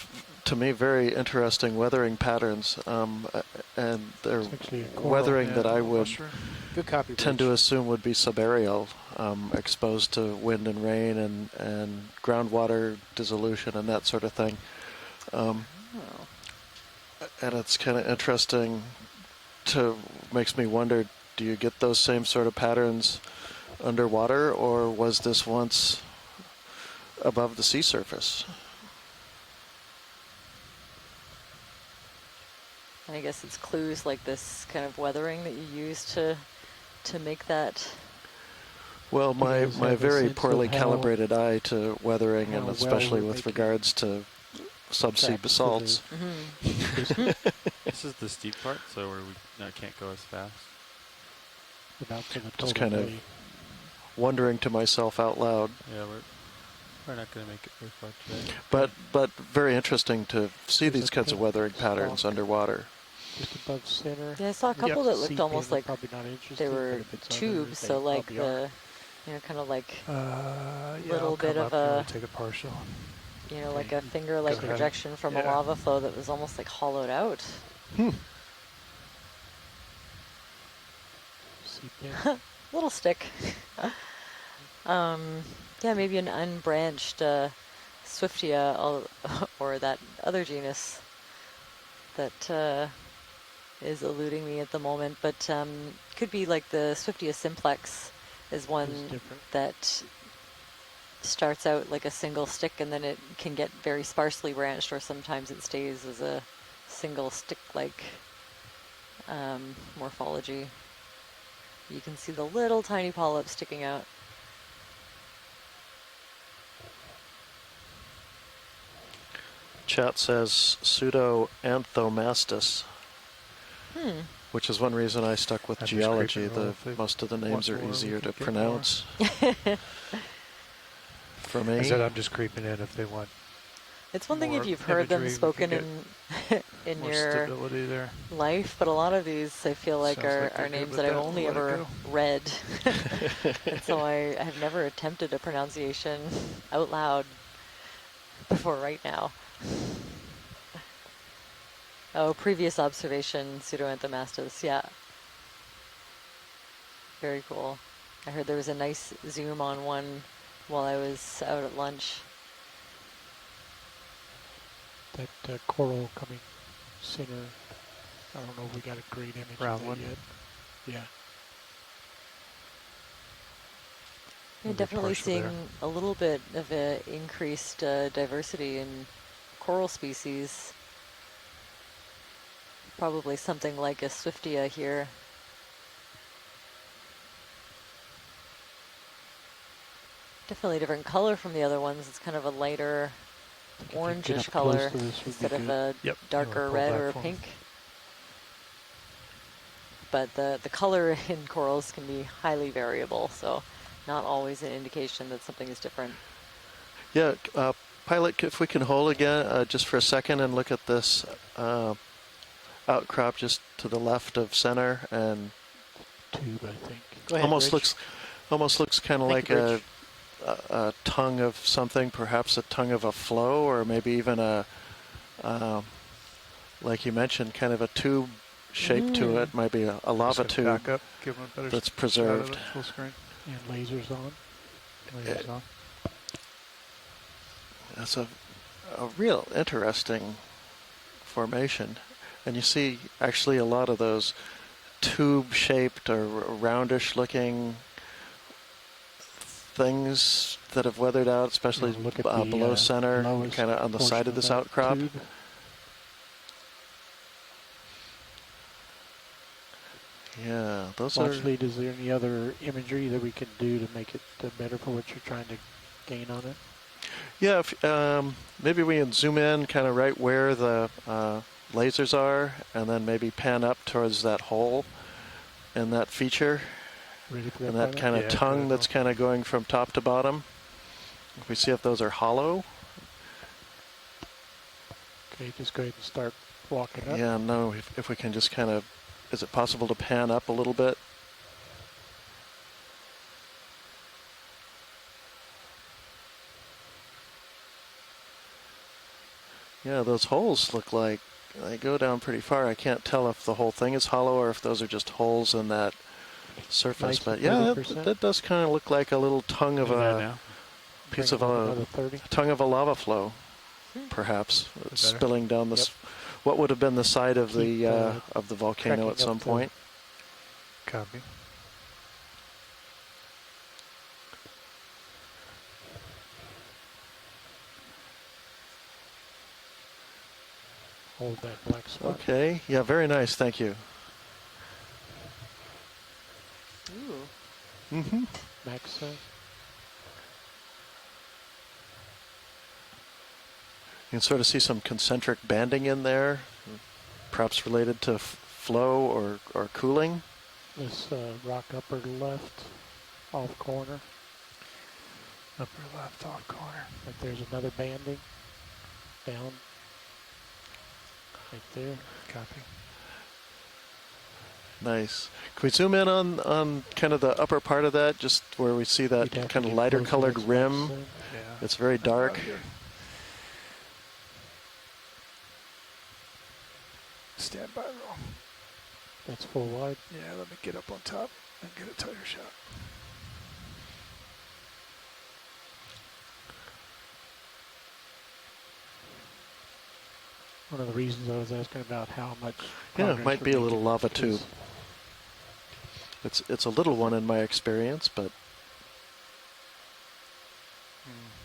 to me, very interesting weathering patterns, and they're It's actually a coral weathering and that I a would mushroom. Good copy, tend Bridge. to assume would be subaerial, exposed to wind and rain and groundwater dissolution and that sort of thing. And it's kind of interesting makes me wonder, do you get those same sort of patterns underwater, or was this once above the sea surface? And I guess it's clues like this kind of weathering that you use to make that. Well, my Because have a very sense of poorly how- calibrated eye to weathering, and how well especially we're with making regards to subsea tracks to basalts. This is the steep part, so where we can't go as fast. Without for the Just total kind of weight. wondering to myself out loud. Yeah, we're not going to make it very far today. But very interesting to see There's these a kinds of pink weathering patterns stalk underwater. Just above center. Yeah, I saw a couple that looked Sea almost beam, like probably not interested, they but were if it's others, tubes, they so like probably are. the, you know, kind of like Yeah, little I'll bit come of up. You a, wanna take a partial. you know, like Okay. a finger-like Go ahead. projection from a Yeah. lava flow that was almost like hollowed out. Sea beam. Little stick. Yeah, maybe an unbranched Swiftia or that other genus that is eluding me at the moment, but could be like the Swiftia simplex is one different. that starts out like a single stick and then it can get very sparsely branched, or sometimes it stays as a single stick-like morphology. You can see the little tiny polyps sticking out. Chat says pseudo-anthomastus, which is one reason I stuck with I'm just geology. creeping roll if they Most of the want names are more, we easier can to get pronounce. For me, I said I'm just creeping in if they want. It's one thing more if you've heard them imagery, we spoken can in more your stability there. life, but a lot of these I feel like Sounds are, like they're are good names with that I've that. only Let it ever go. read. And so I have never attempted a pronunciation out loud before right now. Oh, previous observation, Pseudoanthomastus, yeah. Very cool. I heard there was a nice zoom on one while I was out at lunch. That coral coming center. I don't know if we got a great image Round of one? it yet. Yeah. Yeah, Maybe definitely partial seeing there. a little bit of a increased diversity in coral species. Probably something like a Swiftia here. Definitely different color from the other ones. It's kind of a lighter If you can get orangish up close color to this would be instead of good. a Yep. darker pull red back or a for 'em? pink. But the color in corals can be highly variable, so not always an indication that something is different. yeah, pilot, if we can hold again just for a second and look at this outcrop just to the left of center, and Tube, I think. Go ahead, Bridge. almost looks kind of Thank like you, Bridge. a tongue of something, perhaps a tongue of a flow, or maybe even a like you mentioned, kind of a tube shape to it. Might be a lava Just gonna back tube up, give 'em a better that's shot of preserved. it, full screen. And lasers on. Lasers on. That's a real interesting formation. And you see actually a lot of those tube-shaped or roundish looking things that have weathered out, especially Look at the below center, lowest kind of on the portion side of this that outcrop. tube. Yeah, those Watch are... lead, is there any other imagery that we can do to make it better for what you're trying to gain on it? Yeah, maybe we can zoom in kind of right where the lasers are, and then maybe pan up towards that hole in that feature. Ready for that And that pilot? kind of Yeah, tongue good. that's kind of going from top to bottom. We see if those are hollow. Okay, just go ahead and start walking up. Yeah, no, if we can just kind of, is it possible to pan up a little bit? Yeah, those holes look like they go down pretty far. I can't tell if the whole thing is hollow or if those are just holes in that surface. Nice, But yeah, 30%. that does kind of look like a little tongue of Do that a now. piece Bring of it up a another 30. tongue of a lava flow, perhaps. It's better? spilling down this, Yep. what would have been the side of Keep, the volcano tracking at some up the- point. Copy. Hold that black spot. Okay, yeah, very nice, thank you. Ooh. Mm-hmm. Max. You can sort of see some concentric banding in there, perhaps related to flow or cooling. This rock upper left, off corner. Upper left off corner. Right there's another banding. Down. Right there. Copy. Nice. Can we zoom in on kind of the upper part of that, just where we see that You'd have to kind of get lighter closer, colored that's rim? Max, Yeah. It's very dark. Out here. Stand by roll. That's full wide. Yeah, let me get up on top and get a tighter shot. One of the reasons I was asking about how much. Yeah, it progress might we're be a making little lava is- tube. It's a little one in my experience, but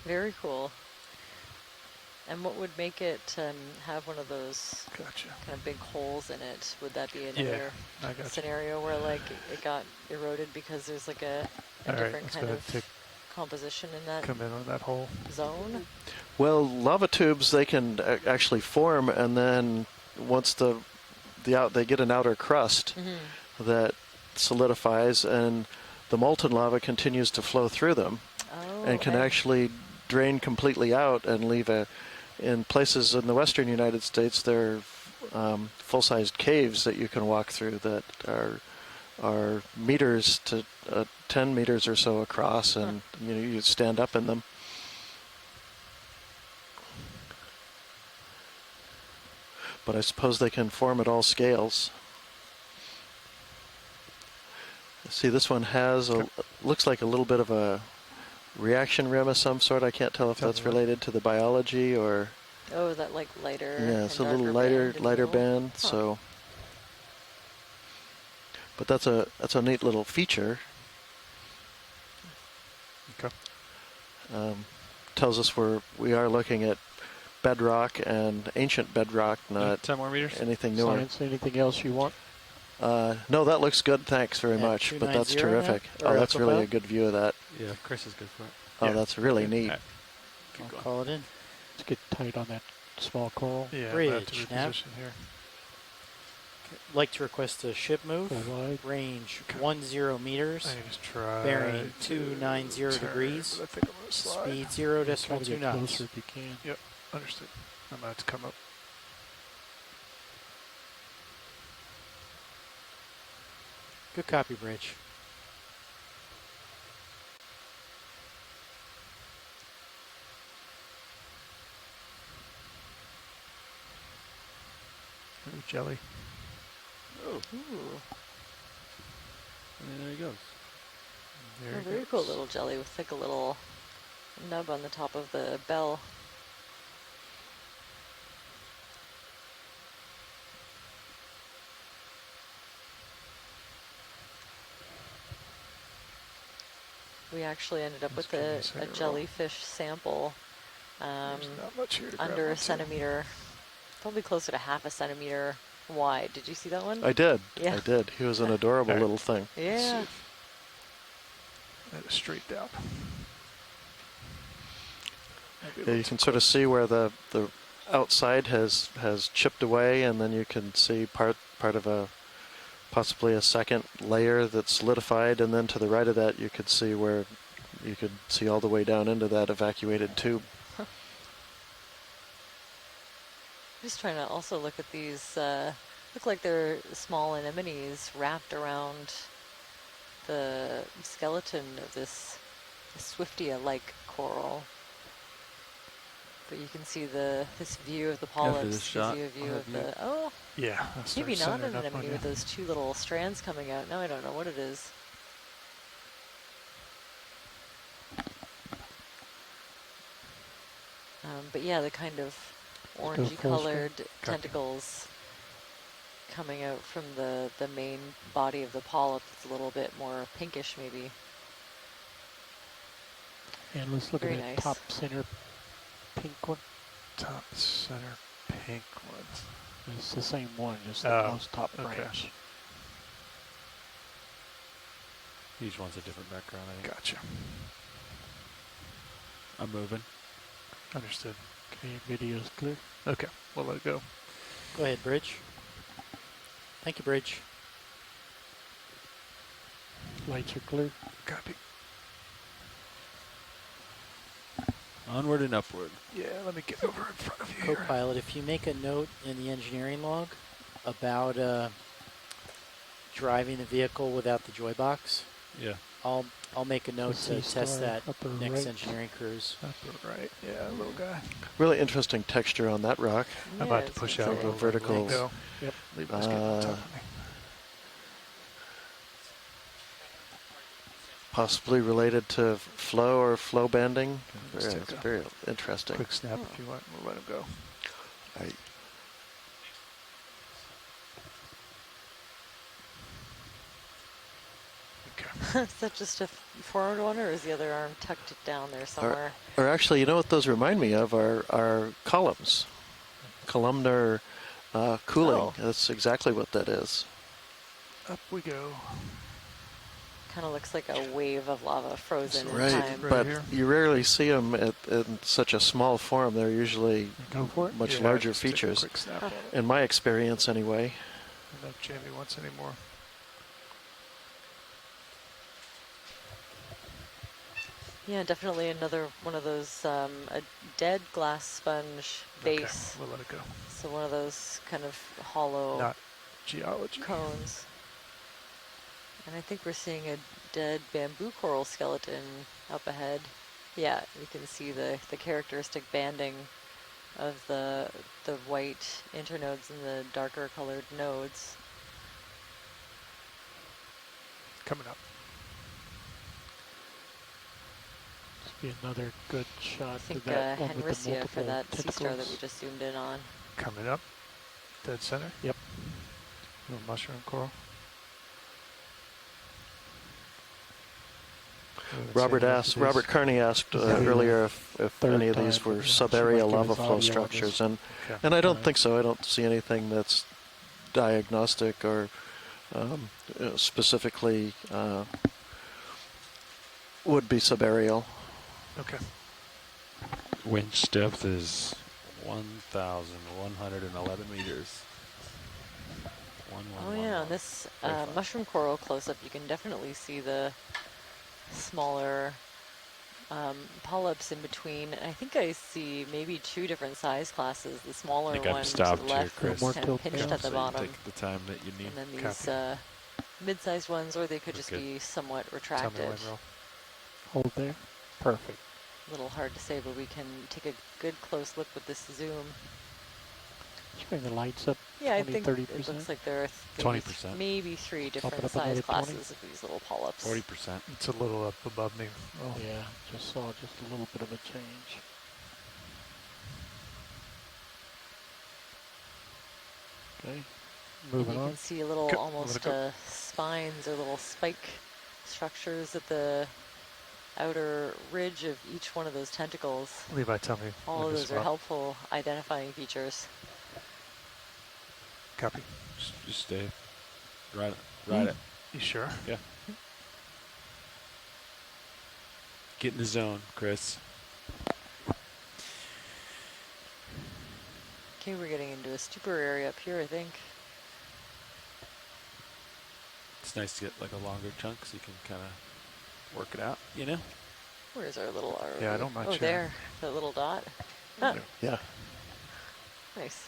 Very cool. And what would make it have one of those Gotcha. kind of big holes in it? Would that be Yeah, another I got you. scenario where like it got eroded because there's like a All right, different let's kind go of ahead composition in that come in on that hole. zone? well, lava tubes they can actually form, and then once they get an outer crust that solidifies, and the molten lava continues to flow through them, and can actually drain completely out and leave in places in the western United States, there are full-sized caves that you can walk through that are meters to 10 meters or so across, and you stand up in them. But I suppose they can form at all scales. See, this one has looks like a little bit of a reaction rim of some sort. I can't tell if that's related to the biology or. Oh, that like lighter. Yeah, it's a and little darker lighter band in the middle? band. Huh. So. But that's a neat little feature. Okay. Tells us we are looking at bedrock and ancient bedrock, not 10 more meters. anything newer. Science, anything else you want? No, that looks good. Thanks very At much. But that's 290 now? terrific. Or Oh, that's up really a above? good view of that. Yeah, Chris is good for it. Oh, Yeah. that's really neat. Alright. Keep I'll going. call it in. Let's get tight on that small coral. Yeah, Bridge, I'm about to nav. reposition here. Like to request a ship move. Full wide. Range 10 meters. I just try. Bearing to 290 turn, degrees. but I think I'm gonna slide. Speed Try to 0.2 get knots. closer if you can. Yep, understood. I'm about to come up. Good copy, Bridge. Ooh, jelly. Oh, Ooh. and there he goes. There A it very goes. cool little jelly with like a little nub on the top of the bell. We actually ended up That's with a pretty roll. jellyfish sample There's not much here to grab under a onto. centimeter, probably closer to half a centimeter wide. Did you see that one? I did. Yeah. I did. He was an adorable Alright. little thing. Yeah. That is straight down. Maybe a Yeah, little you too can sort of close. see where the outside has chipped away, and then you can see part of a possibly a second layer that's solidified, and then to the right of that you could see where you could see all the way down into that evacuated tube. Just trying to also look at these, look like they're small anemones wrapped around the skeleton of this Swiftia-like coral. But you can see this view of the polyps, gives you a view of the, oh, Yeah. maybe not an anemone with those two little strands coming out. Now I don't know what it is. But yeah, the kind of orangey colored tentacles coming out from the main body of the polyp. It's a little bit more pinkish maybe. And let's look Very at the nice. top center pink one. Top center pink ones. It's the same one, just the most top branch. Each one's a different background, I think. Gotcha. I'm moving. Understood. Okay, video's clear. Okay, we'll let it go. Go ahead, Bridge. Thank you, Bridge. Lights are clear. Copy. Onward and upward. Yeah, let me get over in front of you here. Co-pilot, if you make a note in the engineering log about driving the vehicle without the joy box, yeah, I'll make a note to test that next right. engineering cruise. Upper right, yeah, little guy. Really interesting texture on that rock. I'm about to push out a little vertical. Yep. Levi's getting on top of me. Possibly related to flow or flow banding. Let's It's take a very interesting. quick snap if you want. We'll let him go. Is that just a forward one, or is the other arm tucked down there somewhere? Or actually, you know what those remind me of are columns. Columnar cooling. Oh. That's exactly what that is. Up we go. Kind of looks like a wave of lava frozen in Right, time. but you rarely see them in such a small form. They're usually Go for it. much Yeah, larger just take a features, quick snap on it. in my experience anyway. I don't know if Jamie wants any more. Yeah, definitely another one of those, a dead glass sponge base. Okay, we'll let it go. So one of those kind of hollow Not geology. cones. And I think we're seeing a dead bamboo coral skeleton up ahead. Yeah, you can see the characteristic banding of the white internodes and the darker colored nodes. Coming up. Be another good shot I think for that one with the Henricia multiple for that sea star that we tentacles. just zoomed in on. Coming up. Dead center. Yep. Little mushroom coral. Robert Kearney asked earlier if any of these were sub-area lava flow structures, and I don't think so. I don't see anything that's diagnostic or specifically would be subaerial. Okay. Winch depth is 1,111 meters. Oh yeah, on this mushroom coral close-up, you can definitely see the smaller polyps in between. I think I see maybe two different size classes. The smaller one to the left is kind of pinched at the bottom. Take the time that you need. And then these mid-sized ones, or they could just be somewhat retracted. Hold there. Perfect. A little hard to say, but we can take a good close look with this zoom. Just bring the lights up. Yeah, 20, I think 30%. it looks like there are 20%. maybe three different up size another 20. classes of these little polyps. 40%. It's a little up above me. Oh. Yeah, just saw just a little bit of a change. Okay, moving and you on. can see little almost spines or little spike structures at the outer ridge of each one of those tentacles. Levi, tell me. All of those are helpful identifying features. Copy. Just stay. Ride it. You sure? Yeah. Get in the zone, Chris. Okay, we're getting into a stupor area up here, I think. It's nice to get like a longer chunk so you can kind of work it out, you know? Where's our little ROV? Yeah, I don't mind Oh, sharing. there, the little dot. Ah, Yeah. nice.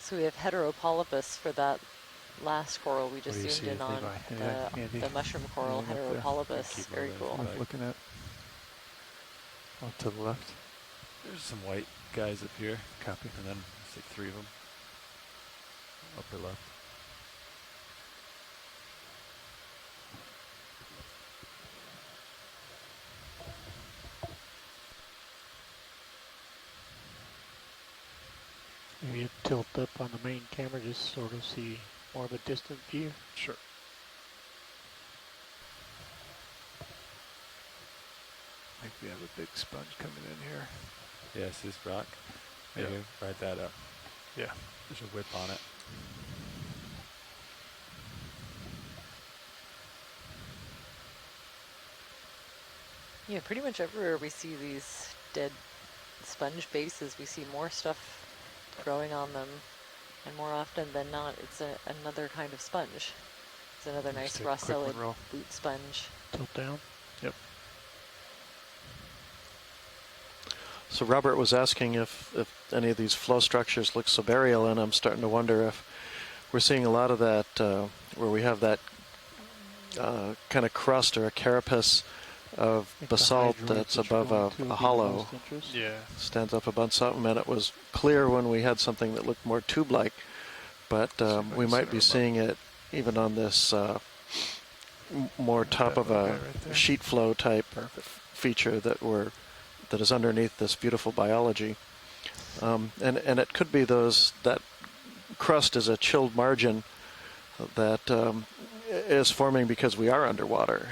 So we have heteropolypus for that last coral we just do you zoomed see, in on. Levi? Andy, The mushroom coral anything up there? heteropolypus. Keep Very moving. cool. Like- Looking at off to the left. There's some white guys up here. Copy. And then it's like 3 of them. Upper left. Maybe you tilt up on the main camera, just sort of see more of a distant view. Sure. I think we have a big sponge coming in here. Yes, this rock. Yeah. Maybe ride that up. Yeah. There's a whip on it. Yeah, pretty much everywhere we see these dead sponge bases, we see more stuff growing on them. And more often than not, it's another kind of sponge. It's another nice raw solid boot sponge. Tilt down. Yep. So Robert was asking if any of these flow structures look subaerial, and I'm starting to wonder if we're seeing a lot of that where we have that kind of crust or a carapace of basalt that's above a hollow. Yeah. Stands up above something, and it was clear when we had something that looked more tube-like, but we might be seeing it even on this more top of a sheet flow type feature that is underneath this beautiful biology. And it could be that crust is a chilled margin that is forming because we are underwater.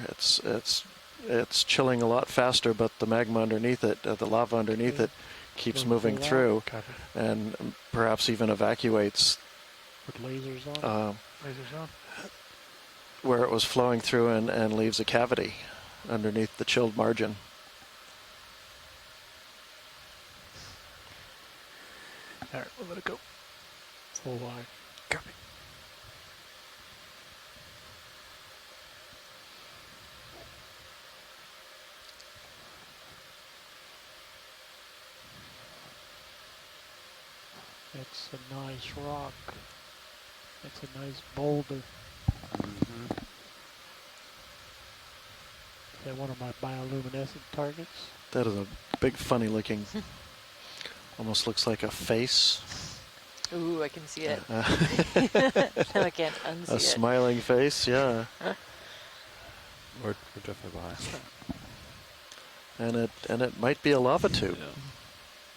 It's chilling a lot faster, but the magma underneath it, the lava underneath it, keeps moving through, and perhaps even evacuates. With lasers on. Lasers on. Where it was flowing through and leaves a cavity underneath the chilled margin. All right, we'll let it go. Full wide. Copy. It's a nice rock. It's a nice boulder. Mm-hmm. Is that one of my bioluminescent targets? That is a big, funny looking, almost looks like a face. Ooh, I can see it. Now I can't unsee it. A smiling face, yeah. We're definitely behind. And it might be a lava tube. Yeah.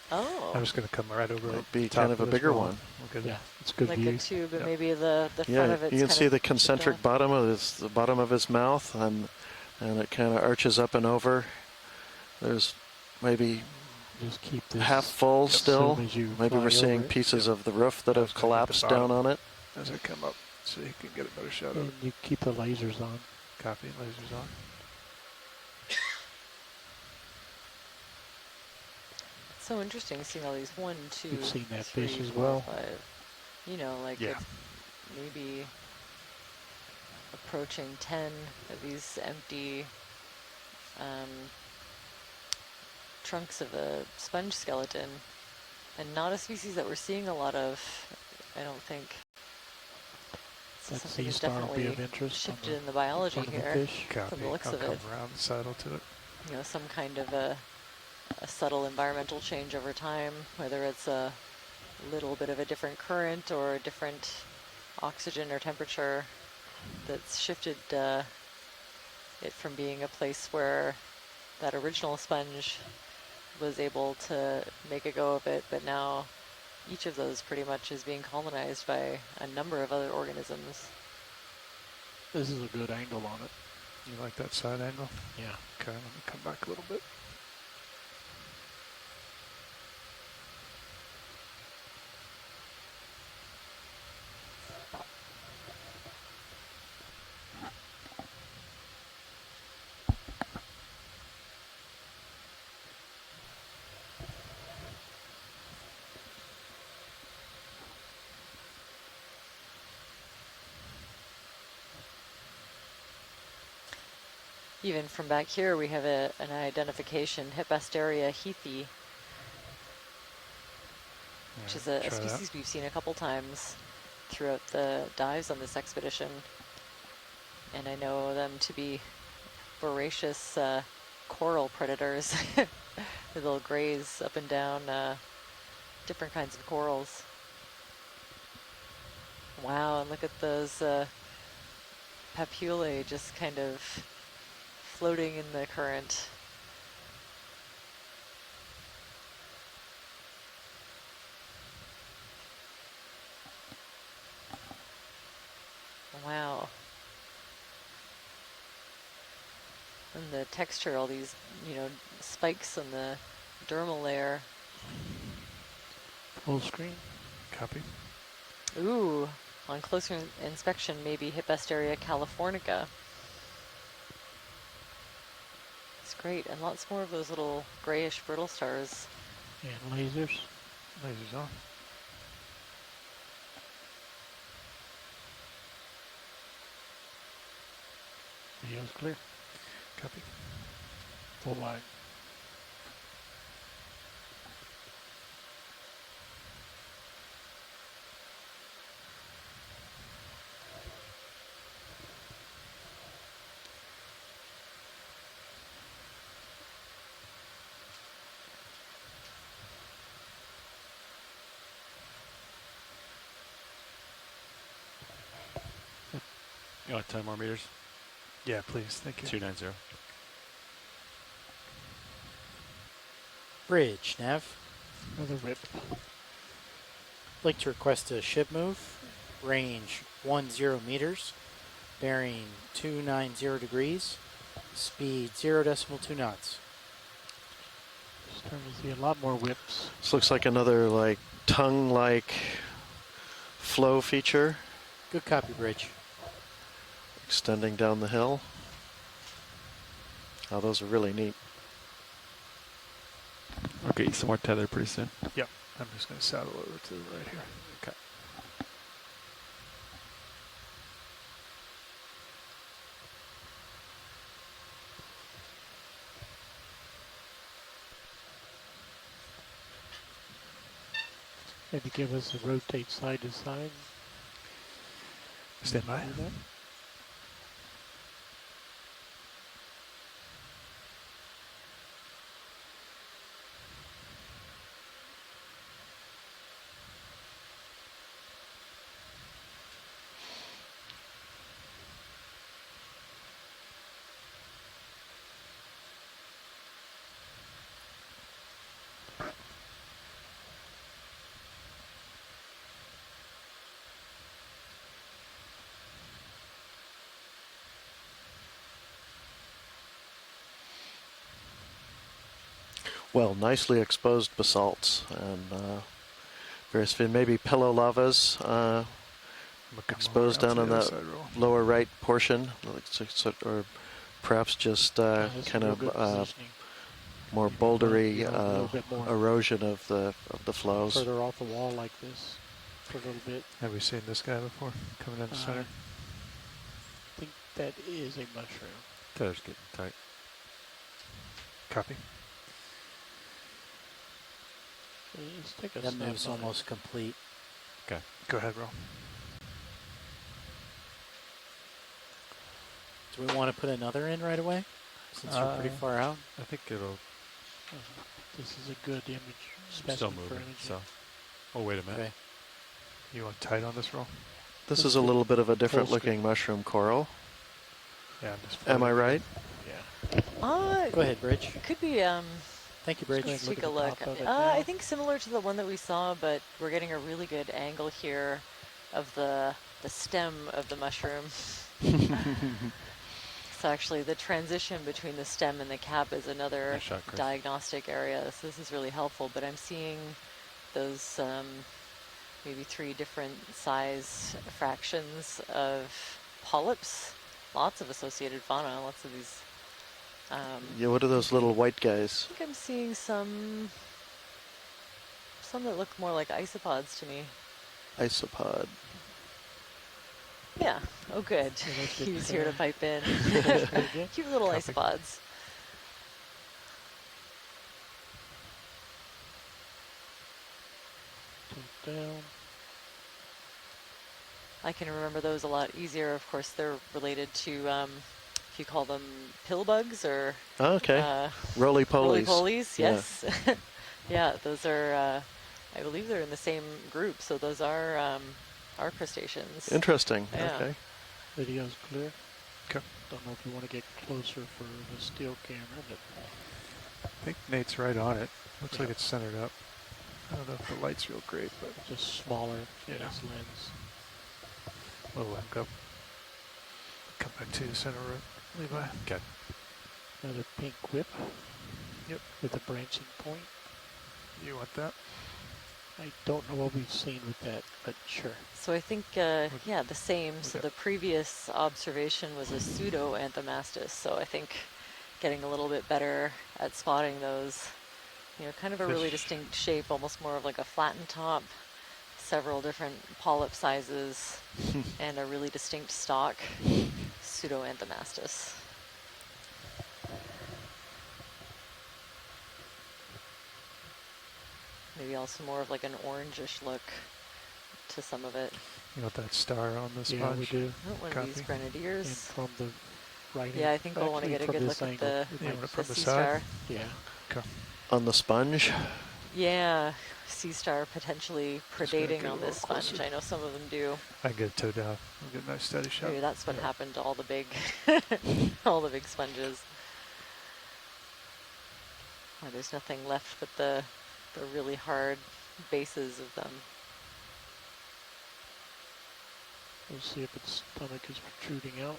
Oh. I'm just going to come right over. Might be kind of a bigger one. Yeah, it's good like view. a tube, but maybe the front of it's you can see the chipped concentric off. bottom of the bottom of his mouth, and it kind of arches up and over. There's maybe just keep this half full still. Maybe we're seeing it. pieces of the roof that have collapsed down on it. As I come up, so you can get a better shot of And it. you keep the lasers on. Copy, lasers on. It's so interesting seeing all these 1, 2, You've seen that 3, fish as 4, well. 5. You know, like Yeah. maybe approaching 10 of these empty trunks of a sponge skeleton, and not a species that we're seeing a lot of, I don't think. So That something sea is star will be definitely of interest shifted in the biology front of the here, fish. Copy. from the looks I'll of come it. around the saddle to it. You know, some kind of a subtle environmental change over time, whether it's a little bit of a different current or a different oxygen or temperature that's shifted it from being a place where that original sponge was able to make a go of it, but now each of those pretty much is being colonized by a number of other organisms. This is a good angle on it. You like that side angle? Yeah. Okay, let me come back a little bit. Even from back here, we have an identification, Hippasteria heathi, which is a species we've seen a couple times throughout the dives on this expedition. And I know them to be voracious coral predators. They'll graze up and down different kinds of corals. Wow, and look at those papillae just kind of floating in the current. Wow. And the texture, all these, spikes on the dermal layer. Full screen. Copy. Ooh, on closer inspection, maybe Hippasteria californica. It's great, and lots more of those little grayish brittle stars. And lasers. Lasers on. Video's clear. Copy. Full line. You want 10 more meters? Yeah, please. Thank you. 290. Bridge, Nav. Another whip. I'd like to request a ship move. Range 10 meters. Bearing 290 degrees. Speed 0.2 knots. Starting to see a lot more whips. This looks like another like tongue-like flow feature. Good copy, Bridge. Extending down the hill. Oh, those are really neat. We'll get you some more tether pretty soon. Yep. I'm just going to saddle over to the right here. Okay. Maybe give us a rotate side to side. Stand by. Do that. Well, nicely exposed basalts and various maybe pillow lavas exposed down in that lower right portion, or perhaps just kind of more bouldery erosion of the flows. Further off the wall like this for a little bit. Have we seen this guy before coming in the center? I think that is a mushroom. Tether's getting tight. Copy. Let's take a That snap move's on it. almost complete. Okay. Go ahead, Ro. Do we want to put another in right away? Since we're pretty far out? I think it'll This is a good image. still specimen for moving. imaging. So, oh wait a minute. Okay. You want tight on this, Ro? This is a little bit of a different looking mushroom coral. Yeah, I'm just. Am I right? Yeah. Go ahead, Bridge. Could be, Thank you, Bridge. let's look take at a the look. top of it I now. think similar to the one that we saw, but we're getting a really good angle here of the stem of the mushroom. So actually the transition between the stem and the cap is another Nice shot, Chris. diagnostic area. So this is really helpful, but I'm seeing those maybe 3 different size fractions of polyps. Lots of associated fauna, lots of these. Yeah, what are those little white guys? I think I'm seeing some that look more like isopods to me. Isopod. Yeah. Oh, good. He was here to pipe in. Cute little ice pods. Down. I can remember those a lot easier. Of course, they're related to, if you call them pill bugs or Okay. Roly-polies. Roly-polies, Yeah. yes. Yeah, those are, I believe they're in the same group, so those are crustaceans. Interesting. Yeah. Okay. Video's clear. Okay. Don't know if you want to get closer for the still camera, but I think Nate's right on it. Looks like it's centered up. I don't know if the light's real great, but just smaller in its lens. Oh, go. Come back to the center road, Levi. Okay. Another pink whip. Yep. With a branching point. You want that? I don't know what we've seen with that, but sure. So I think, yeah, the same. So the previous observation was a pseudo-anthomastus. So I think getting a little bit better at spotting those, you know, kind of a really distinct shape, almost more of like a flattened top, several different polyp sizes, and a really distinct stalk, pseudo-anthomastus. Maybe also more of like an orangish look to some of it. You want that star on the sponge? Yeah, we do. One of these grenadiers. And from the right. Yeah, I think we'll want to get a good look at the sea star. Yeah. Okay. On the sponge? Yeah, sea star potentially predating on this sponge. closer. I know some of them do. I can get a toe down. I'll get a nice steady shot. Maybe that's what happened to all the big, all the big sponges. Oh, there's nothing left but the really hard bases of them. We'll see if its stomach is protruding out.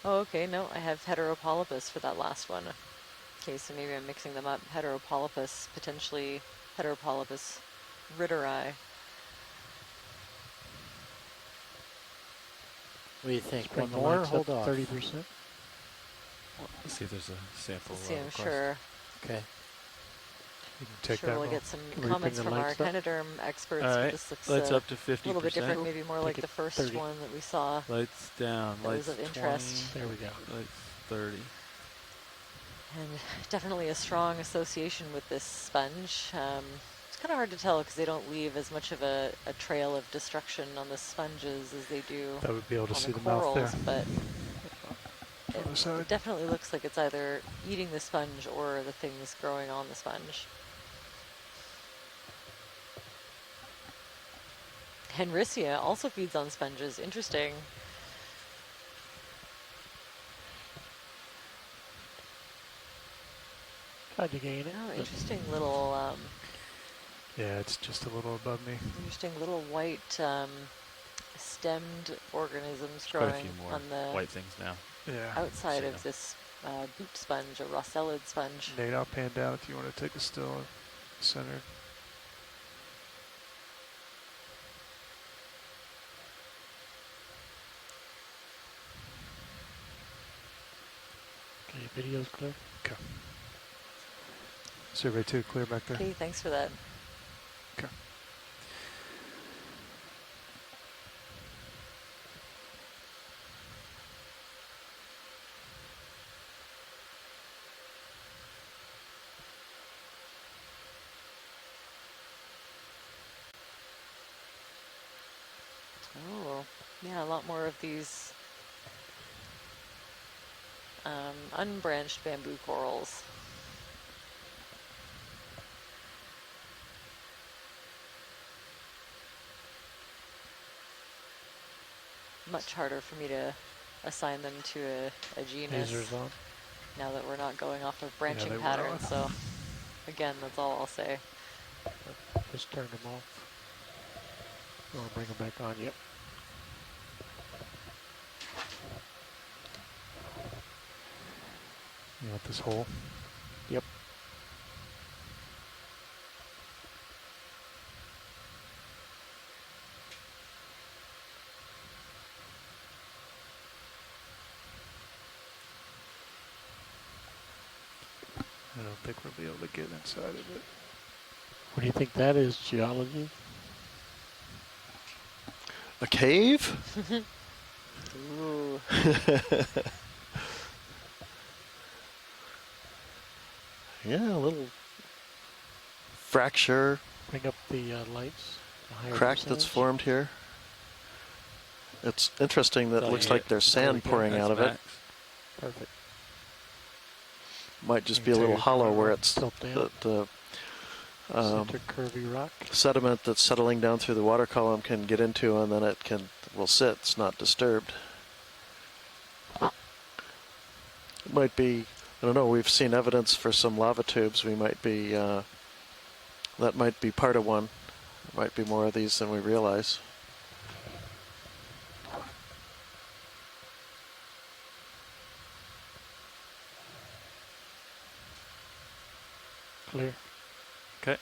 Oh, okay, no, I have Heteropolypus for that last one. Okay, so maybe I'm mixing them up. Heteropolypus, potentially Heteropolypus ritteri. What do you think? Spring One more? lights Hold up off. 30%. Let's see if there's a sample. See, I'm request. sure. Okay. You can take Sure, that we'll roll. get some Can we comments bring the from our lights up? echinoderm experts. All but right, this looks lights up to 50%. a little bit different, maybe more like Take the it first 30. one that we saw. Lights down. That Lights was of interest. 20, There we go. Lights 30. And definitely a strong association with this sponge. It's kind of hard to tell because they don't leave as much of a trail of destruction on the sponges as they do That would be able to on see the the mouth corals, there. but On the side. it definitely looks like it's either eating the sponge or the things growing on the sponge. Henricea also feeds on sponges. Interesting. Tried to gain it. Oh, interesting little, Yeah, it's just a little above me. interesting little white stemmed organisms Quite a growing few more on the white things now. Yeah. outside So- of this boot sponge, a rosellid sponge. Nate, I'll pan down if you want to take a still center. Okay, video's clear. Okay. Survey 2, clear back there. Okay, thanks for that. Okay. Oh, yeah, a lot more of these unbranched bamboo corals. Much harder for me to assign them to a genus Lasers on. now that we're not going off of branching they were patterns. on. So again, that's all I'll say. Just turn them off. Or bring them back on. Yep. You want this hole? Yep. I don't think we'll be able to get inside of it. What do you think that is, geology? A cave? Ooh. Yeah, a little fracture. Bring up the lights. The higher Crack that's percentage. formed here. It's interesting that it looks like there's There we sand go. pouring That's out of max. it. Perfect. Might just You be a can little take it hollow down, where right? it's Tilt down. the Center curvy rock. sediment that's settling down through the water column can get into, and then it will sit. It's not disturbed. It might be, I don't know, we've seen evidence for some lava tubes. We might be, that might be part of one. There might be more of these than we realize. Clear. Okay.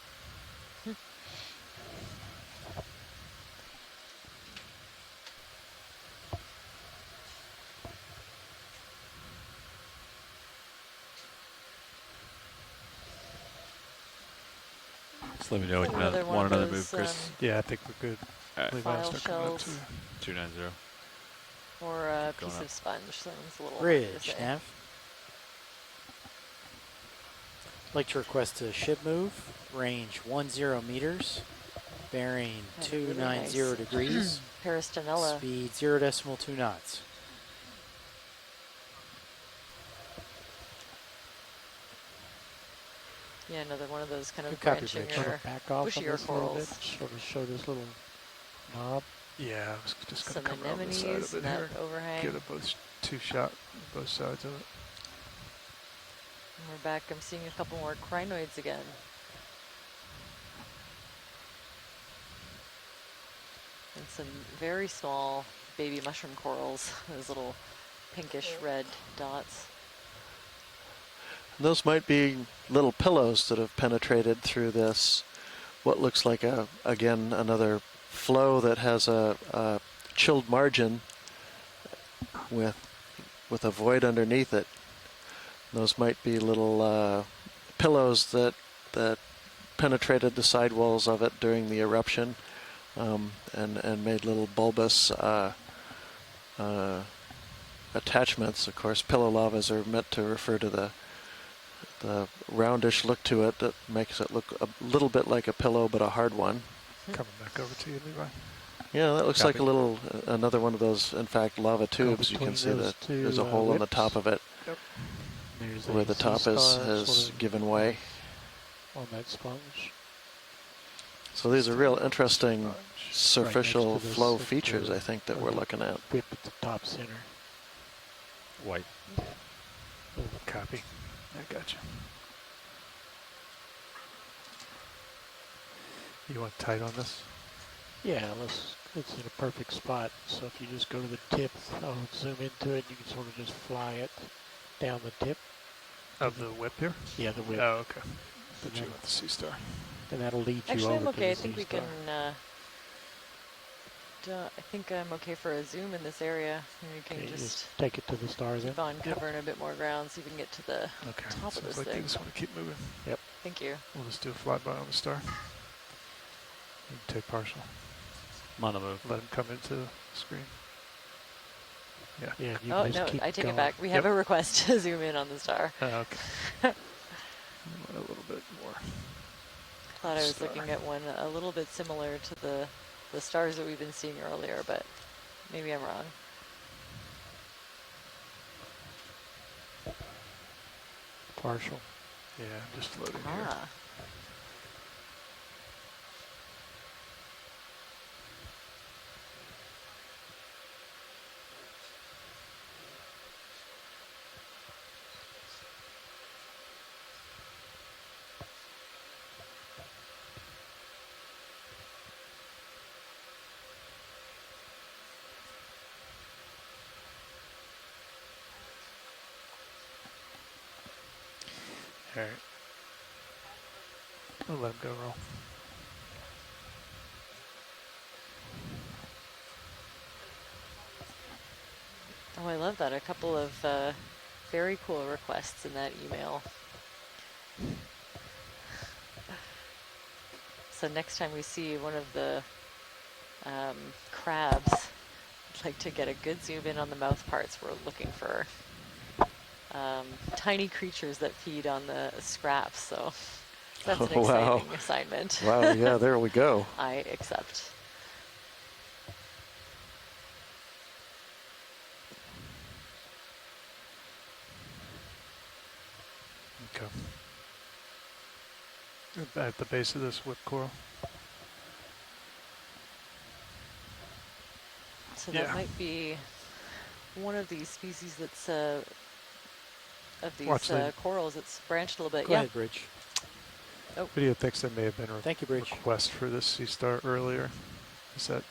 Just let me know when you Another one want of another those, move, Chris. Yeah, I think we're good. All right. Leave file start coming up shells. too. 290. Or a Going piece up. of sponge. Sounds a little hard to Bridge, say. Nav. I'd like to request a ship move, range 10 meters, bearing Had a really 290 nice degrees, Peristanella. speed 0.2 knots. Yeah, another one of those kind of Good copy, branching Bridge. Sort or of back off on bushier this a little bit. corals. Sort of show this little knob. Yeah, I was just going Some to come around the side anemones of in it that here. overhang. Get a both two shot both sides of it. And we're back. I'm seeing a couple more crinoids again. And some very small baby mushroom corals. Those little pinkish red dots. Those might be little pillows that have penetrated through this, what looks like again, another flow that has a chilled margin with a void underneath it. Those might be little pillows that penetrated the sidewalls of it during the eruption, and made little bulbous attachments. Of course, pillow lavas are meant to refer to the roundish look to it that makes it look a little bit like a pillow, but a hard one. Coming back over to you, Levi. Yeah, that looks Copy. like a little, another one of those, in fact, lava tubes. You can see that there's a hole in the top of it. Yep. There's Where a the top sea star has sort of given way. on that sponge. So these are real interesting Sponge. superficial next to this, flow it's features, the- I think, that we're looking at. Whip at the top center. White. Copy. I got you. You want tight on this? Yeah, it's in a perfect spot. So if you just go to the tip, I'll zoom into it. You can sort of just fly it down the tip. Of the whip here? Yeah, the whip. Oh, okay. But you want the sea star. And that'll lead you Actually, over I'm okay. I to the think we sea can. I think I'm okay for a zoom in this area. And we can Okay, just take it to the stars then. keep on covering a bit more ground so we can get to the Okay. top of Sounds this like you thing. just want to keep moving. Yep. Thank you. We'll just do a flyby on the star. You can take partial. I'm on the move. Let him come into the screen. Yeah. Yeah, you Oh can just no, keep I take going. it back. We have a request to zoom in on the star. Okay. A little bit more. Thought I was Star. looking at one a little bit similar to the stars that we've been seeing earlier, but maybe I'm wrong. Partial. Yeah, I'm just floating here. Ah. All right. I'll let him go roll. Oh, I love that. A couple of very cool requests in that email. So next time we see one of the crabs. I'd like to get a good zoom in on the mouth parts. We're looking for tiny creatures that feed on the scraps, so that's an exciting assignment. Wow, yeah, there we go. I accept. Okay. At the base of this whip coral. So that might be one of these species that's of these corals that's branched a little bit. Go ahead, Bridge. Oh. Video thinks there may have been a Thank you, Bridge. request for this sea star earlier. Does that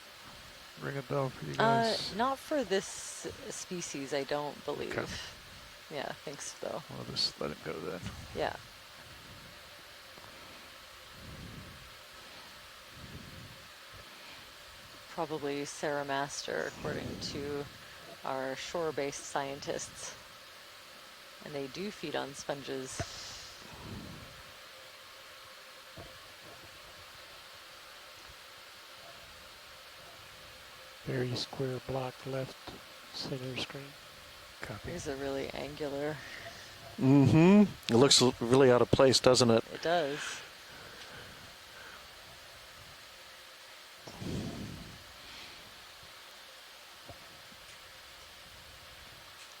ring a bell for you guys? Not for this species, I don't believe. Okay. Yeah, thanks though. I'll just let it go then. Yeah. Probably Sarah Master, according to our shore-based scientists. And they do feed on sponges. Very square block left center screen. Copy. Here's a really angular. Mm-hmm. It looks really out of place, doesn't it? It does.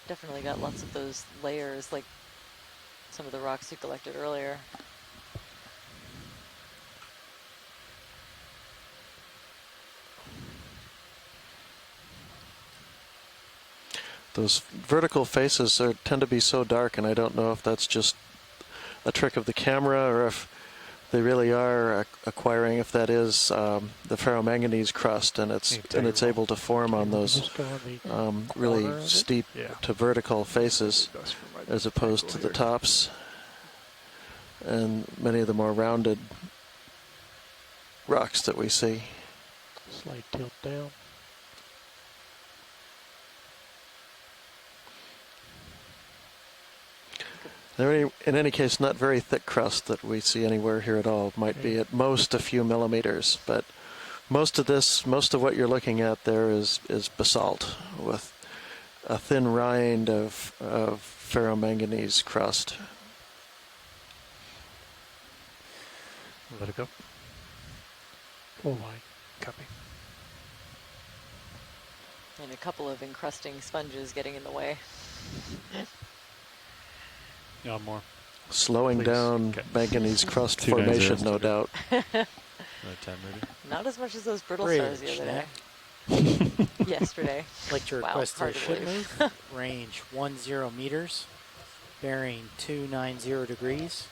Definitely got lots of those layers, like some of the rocks you collected earlier. Those vertical faces tend to be so dark, and I don't know if that's just a trick of the camera or if they really are acquiring, if that is the ferromanganese crust, and it's able to form on those really steep to vertical faces, as opposed to the tops and many of the more rounded rocks that we see. Slight tilt down. In any case, not very thick crust that we see anywhere here at all. Might be at most a few millimeters, but most of what you're looking at there is basalt with a thin rind of ferromanganese crust. Let it go. Full line. Copy. And a couple of encrusting sponges getting in the way. Yeah, more. Slowing down manganese crust formation, no doubt. Not as much as those brittle stars the other day. Yesterday. I'd like to request hard a to ship believe. move. Range 10 meters. Bearing 290 degrees.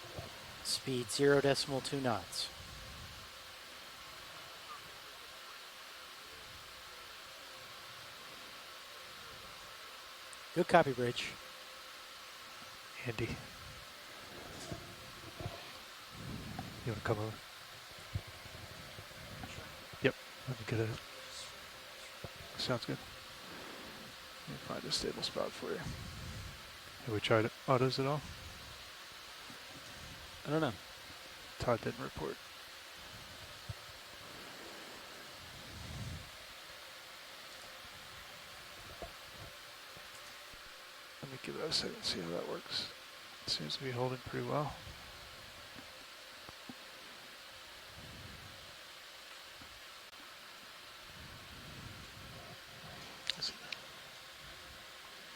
Speed 0.2 knots. Good copy, Bridge. Andy. You want to come over? Yep. Let me get it. Sounds good. Let me find a stable spot for you. Have we tried autos at all? I don't know. Todd didn't report. Let me give that a second and see how that works. It seems to be holding pretty well.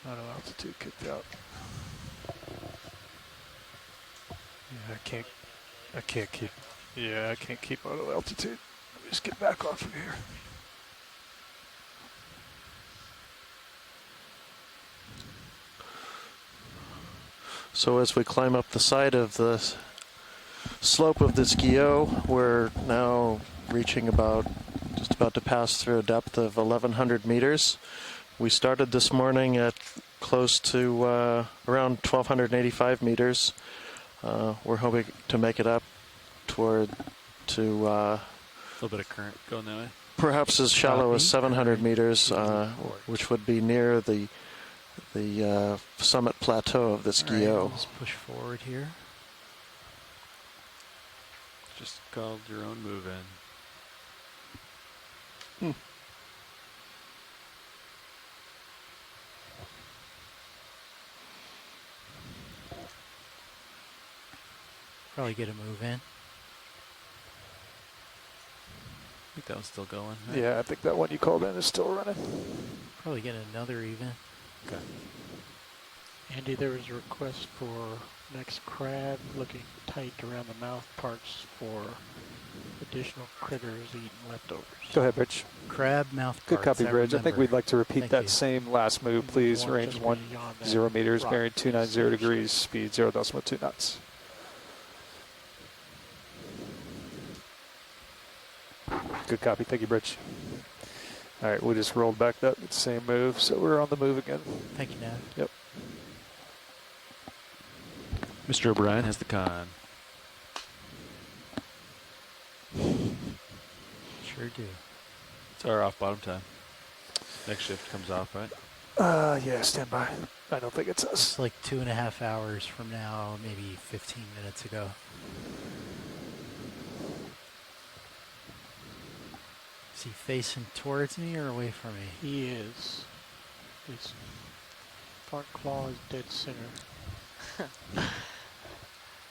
Auto altitude kicked out. Yeah, I can't keep auto altitude. Let me just get back off of here. So as we climb up the side of the slope of this Guyot, we're now reaching just about to pass through a depth of 1,100 meters. We started this morning at close to around 1,285 meters. We're hoping to make it up to a little bit of current going that way. Perhaps as shallow as 700 meters, which would be near the summit plateau of this Guyot. Let's push forward here. Just called your own move in. Probably get a move in. I think that one's still going. Right? Yeah, I think that one you called in is still running. Probably get another even. Okay. Andy, there was a request for next crab looking tight around the mouth parts for additional critters eating leftovers. Go ahead, Bridge. Crab mouth Good parts. copy, Bridge. I think we'd like to repeat Thank that you. same last move, please. One Range just 10 beyond that meters, rock bearing 290 degrees, speed 0.2 knots. Good copy. Thank you, Bridge. All right, we just rolled back that same move, so we're on the move again. Thank you, Nav. Yep. Mr. O'Brien has the con. Sure do. It's our off bottom time. Next shift comes off, right? Yeah, stand by. I don't think it's us. It's like 2.5 hours from now, maybe 15 minutes ago. Is he facing towards me or away from me? He is. His front claw is dead center.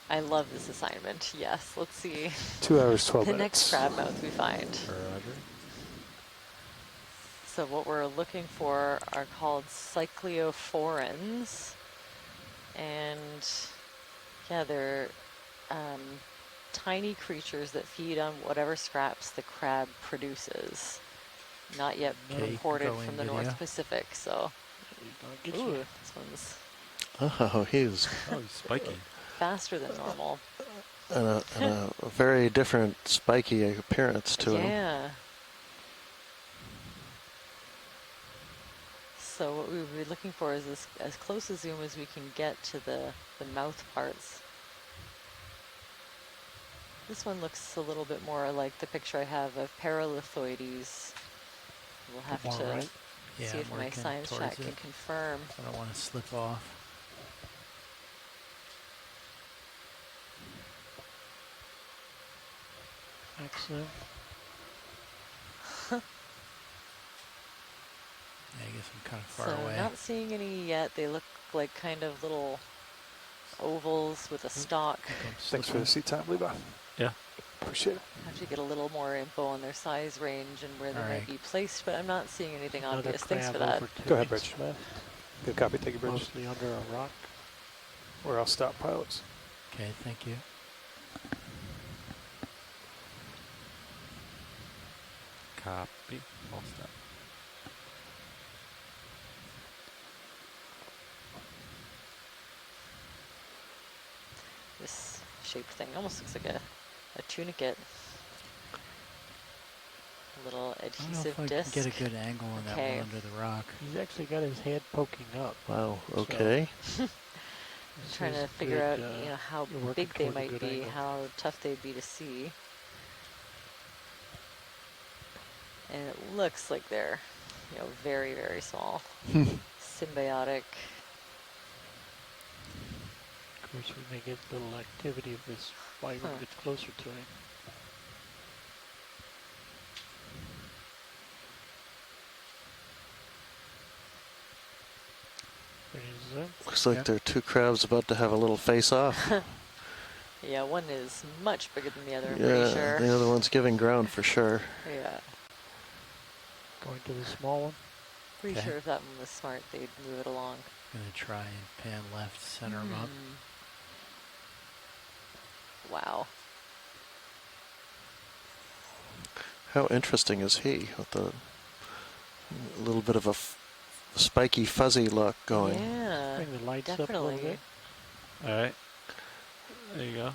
I love this assignment. Yes, let's see. 2 hours, 12 the minutes. next crab mouth we find. Roger. So what we're looking for are called cycleophorans. And yeah, they're tiny creatures that feed on whatever scraps the crab produces. Not yet reported from the North Pacific, so. Ooh, this one's Oh, he's spiky. faster than normal. and a very different spiky appearance to him. Yeah. So what we would be looking for is as close a zoom as we can get to the mouth parts. This one looks a little bit more like the picture I have of Paralithoides. We'll have to Right. Yeah, see if I'm my working science towards chat can it. confirm. I don't want to slip off. Excellent. Yeah, I guess I'm kind of far So away. not seeing any yet. They look like kind of little ovals with a stalk. Thanks for the seat time, Levi. Yeah. Appreciate it. Have to get a little more info on their size range and where they Alright. might be placed, but I'm not seeing anything Another obvious. Thanks for crab that. over to Go ahead, its Bridge. left, Good copy. Thank you, Bridge. mostly under a rock. We're all stop pilots. Okay, thank you. Copy. All stop. This shaped thing almost looks like a tunicate. A little I don't know adhesive if I disc. can get a good angle on that Okay. one under the rock. He's actually got his head poking up. Wow, So- okay. This Trying is to figure good, out, how you're working big they towards a might good be, angle. how tough they'd be to see. And it looks like they're, very, very small. Symbiotic. Of course, we may get a little activity if this fiber Huh. gets closer to him. There's Looks like there are two crabs about to have a little face-off. Yeah, one is much bigger than the other, I'm Yeah, pretty sure. the other one's giving ground for sure. Yeah. going to the small one. Pretty Okay. sure if that one was smart, they'd move it along. I'm gonna try and pan left, center him up. Wow. How interesting is he with a little bit of a spiky, fuzzy look going? Yeah, Bring the lights up a little definitely. bit. All right. There you go.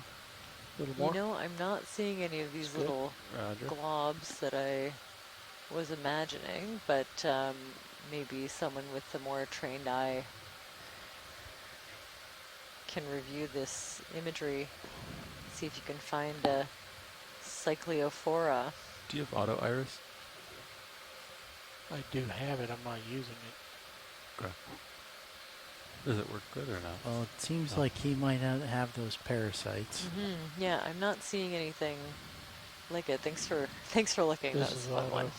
A little more. I'm not seeing any of these Good. little Roger. globs that I was imagining, but maybe someone with a more trained eye can review this imagery, see if you can find a cycleophora. Do you have auto iris? I do have it. I'm not using it. Okay. Does it work good or not? Well, it seems like he might not have those parasites. Yeah, I'm not seeing anything like it. Thanks for looking. This That was is a fun auto. one.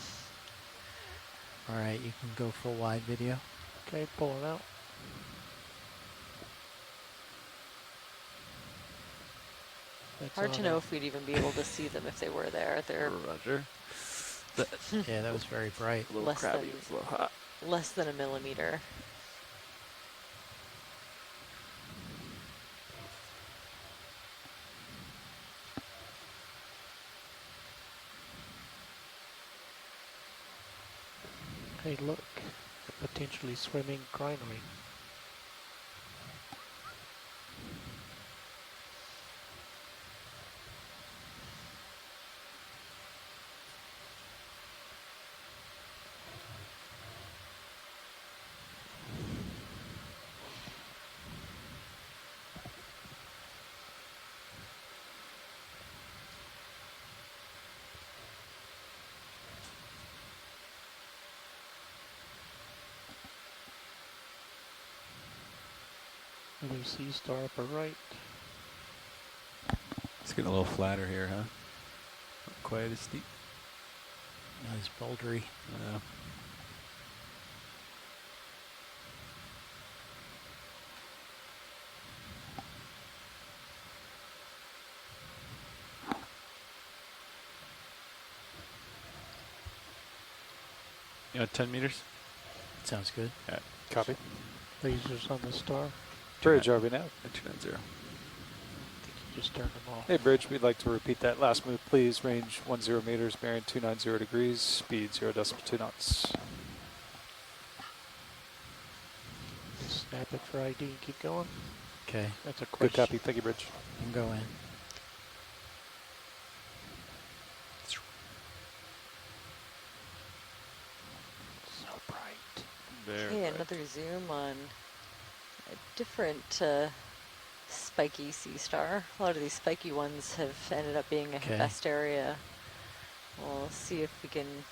All right, you can go full wide video. Okay, pulling out. That's Hard to on know a- if we'd even be able to see them if they were there. They're Roger. Yeah, that was very bright. A little Less crabby. than- It's a little hot. less than a millimeter. Hey, look, a potentially swimming crinoid. Another sea star upper right. It's getting a little flatter here, huh? Not quite as steep. Not as bouldery. Yeah. You know, 10 meters? Sounds good. Yeah. Copy. Lasers on the star. Bridge, are we now? 290. You just turned them off. Hey, Bridge, we'd like to repeat that last move, please. Range 10 meters, bearing 290 degrees, speed 0.2 knots. Snap it for ID and keep going. Okay, That's a Good question. copy. Thank you, Bridge. I'm going. So bright. There. Okay, another zoom on a different spiky sea star. A lot of these spiky ones have ended up being a Okay. best area. We'll see if we can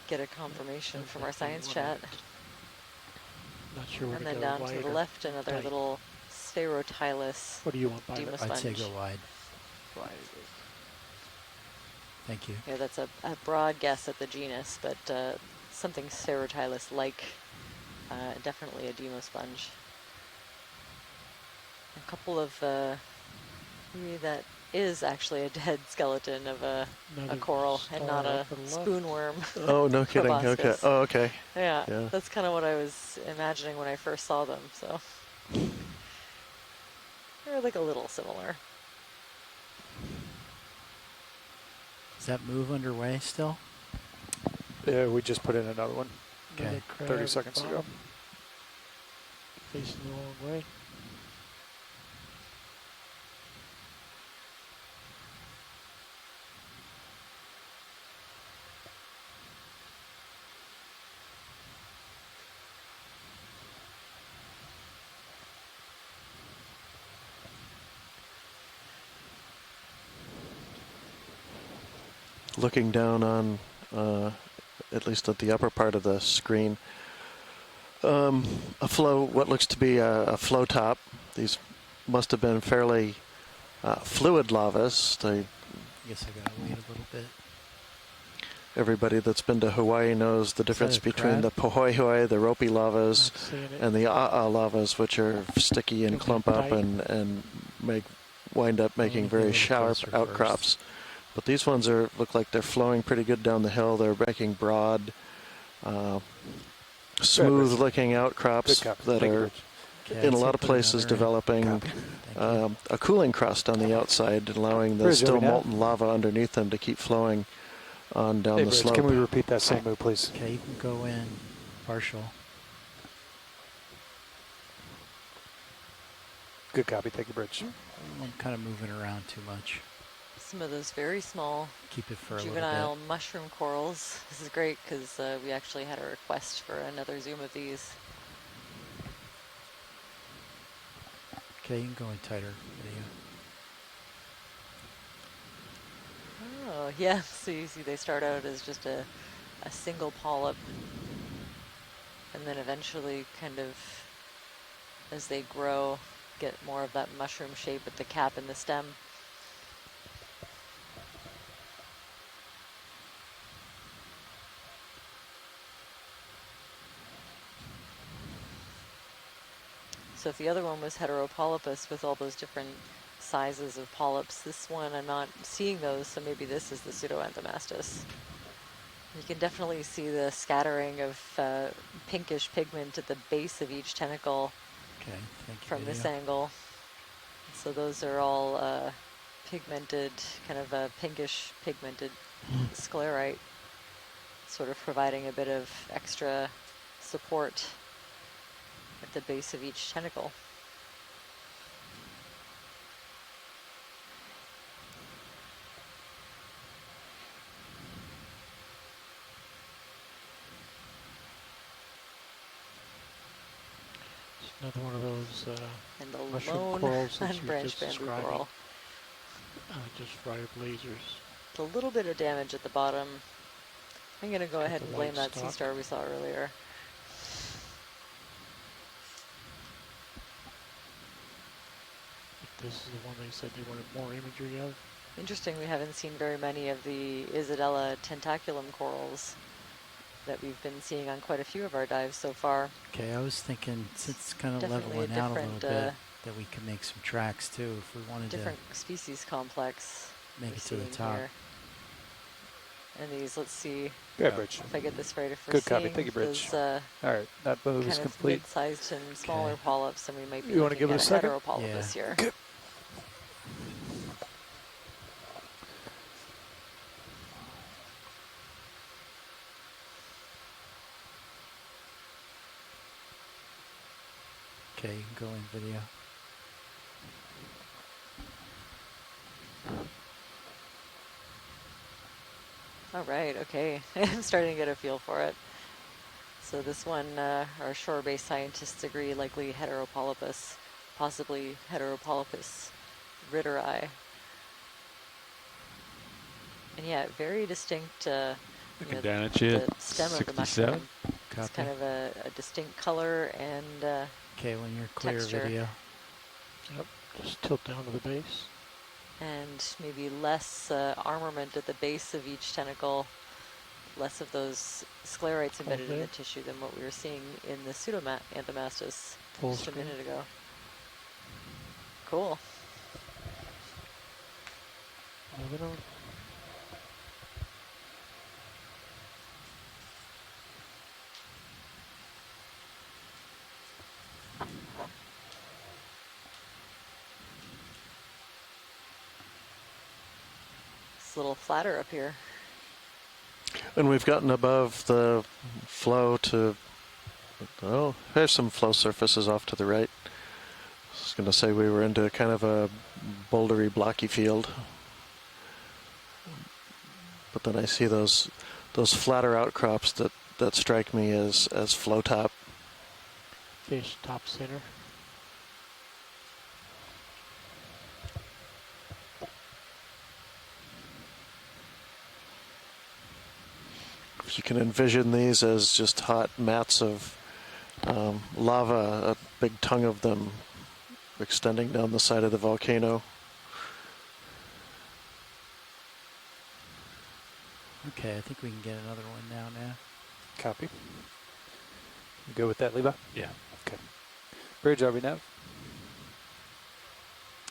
get a confirmation from our science chat. Not sure where And to then go, down to wide the or left, another tight. little spherotylus What do you want, Pilot? Demo I'd say sponge. go wide. Wide. Thank you. Yeah, that's a broad guess at the genus, but something spherotylus-like. Definitely a demo sponge. A couple of maybe that is actually a dead skeleton of a Another coral and not star a upper left. spoonworm. Oh, no kidding. Okay. Proboscis. Oh, okay. Yeah, Yeah. that's kind of what I was imagining when I first saw them. So they're like a little similar. Is that move underway still? Yeah, we just put in another one. Okay. Another crab 30 seconds ago. bottom. Facing the wrong way. Looking down on, at least at the upper part of the screen, what looks to be a flow top. These must have been fairly fluid lavas. I guess I gotta wait a little bit. Everybody that's been to Hawaii knows the difference a between the crab? pohoihoi, the ropey lavas, Not seeing it. and the a'a lavas, which are sticky and It'll be clump up tight. and wind up making me get a very little sharp closer outcrops. But these ones look like they're flowing pretty good down the hill. They're making broad, smooth-looking outcrops Good copy. that Thank you, are, Bridge. Okay, in a I'd say lot of put places, another in. developing Thank you. a cooling crust on the outside, allowing the Bridge, still over now. molten lava underneath them to keep flowing on down Hey, the Bridge, slope. can we repeat that same move, please? Okay, you can go in partial. Good copy. Thank you, Bridge. I'm kind of moving around too much. Some of those very small Keep it for a little juvenile bit. mushroom corals. This is great because we actually had a request for another zoom of these. Okay, you can go in tighter video. Oh, yeah. So you see they start out as just a single polyp. And then eventually kind of, as they grow, get more of that mushroom shape with the cap and the stem. So if the other one was heteropolypus with all those different sizes of polyps, this one I'm not seeing those, so maybe this is the pseudoanthomastus. You can definitely see the scattering of pinkish pigment at the base of each tentacle from this angle. So those are all pigmented, kind of a pinkish pigmented sclerite, sort of providing a bit of extra support at the base of each tentacle. Another one of those and the mushroom lone corals that you were unbranched just bamboo describing. coral. Just right up lasers. It's a little bit of damage at the bottom. I'm going to go ahead and blame that sea stalk. star we saw earlier. This is the one they said they wanted more imagery of. Interesting, we haven't seen very many of the Isidella tentaculum corals that we've been seeing on quite a few of our dives so far. Okay, I was thinking since it's kind of Definitely leveling a out a little different, bit, that we could make some tracks too if we wanted different species complex. make we're it to the seeing top. here. And these, let's see Yeah, Bridge. if I get this right. If we're Good copy. seeing Thank you, Bridge. those, All right, that move is kind of complete. mid-sized and smaller polyps, and we might be You want to looking give it a at second? heteropolypus here. Good. Okay, you can go in video. All right, okay. I'm starting to get a feel for it. So this one, our shore-based scientists agree, likely heteropolypus, possibly heteropolypus ritteri. And yeah, very distinct, Looking down at you the at stem of the 67. mushroom. It's kind of a distinct color and Okay, when you're clear texture. video. Yep, just tilt down to the base. And maybe less armament at the base of each tentacle, less of those sclerites embedded in the tissue than what we were seeing in the pseudoanthomastus Full just screen. a minute ago. Cool. Moving on. It's a little flatter up here. And we've gotten above the flow to, oh, there's some flow surfaces off to the right. I was going to say we were into kind of a bouldery, blocky field. But then I see those flatter outcrops that strike me as flow top. Fish top center. If you can envision these as just hot mats of lava, a big tongue of them extending down the side of the volcano. Okay, I think we can get another one now. Copy. You go with that, Levi? Yeah. Okay. Bridge, are we now?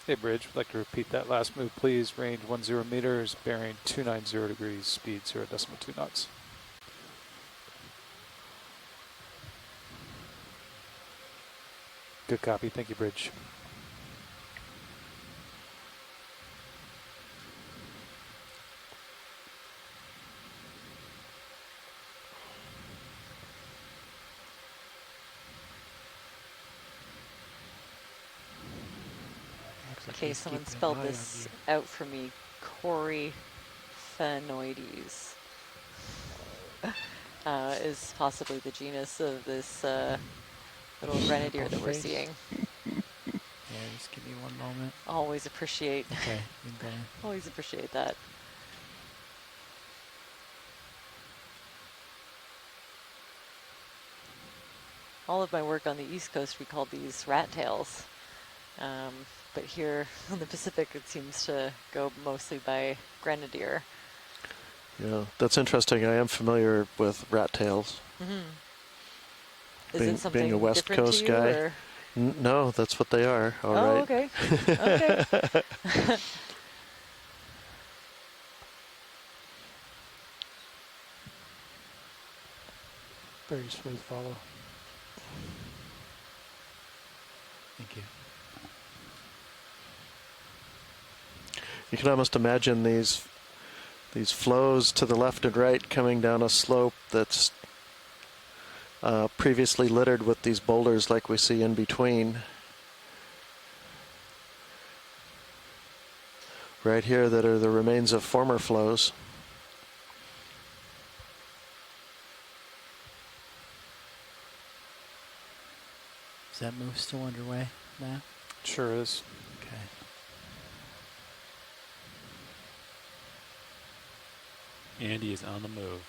Hey, Bridge, would like to repeat that last move, please. Range 10 meters, bearing 290 degrees, speed 0.2 knots. Good copy. Thank you, Bridge. Okay, someone spelled this out for me. Coryphenoides is possibly the genus of this little grenadier that we're seeing. Yeah, just give me one moment. Always appreciate. Okay, you can go in. Always appreciate that. All of my work on the East Coast, we called these rat tails. But here in the Pacific, it seems to go mostly by grenadier. Yeah, that's interesting. I am familiar with rat tails. Mm-hmm. Is Being it something a West different Coast to you, guy. or? No, that's what they are. All Oh, right. okay. Okay. Very smooth follow. Thank you. You can almost imagine these flows to the left and right coming down a slope that's previously littered with these boulders like we see in between. Right here that are the remains of former flows. Is that move still underway now? Sure is. Okay. Andy is on the move.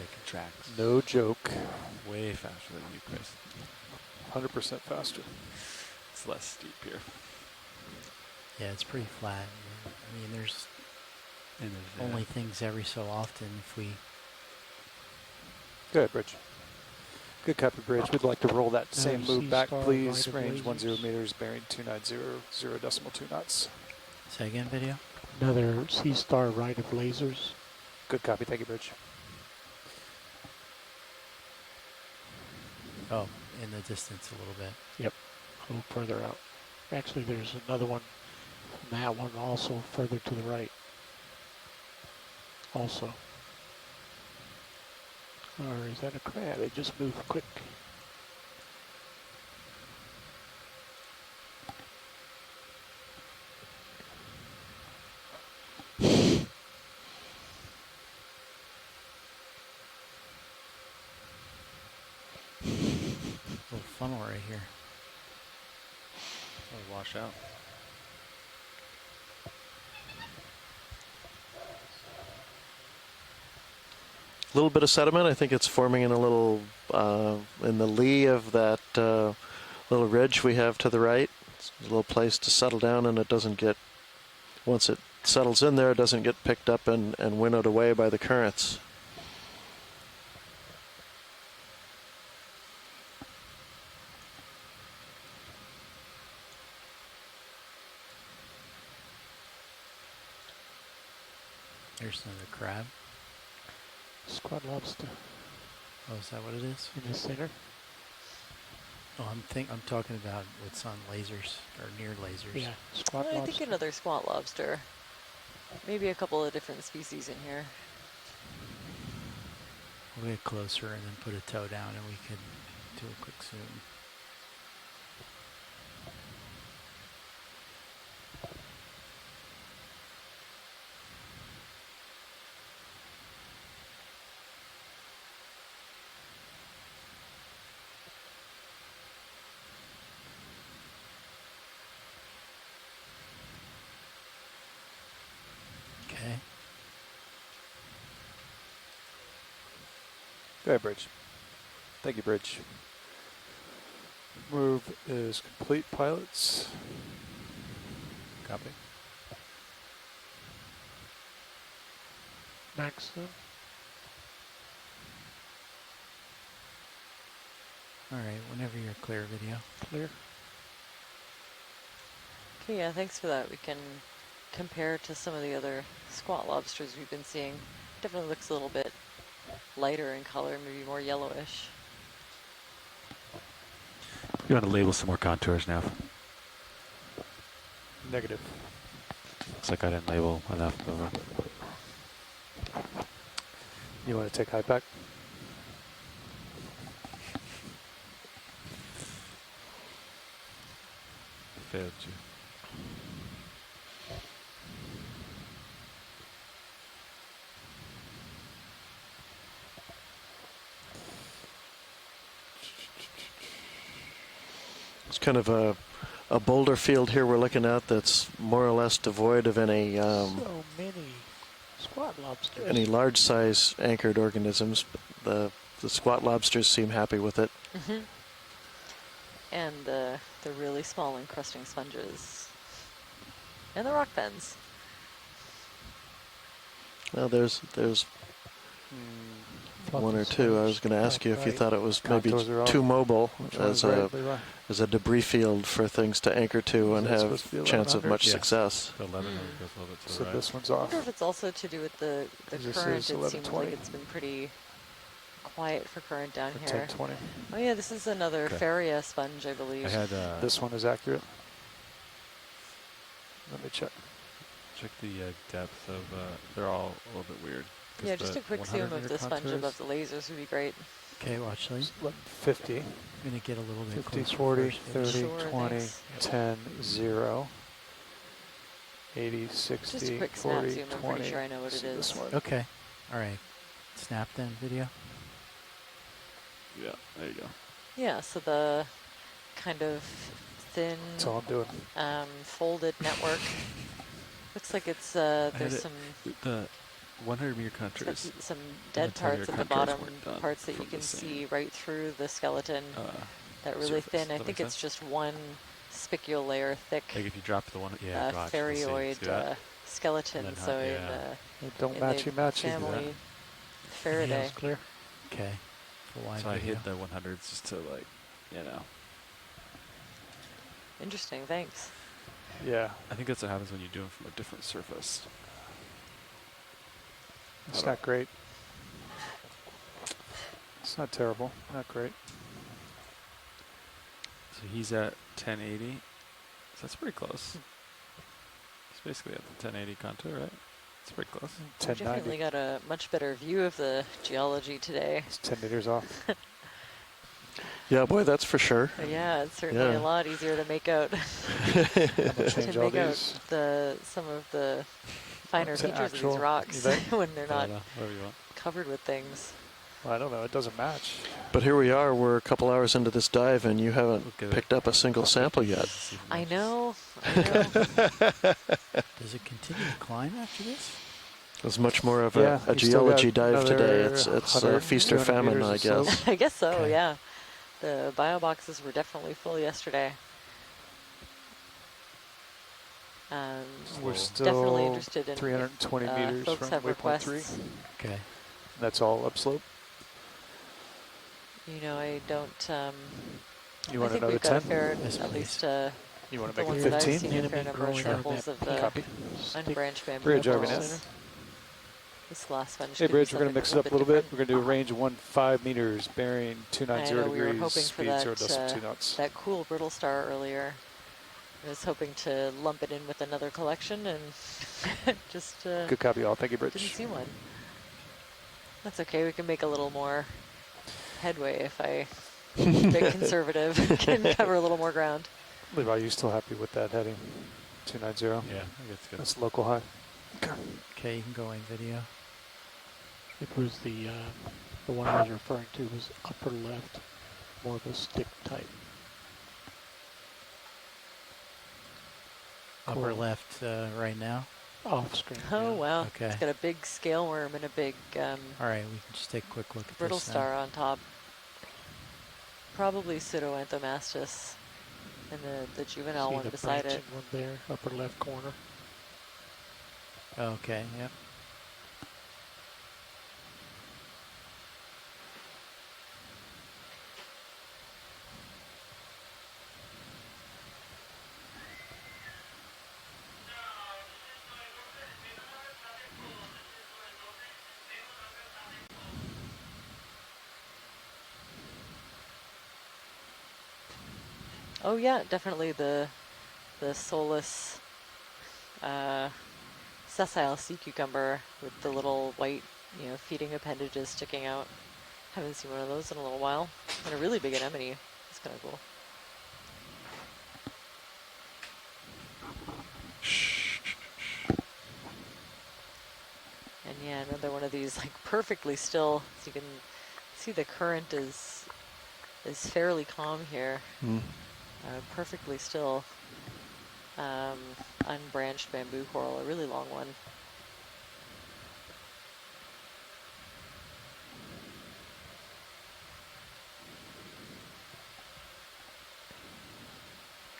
Making tracks. No joke. Way faster than you, Chris. 100% faster. It's less steep here. Yeah, it's pretty flat. I mean, there's And only things every so often if we... Go ahead, Bridge. Good copy, Bridge. We'd like to roll that same Sea move back, Star please. right of Range lasers. 10 meters, bearing 290, 0.2 knots. Say again, video? Another Sea Star right of lasers. Good copy. Thank you, Bridge. Oh, in the distance a little bit. Yep, a little further out. Actually, there's another one from that one also further to the right. Also. Or is that a crab? It just moved quick. Little funnel right here. It'll wash out. A little bit of sediment. I think it's forming in a little, in the lee of that little ridge we have to the right. It's a little place to settle down, and it doesn't get, once it settles in there, it doesn't get picked up and winnowed away by the currents. There's another crab. Squad lobster Oh, is that what it is? in the center. Oh, I'm talking about what's on lasers or near lasers. Yeah, squat I lobster. think another squat lobster. Maybe a couple of different species in here. We'll get closer and then put a toe down and we can do a quick zoom. Okay. Go ahead, Bridge. Thank you, Bridge. Move is complete, pilots. Copy. Max them. All right, whenever you're clear, video. Clear. Okay, yeah, thanks for that. We can compare to some of the other squat lobsters we've been seeing. Definitely looks a little bit lighter in color, maybe more yellowish. You want to label some more contours now? Negative. Looks like I didn't label enough of them. You want to take high back? Failed you. It's kind of a boulder field here we're looking at that's more or less devoid of any So many squat lobsters. any large size anchored organisms. But the squat lobsters seem happy with it. Mm-hmm. And the really small encrusting sponges. And the rock bends. Well, there's Flop one or this two. I way, was going to ask you if you right. thought it was maybe Contours are off. too mobile Which one as is right, Levi? a debris field for things to anchor to Is and that supposed to be have chance of 1100? much Yes. success. The 1100 goes a little bit to So the right. this one's I off. wonder if it's also to do with the This current. is It seems 1120. like it's been pretty quiet for current down For here. 1020. Oh yeah, this is another Okay. Faria sponge, I believe. I had This one is accurate. Let me check. check the depth of. They're all a little bit weird. 'Cause Yeah, just the a quick 100 zoom of meter the sponge contours- above the lasers would be great. Okay, watch Lee. 50. I'm going to get a little bit 50, closer 40, first. 30, Sure, 20, thanks. 10, 0, 80, 60, Just a quick 40, snap zoom. I'm 20. pretty sure I know what it See this is. one. Okay. All right. Snap then video. Yeah, there you go. Yeah, so the kind of thin, That's all I'm doing. folded network. Looks like it's I had there's it- some the 100 meter it's contours. got some and dead the 10 parts meter at the contours bottom, weren't done parts that you from can the same, see right through the skeleton. That really surface. thin. Does I that think make it's sense? just one spicule layer thick. Like if you drop the one, yeah, gotcha. See Ferrioid that? skeleton. And then So yeah. They don't in matchy the matchy. family Faraday. Yes, clear. Okay. For wide So I video. hit the 100s just to like, you know. Interesting. Thanks. Yeah. I think that's what happens when you do them from a different surface. It's not great. It's not terrible. Not great. So he's at 1080. So that's pretty close. He's basically at the 1080 contour, right? It's pretty close. We definitely got a much better view of the geology today. It's 10 meters off. Yeah, boy, that's for sure. Yeah, it's certainly Yeah. a lot easier to make out. change to all make out these. some of the finer To features of actual these rocks event. when they're not Whatever you want. covered with things. Well, I don't know. It doesn't match. But here we are. We're a couple hours into this dive, and you haven't picked up a single sample yet. I know. I know. Does it continue to climb after this? It's much more of Yeah, a you still geology got dive today. another It's 100, feast or 200 famine, meters I of slope. guess. I guess so, Okay. yeah. The bio boxes were definitely full yesterday. We're definitely still interested in 320 if, meters folks from have waypoint 3. requests. Okay. That's all upslope. You know, I don't. You I want think another we've got 10? a fair, Yes, at please. least You want the to make ones it that I've 15? seen a fair number of growing out of samples that of the Copy. unbranched bamboo. Bridge, corals. Arvinas. This last sponge. Hey, could be Bridge, we're going to something mix it up a little bit. different. We're going to do a range of 1.5 meters, bearing I 290 know we were degrees, hoping for speed that, 0.2 knots. that cool brittle star earlier. I was hoping to lump it in with another collection and just Good copy, all. Thank you, Bridge. didn't see one. That's okay. We can make a little more headway if I get conservative. Can cover a little more ground. Levi, are you still happy with that heading? 290? Yeah, I think it's good. That's local high. Okay, you can go in video. It was the one I was referring to was upper left, more of a stick type. Upper Coral. left right now. Off screen. Oh yeah. wow! Okay. It's got a big scale worm and a big All right, we can just take a quick look at brittle this now. star on top. Probably Pseudoanthomastus, and the juvenile one beside it. one there, upper left corner. Okay, yep. Oh yeah, definitely the soulless sessile sea cucumber with the little white, feeding appendages sticking out. Haven't seen one of those in a little while. And a really big anemone. It's kind of cool. And yeah, another one of these like perfectly still. So you can see the current is fairly calm here. Mm. Perfectly still. Unbranched bamboo coral, a really long one.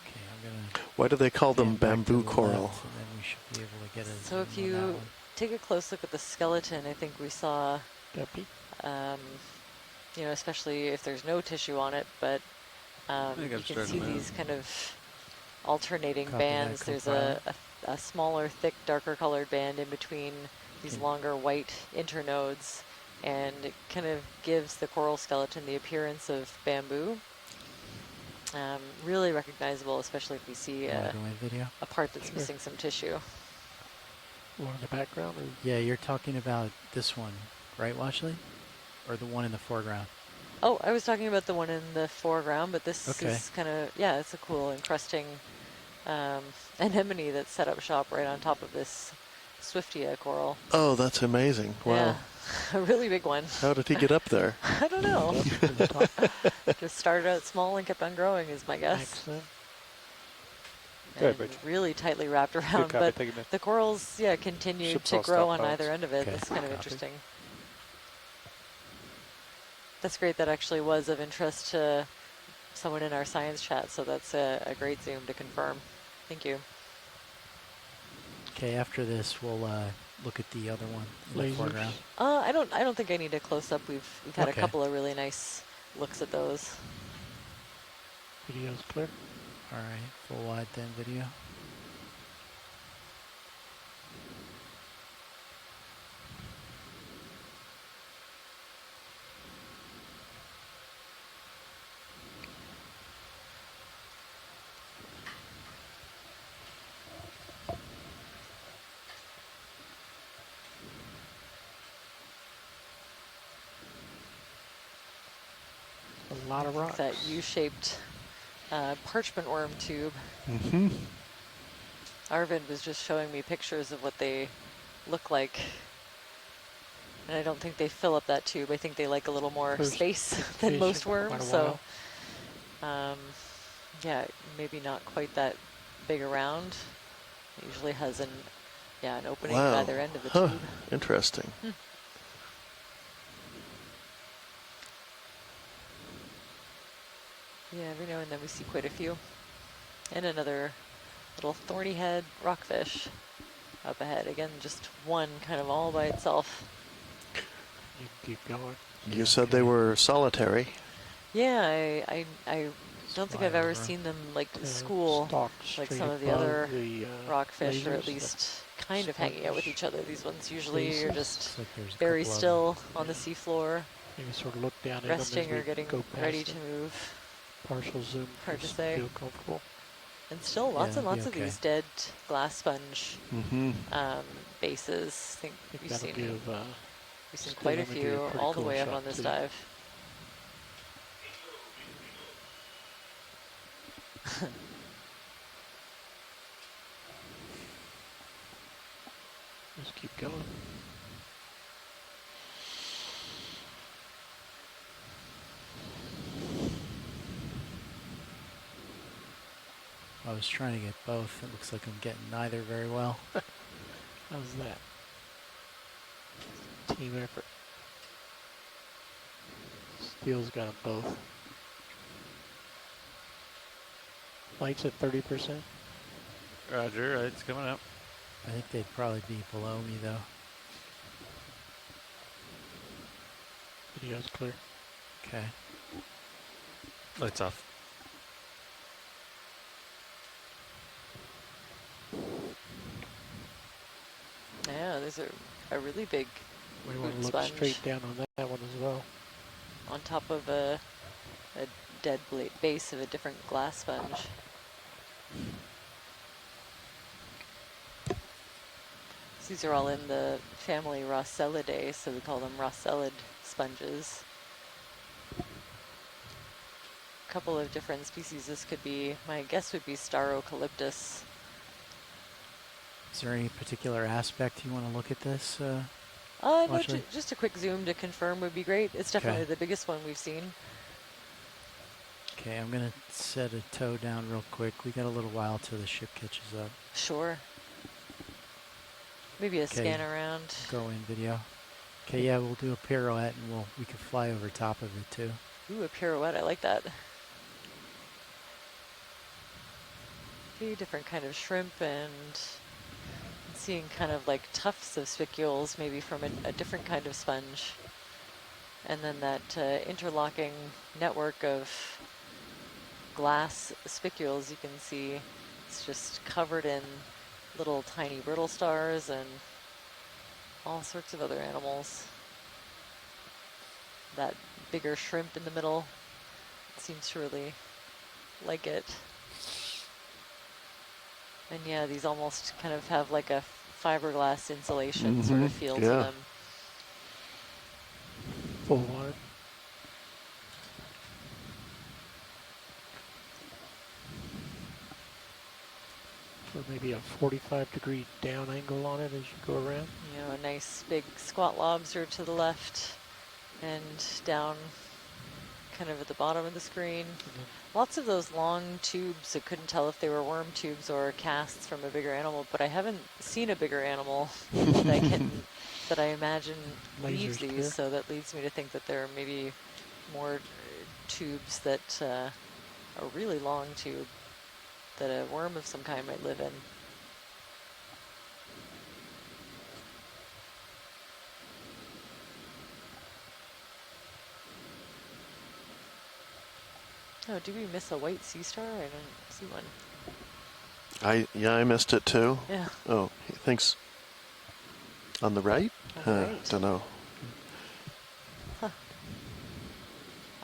Okay, I'm gonna. Why do they call them pan back to bamboo the coral? left, and then we should be able to get a So if zoom on that you one. take a close look at the skeleton, I think we saw you know, especially if there's no tissue on it, but you can see these kind of alternating Copy that, bands. There's a smaller, thick, darker colored band in between these longer white internodes, and it kind of gives the coral skeleton the appearance of bamboo. Really recognizable, especially if we see a part that's missing some tissue. One in the background? Or? Yeah, you're talking about this one, right, Washley? Or the one in the foreground? Oh, I was talking about the one in the foreground, but this is kind of, yeah, it's a cool encrusting anemone that's set up shop right on top of this Swiftia coral. Oh, that's amazing. Wow. Yeah, a really big one. How did he get up there? I don't know. Just started out small and kept on growing is my guess. Excellent. And really tightly wrapped around, but the corals, yeah, continue to grow on either end of it. That's kind of interesting. That's great. That actually was of interest to someone in our science chat, so that's a great zoom to confirm. Thank you. Okay, after this, we'll look at the other one in the foreground. I don't think I need a close up. We've had a couple of really nice looks at those. Video's clear. All right, full wide then video. A lot of rocks. That U-shaped parchment worm tube. Mm-hmm. Arvind was just showing me pictures of what they look like. And I don't think they fill up that tube. I think they like a little more space than most worms. So, yeah, maybe not quite that big around. It usually has an opening at either end of the tube. Interesting. Yeah, every now and then we see quite a few. And another little thorny head rockfish up ahead. Again, just one kind of all by itself. You can keep going. You said they were solitary. Yeah, I don't think I've ever seen them like school like some of the other rockfish, or at least kind of hanging out with each other. These ones usually are just very still on the seafloor, maybe sort of look down resting or getting ready to move. Partial zoom. Hard to say. Feel comfortable. And still lots and lots of these dead glass sponge bases. I think we've seen quite a few all the way up on this dive. Just keep going. I was trying to get both. It looks like I'm getting neither very well. How's that? Team effort. Steele's got them both. Lights at 30%. Roger, it's coming up. I think they'd probably be below me though. Video's clear. Okay. Lights off. Yeah, there's a really big We want to look sponge straight down on that one as well. on top of a dead base of a different glass sponge. These are all in the family Rosselidae, so we call them Rosselid sponges. A couple of different species. This could be, my guess would be Starocalyptus. Is there any particular aspect you want to look at this? No, just a quick zoom to confirm would be great. It's definitely the biggest one we've seen. Okay, I'm going to set a tow down real quick. We got a little while till the ship catches up. Sure. Maybe a scan around. Go in video. Okay, yeah, we'll do a pirouette and we can fly over top of it too. Ooh, a pirouette, I like that. A few different kind of shrimp, and seeing kind of like tufts of spicules, maybe from a different kind of sponge. And then that interlocking network of glass spicules, you can see it's just covered in little tiny brittle stars and all sorts of other animals. That bigger shrimp in the middle seems to really like it. And yeah, these almost kind of have like a fiberglass insulation sort of feel to them. Full water. So maybe a 45-degree down angle on it as you go around. You know, a nice big squat lobster to the left and down kind of at the bottom of the screen. Lots of those long tubes. I couldn't tell if they were worm tubes or casts from a bigger animal, but I haven't seen a bigger animal that I imagine leaves these, clear. so that leads me to think that there are maybe more tubes that a really long tube that a worm of some kind might live in. Oh, did we miss a white sea star? I didn't see one. I missed it too. Yeah. Oh, he thinks on the right? On the right. Don't know. Huh.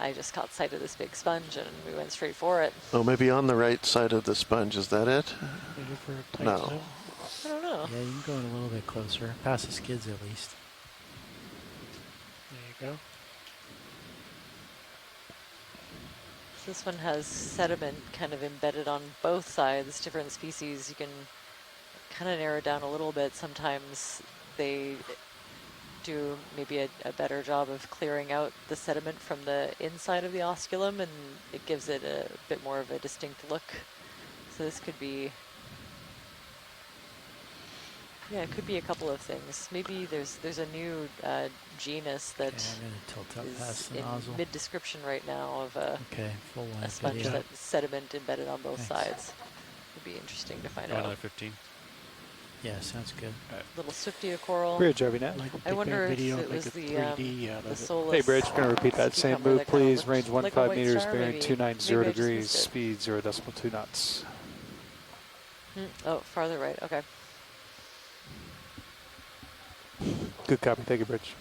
I just caught sight of this big sponge and we went straight for it. Oh, maybe on the right side of the sponge. Is that it? Maybe for a tight No. zone. I don't know. Yeah, you can go in a little bit closer, past the skids at least. There you go. This one has sediment kind of embedded on both sides, different species. You can kind of narrow it down a little bit. Sometimes they do maybe a better job of clearing out the sediment from the inside of the osculum, and it gives it a bit more of a distinct look. So this could be, yeah, it could be a couple of things. Maybe there's a new genus that I'm gonna tilt up past is the in nozzle. mid-description right now of a Full a wide sponge video. that's sediment embedded on both Thanks. sides. Would be interesting to find Go out. another 15. Yeah, sounds good. Little Swiftia coral. Bridge, Arvinet. I wonder if video, it make was a the 3D out of it. Solus. Hey, Bridge, going to repeat that same cucumber move, that kinda please. looked Range like a 15 white meters, star, bearing maybe. 290 Maybe I just degrees, missed it. speed 0.2 knots. Oh, farther right. Okay. Good copy. Thank you, Bridge.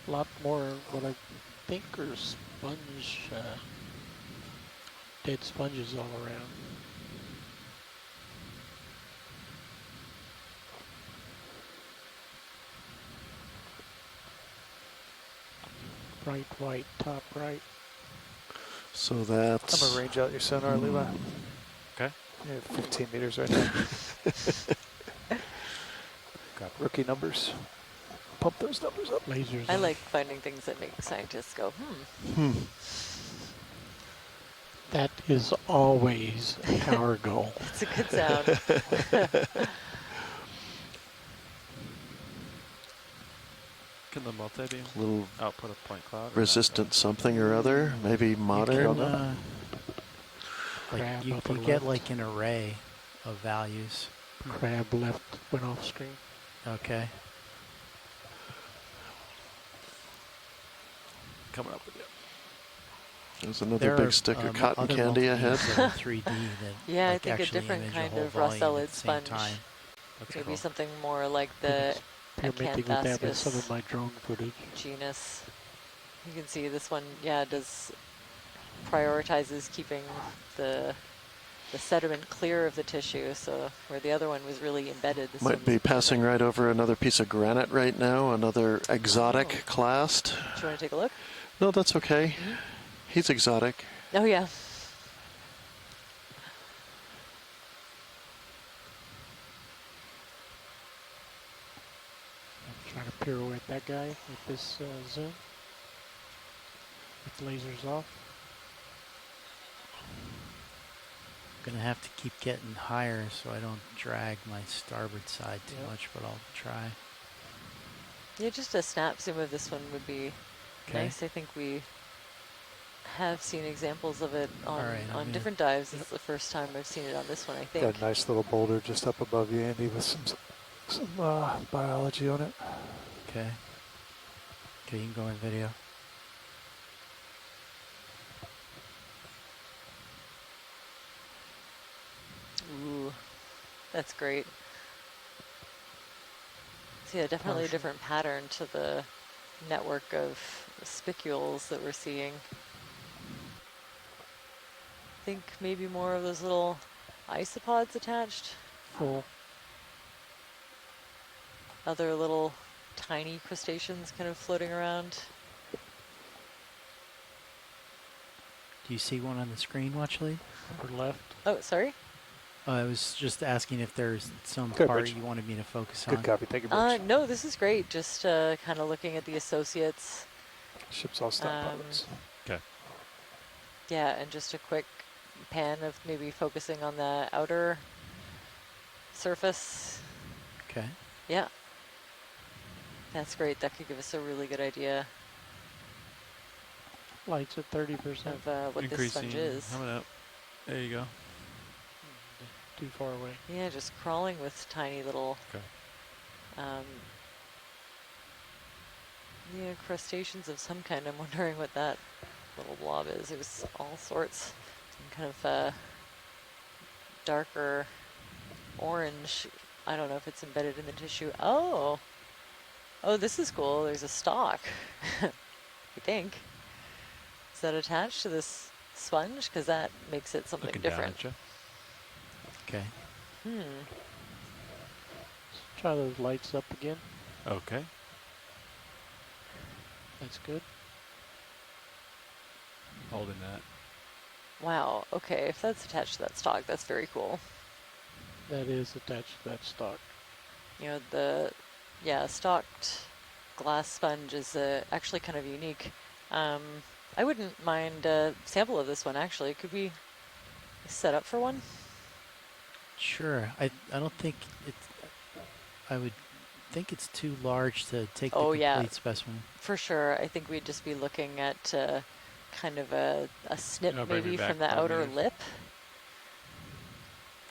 A lot more what I think are sponge, dead sponges all around. Bright white, top right. So that's... I'm going to range out your sonar, Levi. Okay. You have 15 meters right now. Got rookie numbers. Pump those numbers up. Lasers. I like finding things that make scientists go, hmm. That is always our goal. It's a good sound. Can the multi-beam little output a point cloud? or resistant something or other? Maybe modern? Like you upper could get left. like an array of values. Crab left went off screen. Okay. Coming up with you. There's another There big are, stick of other cotton candy ahead. multibeams that are 3D that Yeah, I like think a actually different image kind whole of volume Rosellid at the same sponge. time. That's Maybe cool. something more like the Experimenting with that with some of Acanthascus my drone footage. genus. You can see this one, yeah, prioritizes keeping the sediment clear of the tissue, so where the other one was really embedded. This Might be one's passing right over another piece of granite right now, another exotic clast. Do you want to take a look? No, that's okay. He's exotic. Oh, yeah. I'm trying to pirouette that guy with this zoom. With lasers off. I'm gonna have to keep getting higher so I don't drag my starboard side too much, but I'll try. Yeah, just a snap zoom of this one would be Okay. nice. I think we have seen examples of it on, right, different dives. It's the first time I've seen it on this one, I think. Got a nice little boulder just up above you, Andy, with some biology on it. Okay. Okay, you can go in video. Ooh, that's great. So yeah, definitely a different pattern to the network of spicules that we're seeing. I think maybe more of those little isopods attached. Full. Other little tiny crustaceans kind of floating around. Do you see one on the screen, Watchley? Upper left. Oh, sorry? I was just asking if there's some Good, part Rich. you wanted me to focus on. Good copy. Thank you, Rich. No, this is great. Just kind of looking at the associates. Ship's all stock pilots. Okay. Yeah, and just a quick pan of maybe focusing on the outer surface. Okay. Yeah. That's great. That could give us a really good idea Lights at 30%. of what this sponge is. Coming up. There you go. Too far away. Yeah, just crawling with tiny little yeah, crustaceans of some kind. I'm wondering what that little blob is. There's all sorts. Some kind of darker orange. I don't know if it's embedded in the tissue. Oh, this is cool. There's a stalk, I think. Is that attached to this sponge? Because that makes it something Looking different. down at you. Okay. Try those lights up again. Okay. That's good. Holding that. Wow. Okay, if that's attached to that stalk, that's very cool. That is attached to that stalk. You know, the stalked glass sponge is actually kind of unique. I wouldn't mind a sample of this one, actually. Could we set up for one? Sure. I don't think it's. I would think it's too large to take the complete specimen. For sure. I think we'd just be looking at kind of a snip maybe from the outer lip.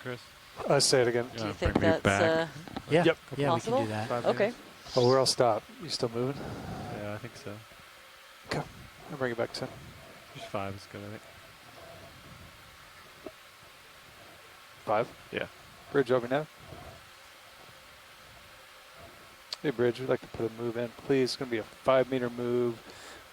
Chris? Say it again. Do you think that's yeah, yep. Yeah, possible? we can do that. Okay. Oh, we're all stopped. You still moving? Yeah, I think so. Okay. I'll bring it back to 10. Just 5 is good, I think. 5? Yeah. Bridge over now. Hey, Bridge, we'd like to put a move in, please. It's going to be a 5-meter move,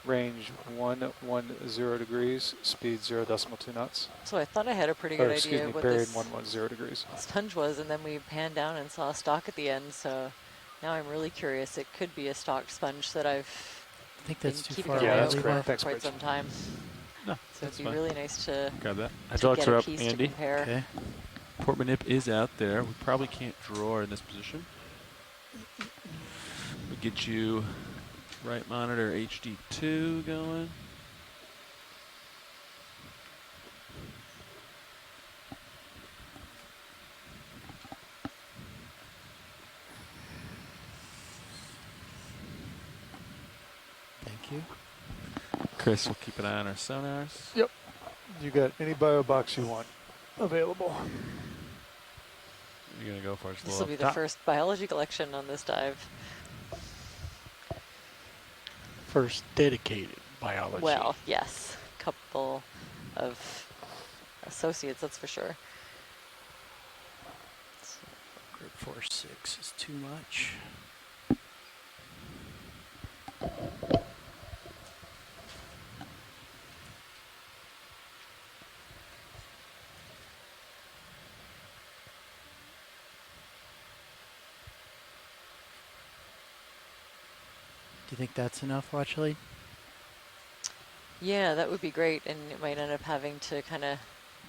range 110 degrees, speed 0.2 knots. So I thought I had a pretty good idea what buried this 110 degrees. sponge was, and then we panned down and saw a stalk at the end. So now I'm really curious. It could be a stalked sponge that I've I think that's been too keeping far an eye away. out that's for correct. Thanks, quite Bridge. some time. No, So it'd be really nice to grab that. to Hydraulics get are a up, piece Andy. to compare. Okay. Port manip is out there. We probably can't draw in this position. We get you right monitor HD2 going. Thank you. Chris will keep an eye on our sonars. Yep. You got any bio box you want available. You're going to go for it. This will be the first biology collection on this dive. First dedicated biology. Well, yes. Couple of associates, that's for sure. So, group 4-6 is too much. Do you think that's enough, Watchley? Yeah, that would be great, and it might end up having to kind of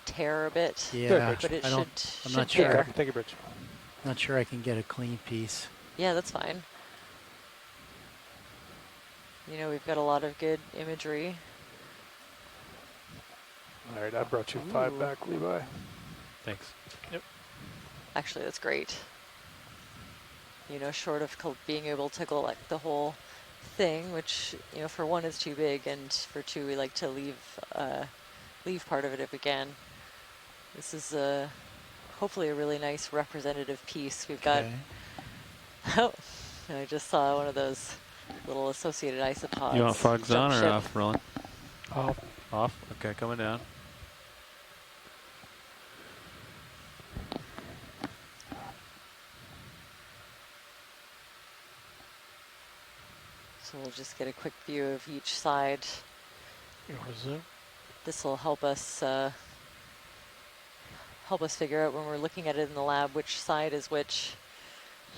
tear a bit. Yeah, but it I'm should not tear. sure. Thank you, Bridge. Not sure I can get a clean piece. Yeah, that's fine. You know, we've got a lot of good imagery. All right, I brought you 5 back, Levi. Thanks. Yep. Actually, that's great. You know, short of being able to collect the whole thing, which, you know, for one is too big, and for two we like to leave part of it if we can. This is hopefully a really nice representative piece. We've got, oh, I just saw one of those little associated isopods. You want fogs jump on or ship. off, Roland? Off. Off? Okay, coming down. So we'll just get a quick view of each side. This will help us figure out when we're looking at it in the lab which side is which.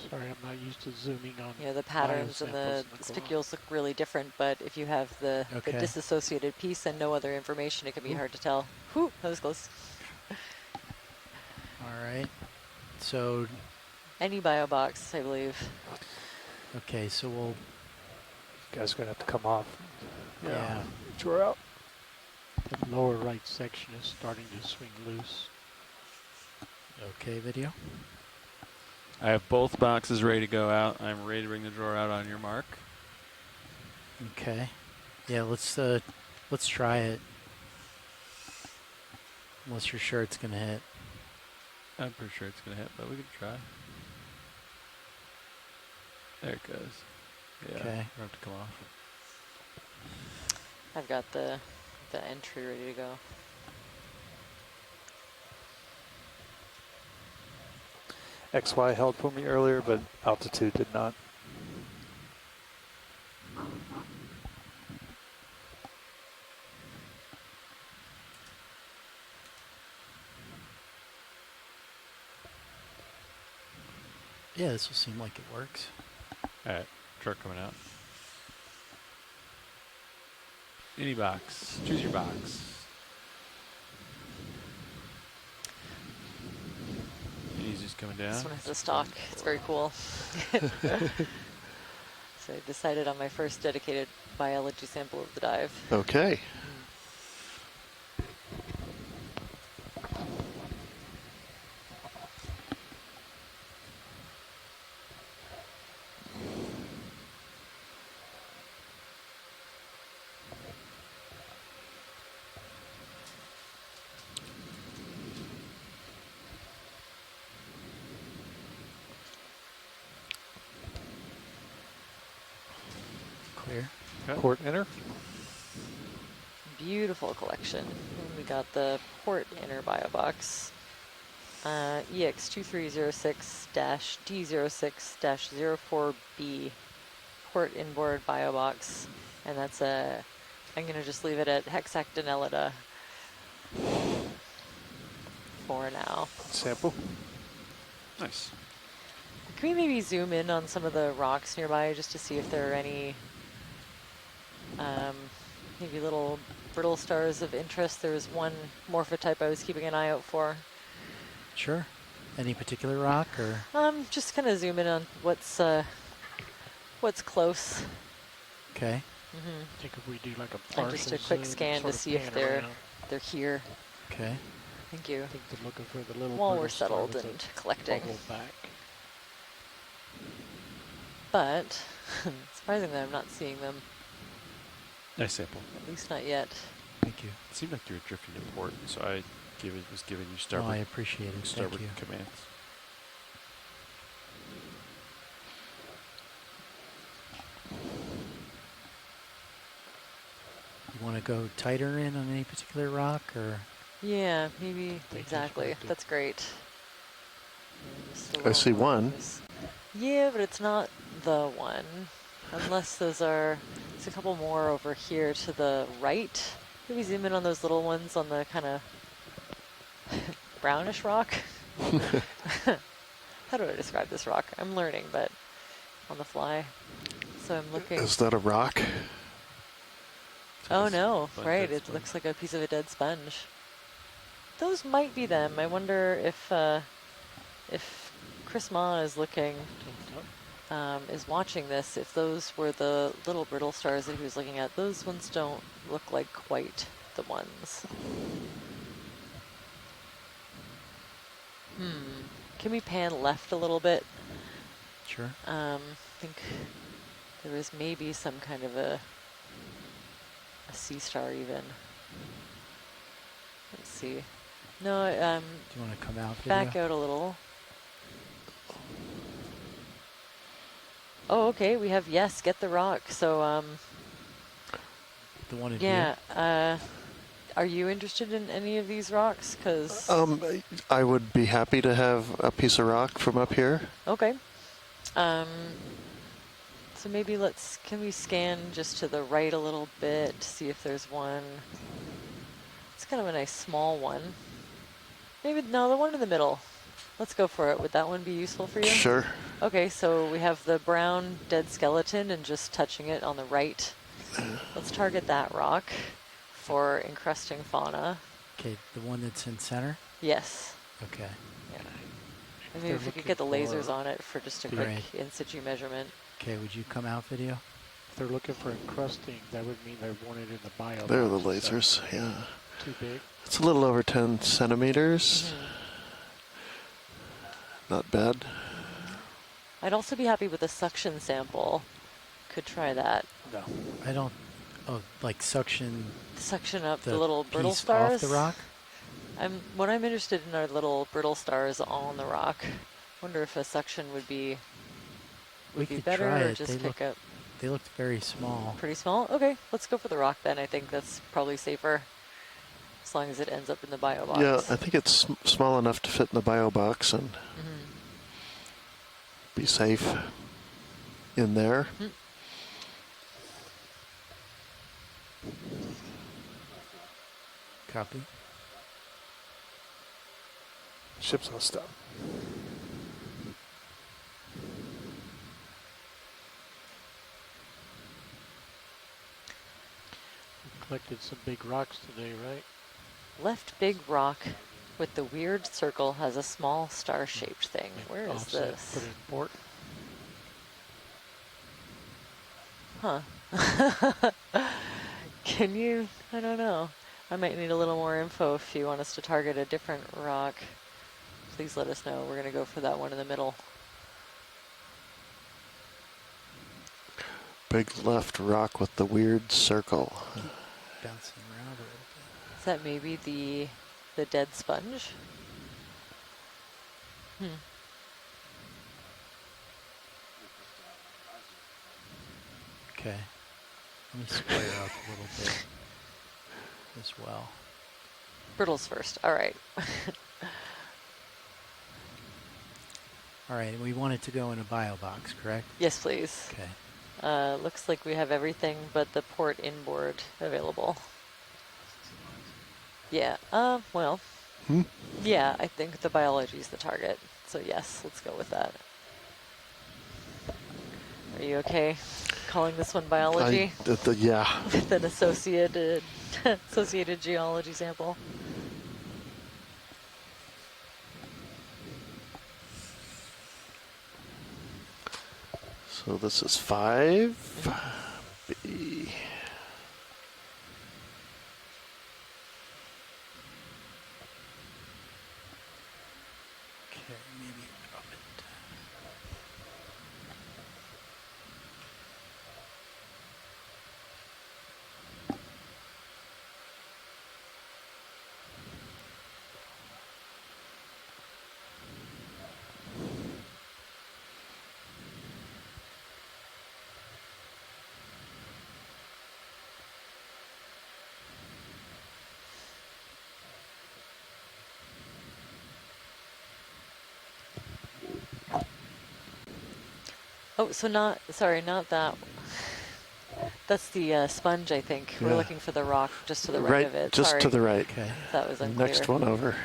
Sorry, I'm not used to zooming on. You know, the patterns and the spicules look really different, but if you have the disassociated piece and no other information, it can be hard to tell. Whew, that was close. All right. So any bio box, I believe. Okay, so we'll. You guys are gonna have to come off. Yeah. Draw out. The lower right section is starting to swing loose. Okay, video. I have both boxes ready to go out. I'm ready to bring the drawer out on your mark. Okay. Yeah, let's try it. Unless you're sure it's gonna hit. I'm pretty sure it's gonna hit, but we can try. There it goes. Yeah. Okay. We have to come off. I've got the entry ready to go. XY held for me earlier, but altitude did not. Yeah, this will seem like it works. All right, truck coming out. Any box. Choose your box. Easy's coming down. This one has a stock. It's very cool. So I decided on my first dedicated biology sample of the dive. Okay. Clear. Okay. Port enter. Beautiful collection. And we got the port inner bio box. EX2306-D06-04B port inboard bio box. And that's I'm going to just leave it at hexactinellida for now. Sample. Nice. Can we maybe zoom in on some of the rocks nearby just to see if there are any maybe little brittle stars of interest? There was one morphotype I was keeping an eye out for. Sure. Any particular rock or? Just kind of zoom in on what's close. Okay. Mm-hmm. I think if we do like a And partial just a quick zoom, scan to sort of see if pan they're around. here. Okay. Thank you. I think they're looking for the little While brittle we're star settled with and the collecting. bubble back. But surprisingly, I'm not seeing them. Nice sample. At least not yet. Thank you. It seemed like you were drifting to port, so I was giving you Oh, starboard, I appreciate it. Thank starboard you. commands. You want to go tighter in on any particular rock or? Yeah, maybe. Exactly. That's great. I see one. Yeah, but it's not the one. Unless there's a couple more over here to the right. Maybe zoom in on those little ones on the kind of brownish rock. How do I describe this rock? I'm learning, but on the fly. So I'm looking. Is that a rock? Oh no, right, it looks like a piece of a dead sponge. Those might be them. I wonder if Chris Ma is looking, is watching this, if those were the little brittle stars that he was looking at. Those ones don't look like quite the ones. Can we pan left a little bit? Sure. I think There was maybe some kind of a sea star even. Let's see. No, Do you want to come out video? back out a little. Oh, okay. We have yes. Get the rock. So the one in yeah. Are you interested in any of these rocks? Because I would be happy to have a piece of rock from up here. okay. So maybe can we scan just to the right a little bit to see if there's one? It's kind of a nice small one. Maybe, no, the one in the middle. Let's go for it. Would that one be useful for you? Sure. Okay, so we have the brown dead skeleton and just touching it on the right. Let's target that rock for encrusting fauna. Okay, the one that's in center? Yes. Okay. Yeah. And maybe if we could get the lasers on it for just a quick in situ measurement. Okay, would you come out video? If they're looking for encrusting, that would mean they want it in the bio. There are the lasers, yeah. Too big? It's a little over 10 centimeters. Not bad. I'd also be happy with a suction sample. Could try that. No. I don't, like suction up the little brittle piece stars? off the rock? What I'm interested in are little brittle stars on the rock. Wonder if a suction would be better, try or it. just pick up. They looked very small. Pretty small? Okay, let's go for the rock then. I think that's probably safer, as long as it ends up in the bio box. Yeah, I think it's small enough to fit in the bio box and be safe in there. Copy. Ship's on stop. Collected some big rocks today, right? Left big rock with the weird circle has a small star-shaped thing. Where is Offset, this? put it in port. Huh. Can you? I don't know. I might need a little more info if you want us to target a different rock. Please let us know. We're going to go for that one in the middle. Big left rock with the weird circle. Bouncing around a little bit. Is that maybe the dead sponge? Okay. Let me square up a little bit as well. Brittles first. All right. All right, we want it to go in a bio box, correct? Yes, please. Okay. Looks like we have everything but the port inboard available. Yeah, well, yeah, I think the biology is the target. So yes, let's go with that. Are you okay calling this one biology? Yeah. With an associated geology sample? So this is 5B. Okay, maybe drop it. Oh, so not that. That's the sponge, I think. Yeah. We're looking for the rock just to the right of it. Just Sorry. to the right. Okay. That was unclear. Next one over.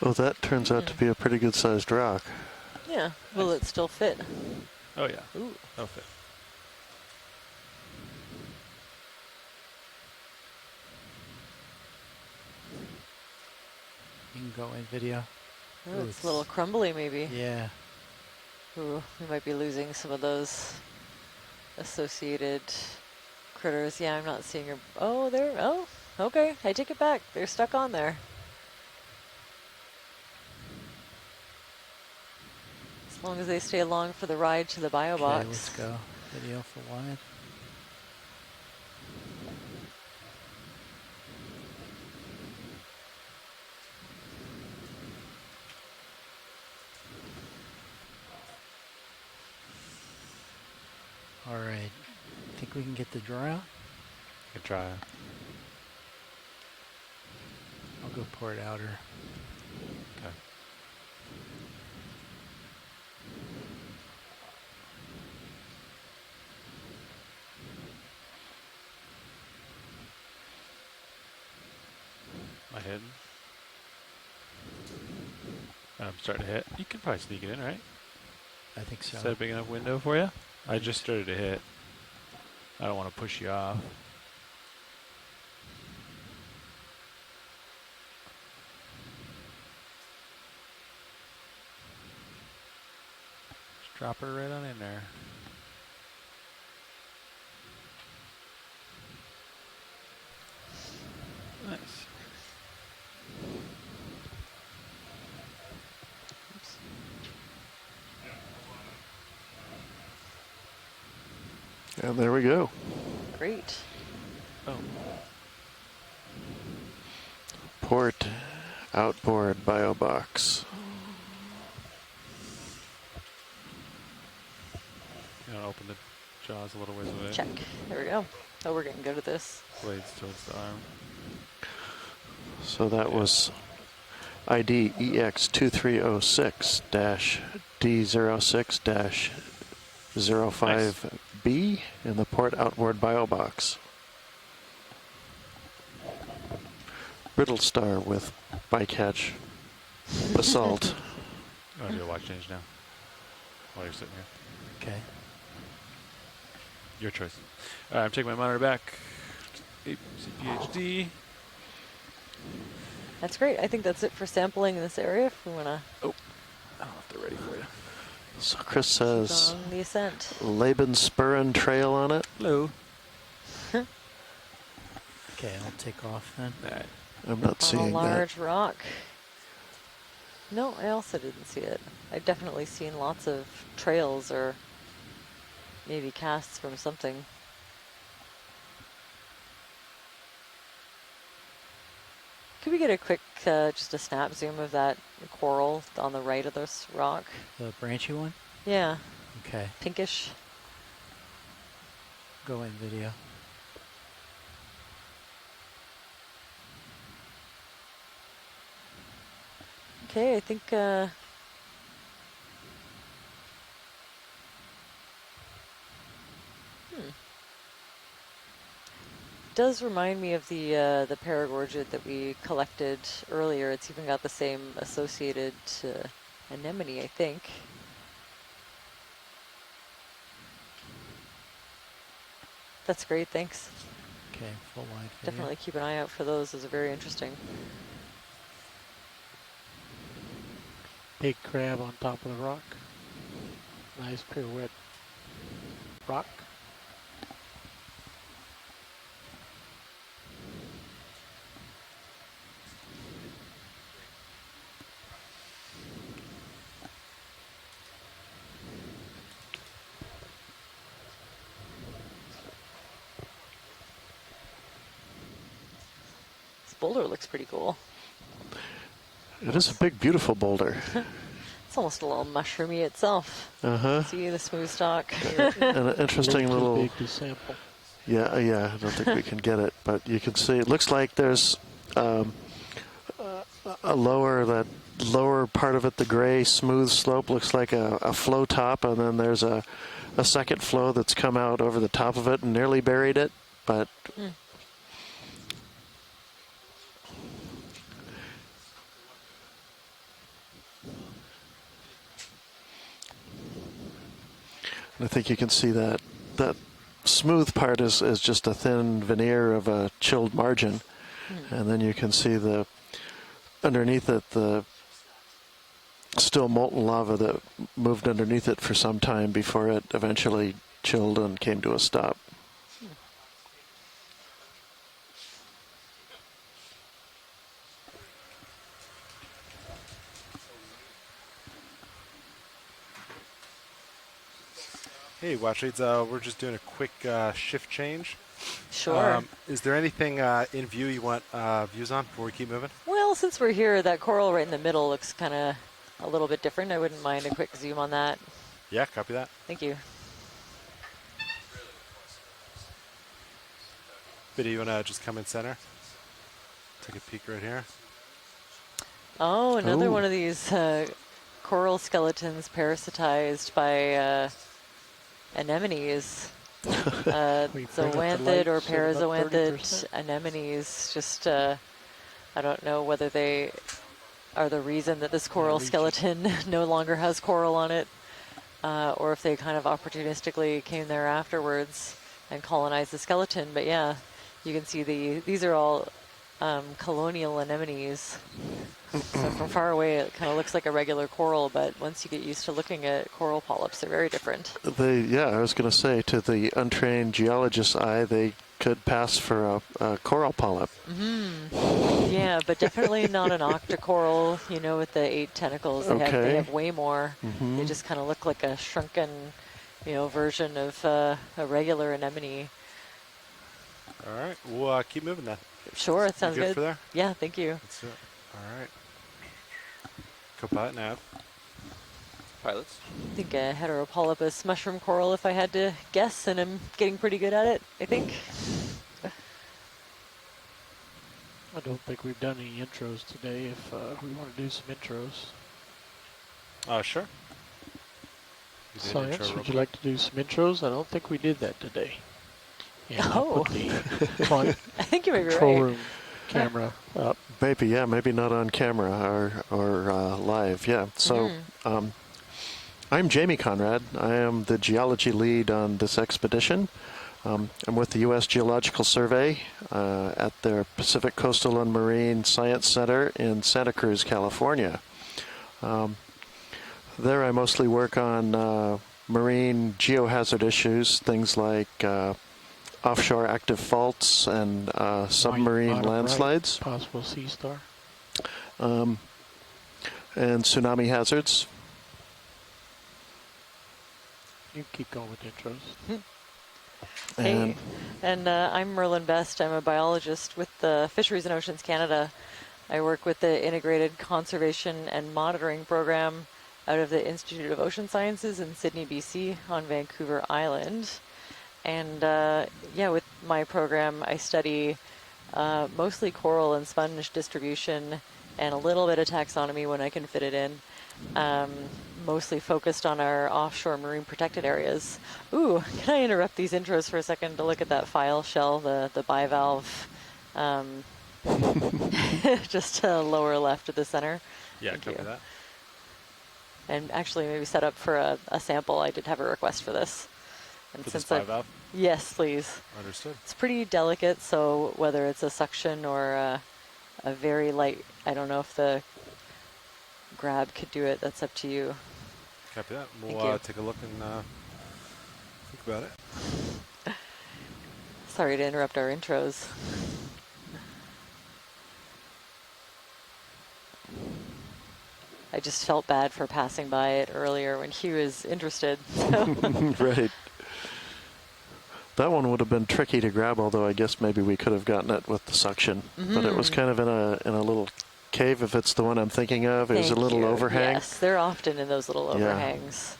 Oh, that turns out to be a pretty good sized rock. Yeah. Will it still fit? Oh yeah. Ooh. That'll fit. You can go in video. Oh, it's a little crumbly, maybe. Yeah. Ooh, we might be losing some of those associated critters. Yeah, I'm not seeing her. Oh, there. Oh, okay. I take it back. They're stuck on there. As long as they stay along for the ride to the bio box. Okay, let's go. Video for wide. All right. Think we can get the draw out? Good try. I'll go port outer. Okay. Am I hitting? I'm starting to hit. You can probably sneak it in, right? I think so. Is that a big enough window for you? I just started to hit. I don't want to push you off. Just drop her right on in there. Nice. And there we go. Great. Oh. Port outboard bio box. You want to open the jaws a little ways away? Check. There we go. Oh, we're getting good at this. Blades towards the arm. So that was ID EX2306-D06-05B in the port outboard bio box. Brittle star with bycatch basalt. I'm going to do a watch change now while you're sitting here. Okay. Your choice. I'm taking my monitor back. CPHD. That's great. I think that's it for sampling in this area. If we want to. Oh, I don't know if they're ready for you. So Chris says on the ascent. Lebenspuren trail on it. Hello. Okay, I'll take off then. I'm not On a seeing large rock. No, I also didn't see it. I've definitely seen lots of trails or maybe casts from something. Could we get a quick, just a snap zoom of that coral on the right of this rock? The branchy one? Yeah. Okay. Pinkish. Go in video. Okay, I think, does remind me of the paragorgid that we collected earlier. It's even got the same associated anemone, I think. That's great, thanks. Okay, full wide video. Definitely keep an eye out for those. Those are very interesting. Big crab on top of the rock. Nice pirouette rock. This boulder looks pretty cool. It is a big, beautiful boulder. It's almost a little mushroomy itself. Uh-huh. See the smooth stalk. An interesting little. Big to sample. Yeah, yeah. I don't think we can get it, but you can see. It looks like there's a lower part of it, the gray smooth slope, looks like a flow top, and then there's a second flow that's come out over the top of it and nearly buried it, but. I think you can see that smooth part is just a thin veneer of a chilled margin. And then you can see the underneath it, the still molten lava that moved underneath it for some time before it eventually chilled and came to a stop. Hey, Watchleads, we're just doing a quick shift change. Sure. Is there anything in view you want views on before we keep moving? Well, since we're here, that coral right in the middle looks kind of a little bit different. I wouldn't mind a quick zoom on that. Yeah, copy that. Thank you. Biddy, you want to just come in center? Take a peek right here. Oh, another one of these coral skeletons parasitized by anemones. Zoanthid or parazoanthid anemones. Just, I don't know whether they are the reason that this coral skeleton no longer has coral on it, or if they kind of opportunistically came there afterwards and colonized the skeleton. But yeah, you can see these are all colonial anemones. So from far away, it kind of looks like a regular coral, but once you get used to looking at coral polyps, they're very different. Yeah, I was going to say, to the untrained geologist's eye, they could pass for a coral polyp. Yeah, but definitely not an octocoral, you know, with the 8 tentacles. They have way more. They just kind of look like a shrunken, you know, version of a regular anemone. All right, we'll keep moving then. Sure, it sounds good. For there? Yeah, thank you. That's it. All right. Copilot nav. Pilots. I think a heteropolypus mushroom coral, if I had to guess, and I'm getting pretty good at it, I think. I don't think we've done any intros today. If we want to do some intros. Sure. Science, would you like to do some intros? I don't think we did that today. Yeah, oh. I think you may be control right. room camera up. Maybe, yeah, maybe not on camera or live, yeah. So I'm Jamie Conrad. I am the geology lead on this expedition. I'm with the U.S. Geological Survey at their Pacific Coastal and Marine Science Center in Santa Cruz, California. There I mostly work on marine geohazard issues, things like offshore active faults and submarine landslides. Possible sea star. And tsunami hazards. You keep going with intros. Hey, and I'm Merlin Best. I'm a biologist with the Fisheries and Oceans Canada. I work with the Integrated Conservation and Monitoring Program out of the Institute of Ocean Sciences in Sydney, BC on Vancouver Island. And yeah, with my program, I study mostly coral and sponge distribution and a little bit of taxonomy when I can fit it in. Mostly focused on our offshore marine protected areas. Ooh, can I interrupt these intros for a second to look at that file shell, the bivalve, just lower left of the center? Yeah, copy that. And actually maybe set up for a sample. I did have a request for this. And for this bivalve? Yes, please. Understood. It's pretty delicate, so whether it's a suction or a very light, I don't know if the grab could do it. That's up to you. Copy that. We'll take a look and think about it. Sorry to interrupt our intros. I just felt bad for passing by it earlier when he was interested. So. Right. That one would have been tricky to grab, although I guess maybe we could have gotten it with the suction. But it was kind of in a little cave, if it's the one I'm thinking of. It was a little overhang. Yes, they're often in those little overhangs.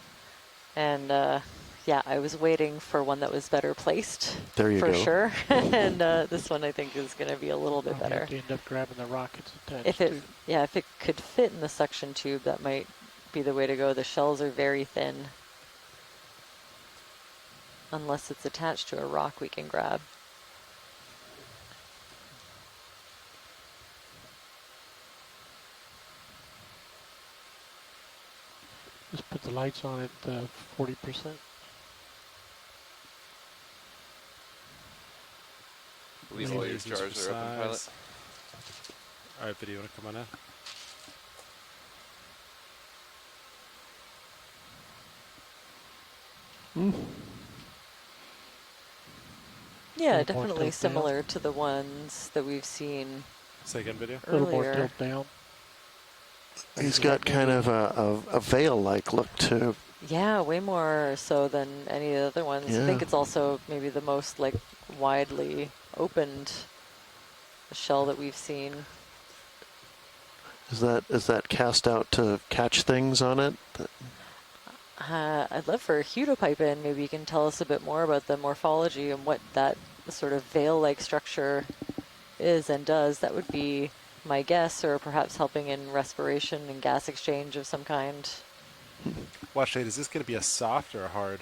And yeah, I was waiting for one that was better placed. There you go. For sure. And this one I think is going to be a little bit better. You end up grabbing the rockets attached. If it could fit in the suction tube, that might be the way to go. The shells are very thin. Unless it's attached to a rock we can grab. Just put the lights on at 40%. Leave all your jars are open, pilot. All right, video, you want to come on in? Yeah, Little more definitely tilt similar to the ones that we've seen Say again, video. A little more earlier. tilt down. He's got kind of a veil-like look to. Yeah, way more so than any of the other ones. I think Yeah. it's also maybe the most like widely opened shell that we've seen. Is that cast out to catch things on it? I'd love for Hugh to pipe in. Maybe you can tell us a bit more about the morphology and what that sort of veil-like structure is and does. That would be my guess, or perhaps helping in respiration and gas exchange of some kind. Watch, Shade, is this going to be a soft or a hard?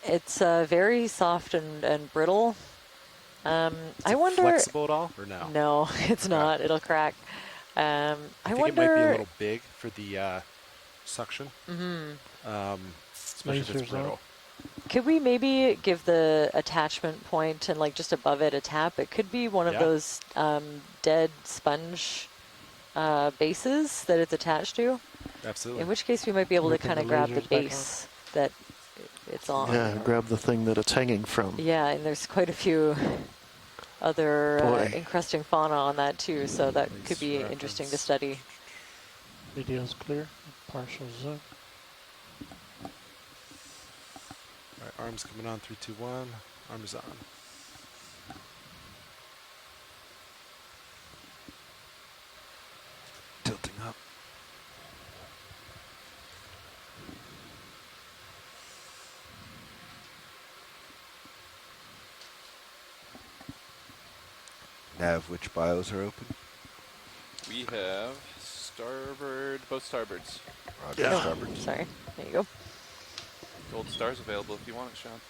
It's very soft and brittle. I wonder. Flexible at all, or no? No, it's not. It'll crack. I think wonder. it might be a little big for the suction. Mm-hmm. Especially if it's brittle. Could we maybe give the attachment point and like just above it a tap? It could be one of those dead sponge bases that it's attached to. Absolutely. In which case we might be able to kind of grab the base that it's on. Yeah, grab the thing that it's hanging from. Yeah, and there's quite a few other encrusting fauna on that too, so that could be interesting to study. Video's clear. Partial zoom. All right, arms coming on, 3, 2, 1. Arms on. Tilting up. Nav, which bios are open? We have starboard, both starboards. Roger, starboard. Sorry, there you go. Gold stars available if you want it, Sean.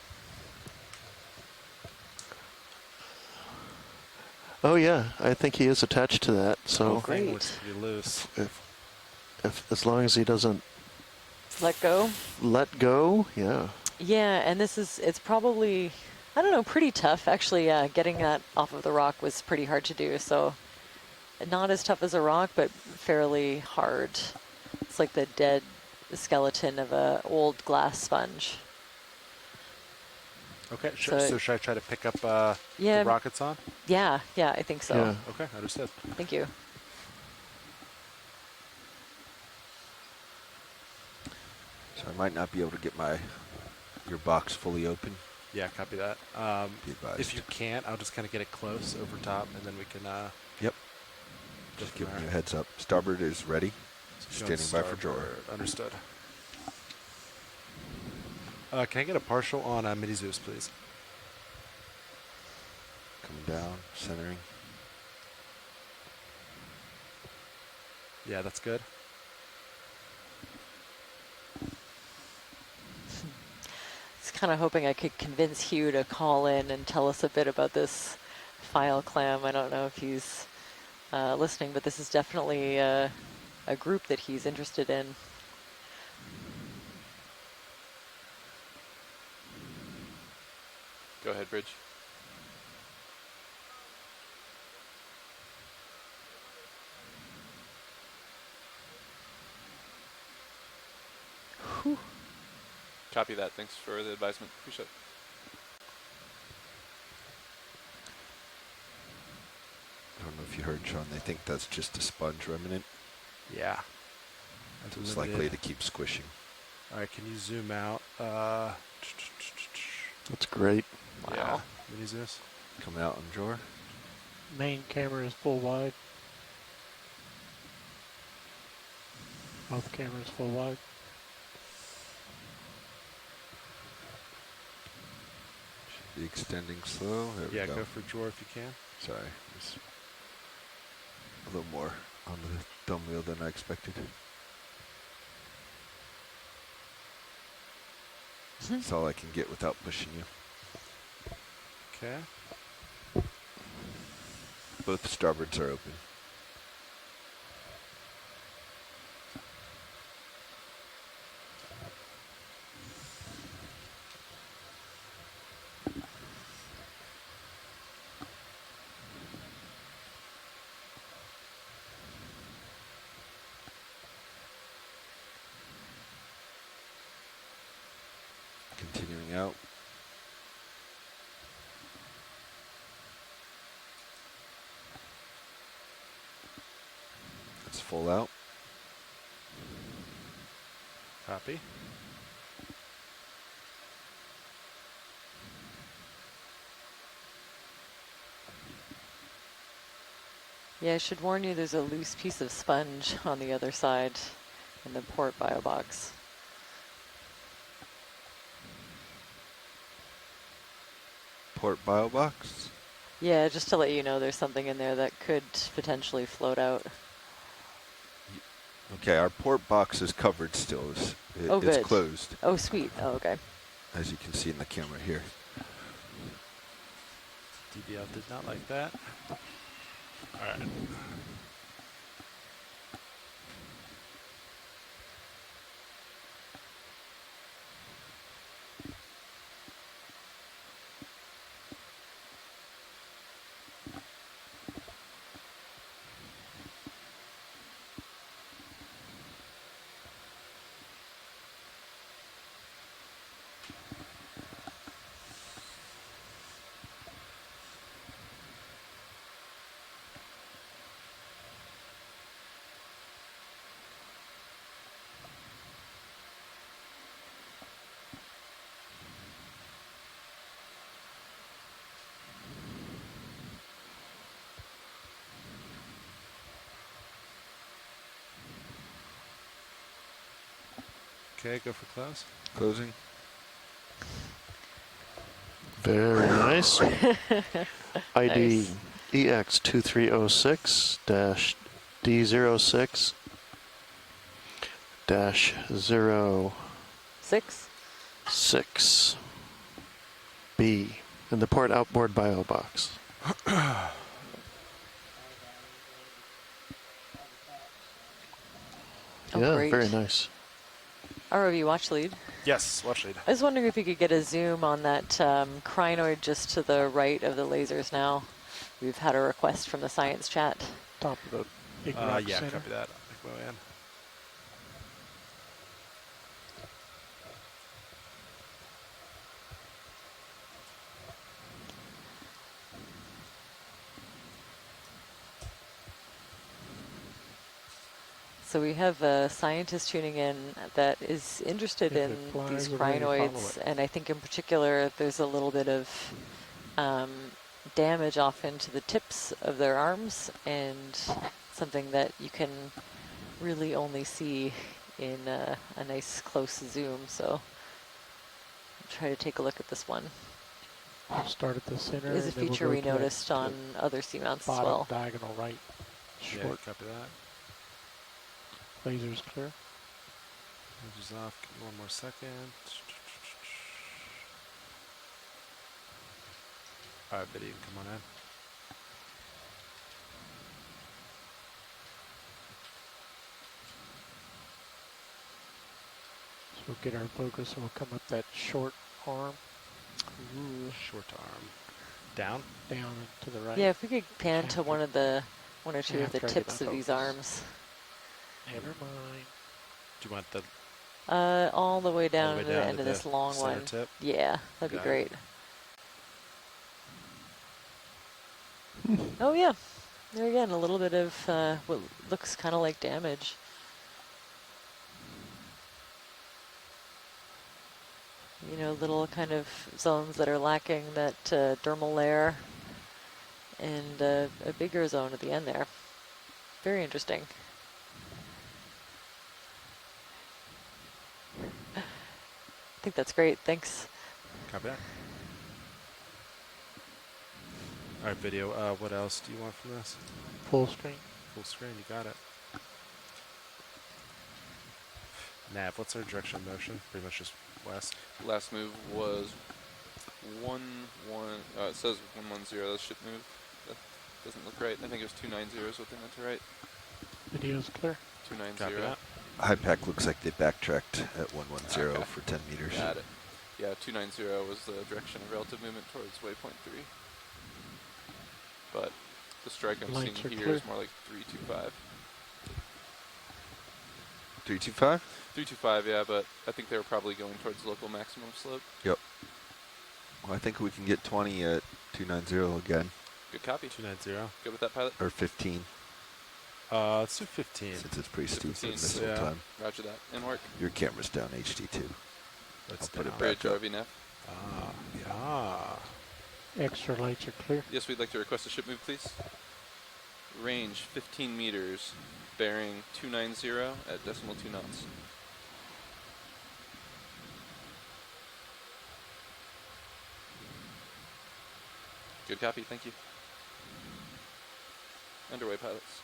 Oh yeah, I think he is attached to that. So great. Looks pretty loose. If as long as he doesn't Let go. let go, yeah. Yeah, and it's probably, I don't know, pretty tough. Actually, getting that off of the rock was pretty hard to do. So not as tough as a rock, but fairly hard. It's like the dead skeleton of an old glass sponge. Okay, so should I try to pick up the rockets on? Yeah, I think so. Yeah. Okay, understood. Thank you. So I might not be able to get your box fully open. Yeah, copy that. Be advised. If you can't, I'll just kind of get it close over top, and then we can. Yep. Just giving you a heads up. Starboard is ready. Standing by for drawer. Understood. Can I get a partial on Mini Zeus, please? Coming down, centering. Yeah, that's good. I was kind of hoping I could convince Hugh to call in and tell us a bit about this file clam. I don't know if he's listening, but this is definitely a group that he's interested in. Go ahead, Bridge. Whew. Copy that. Thanks for the advisement. Appreciate it. I don't know if you heard, Sean. They think that's just a sponge remnant. Yeah. So it's likely to keep squishing. All right, can you zoom out? That's great. Wow. Yeah. Mini Zeus. Coming out on drawer. Main camera is full wide. Both cameras full wide. Should be extending slow. There we Yeah, go. go for drawer if you can. Sorry. It's a little more on the thumb wheel than I expected. That's all I can get without pushing you. Okay. Both starboards are open. Coming out. It's full out. Copy. Yeah, I should warn you, there's a loose piece of sponge on the other side in the port bio box. Port bio box. Yeah, just to let you know, there's something in there that could potentially float out. Okay, our port box is covered still. Oh, it's good. closed. Oh, sweet. Oh, okay. As you can see in the camera here. DBL did not like that. All right. Okay, go for close. Closing. Very nice. ID Nice. EX2306-D06 6. 6B in the port outboard bio box. Oh, yeah, great. very nice. ROV watch lead. Yes, watch lead. I was wondering if you could get a zoom on that crinoid just to the right of the lasers now. We've had a request from the science chat. Top of the big rock Yeah, center. copy that. I'll go in. So we have a scientist tuning in that is interested If in it flies, these we're ready to follow crinoids, it. and I think in particular there's a little bit of damage off into the tips of their arms, and something that you can really only see in a nice close zoom. So I'll try to take a look at this one. Start at the center. It is a and then we'll feature go we to that noticed on other seamounts as bottom well. diagonal right. Yeah, Short. copy that. Lasers clear. Lasers off. Give me one more second. All right, Biddy, come on in. So we'll get our focus and we'll come up that short arm. Ooh. Short arm. Down? Down and to the right. Yeah, if we could pan to one or two of the After I get tips my of these focus. arms. Never mind. Do you want the All the way down way to the down end to of this the long center one. tip? Yeah, that'd be Got it. great. Oh yeah, there again, a little bit of what looks kind of like damage. You know, little kind of zones that are lacking that dermal layer, and a bigger zone at the end there. Very interesting. I think that's great. Thanks. Copy that. All right, video. What else do you want from this? Full screen. Full screen. You got it. Nav. What's our direction of motion? Pretty much just west. Last move was 1-1. It says 110. That ship move. That doesn't look right. I think it was 290 is what they meant to write. Video's clear. 290. Copy that. HiPAC looks like they backtracked at 110 Okay. for 10 meters. Got it. Yeah, 290 was the direction of relative movement towards waypoint 3. But the strike I'm Lights seeing are here clear. is more like 325. 325? 325, yeah, but I think they were probably going towards local maximum slope. Yep. Well, I think we can get 20 at 290 again. Good copy. 290. Good with that, pilot? Or 15. Let's do 15. Since it's pretty steep for 15, missile yeah. time. Roger that. In work. Your camera's down HD2. Let's I'll put it Bridge back up. RVNF. Yeah. Extra lights are clear. Yes, we'd like to request a ship move, please. Range 15 meters, bearing 290 at decimal 2 knots. Good copy, thank you. Underway, pilots.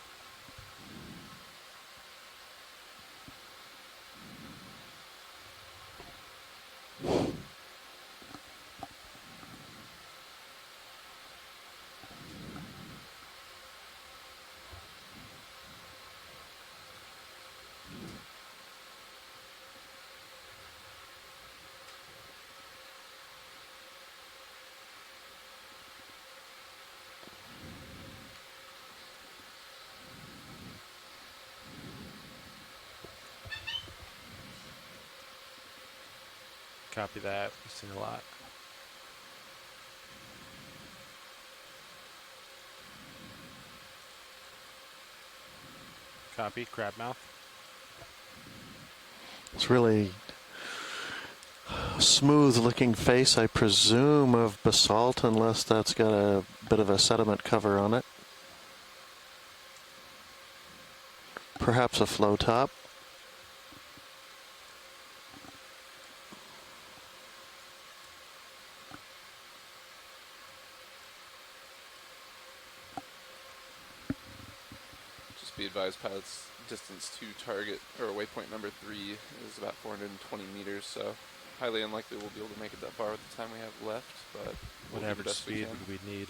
Copy that. We've seen a lot. Copy. Crab mouth. It's really a smooth looking face, I presume, of basalt, unless that's got a bit of a sediment cover on it. Perhaps a flow top. Just be advised, pilots, distance to target, or waypoint number 3 is about 420 meters, so highly unlikely we'll be able to make it that far with the time we have left, but we'll What do the average best we speed can. would we need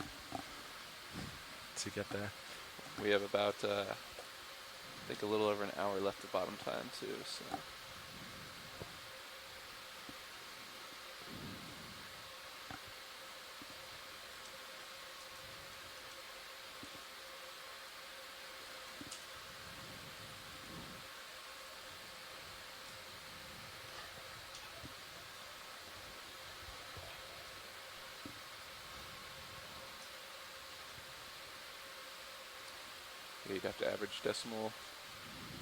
to get there? We have about, I think, a little over an hour left of bottom time, too, so. Yeah, you'd have to average decimal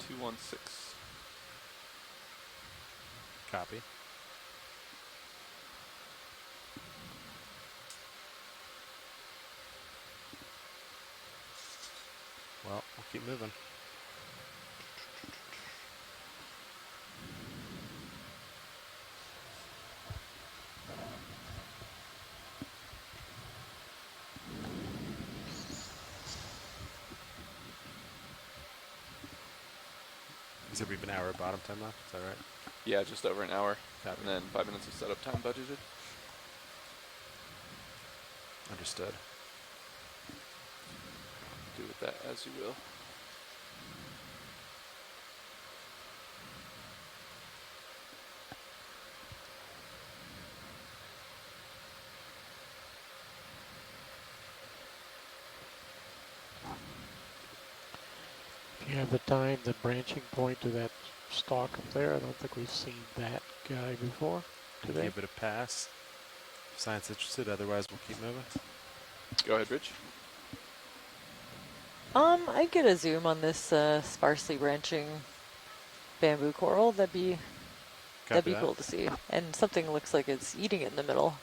216. Copy. Well, we'll keep moving. You said we have an hour of bottom time left, is that right? Yeah, just over an hour, Copy. and then 5 minutes of setup time budgeted. Understood. Do with that as you will. If you have the time, the branching point to that stalk up there, I don't think we've seen that guy before today. Give it a pass. If science interested, otherwise we'll keep moving. Go ahead, Rich. I'd get a zoom on this sparsely branching bamboo coral. That'd be cool to see. And something looks like it's eating it in the middle.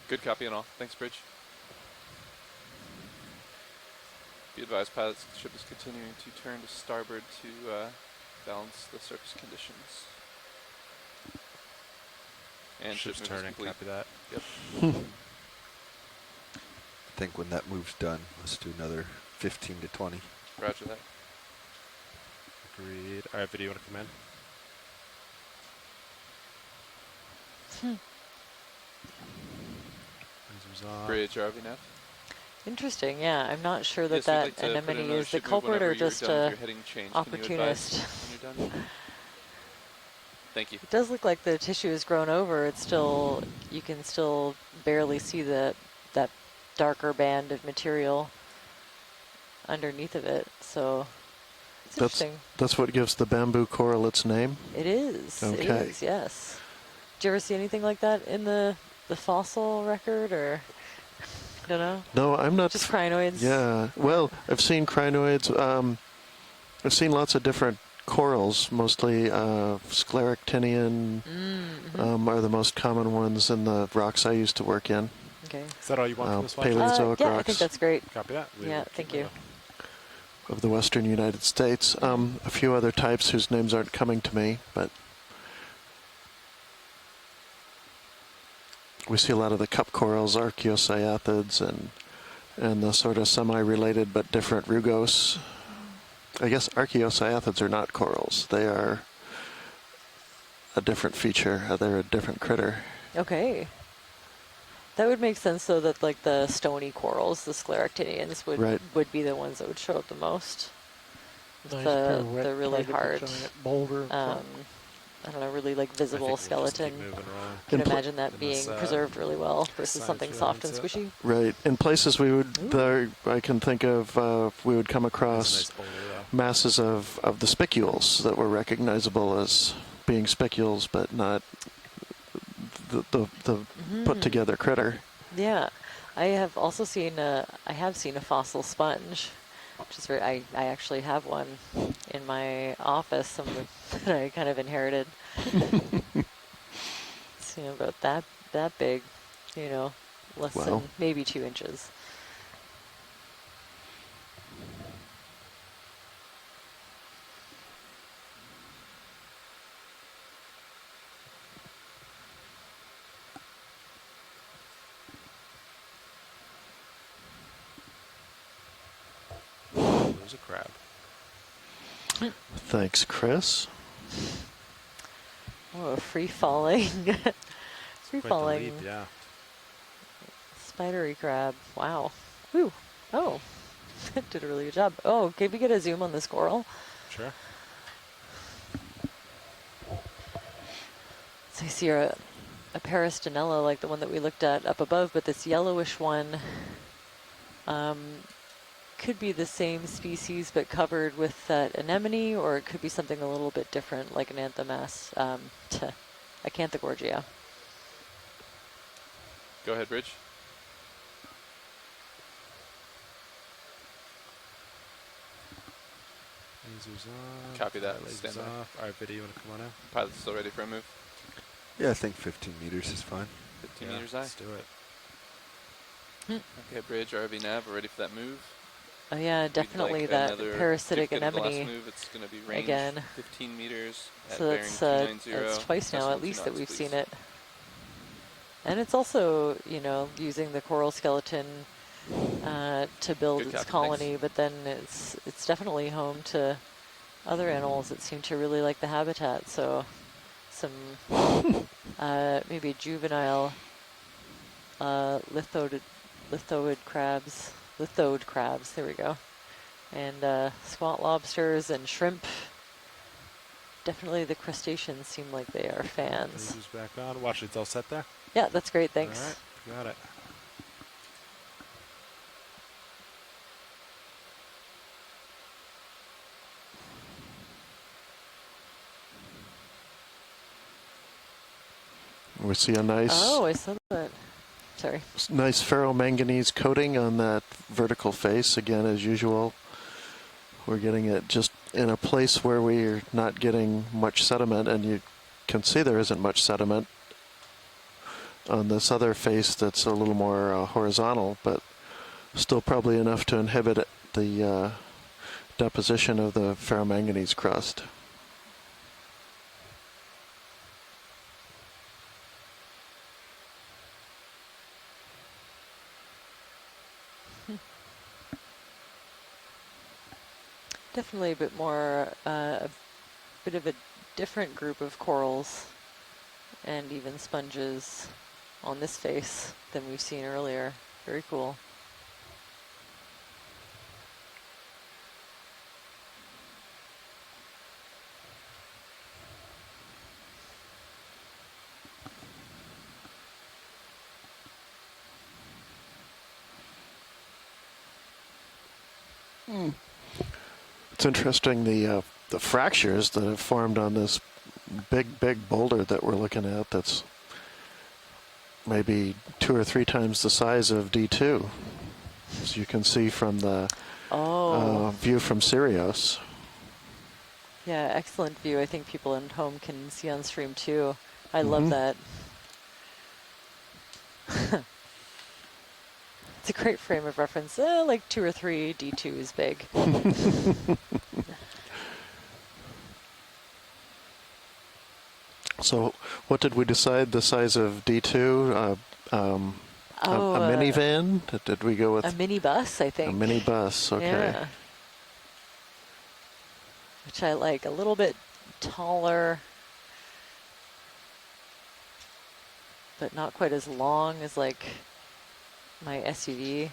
Good copy and all. Thanks, Bridge. Be advised, pilots, the ship is continuing to turn to starboard to balance the surface conditions. And Ship's ship move is turning, complete. copy that. Yep. I think when that move's done, let's do another 15 to 20. Roger that. Agreed. All right, video, you want to come in? Lasers on. Bridge RVNF. Interesting, yeah. I'm not sure that Yes, we'd that like to put in anemone another is the ship move culprit whenever or you're just done with a your heading change. Can you advise opportunist. when you're done? Thank you. It does look like the tissue has grown over. It's still, you can still barely see that darker band of material underneath of it. So it's interesting. That's what gives the bamboo coral its name? It is. Okay. It is, yes. you ever see anything like that in the fossil record, or don't know? No, I'm not. Just crinoids. Yeah. Well, I've seen crinoids. I've seen lots of different corals, mostly scleractinian are the most common ones in the rocks I used to work in. Okay. Is that all you want from this one? Paleozoic yeah, rocks. I think that's great. Copy that. Yeah, thank you. Of the western United States. A few other types whose names aren't coming to me, but we see a lot of the cup corals, archaeocyathids, and the sort of semi-related but different rugose. I guess archaeocyathids are not corals. They are a different feature. They're a different critter. Okay. That would make sense, though, that like the stony corals, the scleractinians, would be the ones that would show up the most. Nice The really hard, giant boulder. I don't know, really like visible skeleton. Can imagine that being preserved really well versus something soft and squishy. Right. In places we would, I can think of, we would come across masses of the spicules that were recognizable as being spicules, but not the put together critter. Yeah, I have also seen I have seen a fossil sponge, which is very. I actually have one in my office that I kind of inherited. It's about that big, less than maybe 2 inches. There's a crab. Thanks, Chris. Oh, free falling. Free falling. Leap, yeah. Spidery crab. Wow. Whew. Oh. Did a really good job. Oh, can we get a zoom on this coral? Sure. So you see a Peristinella like the one that we looked at up above, but this yellowish one could be the same species but covered with that anemone, or it could be something a little bit different like an Anthomas, Acanthogorgia. Go ahead, Rich. Lasers on. Copy that. Lasers Stand by. off. All right, video, you want to come on out? Pilot's still ready for a move? Yeah, I think 15 meters is fine. 15 meters high. Let's do it. Okay, bridge, RV nav, we're ready for that move. Oh yeah, definitely Like that parasitic if you get a anemone. blast move, it's going to be range again. 15 meters at So bearing that's twice now at least that we've please. seen it. And it's also, using the coral skeleton to build Good its copy, colony, but then it's definitely home to other animals that seem to really like the habitat. So some maybe juvenile lithoid crabs, there we go. And squat lobsters and shrimp. Definitely the crustaceans seem like they are fans. Lasers back on. Watch it, it's all set there. Yeah, that's great, thanks. All right, got it. We see a nice, Oh, I saw that. Sorry. nice ferromanganese coating on that vertical face. Again, as usual, we're getting it just in a place where we're not getting much sediment, and you can see there isn't much sediment on this other face that's a little more horizontal, but still probably enough to inhibit the deposition of the ferromanganese crust. Definitely a bit more, a bit of a different group of corals and even sponges on this face than we've seen earlier. Very cool. It's interesting the fractures that have formed on this big boulder that we're looking at that's maybe 2 or 3 times the size of D2, as you can see from the view from Sirius. Yeah, excellent view. I think people at home can see on stream too. I love that. It's a great frame of reference. Like 2 or 3, D2 is big. So what did we decide the size of D2? A minivan? Did we go with? A minibus, I think. A minibus, okay. Yeah. Which I like, a little bit taller, but not quite as long as like my SUV.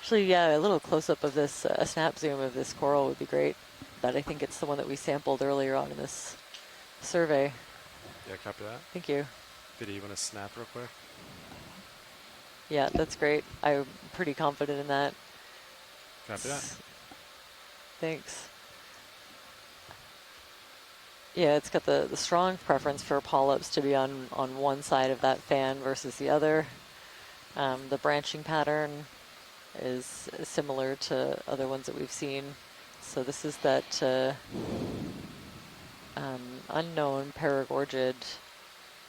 Actually, yeah, a little close-up of this, a snap zoom of this coral would be great. But I think it's the one that we sampled earlier on in this survey. Yeah, copy that. Thank you. Did you want to snap real quick? Yeah, that's great. I'm pretty confident in that. Copy that. Thanks. Yeah, it's got the strong preference for polyps to be on one side of that fan versus the other. The branching pattern is similar to other ones that we've seen. So this is that unknown paragorgid.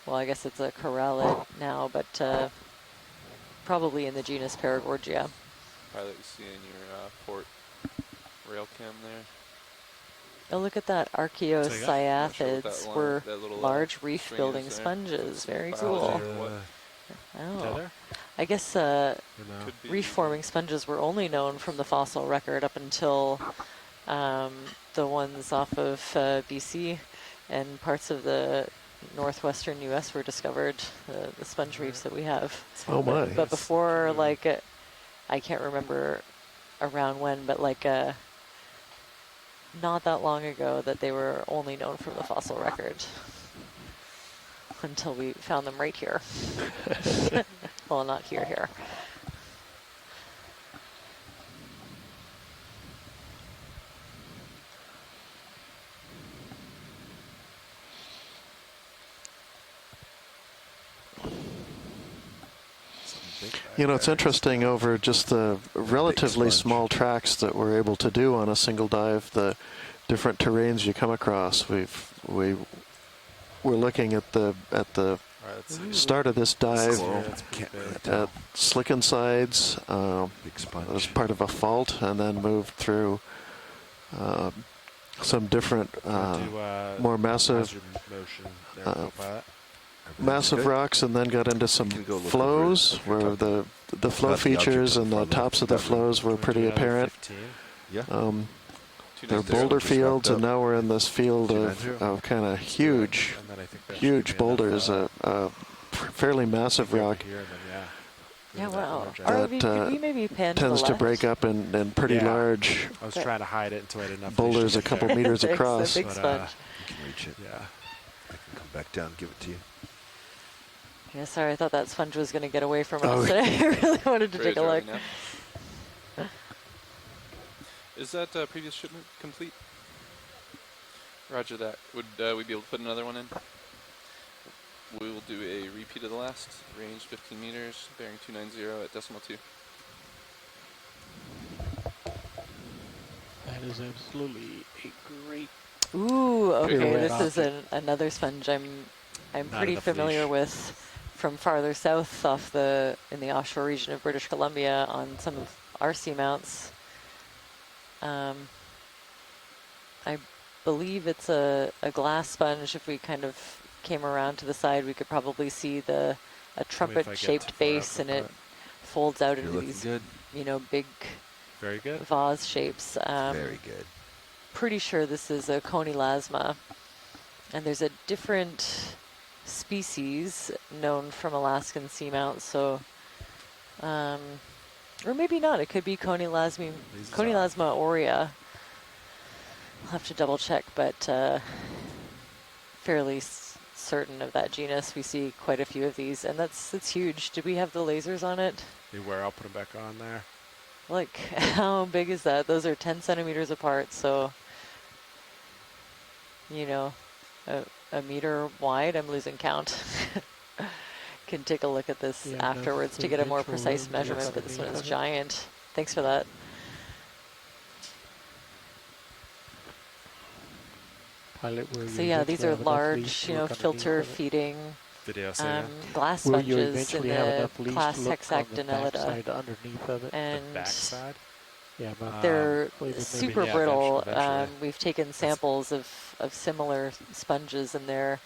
Well, I guess it's a corallid now, but probably in the genus Paragorgia. Pilot, you see in your port rail cam there. Oh, look at that. Archaeocyathids were large reef-building there. sponges. Very cool. Oh. Tether? I guess reef-forming sponges were only known from the fossil record up until the ones off of BC, and parts of the northwestern U.S. were discovered, the sponge reefs that we have. Oh my. But before, like, I can't remember around when, but like not that long ago that they were only known from the fossil record until we found them right here. Well, not here. You know, it's interesting over just the relatively small tracks that we're able to do on a single dive, the different terrains you come across. We're looking at the start of this dive at Slicken Sides as part of a fault, and then moved through some different more massive rocks, and then got into some flows where the flow features and the tops of the flows were pretty apparent. They're boulder fields, and now we're in this field of kind of huge boulders, a fairly massive rock. Yeah, wow. That we maybe pan tends to break up in pretty large I was trying to hide it until I didn't have boulders a couple meters across. Big sponge. You can reach it. Yeah. I can come back down and give it to you. Yeah, sorry, I thought that sponge was going to get away from us today. I really wanted to take a look. Is that previous shipment complete? Roger that. Would we be able to put another one in? We will do a repeat of the last. Range 15 meters, bearing 290 at decimal 2. That is absolutely a great. Ooh, okay. This is another sponge I'm pretty familiar with from farther south in the offshore region of British Columbia on some of our seamounts. I believe it's a glass sponge. If we kind of came around to the side, we could probably see a trumpet-shaped base, and it folds out into these, big Very good. vase shapes. Very good. Pretty sure this is a conilasma, and there's a different species known from Alaskan seamounts, so or maybe not. It could be Conilasma aurea. I'll have to double check, but fairly certain of that genus. We see quite a few of these, and it's huge. Did we have the lasers on it? They were. I'll put them back on there. Like, how big is that? Those are 10 centimeters apart, so you know, a meter wide. I'm losing count. Can take a look at this afterwards to get a more precise measurement, but this one is giant. Thanks for that. Pilot, So yeah, these are large, you know, filter feeding glass sponges in the class hexagonellida, underneath of it. and the backside? Yeah, they're super brittle. We've taken samples of similar sponges, and they're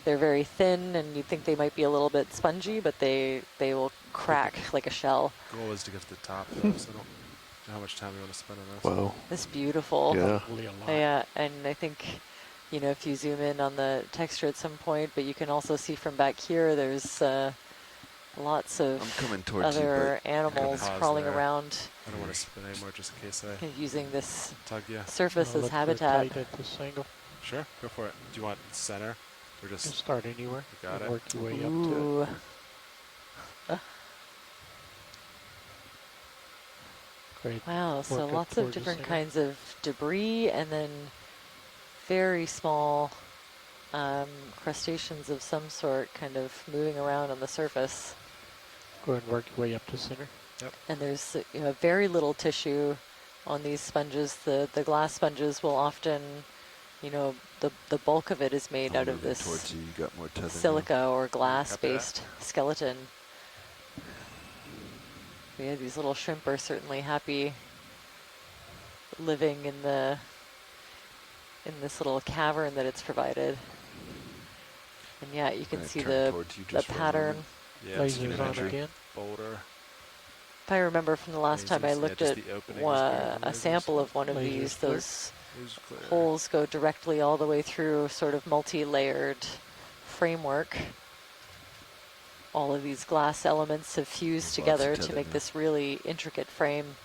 very thin, and you'd think they might be a little bit spongy, but they will crack like a shell. The goal is to get to the top, though, so I don't know how much time we want to spend on this. Whoa. It's beautiful. Yeah. Yeah, and I think, you know, if you zoom in on the texture at some point, but you can also see from back here, there's lots of other animals crawling around. I don't want to spin anymore just in case I using this tug you. surface as habitat. At this angle. Sure, go for it. Do you want center or just start anywhere? You got it. Work your way up to it. Great. Wow, so Work up lots of toward the different center. kinds of debris, and then very small crustaceans of some sort kind of moving around on the surface. Go ahead and work your way up to center. Yep. And there's, you know, very little tissue on these sponges. The glass sponges will often, you know, the bulk of it is made out of this You got more tether silica or glass-based skeleton. Yeah, these little shrimp are certainly happy living in this little cavern that it's provided. And yeah, you can see the pattern. Yeah, lasers on again. Boulder. If I remember from the last time I looked just at the opening a sample of one of Lasers these, clear. those holes go directly all the way through sort of multi-layered framework. All of these glass elements have fused together to make this really intricate frame.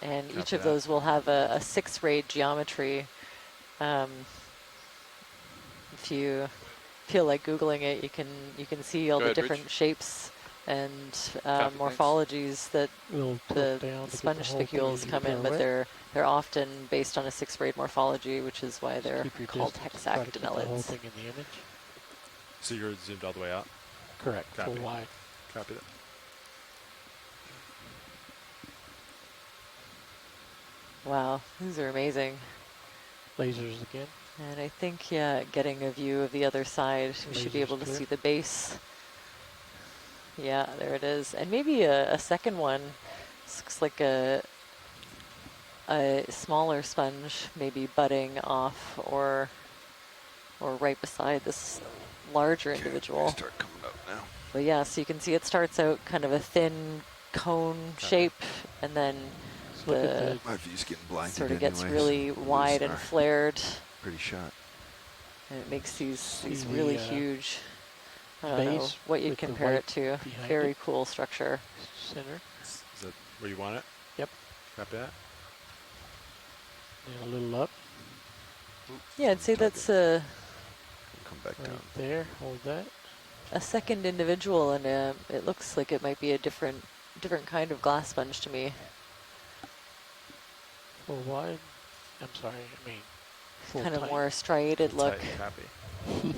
And each of those will have a 6-rayed geometry. If you feel like Googling it, you can see all the different shapes and morphologies that the sponge spicules come in, but they're often based on a 6-rayed morphology, which is why they're called hexagonellids. So you're zoomed all the way out? Correct. Copy. Full wide. Copy that. Wow, these are amazing. Lasers again. And I think, yeah, getting a view of the other side, we should be able to see the base. Yeah, there it is. And maybe a second one. This looks like a smaller sponge, maybe budding off or right beside this larger individual. Start coming up now. But yeah, so you can see it starts out kind of a thin cone shape, and then the my view's getting blinded sort of gets anyways. really wide and flared. Pretty shot. And it makes these really huge, I don't know base what you'd with the compare it white to. behind Very it. cool structure. Center. Is that where you want it? Yep. Copy that. And a little up. Yeah, I'd say that's a Come back Right down. there. Hold that. second individual, and it looks like it might be a different kind of glass sponge to me. Full wide. I'm sorry. I mean, full Kind of tight. more striated look. Copy.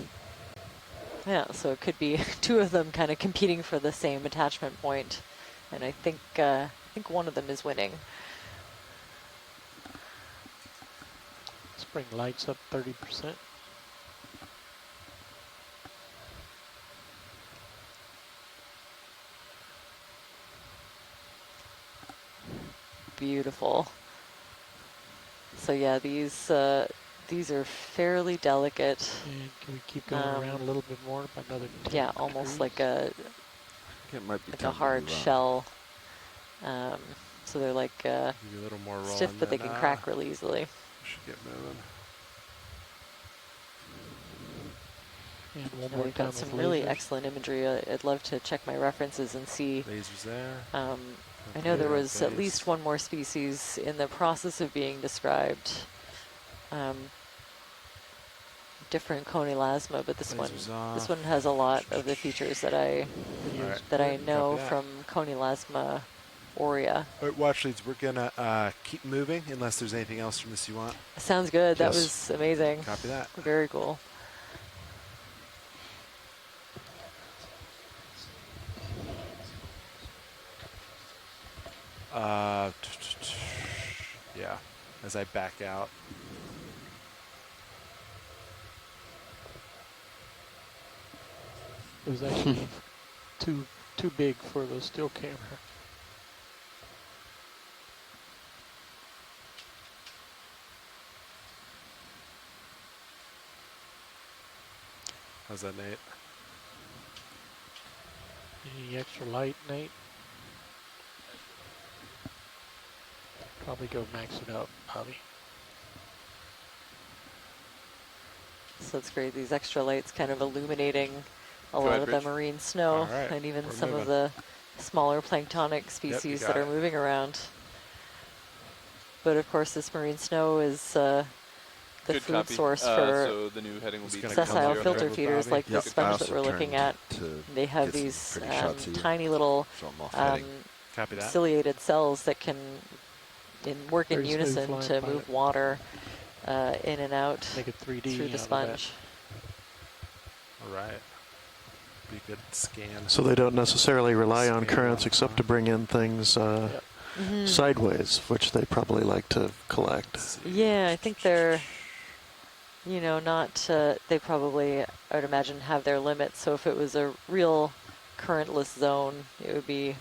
Yeah, so it could be two of them kind of competing for the same attachment point, and I think one of them is winning. Let's bring lights up 30%. Beautiful. So yeah, these are fairly delicate. And can we keep going around a little bit more by another 10 Yeah, almost like a It might be a hard shell. So they're like Give you a little more roll stiff, and but they then, can crack really easily. Should get moving. And one And more we've time got some with really lasers. excellent imagery. I'd love to check my references and see. Lasers there. I know there was at least one more species in the process of being described. Different Conilasma, but this one has a lot of the features that I know from Conilasma Oria. All right, watch leads. We're gonna keep moving unless there's anything else from this you want. Sounds good. That Yes. was amazing. Copy that. Very cool. Yeah, as I back out. It was actually too big for the still camera. How's that, Nate? Any extra light, Nate? Probably go max it out, Bobby. So it's great. These extra lights kind of illuminating a Go lot ahead, of Rich. the marine snow All right, and even we're some of moving. the smaller planktonic species that got are it. moving around. But of course, this marine snow is the Good food copy. source for So the new heading will be sessile filter feeders like Yep, the I sponge also that we're looking turned at. to They have get some these pretty shots of you, tiny little so I'm off heading. Copy that. ciliated cells that can work in Very smooth unison flying to pilot. move water in and out Make it 3D through out the of sponge. All right. Be a good scan. So they don't necessarily rely on Scan currents that except on. to bring in things Mhm. sideways, which they probably like to collect. Yeah, I think they're, you know, not, they probably, I would imagine, have their limits. So if it was a real currentless zone, it would be,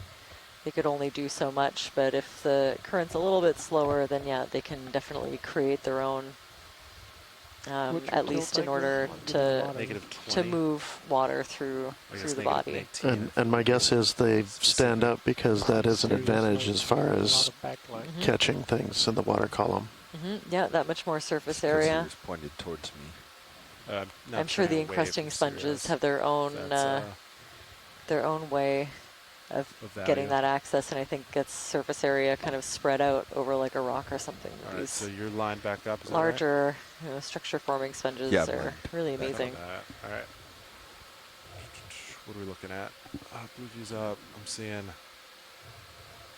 they could only do so much. But if the current's a little bit slower, then yeah, they can definitely create their own, What's your at tilt least in angle? order I'll give it a to lot of Negative to 20. move water through I guess through the negative body. 19. And my guess is they stand up because that is an advantage as far as Mhm. catching things in the water column. Yeah, that much more surface Because he area. was pointed towards me. Not I'm sure the turning away encrusting from sponges Sirius. have their own way of Of getting value. that access, and I think gets surface area kind of spread out over like a rock or something. All right, These so you're lined back up. Is larger, you know, structure-forming sponges Yeah, are really that right? amazing. All right. What are we looking at? Blue view's up. I'm seeing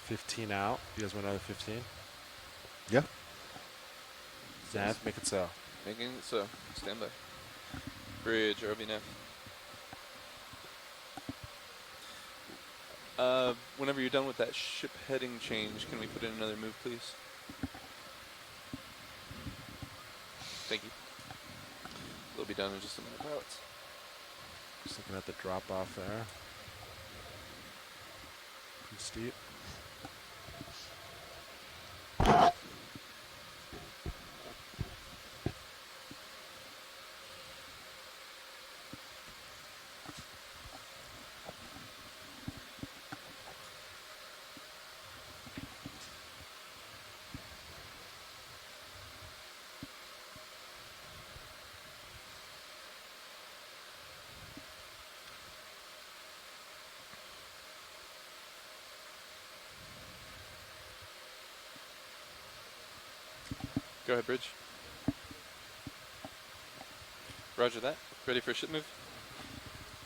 15 out. You guys want another 15? Yeah. Nav, make it so. Making it so. Stand by. Bridge, RV nav. Whenever you're done with that ship heading change, can we put in another move, please? Thank you. We'll be done in just a minute, pilots. Just looking at the drop off there. Pretty steep. Go ahead, bridge. Roger that. Ready for a ship move?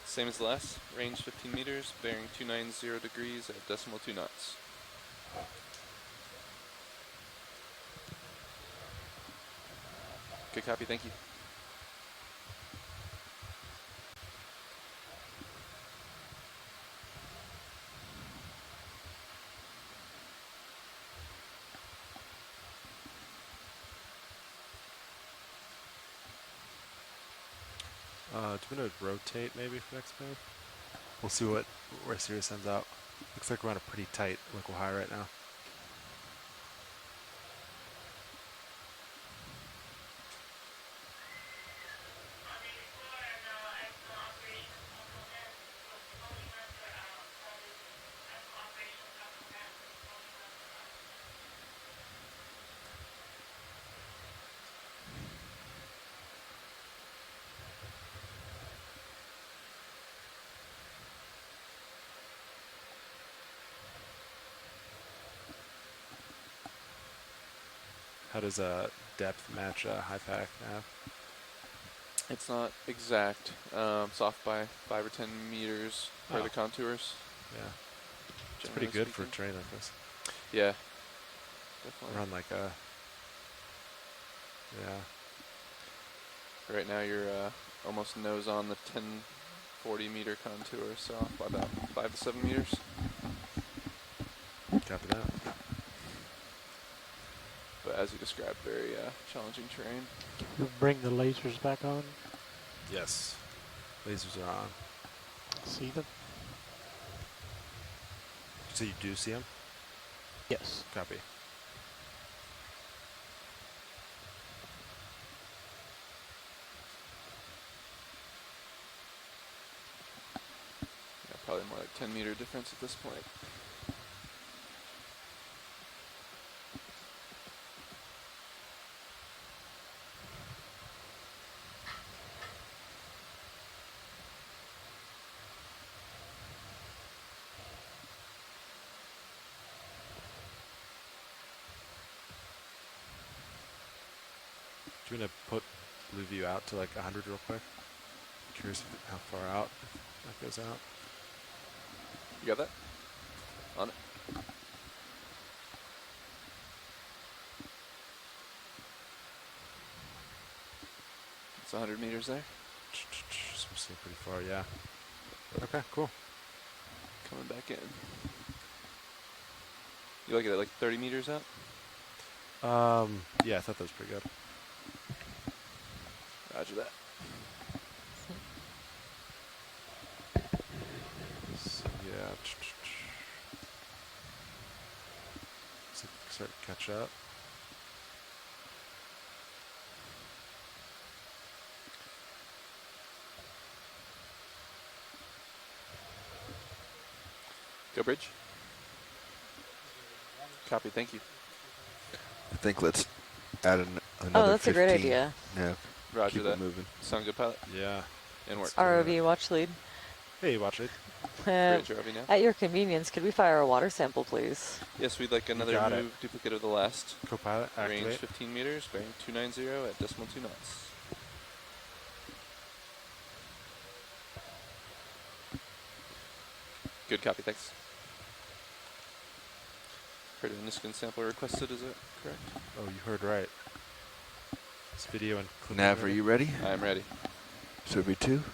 Same as the last. Range 15 meters, bearing 290 degrees at decimal 2 knots. Good copy, thank you. Do we want to rotate maybe for next move? We'll see where Sirius ends out. Looks like we're on a pretty tight local high right now. How does depth match high pack nav? It's not exact. It's off by 5 or 10 meters per the contours. Yeah. It's pretty good for a terrain like this. Yeah. Definitely. We're on like a, yeah. Right now you're almost nose on the 1040 meter contour, so off by about 5 to 7 meters. Copy that. But as you described, very challenging terrain. You bring the lasers back on. Yes. Lasers are on. See them? So you do see them? Yes. Copy. Yeah, probably more like 10 meter difference at this point. Do you want to put blue view out to like 100 real quick? Curious how far out that goes out. You got that? On it. It's 100 meters there. So we're seeing pretty far, yeah. Okay, cool. Coming back in. You like it at like 30 meters out? Yeah, I thought that was pretty good. Roger that. So yeah, so start to catch up. Go bridge. Copy, thank you. I think let's add another. Oh, that's 15. a great idea. Yeah. Roger keep that. It moving. Sound good, pilot? Yeah. And work. ROV watch lead. Hey, watch it. Bridge ROV now. At your convenience, could we fire a water sample, please? Yes, we'd like another got move, duplicate of the last. Copilot, Range activate. 15 meters, bearing 290 at decimal 2 knots. Good copy, thanks. Heard a Niskin sample requested, is that correct? Oh, you heard right. This video and clip. Nav, are you ready? I'm ready. Survey 2.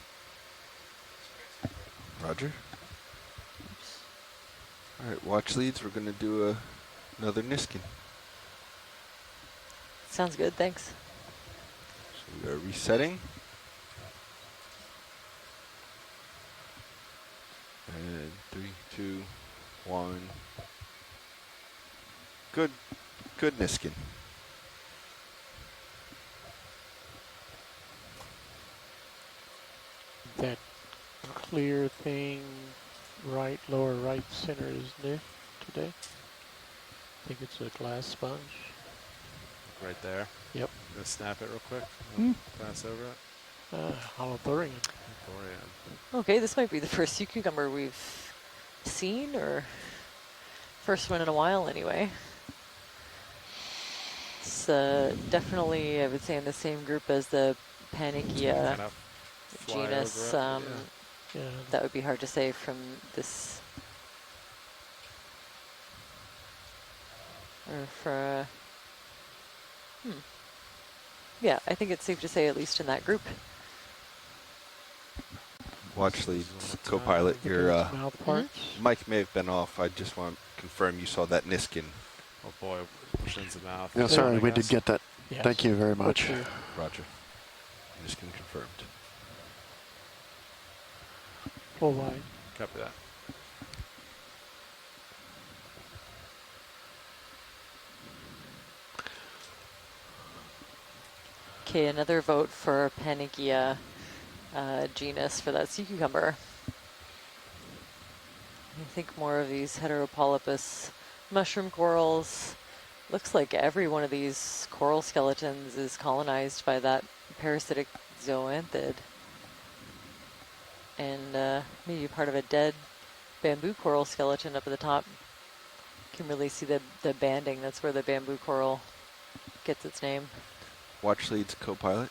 Roger. All right, watch leads. We're going to do another Niskin. Sounds good, thanks. So we are resetting. And 3, 2, 1. Good Niskin. That clear thing, right, lower right center is NIF today. I think it's a glass sponge. Right there. Yep. Gonna snap it real quick. Pass over it. Holothurian. Okay, this might be the first sea cucumber we've seen, or first one in a while anyway. It's definitely, I would say, in the same group as the Panikia genus. That would be hard to say from this. Or for, yeah, I think it's safe to say at least in that group. Watch lead, co-pilot. Your mouth parts. mic may have been off. I just want to confirm you saw that Niskin. Oh boy, shins the mouth. Yeah, sorry, we did get that. Yes. Thank you very much. Roger. Niskin confirmed. Full wide. Copy that. Okay, another vote for Panikia genus for that sea cucumber. I think more of these heteropolypus mushroom corals. Looks like every one of these coral skeletons is colonized by that parasitic zoanthid. And maybe part of a dead bamboo coral skeleton up at the top. You can really see the banding. That's where the bamboo coral gets its name. Watch lead's co-pilot.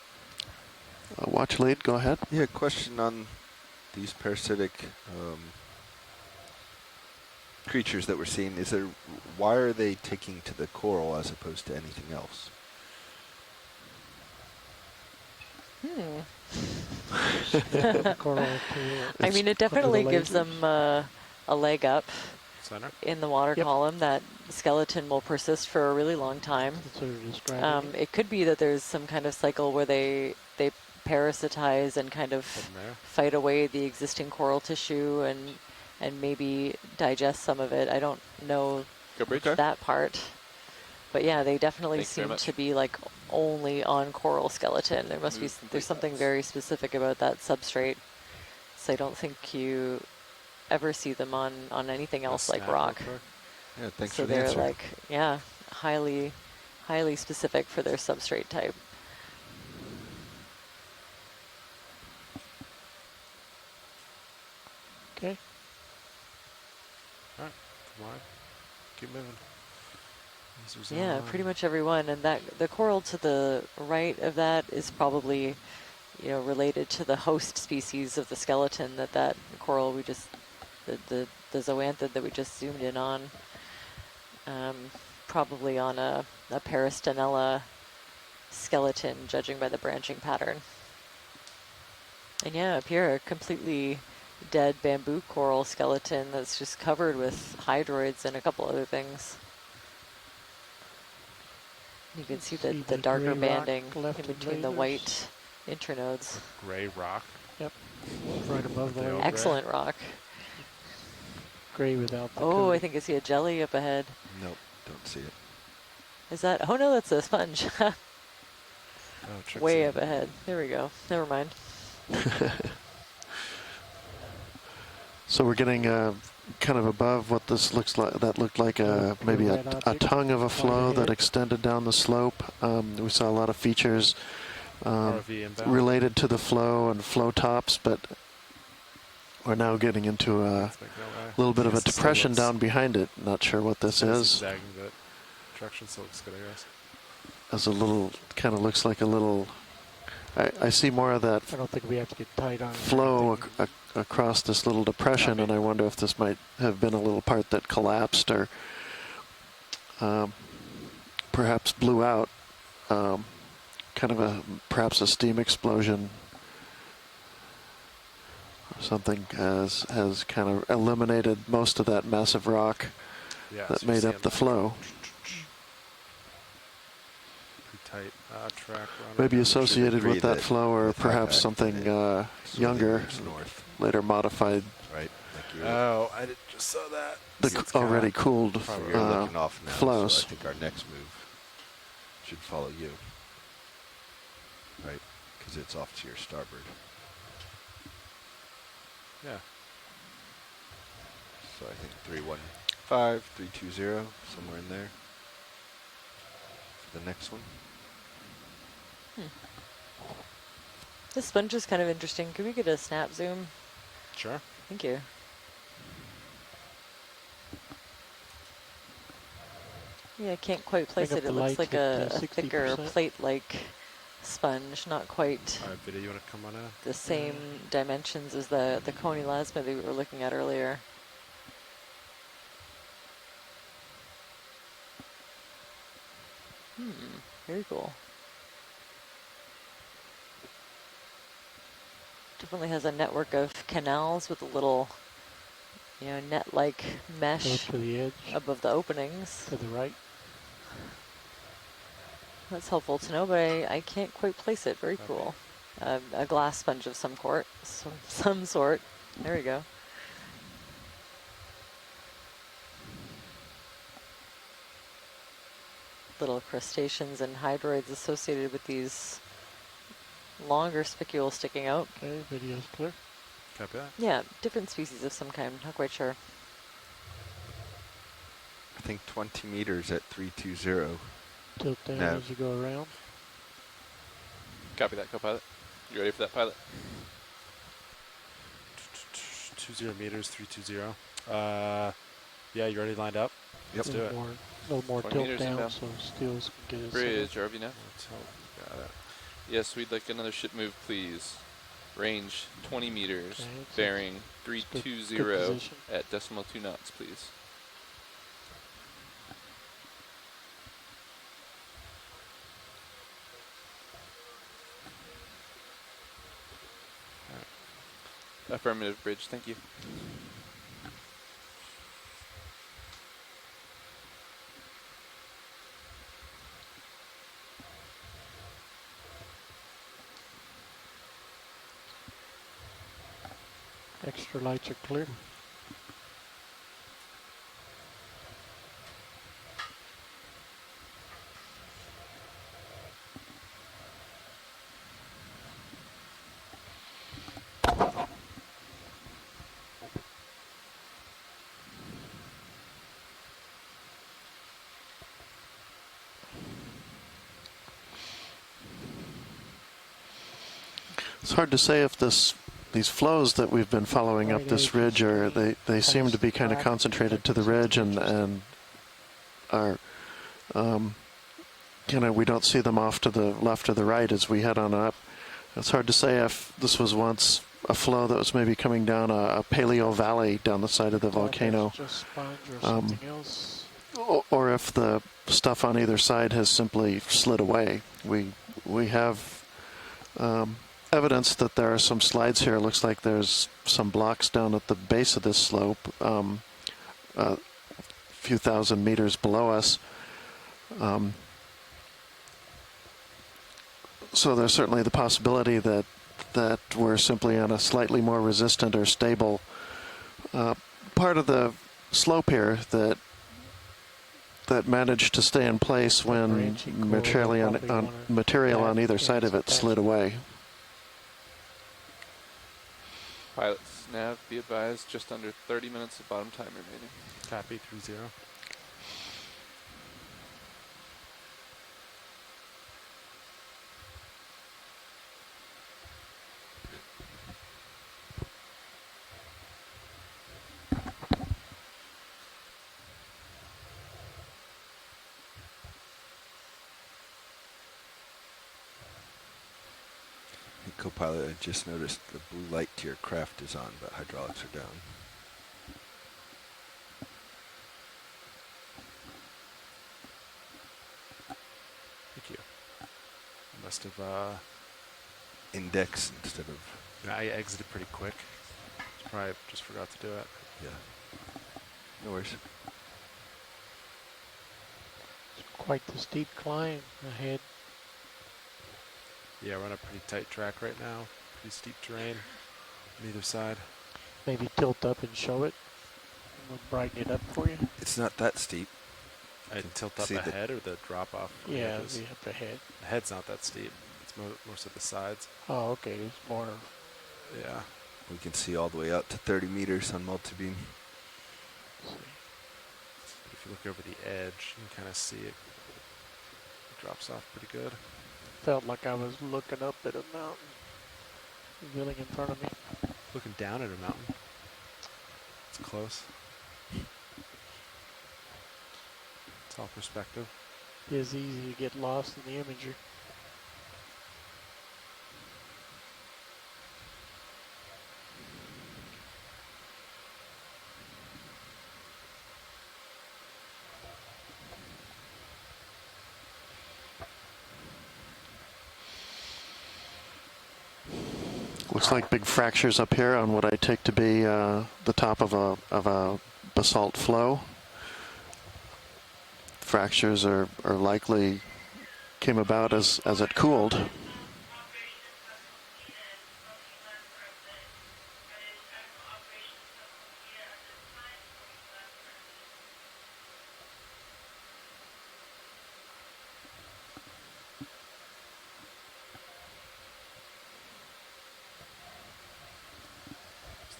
Watch lead, go ahead. Yeah, question on these parasitic creatures that we're seeing, why are they taking to the coral as opposed to anything else? I mean, it definitely gives them a leg up Center. in the water column. That skeleton will persist for a really long time. It could be that there's some kind of cycle where they parasitize and kind of fight away the existing coral tissue and maybe digest some of it. I don't know that part. But yeah, they definitely seem to be like only on coral skeleton. There must be there's something very specific about that substrate. So I don't think you ever see them on anything else like rock. Yeah, thanks so for the they're answer. like, yeah, highly specific for their substrate type. Okay. All right, come on, keep moving. Yeah, pretty much everyone, and that the coral to the right of that is probably, related to the host species of the skeleton that coral we just, the zoanthid that we just zoomed in on, probably on a peristanella skeleton, judging by the branching pattern. And yeah, up here, a completely dead bamboo coral skeleton that's just covered with hydroids and a couple other things. You can see the darker banding in between the white internodes. Gray rock. Yep. Right above the Excellent rock. Gray without the I think I see a jelly up ahead. Nope, don't see it. Is that? Oh no, that's a sponge. Way up ahead. There we go. Never mind. So we're getting kind of above what this looks like. That looked like maybe a tongue of a flow that extended down the slope. We saw a lot of features related to the flow and flow tops, but we're now getting into a little bit of a depression down behind it. Not sure what this is. Zagging, but direction still looks good, I guess. As a little, kind of looks like a little. I see more of that. I don't think we have to get tight on flow across this little depression, and I wonder if this might have been a little part that collapsed or perhaps blew out. Kind of perhaps a steam explosion or something has kind of eliminated most of that massive rock that made up the flow. Tight track. Maybe associated with that flow, or perhaps something younger, later modified. Right. Oh, I just saw that. The already cooled You're looking off now, flows. So I think our next move should follow you. Right, because it's off to your starboard. Yeah. So I think 315, 320, somewhere in there. For the next one. This sponge is kind of interesting. Could we get a snap zoom? Sure. Thank you. Yeah, I can't quite place it. It looks like a thicker plate-like sponge, not quite Vida, you want to come on in? the same dimensions as the coney lasma that we were looking at earlier. Very cool. Definitely has a network of canals with a little, net-like mesh to the edge, above the openings. to the right. That's helpful to know, but I can't quite place it. Very cool. A glass sponge of some sort. There we go. Little crustaceans and hydroids associated with these longer spicules sticking out. Okay, video's clear. Copy that. Yeah, different species of some kind. Not quite sure. I think 20 meters at 320. Tilt down No. as you go around. Copy that, co-pilot. You ready for that, pilot? 20 meters, 320. Yeah, you already lined up? Yep. Let's do it. A little more 20 tilt meters down inbound. so Steels can get his Bridge, RV now. Got it. Yes, we'd like another ship move, please. Range 20 meters, Okay, bearing good 320 position. at decimal 2 knots, please. Affirmative, bridge. Thank you. Extra lights are clear. It's hard to say if these flows that we've been following up this ridge they seem to be kind of concentrated to the ridge and are we don't see them off to the left or the right as we head on up. It's hard to say if this was once a flow that was maybe coming down a paleo valley down the side of the volcano, or if the stuff on either side has simply slid away. We have evidence that there are some slides here. It looks like there's some blocks down at the base of this slope, a few thousand meters below us. So there's certainly the possibility that we're simply on a slightly more resistant or stable part of the slope here that managed to stay in place when material on either side of it slid away. Pilots, nav, be advised, just under 30 minutes of bottom time remaining. Copy, 30. Co-pilot, I just noticed the blue light to your craft is on, but hydraulics are down. Thank you. I must have index instead of. I exited pretty quick. Probably just forgot to do it. Yeah. No worries. It's quite the steep climb ahead. Yeah, we're on a pretty tight track right now. Pretty steep terrain on either side. Maybe tilt up and show it. We'll brighten it up for you. It's not that steep. I tilt up ahead or the drop off? Yeah, the up ahead. The head's not that steep. It's more so the sides. Oh, okay. It's more. Yeah. We can see all the way out to 30 meters on multi-beam. If you look over the edge, you can kind of see it. It drops off pretty good. Felt like I was looking up at a mountain, revealing in front of me. Looking down at a mountain. It's close. It's all perspective. It's easy to get lost in the imagery. Looks like big fractures up here on what I take to be the top of a basalt flow. Fractures are likely came about as it cooled.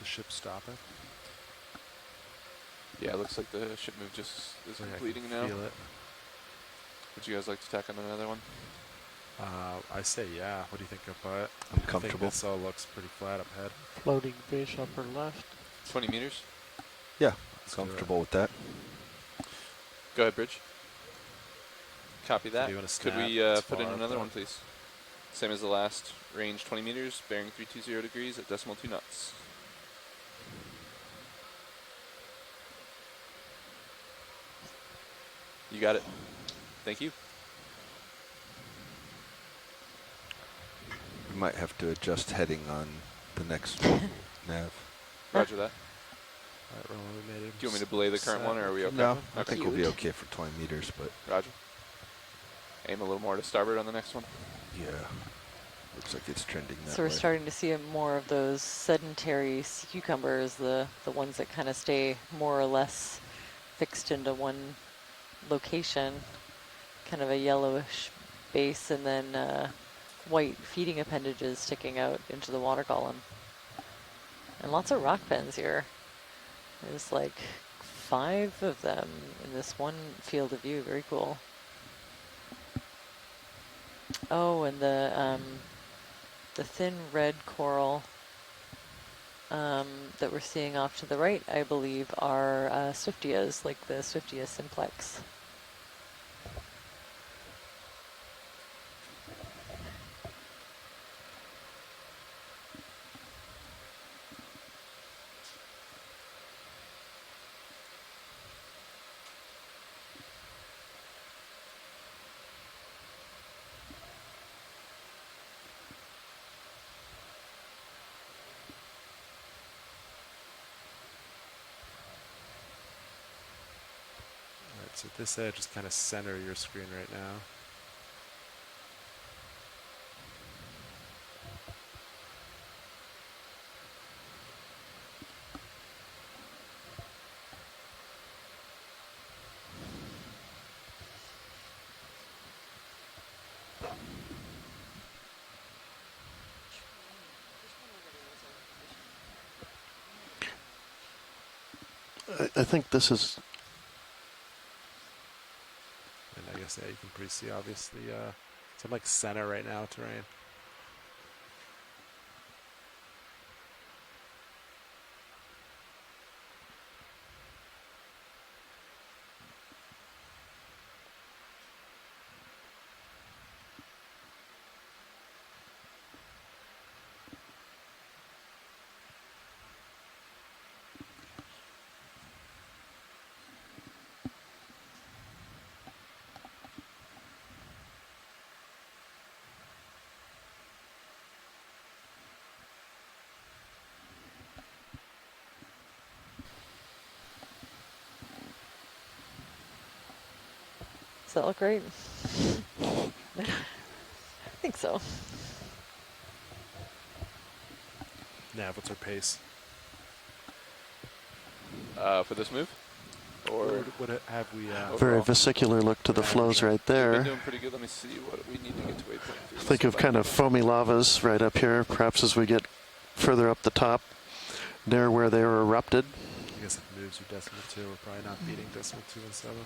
Ship stopping? Yeah, it looks like the ship move just is completing now. Feel it. Would you guys like to tack on another one? I say yeah. What do you think about it? I'm comfortable. I think this all looks pretty flat up ahead. Floating fish upper left. 20 meters? Yeah, comfortable with that. Go ahead, Bridge. Copy that. Could we put in another one, please? Same as the last. Range 20 meters, bearing 320 degrees at decimal 2 knots. You got it. Thank you. We might have to adjust heading on the next one. Nav. Roger that. All right, Roland, we made it. Do you want me to belay the current one, or are we okay? No, I think we'll be okay for 20 meters, but... Roger. Aim a little more to starboard on the next one. Yeah. Looks like it's trending that way. So we're starting to see more of those sedentary sea cucumbers, the ones that kind of stay more or less fixed into one location. Kind of a yellowish base and then white feeding appendages sticking out into the water column. And lots of rock bends here. There's like 5 of them in this one field of view. Very cool. Oh, and the thin red coral that we're seeing off to the right, I believe, are Swiftias, like the Swiftia simplex. So at this edge is kind of center your screen right now. I think this is... And I guess, yeah, you can pretty see, obviously, some like center right now terrain. Does that look right? I think so. Nav, what's our pace? For this move? Or what have we... Very vesicular look to the flows right We've been there. doing pretty good. Let me see what we need to get to waypoint 3. Think of kind of foamy lavas right up here, perhaps as we get further up the top, near where they were erupted. I guess it moves your decimal 2. We're probably not beating decimal 2 and 7.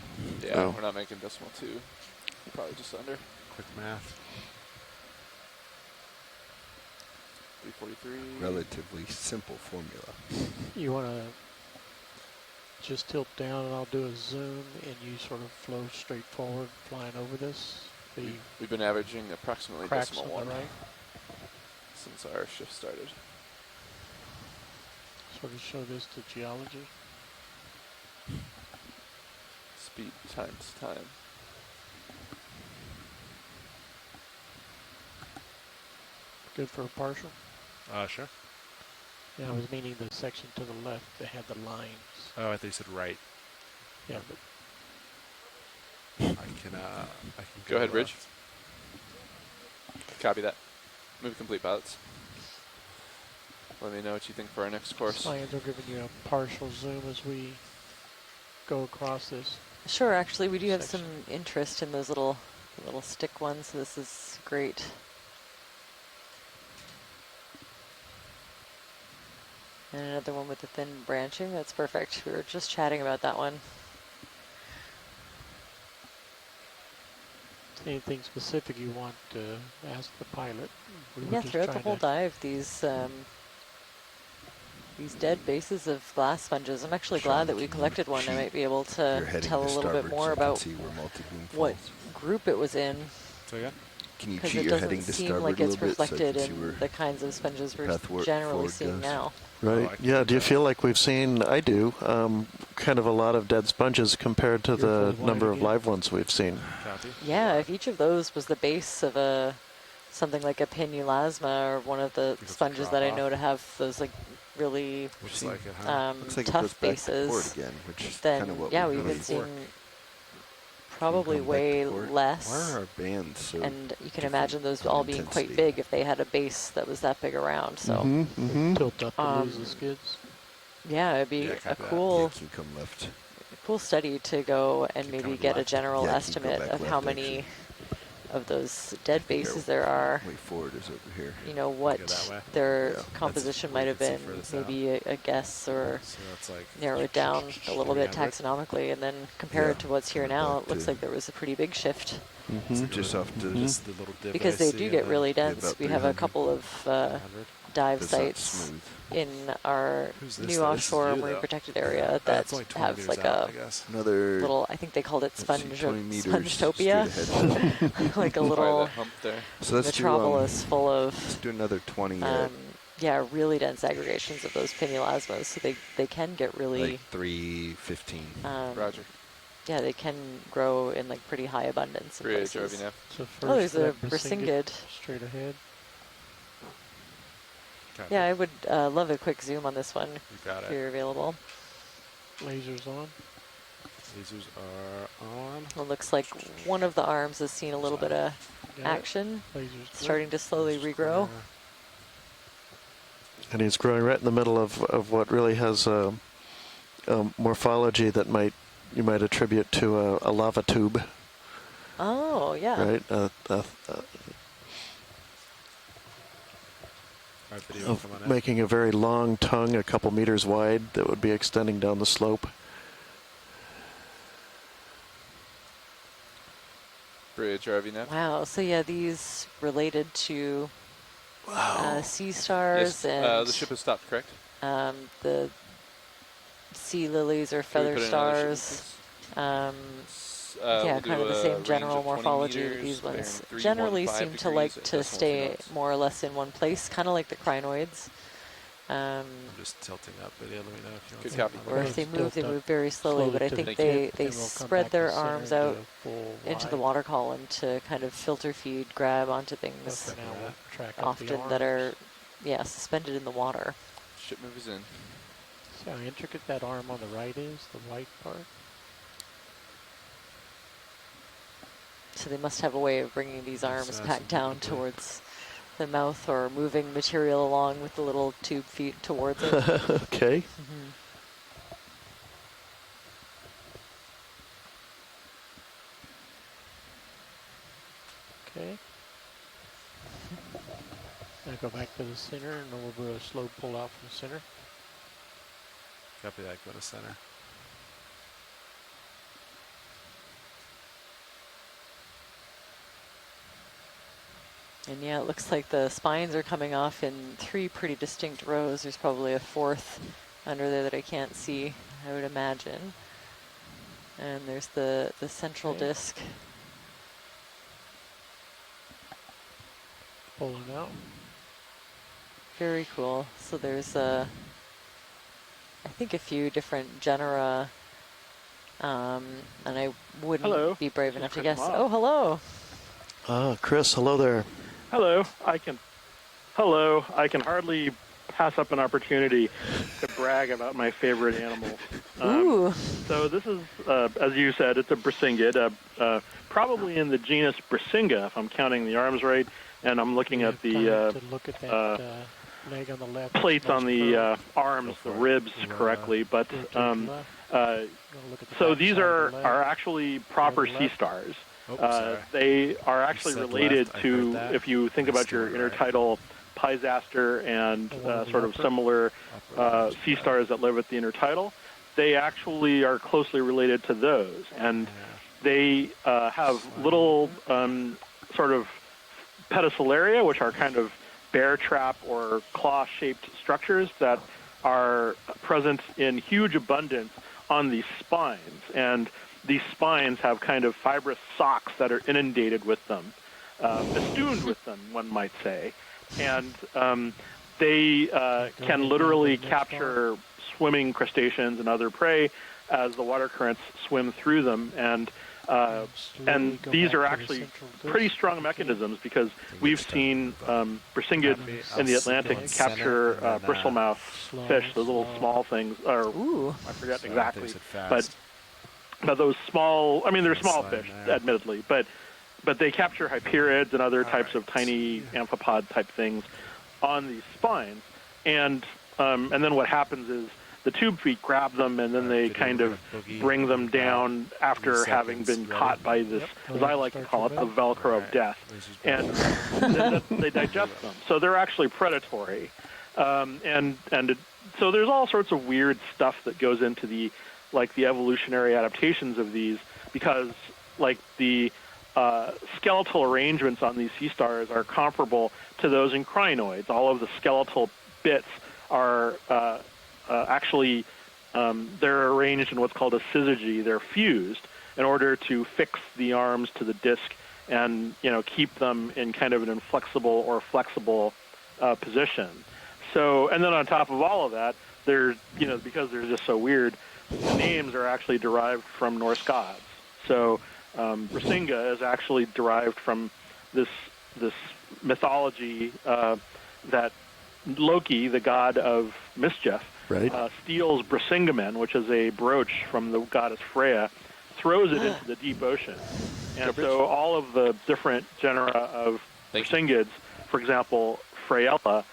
Yeah, we're not making decimal 2. We're probably just under. Quick math. 343. Relatively simple formula. You want to just tilt down and I'll do a zoom and you sort of flow straight forward flying over this. We've been averaging approximately cracks decimal on 1 the right. since our shift started. Sort of show this to geology. Speed times time. Good for a partial? Sure. Yeah, I was meaning the section to the left that had the lines. Oh, I thought you said right. Yeah, but I can go ahead, Ridge. left. Copy that. Move complete, pilots. Let me know what you think for our next course. Lions are giving you a partial zoom as we go across this. Sure, actually, we do have some interest in those little stick ones. So this is great. And another one with the thin branching. That's perfect. We were just chatting about that one. Anything specific you want to ask the pilot? Yeah, throughout the whole dive, these dead bases of glass sponges. I'm actually glad that we collected one. I might be able to tell a little bit more about what group it was in. So yeah. Can you Because cheat it your doesn't heading to seem starboard like a it's little bit so I reflected can see in where the kinds of sponges we're path generally forward seeing goes? now. Right. Yeah. Do you feel like we've seen? I do. Kind of a lot of dead sponges compared to the number of live ones we've seen. Yeah, if each of those was the base of something like a pinulasma or one of the sponges that I know to have those like really Looks like it, huh? Looks like it tough goes back to port bases, again, which is then kind of what yeah, we we've been need. seeing probably Come back to way port. less. Why are our bands so And you can different imagine those on all being quite intensity? big if they had a base that was that big around. So Tilt up to lose the skids. yeah, it'd be Yeah, a copy that. cool, Yeah, can come left. cool study to go and Keep maybe coming get a left. general Yeah, keep estimate going back of how left, many actually. of those dead bases there are. Way forward is over here. You know, Go what that way. their Yeah, that's composition where might you have can see been, further south. maybe a guess, or So that's like narrow it down a little bit 300. taxonomically, and then compare it Yeah, to what's here kinda now. back It looks to- like there was a pretty big shift. Just off the just the little divot Because I they see do and get then really Yeah, dense. about We have a 300. couple of 100. dive But it's not sites smooth. in our Who's this new though? This is offshore you, marine though. protected area that That's only 20 have meters like out, a I guess. Another little, I think they called it let's see, 20 meters straight Spongetopia, like a Probably little that hump there. So let's do, metropolis full let's of do another 20 yeah, really dense aggregations of those pinealasmas. So they can get really like 315. Roger. yeah, they can grow in like pretty high abundance in Bridge, places. RVNAV. So Oh, there's a first Brisingid. straight ahead. Copy. Yeah, I would love a quick zoom on this one You got if it. you're available. Lasers on. Lasers are on. It looks like one of the arms has seen a little bit of Got it. action, Lasers starting to slowly regrow. And he's growing right in the middle of what really has a morphology that you might attribute to a lava tube, Oh, yeah. right? Alright, video Of coming in. making a very long tongue, a couple meters wide, that would be extending down the slope. Bridge, RVNAV. Wow. So yeah, these related to sea stars Yes, and the ship has stopped, correct? the sea lilies or Can we feather put in another shipment, stars. please? Yeah, We'll kind do of the a same range general of 20 morphology that meters, these bearing ones 315 generally seem to degrees like at to decimal stay knots. more or less in one place, kind of like the crinoids. I'm just tilting up video. Let me know if you want Good to copy. Or if they Tilt up move very slowly, but I to think the they, tip, they and we'll come spread back their to center arms and do out a full into the wide. water column to kind of filter feed, grab onto But things for now, we'll track up the often that are, arms. yeah, suspended in the water. Ship moves in. See how intricate that arm on the right is, the white part? So they must have a way of bringing these arms that's back down towards the mouth or moving material along with the little tube feet towards it. Okay. Mhm. Okay. Now go back to the center, and then we'll do a slow pull out from the center. Copy that. Go to center. And yeah, it looks like the spines are coming off in 3 pretty distinct rows. There's probably a 4th under there that I can't see, I would imagine. And there's the central Okay. disc. Pulling out. Very cool. So there's I think a few different genera, and I wouldn't be brave enough to guess. Oh, hello. Chris, hello there. Hello. I can hardly pass up an opportunity to brag about my favorite animal. Ooh. So this is, as you said, it's a Brisingid, probably in the genus Brisinga, if I'm counting the arms right, and I'm looking at the To look at that leg on the left. plates on nice the curve. arms, the ribs correctly, but Look to the left. Look at the so back these side of are the leg. actually proper To the sea left. stars. Oh, sorry. They are actually said related left, I to, heard that. if you think I about your stood right. intertidal Pisaster and The one on the sort of upper? similar Upper sea stars that live at the intertidal, they actually are closely related to those. And they have little sort of pedicelaria, which are kind of bear trap or claw-shaped structures that are present in huge abundance on these spines. And these spines have kind of fibrous socks that are inundated with them, festooned with them, one might say. And they can literally capture swimming crustaceans and other prey as the water currents swim through them. And these are actually pretty strong mechanisms because we've seen brisingid in the Atlantic capture bristlemouth fish, the little small things, or I forget exactly, but those small, I mean, they're small fish, admittedly, but they capture hyperids and other types of tiny amphipod type things on these spines, and then what happens is the tube feet grab them, and then they kind of bring them down after having been caught by this, as I like to call it, the Velcro of death, and then they digest them. So they're actually predatory, so there's all sorts of weird stuff that goes into the evolutionary adaptations of these, because the skeletal arrangements on these sea stars are comparable to those in crinoids. All of the skeletal bits are actually they're arranged in what's called a syzygy. They're fused in order to fix the arms to the disc and keep them in kind of an inflexible or flexible position. So, and then on top of all of that, there's because they're just so weird, the names are actually derived from Norse gods. So Brisinga is actually derived from this mythology that Loki, the god of mischief, steals Brisingamen, which is a brooch from the goddess Freya, throws it into the deep ocean. And so all of the different genera of Brisingids, for example, Freyella,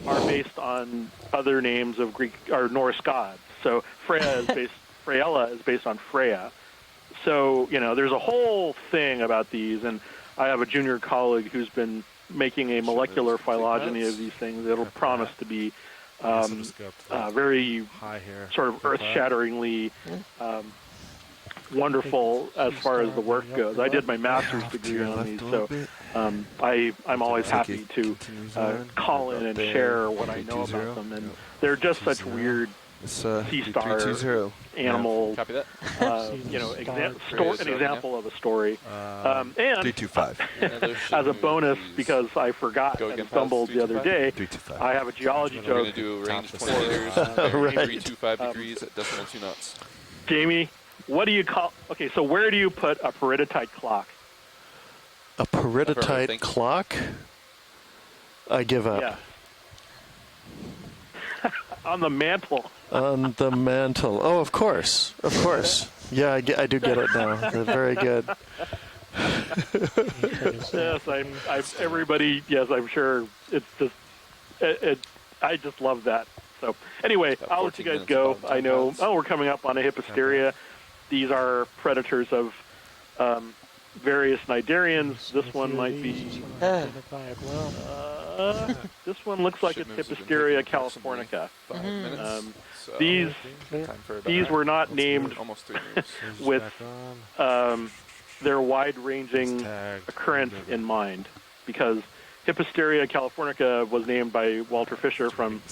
are based on other names of Greek or Norse gods. So Freyella is based on Freya. So, there's a whole thing about these, and I have a junior colleague who's been making a molecular phylogeny of these things. It'll promise to be very sort of earth-shatteringly wonderful as far as the work goes. I did my master's degree on these, so I'm always happy to call in and share what I know about them. And they're just such weird sea star animal, an example of a story. And 325. As a bonus, because I forgot and stumbled the other day, I have a geology joke. We're going to do range 20 meters, 325 degrees at decimal 2 knots. Jamie, what do you call? Okay, so where do you put a peridotite clock? A peridotite clock? I give up. Yeah. On the mantle. On the mantle. Oh, of course. Of course. Yeah, I do get it now. They're very good. Yes, I'm sure it's just, I just love that. So anyway, I'll let you guys go. I know, we're coming up on a Hipposteria. These are predators of various cnidarians. This one might be, this one looks like it's Hipposteria californica. These were not named with their wide-ranging occurrence in mind, because Hipposteria californica was named by Walter Fisher from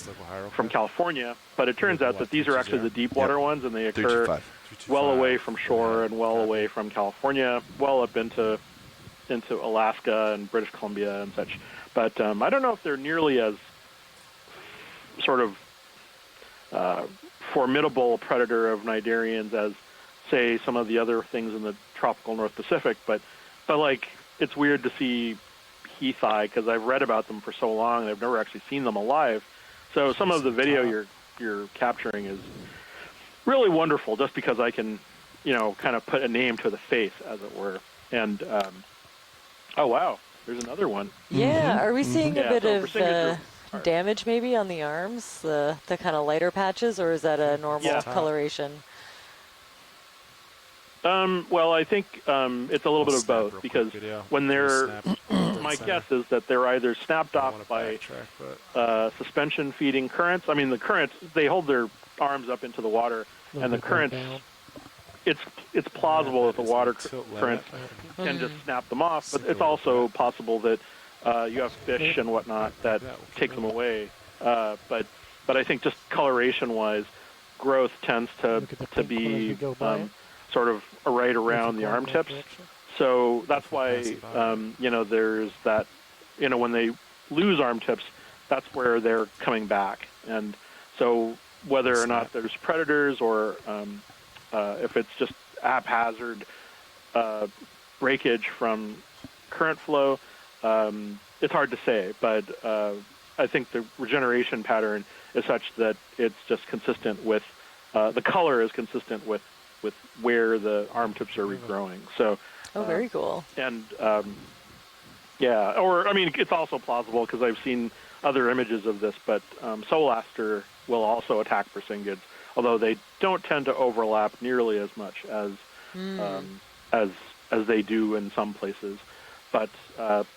California, but it turns out that these are actually the deep water ones, and they occur well away from shore and well away from California, well up into Alaska and British Columbia and such. But I don't know if they're nearly as sort of formidable predator of cnidarians as, say, some of the other things in the tropical North Pacific. But like, it's weird to see heath-eye, because I've read about them for so long and I've never actually seen them alive. So some of the video you're capturing is really wonderful, just because I can, kind of put a name to the face, as it were. And oh wow, there's another one. Yeah, are we seeing a bit of damage maybe on the arms, the kind of lighter patches, or is that a normal coloration? Well, I think it's a little bit of both, because when they're, my guess is that they're either snapped off by suspension feeding currents. I mean, the currents, they hold their arms up into the water, and the currents, it's plausible that the water currents can just snap them off, but it's also possible that you have fish and whatnot that take them away. But I think just coloration-wise, growth tends to be sort of right around the arm tips. So that's why, there's that, when they lose arm tips, that's where they're coming back. And so whether or not there's predators or if it's just haphazard breakage from current flow, it's hard to say. But I think the regeneration pattern is such that it's just consistent with the color is consistent with where the arm tips are regrowing. So. Very cool. And yeah, or I mean, it's also plausible because I've seen other images of this, but Solaster will also attack Persingids, although they don't tend to overlap nearly as much as they do in some places. But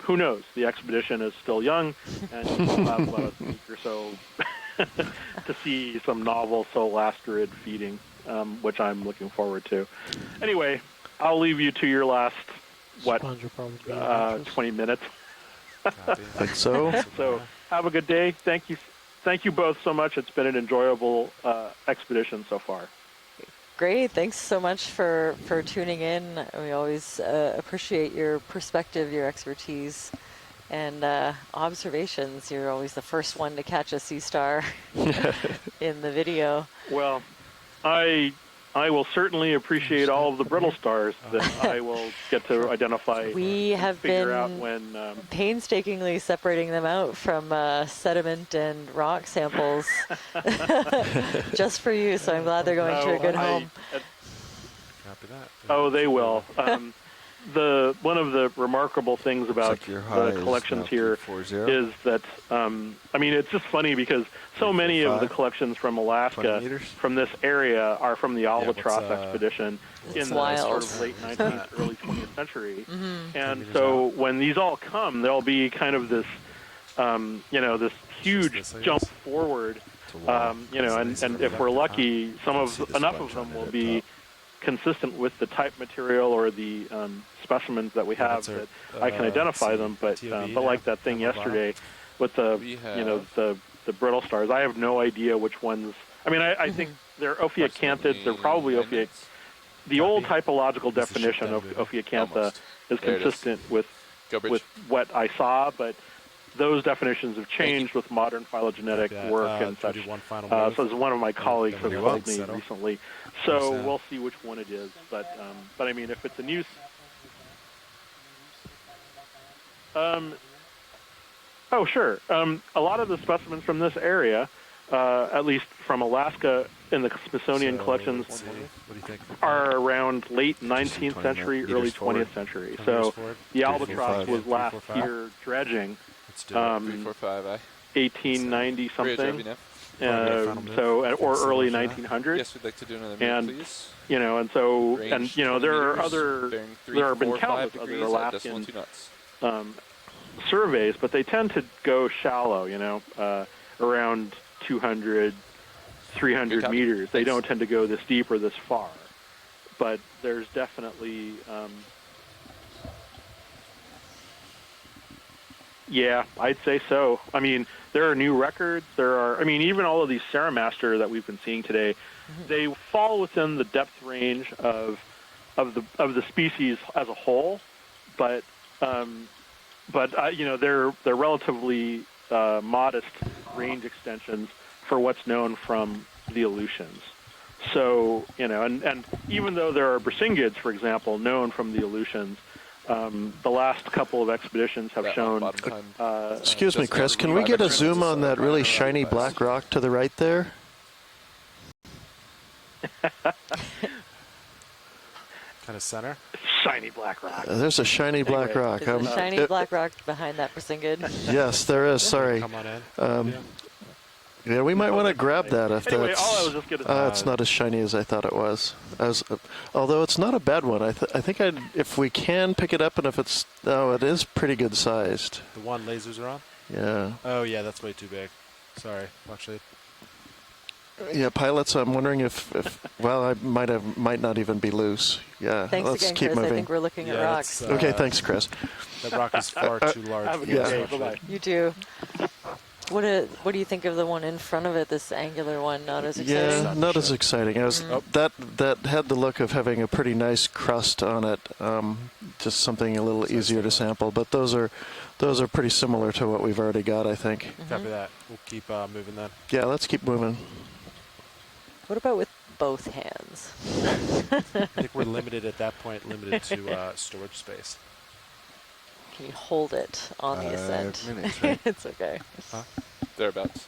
who knows? The expedition is still young, and we'll have about a week or so to see some novel Solasterid feeding, which I'm looking forward to. Anyway, I'll leave you to your last, 20 minutes. Think so. So have a good day. Thank you both so much. It's been an enjoyable expedition so far. Great. Thanks so much for tuning in. We always appreciate your perspective, your expertise, and observations. You're always the first one to catch a sea star in the video. Well, I will certainly appreciate all of the brittle stars that I will get to identify. We have figure been out when, painstakingly separating them out from sediment and rock samples just for you, so I'm glad they're going to a good home. Oh, they will. One of the remarkable things about the collections here is that, I mean, it's just funny because so many of the collections from Alaska, from this area, are from the Albatross expedition in the sort of late 19th, early 20th century. And so when these all come, there'll be kind of this, this huge jump forward, and if we're lucky, enough of them will be consistent with the type material or the specimens that we have that I can identify them. But like that thing yesterday with the the brittle stars, I have no idea which ones. I mean, I think they're Okeacanthids. They're probably Ophea. The old typological definition of Okeacantha is consistent with what I saw, but those definitions have changed with modern phylogenetic work and such. So as one of my colleagues has told me recently. So we'll see which one it is. But I mean, if it's a new... oh, sure. A lot of the specimens from this area, at least from Alaska in the Smithsonian collections, are around late 19th century, early 20th century. So the albatross was last here dredging. 1890 something. Or early 1900s. Yes, we'd like to do another and please. There have been countless other Alaskan surveys, but they tend to go shallow. Around 200, 300 meters. They don't tend to go this deep or this far. But there's definitely. Yeah, I'd say so. I mean, there are new records. Even all of these Ceramaster that we've been seeing today, they fall within the depth range of the species as a whole, but they're relatively modest range extensions for what's known from the Aleutians. So and even though there are Persingids, for example, known from the Aleutians. The last couple of expeditions have shown... Excuse me, Chris, can we get a zoom on that really shiny black rock to the right there? Kind of center? Shiny black rock. There's a shiny black rock. There's a shiny black rock behind that Persingid. Yes, there is. Sorry. Come on in. Yeah, we might want to grab that if anyway, that's... all I was just gonna it's not as shiny as I thought it was. Although it's not a bad one. I think if we can pick it up, and if it's... Oh, it is pretty good sized. The one lasers are on? Yeah. Oh, yeah, that's way too big. Sorry, actually. Yeah, pilots, I'm wondering if well, I might not even be loose. Yeah, thanks let's again, keep Chris. moving. I think we're looking at rocks. Okay, thanks, Chris. That rock is far too large. Have a good day. Bye-bye. You too. What do you think of the one in front of it, this angular one? Not as exciting? Yeah, not as exciting. That had the look of having a pretty nice crust on it, just something a little easier to sample. But those are pretty similar to what we've already got, I think. Copy that. We'll keep moving then. Yeah, let's keep moving. What about with both hands. I think we're limited at that point, limited to storage space. Can you hold it on the ascent? 5 minutes, right? It's okay. Huh? Thereabouts.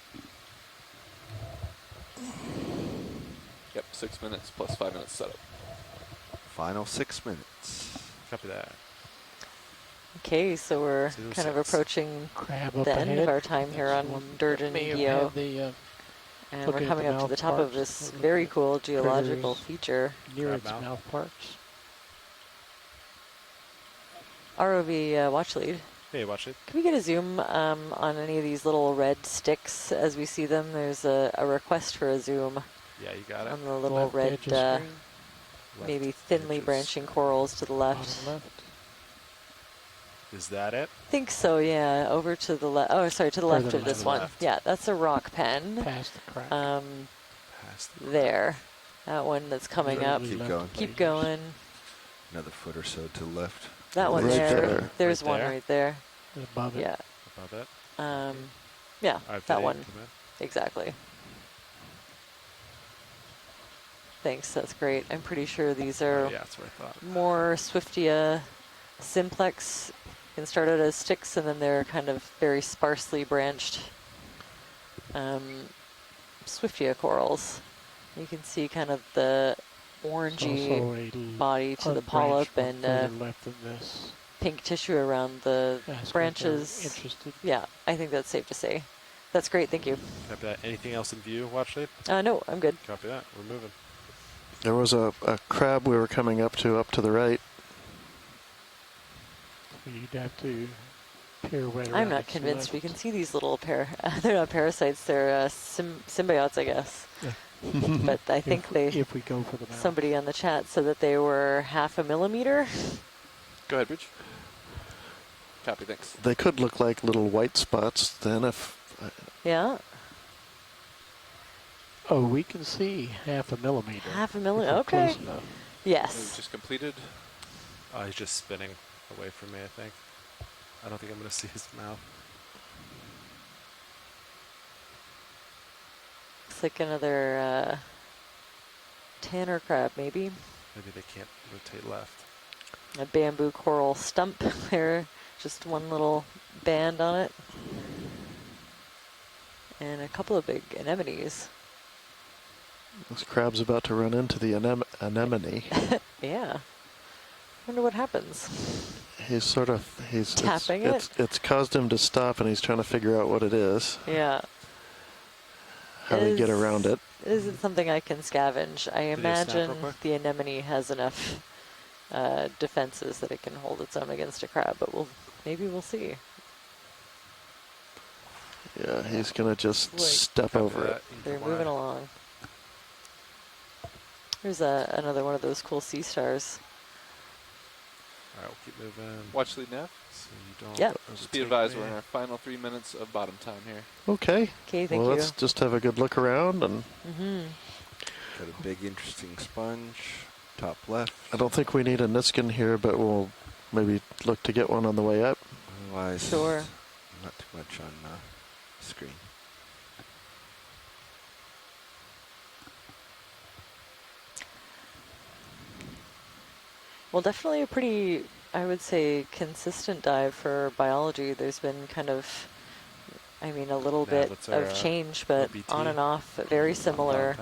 Yep, 6 minutes plus 5 minutes setup. Final 6 minutes. Copy that. Okay, so we're 06. kind of approaching Crab up the end ahead. of our time here on Durgin May have Guyot. had the, And looking we're at coming the up to mouth the top of parts this of the very cool geological critters feature. near Crab its mouth. mouth parts. ROV watch lead. Hey, watch it. Can we get a zoom on any of these little red sticks as we see them? There's a request for a zoom Yeah, you got it. on the little Left red, edge of screen. maybe Left thinly edges. branching corals to the left. Bottom left. Is that it? I think so, yeah. Over to the left. Oh, sorry, to the left Further of this left. one. Left. Yeah, that's a rock pen. Past the crack. Past the There. That one that's coming up. Keep Left going. Keep going. Another foot or so to the left. That one Right there. there. There's Right one there? right there. Above it. Yeah. Above it. Yeah, All right, that video, one. come in. Exactly. Thanks, that's great. I'm pretty sure these are Oh, yeah, that's what I thought. more Swiftia simplex. Can start out as sticks and then they're kind of very sparsely branched Swiftia corals. You can see kind of the orangey body to the polyp and left of this. pink tissue around the Ask branches. if they're interested. Yeah, I think that's safe to say. That's great, thank you. Copy that. Anything else in view, watch lead? No, I'm good. Copy that. We're moving. There was a crab we were coming up to the right. You'd have to pirouette I'm around not its convinced left. we can see these little they're not parasites, they're symbiotes, I guess. But I think if we go for the mouth. somebody on the chat said that they were 0.5 millimeter. Go ahead, Bridge. Copy, thanks. They could look like little white spots then if... Yeah, Oh, we can see 0.5 millimeter. 0.5 if millimeter, we're okay. close enough. Yes. Just completed. He's just spinning away from me, I think. I don't think I'm going to see his mouth. Looks like another tanner crab, maybe. Maybe they can't rotate left. A bamboo coral stump there, just one little band on it. And a couple of big anemones. This crab's about to run into the anemone. Yeah. Wonder what happens. He's sort of... Tapping it? It's caused him to stop and he's trying to figure out what it is. Yeah. How to get around it. Isn't something I can scavenge. I Did you snap real imagine quick? the anemone has enough defenses that it can hold its own against a crab, but maybe we'll see. Yeah, he's going to just Wait. step over it. They're moving along. There's another one of those cool sea stars. All right, we'll keep moving. Watch lead nav. So you don't Yeah. Just be overtake advised, me. we're in our final 3 minutes of bottom time here. Okay. Okay, thank well, you. let's just have a good look around. And Got a big, interesting sponge. Top left. I don't think we need a Niskin here, but we'll maybe look to get one on the way up. Otherwise, Sure. not too much on screen. Well, definitely a pretty, I would say, consistent dive for biology. There's been kind of, I mean, a little Nav, bit what's our, of change, but OBT? on and off, very similar.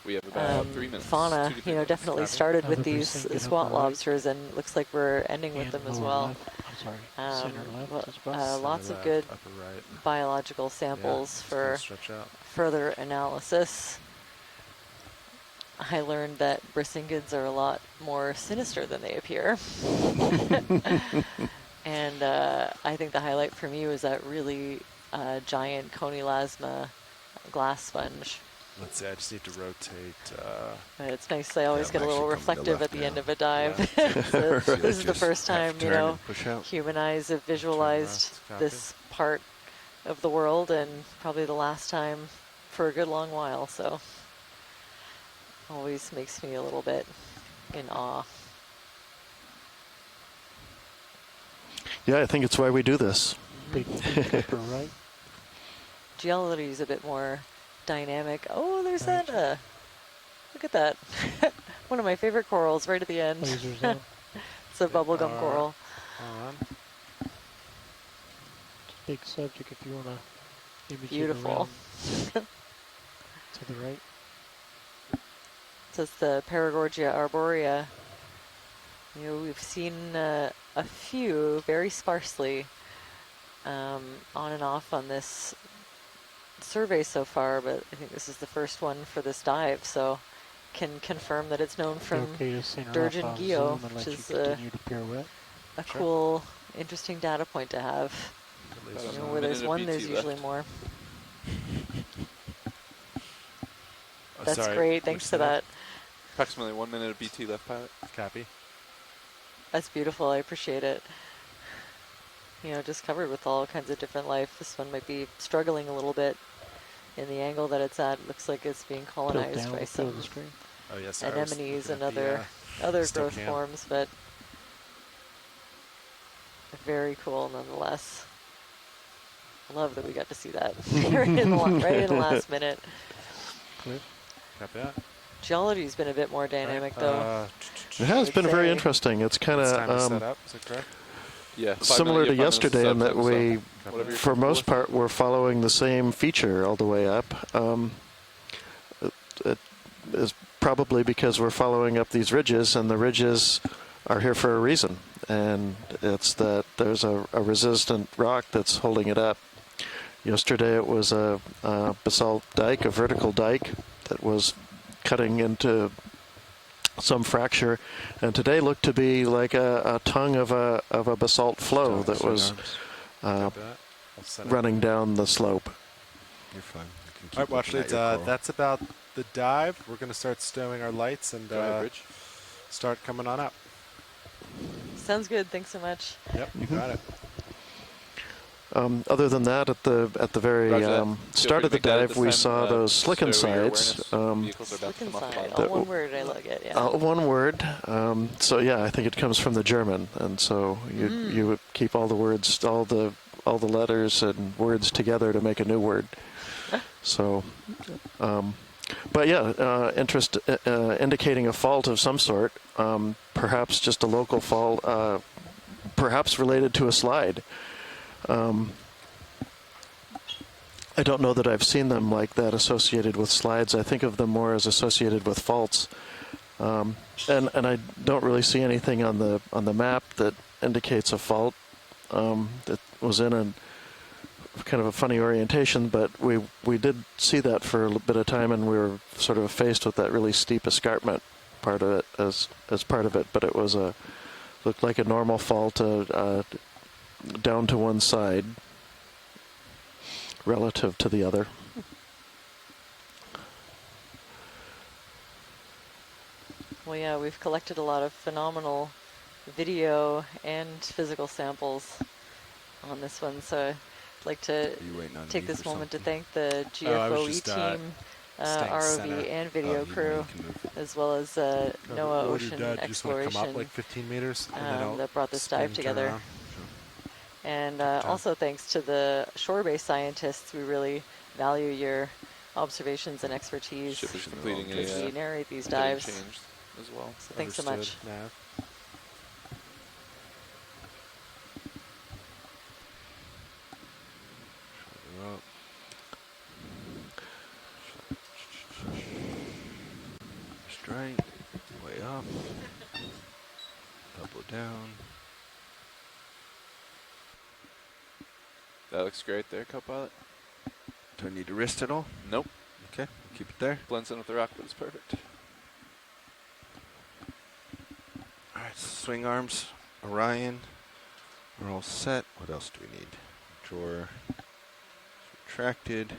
We have about 3 minutes. Fauna, 2 to 3 you know, minutes. definitely Copy. started with Another these precinct, get up SWAT and right. lobsters, and looks like we're ending with And them as lower well. left. I'm sorry. Center left Well, as well. lots Center of good left, upper right. biological samples It's gonna for stretch out. further analysis. I learned that brisingids are a lot more sinister than they appear. And I think the highlight for me was that really giant Conilasma glass sponge. Let's see, I just need to rotate. It's nice. I always I'm get a little actually coming to reflective at left the end now. of a dive. Left. So So this is the just first have time, to you turn know, and push out. human eyes have visualized left, copy. this part of the world, and probably the last time for a good long while. So always makes me a little bit in awe. Yeah, I think it's why we do this. Big upper right. Geology is a bit more dynamic. Oh, there's that Look at that. One of my favorite corals right at the end. Lasers on. It's a bubblegum coral. On. Big subject if you want to image Beautiful. it around to the right. So it's the Paragorgia arborea. You know, we've seen a few very sparsely on and off on this survey so far, but I think this is the first one for this dive, so can confirm that it's known from Okay to center Durgin off, I'll Guyot, zoom and which let is you continue to pirouette. a cool, interesting data point to have. You know, where there's one, there's usually more. That's great. Thanks for that. Approximately 1 minute of BT left, pilot. Copy. That's beautiful. I appreciate it. You know, just covered with all kinds of different life. This one might be struggling a little bit in the angle that it's at. Looks like it's being colonized by some anemones and other growth forms, but very cool nonetheless. Love that we got to see that right in the last minute. Clear. Copy that. Geology's been a bit more dynamic, though. It has been very interesting. It's kind of similar to yesterday in that we, for most part, we're following the same feature all the way up. It is probably because we're following up these ridges, and the ridges are here for a reason. And it's that there's a resistant rock that's holding it up. Yesterday it was a basalt dike, a vertical dike that was cutting into some fracture, and today looked to be like a tongue of a basalt flow that was running down the slope. You're fine. You all right, watch leads. That's about the dive. We're going to start stowing our lights and start coming on up. Sounds good. Thanks so much. Yep, you got it. Other than that, at the very start of the dive, we saw those slicken sides. Slicken side, all one word. I like it. Yeah. One word. So yeah, I think it comes from the German, and so you would keep all the words, all the letters and words together to make a new word. So, but yeah, indicating a fault of some sort, perhaps just a local fault, perhaps related to a slide. I don't know that I've seen them like that associated with slides. I think of them more as associated with faults. And I don't really see anything on the map that indicates a fault. That was in a kind of a funny orientation, but we did see that for a bit of time, and we were sort of faced with that really steep escarpment part of it as part of it. But it was looked like a normal fault down to one side relative to the other. Well, yeah, we've collected a lot of phenomenal video and physical samples on this one, so I'd like to take this moment to thank the GFOE team, ROV and video crew, as well as NOAA Ocean Exploration come up like 15 meters, that brought this dive together. And also thanks to the shore-based scientists. We really value your observations and expertise Ship is completing as we narrate these dives. Changed as well. So thanks so much. Nav. Straight, way up, double down. That looks great there, co-pilot. Do I need to wrist at all? Nope. Okay, keep it there. Blends in with the rock, but it's perfect. All right, swing arms, Orion. We're all set. What else do we need? Drawer retracted.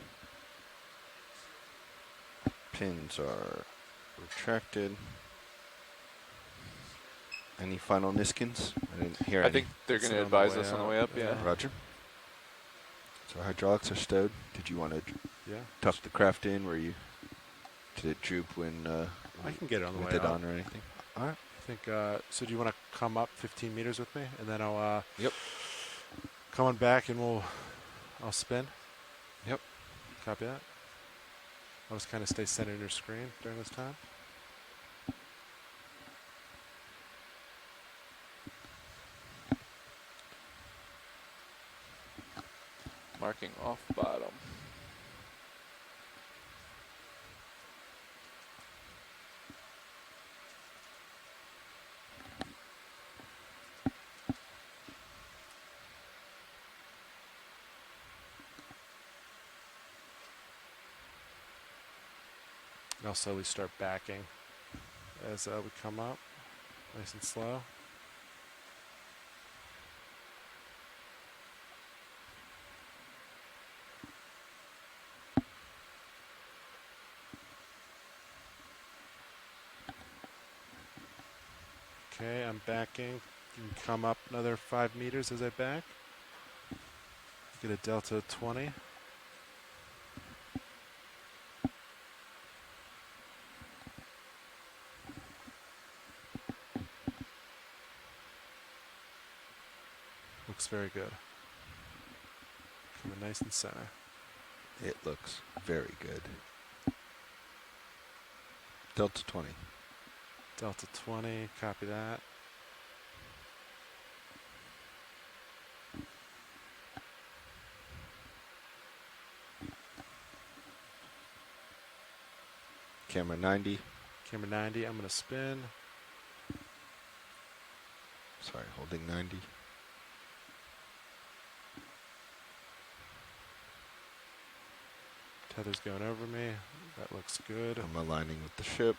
Pins are retracted. Any final Niskins? I didn't hear any. I think they're going to advise us on the way up, yeah. Roger. So hydraulics are stowed. Did you want to tuck the craft in? Where you did it droop when I can get it on the way with it up. on or anything? All right. I think. So do you want to come up 15 meters with me, and then I'll come on back, and I'll spin. Yep. Copy that. I'll just kind of stay centered in your screen during this time. Marking off bottom. And I'll slowly start backing as we come up, nice and slow. Okay, I'm backing. You can come up another 5 meters as I back. Get a delta 20. Looks very good. Coming nice and center. It looks very good. Delta 20. Delta 20, copy that. Camera 90. Camera 90, I'm going to spin. Sorry, holding 90. Tether's going over me. That looks good. I'm aligning with the ship.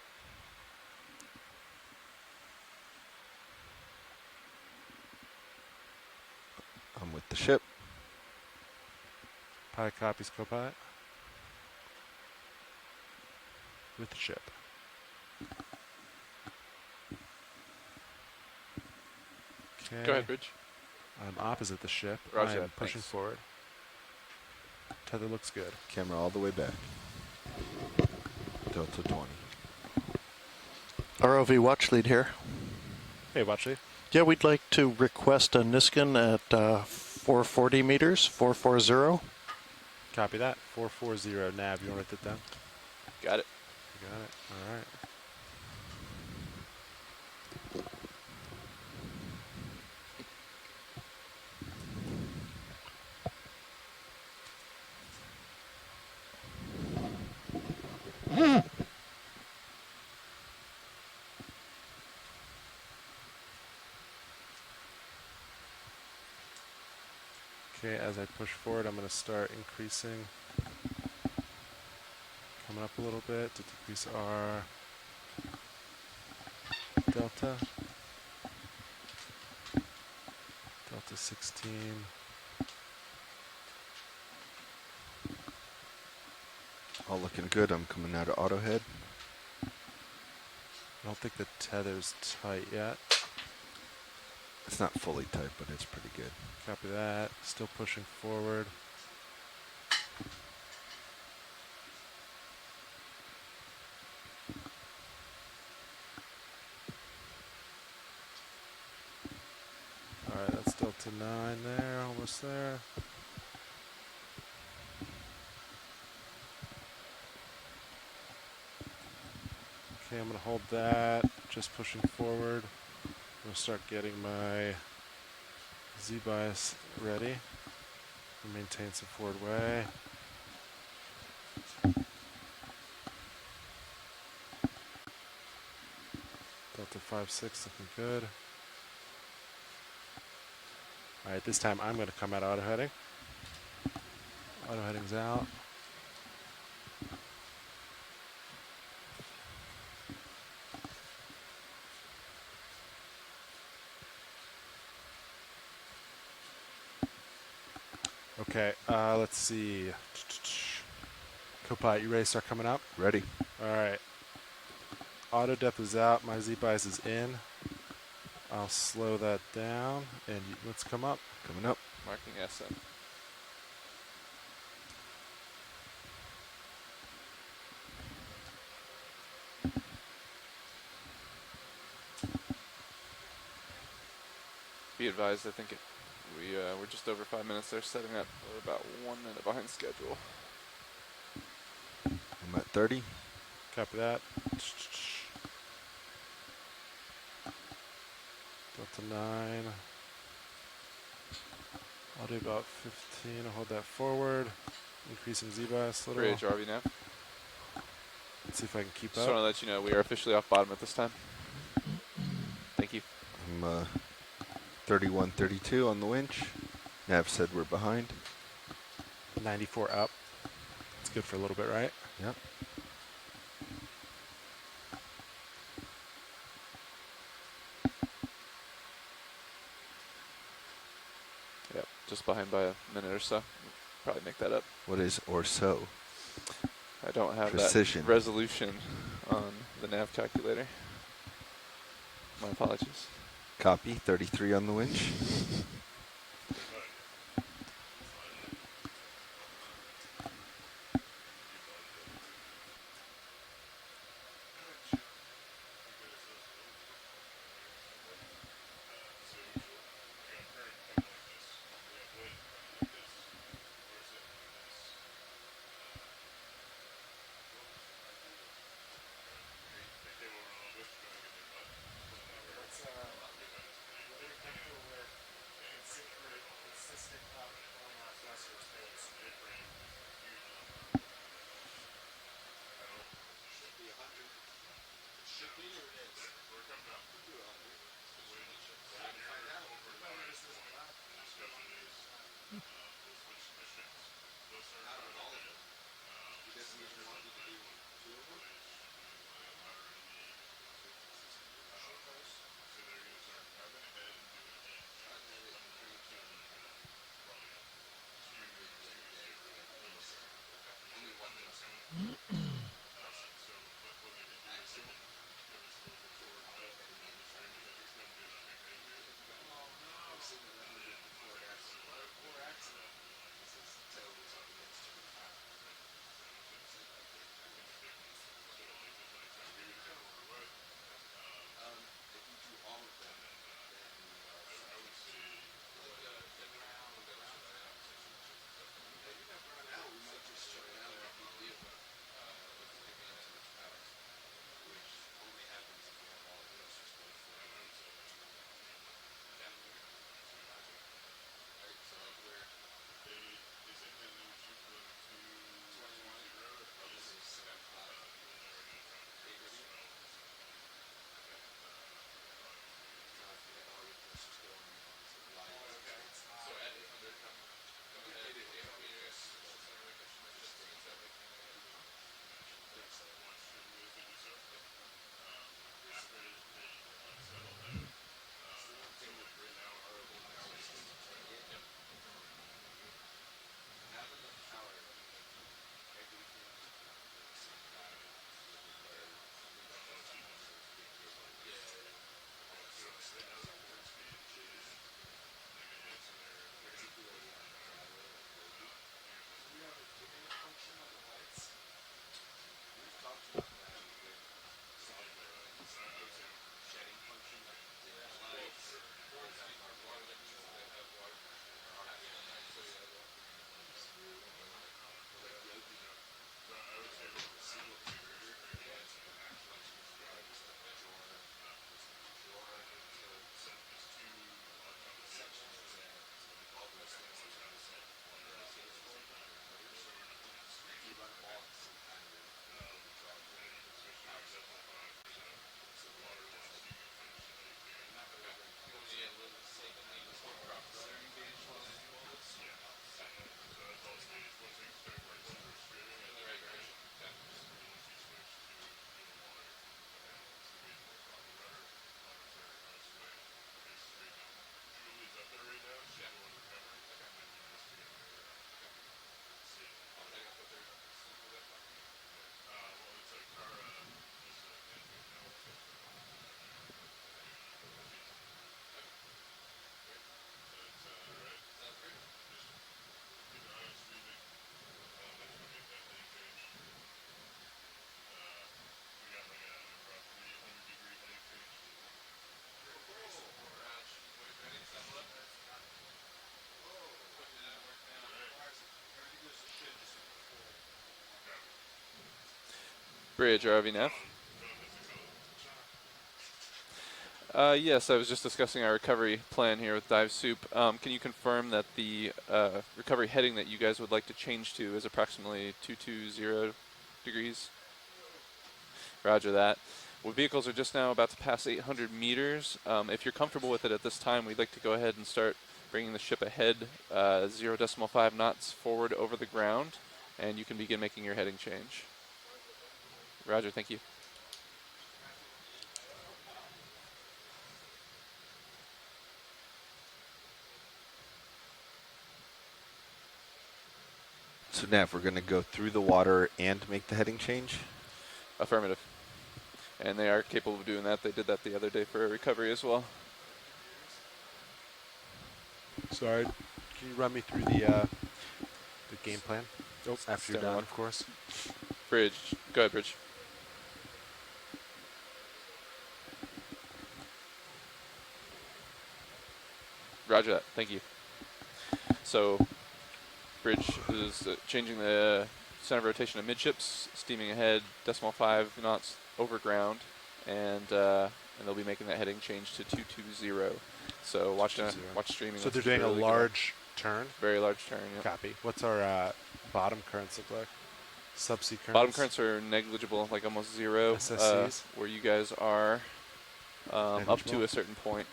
I'm with the ship. Pilot copies, co-pilot. With the ship. Okay. Go ahead, Bridge. I'm opposite the ship. Roger I'm that, pushing thanks. forward. Tether looks good. Camera all the way back. Delta 20. ROV watch lead here. Hey, watch lead. Yeah, we'd like to request a Niskin at 440 meters, 440. Copy that. 440 nav. You want to write that down? Got it. You got it. All right. Okay, as I push forward, I'm going to start increasing. Coming up a little bit to decrease our delta. Delta 16. All looking good. I'm coming out of auto head. I don't think the tether's tight yet. It's not fully tight, but it's pretty good. Copy that. Still pushing forward. Alright, that's Delta 9 there, almost there. Okay, I'm going to hold that, just pushing forward. I'm going to start getting my Z-bias ready. Maintain some forward way. Delta 5-6 looking good. Alright, this time I'm going to come out auto heading. Auto heading's out. Okay, let's see. Copilot, you ready to start coming up? Ready. Alright. Auto depth is out, my Z-bias is in. I'll slow that down, and let's come up. Coming up. Marking SM. Be advised, I think we're just over 5 minutes there, setting up. We're about 1 minute behind schedule. I'm at 30. Copy that. Delta 9. I'll do about 15. I'll hold that forward. Increasing Z-bias a little. Bridge, RV now. Let's see if I can keep Just up. want to let you know we are officially off bottom at this time. Thank you. I'm 31-32 on the winch. Nav said we're behind. 94 up. It's good for a little bit, right? Yep. Yep, just behind by a minute or so. Probably make that up. What is or so? I don't have Precision. that resolution on the nav calculator. My apologies. Copy. 33 on the winch. Bridge, RV nav. Yes, I was just discussing our recovery plan here with Dive Soup. Can you confirm that the recovery heading that you guys would like to change to is approximately 220 degrees? Roger that. Well, vehicles are just now about to pass 800 meters. If you're comfortable with it at this time, we'd like to go ahead and start bringing the ship ahead 0.5 knots forward over the ground, and you can begin making your heading change. Roger, thank you. So now if we're going to go through the water and make the heading change? Affirmative. And they are capable of doing that. They did that the other day for a recovery as well. Sorry, can you run me through the game plan? Oh, after you're done, of course. Bridge. Go ahead, Bridge. Roger that. Thank you. So, Bridge is changing the center of rotation of midships, steaming ahead 0.5 knots over ground, and they'll be making that heading change to 220. So watch streaming. So they're doing a large turn? Very large turn, yeah. Copy. What's our bottom currents look like? Subsea currents? Bottom currents are negligible, like almost zero. SSCs? Where you guys are up to a certain point.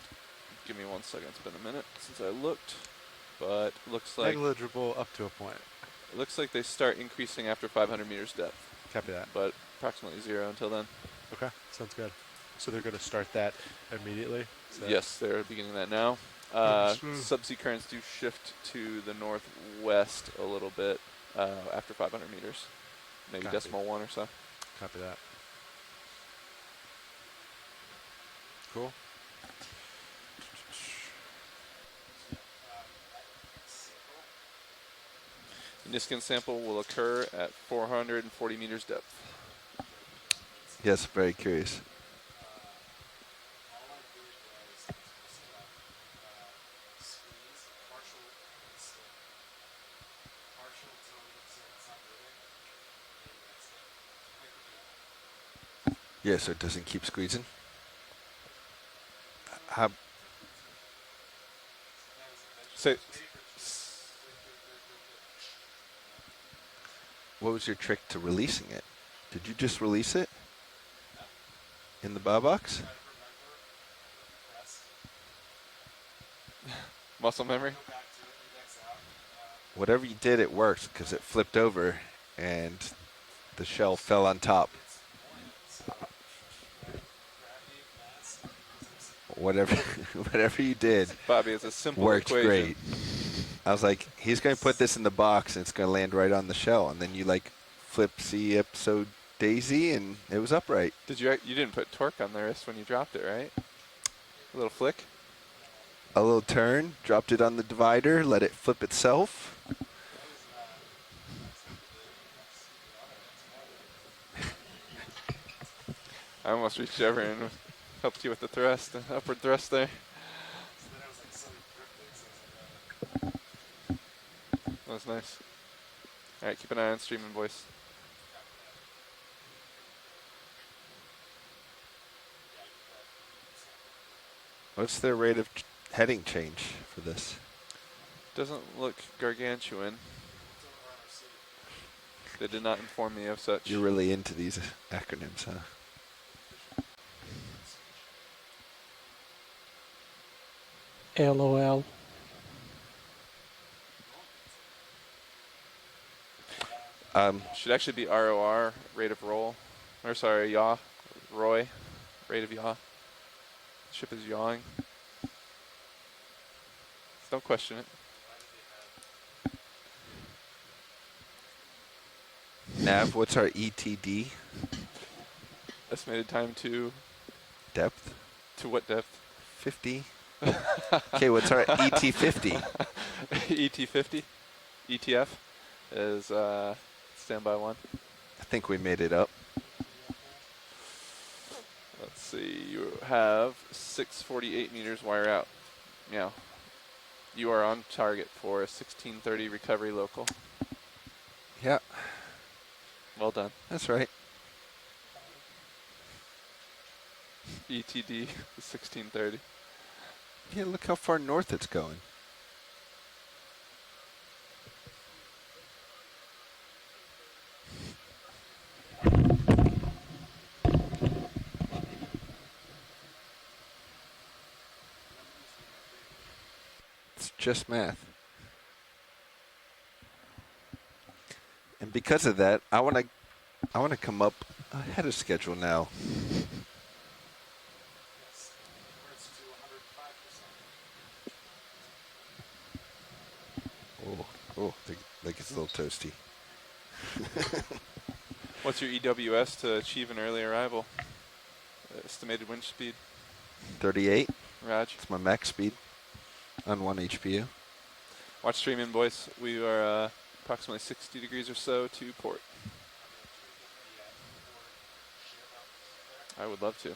Give me 1 second. It's been a minute since I looked, but looks like negligible up to a point. It looks like they start increasing after 500 meters depth. Copy that. But approximately zero until then. Okay, sounds good. So they're going to start that immediately? Yes, they're beginning that now. Subsea currents do shift to the northwest a little bit after 500 meters. Maybe Copy. 0.1 or so. Copy that. Cool. The Niskin sample will occur at 440 meters depth. Yes, very curious. Yeah, so it doesn't keep squeezing. How? What was your trick to releasing it? Did you just release it in the bow box? Muscle memory? Whatever you did, it worked because it flipped over and the shell fell on top. Whatever you did, Bobby, it's a simple worked equation. great. I was like, he's going to put this in the box and it's going to land right on the shell, and then you like flip C episode daisy and it was upright. You didn't put torque on the wrist when you dropped it, right? A little flick? A little turn, dropped it on the divider, let it flip itself. I almost reached over and helped you with the thrust, the upward thrust there. That was nice. All right, keep an eye on streaming, boys. What's their rate of heading change for this? Doesn't look gargantuan. They did not inform me of such. You're really into these acronyms, huh? LOL. Should actually be ROR, rate of roll. Or sorry, yaw. Roy, rate of yaw. Ship is yawing. Don't question it. Nav, what's our ETD? Estimated time to depth. To what depth? 50. Okay, what's our ET50? ET50? ETF is standby 1. I think we made it up. Let's see, you have 648 meters wire out. Yeah. You are on target for a 1630 recovery local. Yeah. Well done. That's right. ETD 1630. Yeah, look how far north it's going. It's just math. And because of that, I want to come up ahead of schedule now. Oh, think it's a little toasty. What's your EWS to achieve an early arrival? Estimated wind speed? 38. Raj. It's my max speed on 1 HPU. Watch stream in, boys. We are approximately 60 degrees or so to port. I would love to.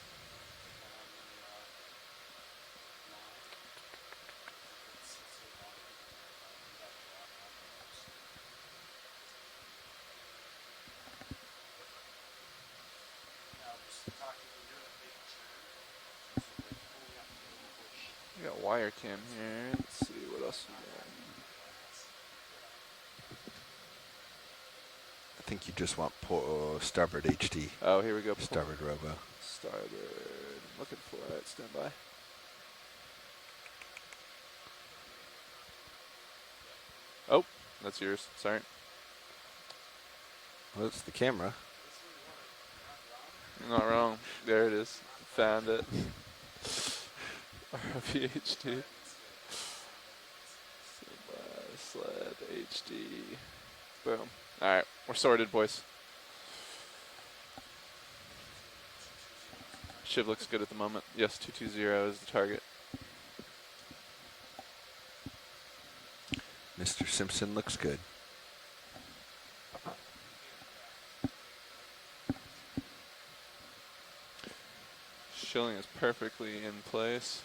We got wire cam here. Let's see what else we got. I think you just want starboard HD. Oh, here we go. Starboard robo. Starboard. Looking for it. Stand by. Oh, that's yours. Sorry. Well, it's the camera. You're not wrong. There it is. Found it. RVHD. Sled HD. Boom. Alright, we're sorted, boys. Shiv looks good at the moment. Yes, 220 is the target. Mr. Simpson looks good. Shilling is perfectly in place.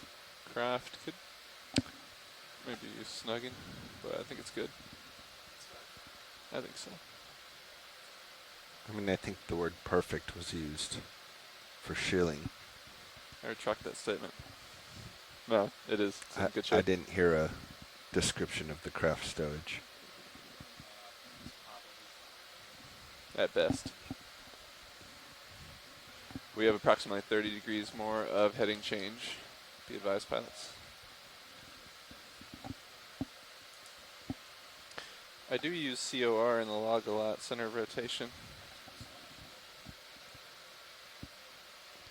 Craft could maybe use snugging, but I think it's good. I think so. I mean, I think the word perfect was used for shilling. I retract that statement. No, it is. It's in good shape. I didn't hear a description of the craft stowage. At best. We have approximately 30 degrees more of heading change. Be advised, pilots. I do use COR in the log a lot, center of rotation.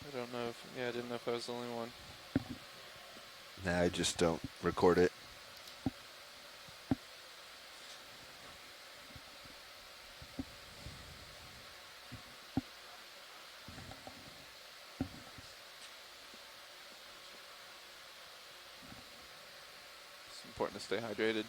I don't know if, I didn't know if I was the only one. Nah, I just don't record it. It's important to stay hydrated.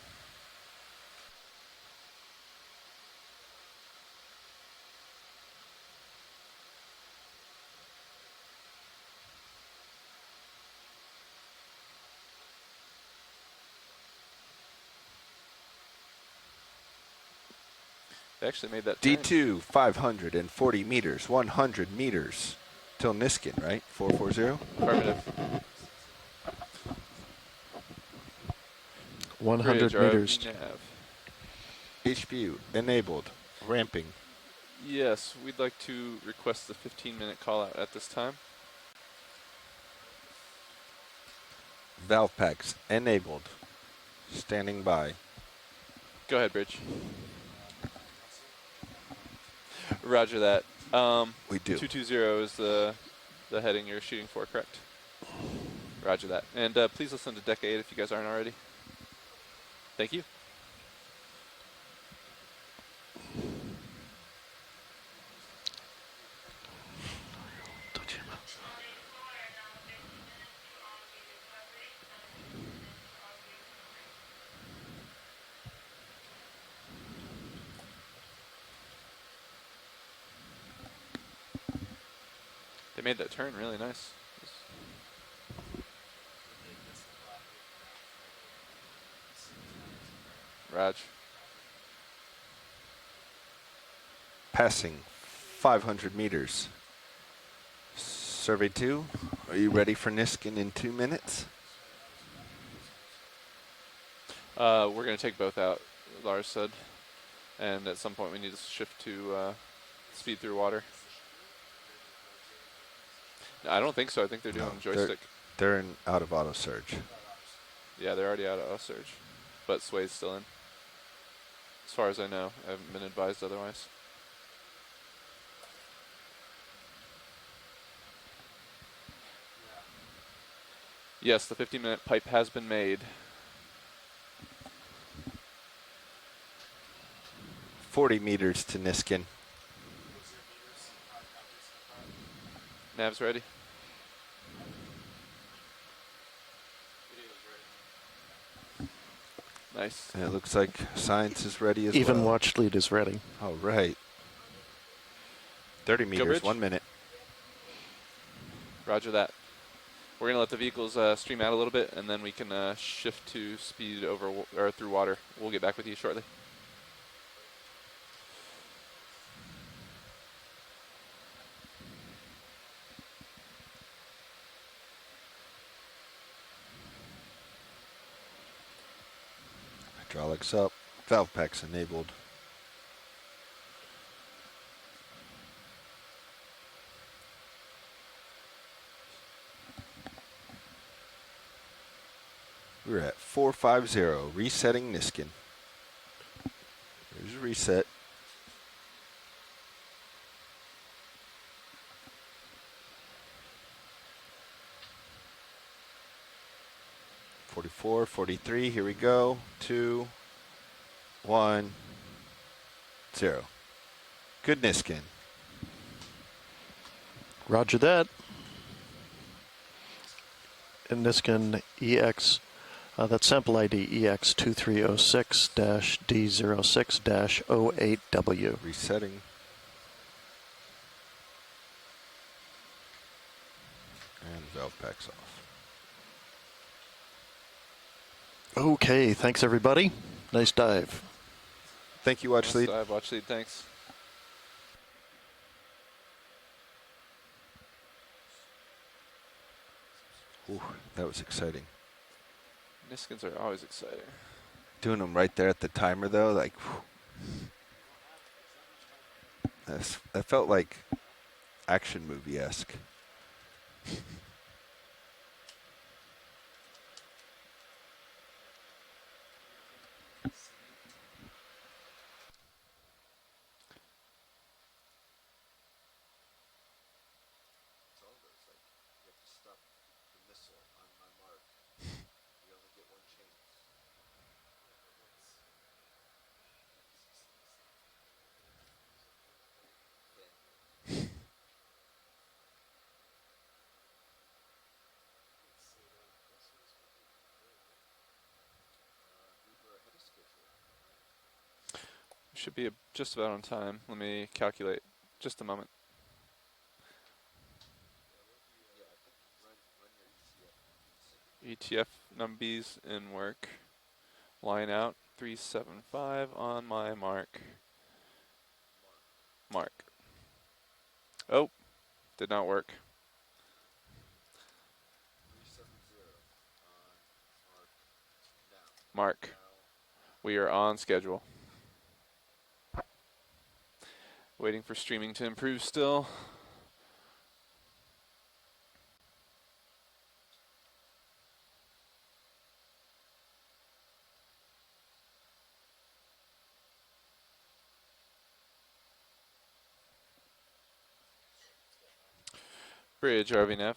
They actually made that turn. D2, 540 meters, 100 meters. Till Niskin, right? 440? Affirmative. 100 meters. HPU, enabled, ramping. Yes, we'd like to request the 15-minute call out at this time. Valve packs, enabled, standing by. Go ahead, Bridge. Roger that. We do. 220 is the heading you're shooting for, correct? Roger that. And please listen to Deck 8 if you guys aren't already. Thank you. They made that turn really nice. Raj. Passing 500 meters. Survey 2, Are you ready for Niskin in 2 minutes? We're going to take both out, Lars said. And at some point we need to shift to speed through water. No, I don't think so. I think they're doing joystick. They're in out of auto surge. Yeah, they're already out of auto surge. But Sway's still in. As far as I know. I haven't been advised otherwise. Yes, the 15-minute pipe has been made. 40 meters to Niskin. Nav's ready. Nice. And it looks like science is ready as well. Even watch lead is ready. All right. 30 meters, Bridge. 1 minute. Roger that. We're going to let the vehicles stream out a little bit, and then we can shift to speed over or through water. We'll get back with you shortly. Hydraulics up. Valve packs enabled. We're at 450, resetting Niskin. There's a reset. .44, 43, here we go. 2, 1, 0. Good Niskin. Roger that. And Niskin EX, that's sample ID EX2306-D06-08W. Resetting. And valve packs off. Okay, thanks everybody. Nice dive. Thank you, Watch Nice Lead. dive, Watch Lead, thanks. Ooh, that was exciting. Niskins are always exciting. Doing them right there at the timer, though, like, that felt like action movie-esque. Should be just about on time. Let me calculate. Just a moment. ETF numbies in work. Line out 375 on my mark. Mark. Oh, did not work. Mark. We are on schedule. Waiting for streaming to improve still. Bridge, RV Nav.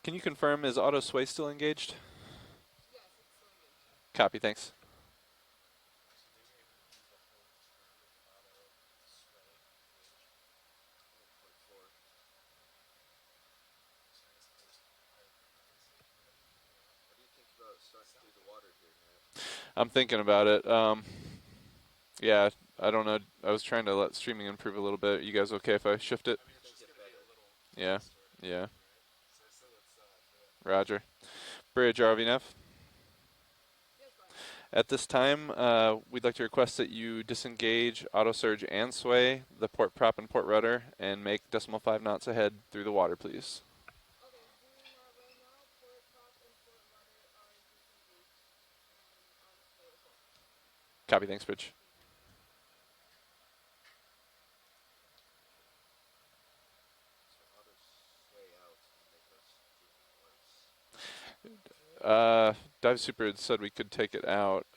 Can you confirm, is auto sway still engaged? Copy, thanks. I'm thinking about it. Yeah, I don't know. I was trying to let streaming improve a little bit. You guys okay if I shift it? Yeah, yeah. Roger. Bridge, RVNF. At this time, we'd like to request that you disengage auto surge and sway, the port prop and port rudder, and make decimal 5 knots ahead through the water, please. Copy. Thanks, Bridge. Dive Super had said we could take it out.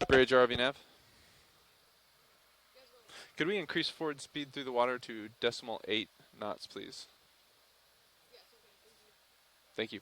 Bridge RV nav. Could we increase forward speed through the water to 0.8 knots, please? Thank you.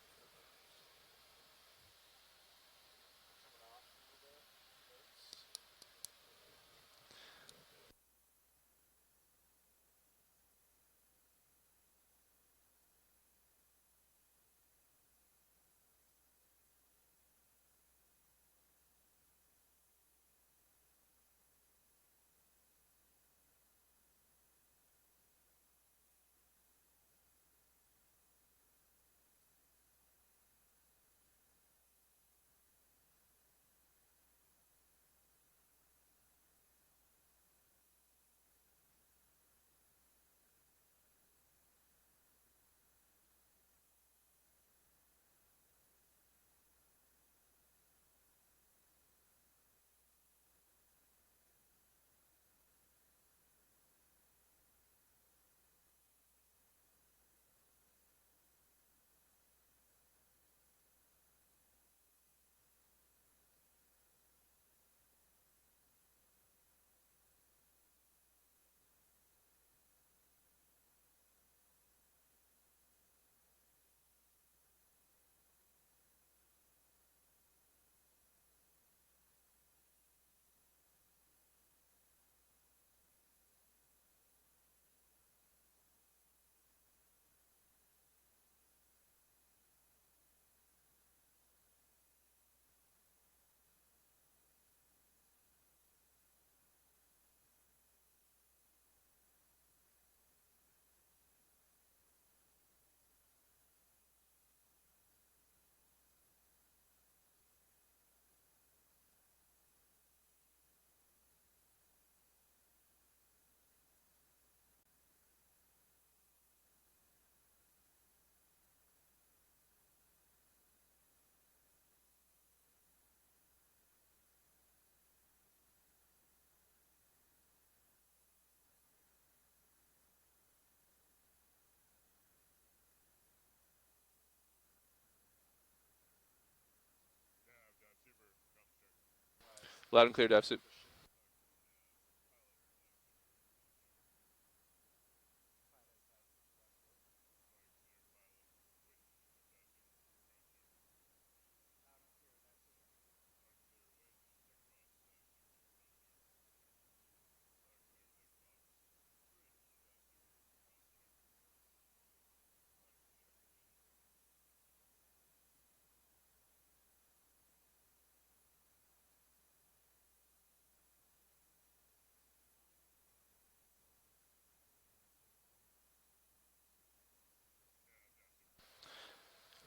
Loud and clear, Dive Soup.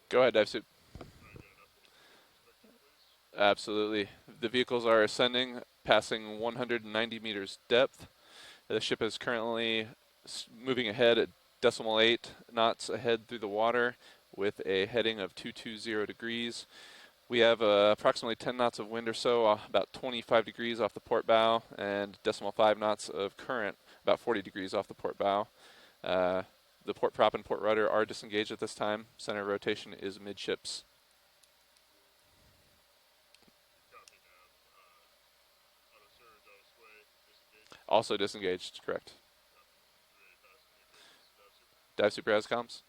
Go ahead, Dive Soup. Absolutely. The vehicles are ascending, passing 190 meters depth. The ship is currently moving ahead at .8 knots ahead through the water with a heading of 220 degrees. We have approximately 10 knots of wind or so, about 25 degrees off the port bow, and .5 knots of current, about 40 degrees off the port bow. The port prop and port rudder are disengaged at this time. Center of rotation is midships. Also disengaged, correct. Dive super has comms.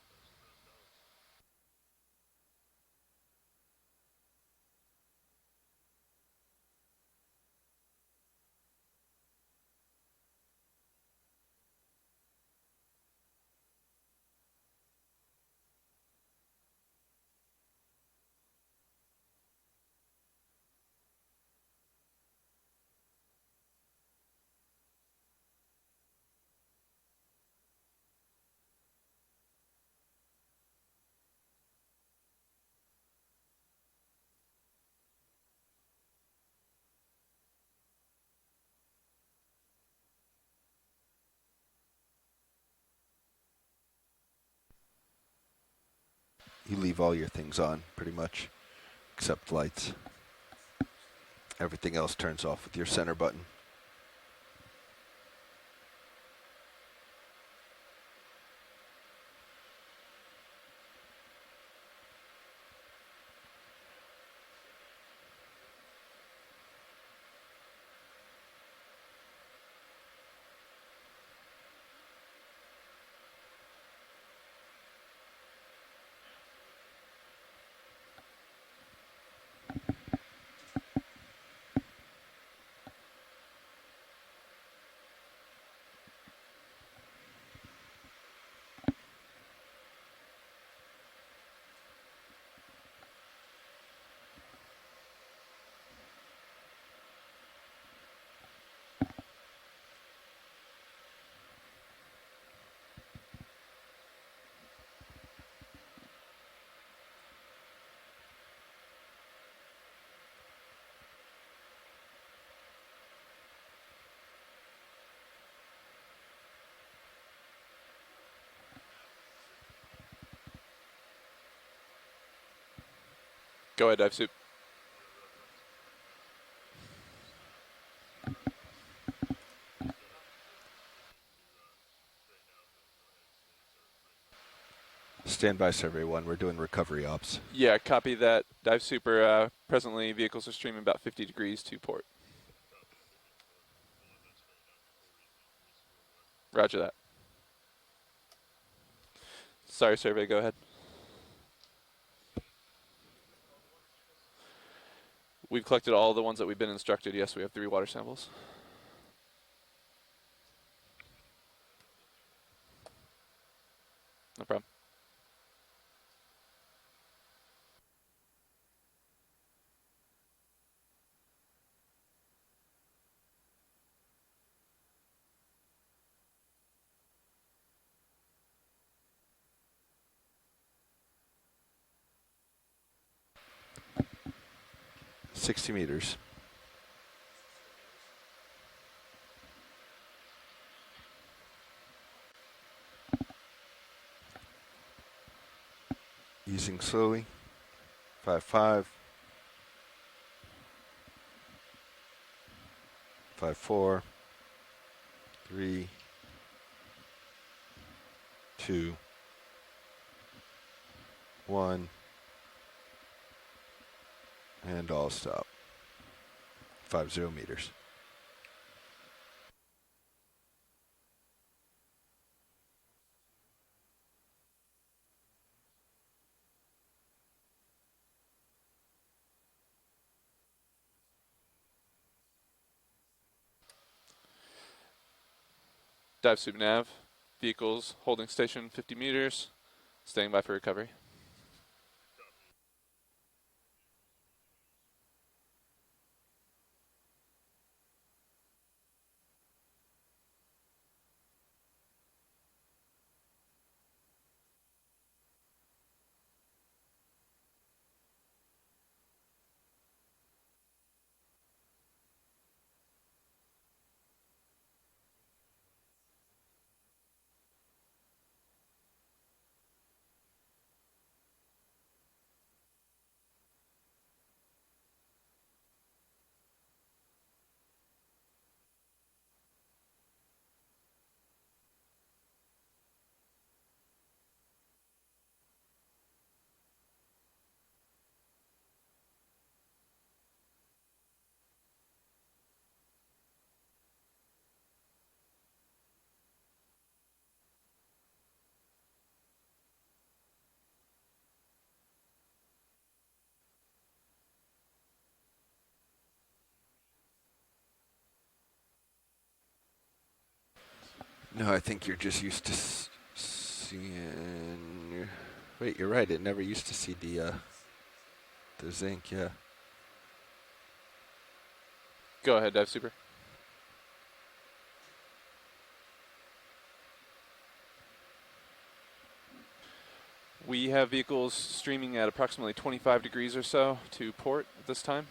You leave all your things on, pretty much, except lights. Everything else turns off with your center button. Go ahead, dive soup. Standby survey 1, we're doing recovery ops. Yeah, copy that. Dive super. Presently, vehicles are streaming about 50 degrees to port. Roger that. Sorry, survey, go ahead. We've collected all the ones that we've been instructed. Yes, we have 3 water samples. No problem. $60 meters. Easing slowly. 5-5. 5-4. 3. 2. 1. And all stop. 50 meters. Dive soup nav. Vehicles holding station 50 meters. Staying by for recovery. No, I think you're just used to seeing. Wait, you're right. It never used to see the zinc. Yeah. Go ahead, Dive Super. We have vehicles streaming at approximately 25 degrees or so to port at this time.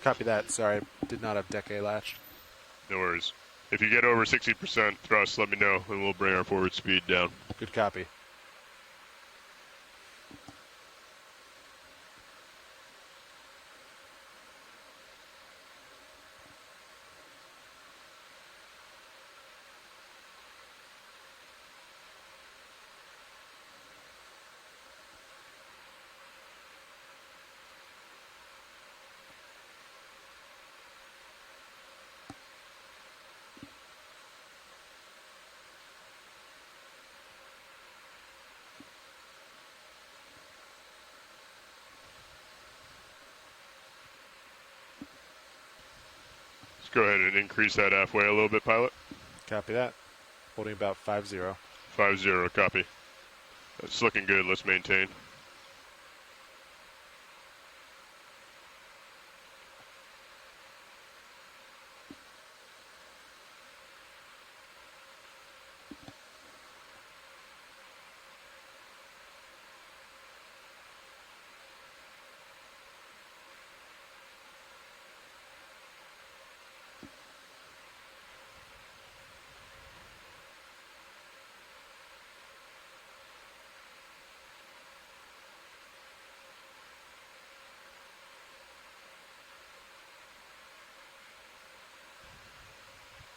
Copy that. Sorry, did not have deck A latched. No worries. If you get over 60% thrust, let me know, and we'll bring our forward speed down. Good copy. Let's go ahead and increase that halfway a little bit, pilot. Copy that. Holding about 5-0. 5-0, copy. That's looking good. Let's maintain.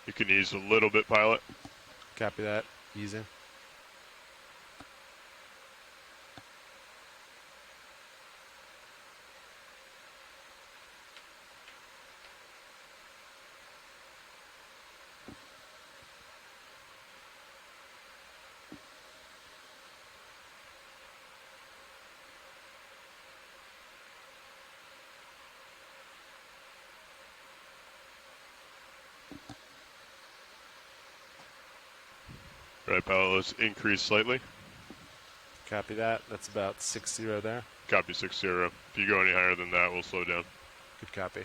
You can ease a little bit, pilot. Copy that. Easing. Right, pilot, let's increase slightly. Copy that. That's about 6-0 there. Copy 6-0. If you go any higher than that, we'll slow down. Good copy.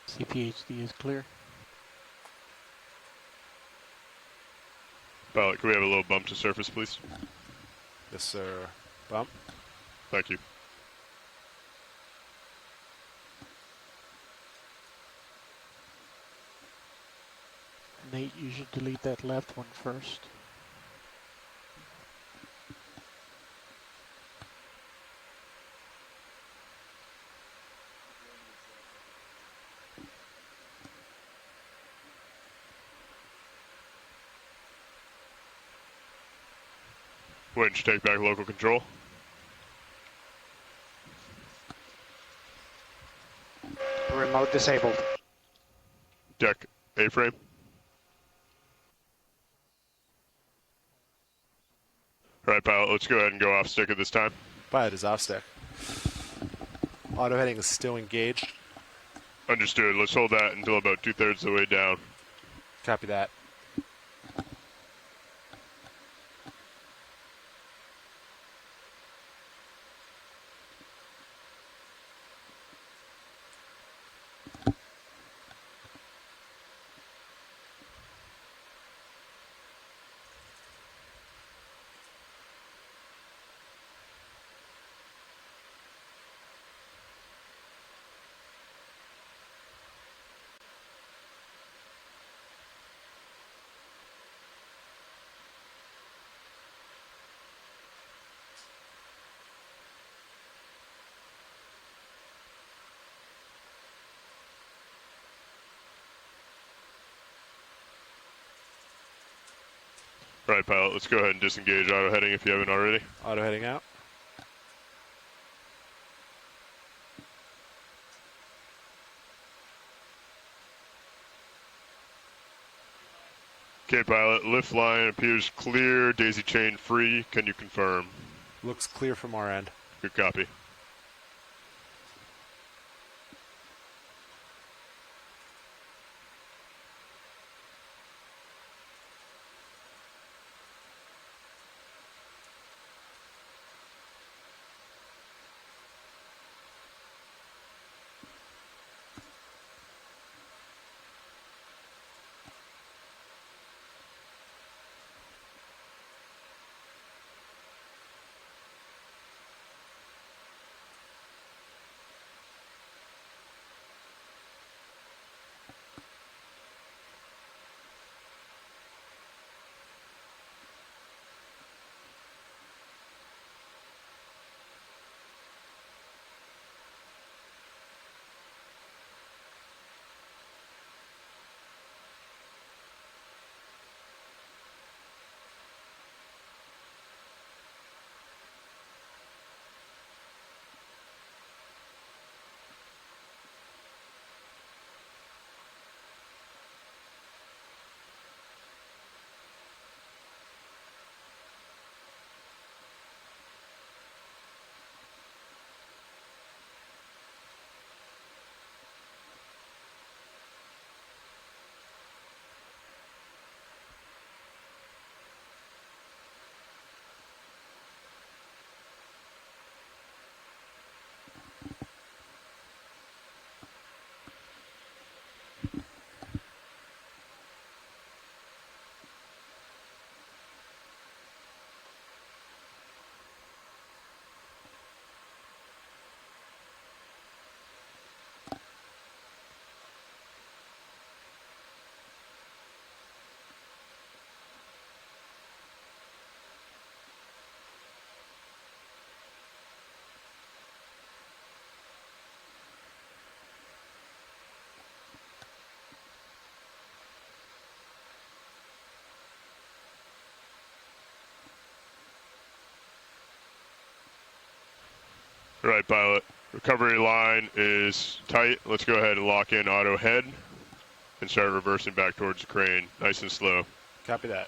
CPHD is clear. Pilot, can we have a little bump to surface, please? Yes, sir. Bump. Thank you. Nate, you should delete that left one first. Winch, take back local control. Remote disabled. Deck A-frame. All right, pilot, let's go ahead and go off stick at this time. Pilot is off stick. Auto heading is still engaged. Understood. Let's hold that until about 2/3 of the way down. Copy that. All right, pilot, let's go ahead and disengage auto heading if you haven't already. Auto heading out. Okay, pilot, lift line appears clear, daisy chain free. Can you confirm? Looks clear from our end. Good copy. All right, pilot. Recovery line is tight. Let's go ahead and lock in auto head and start reversing back towards the crane, nice and slow. Copy that.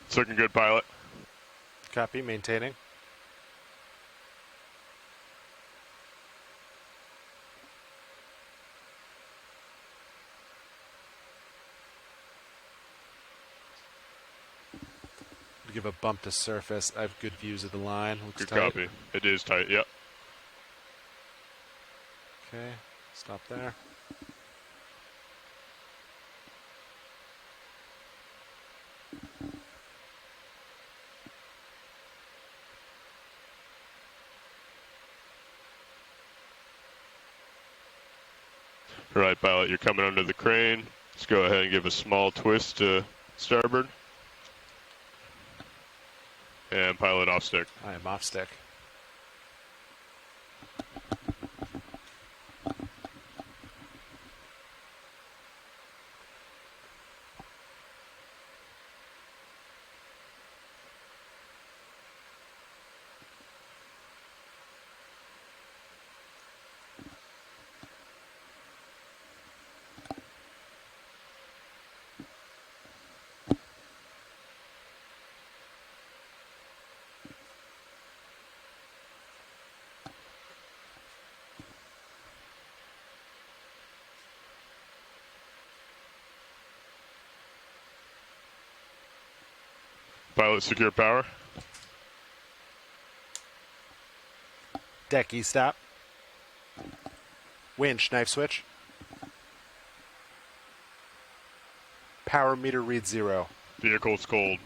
It's looking good, pilot. Copy, maintaining. Give a bump to surface. I have good views of the line. Looks Good tight. copy. It is tight, yep. Okay, stop there. All right, pilot, you're coming under the crane. Let's go ahead and give a small twist to starboard. And pilot off stick. I am off stick. Pilot secure power. Deck E-stop. Winch, knife switch. Power meter reads 0. Vehicle's cold.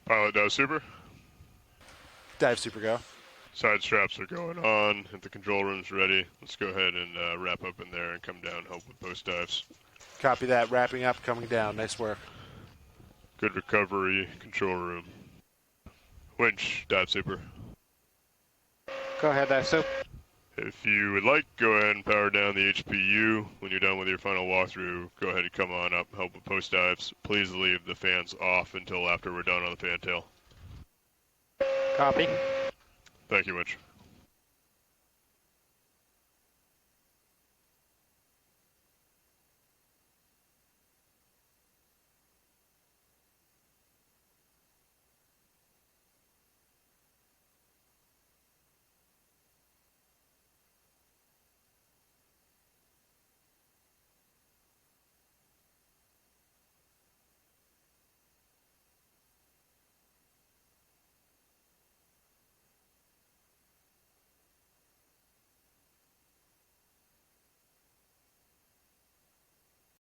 Pilot dive super. Dive super go. Side straps are going on. If the control room's ready, let's go ahead and wrap up in there and come down. Help with post dives. Copy that. Wrapping up, coming down. Nice work. Good recovery. Control room. Winch dive super. Go ahead, dive super. If you would like, go ahead and power down the HPU. When you're done with your final walkthrough, go ahead and come on up, help with post dives. Please leave the fans off until after we're done on the fantail. Copy. Thank you, Winch.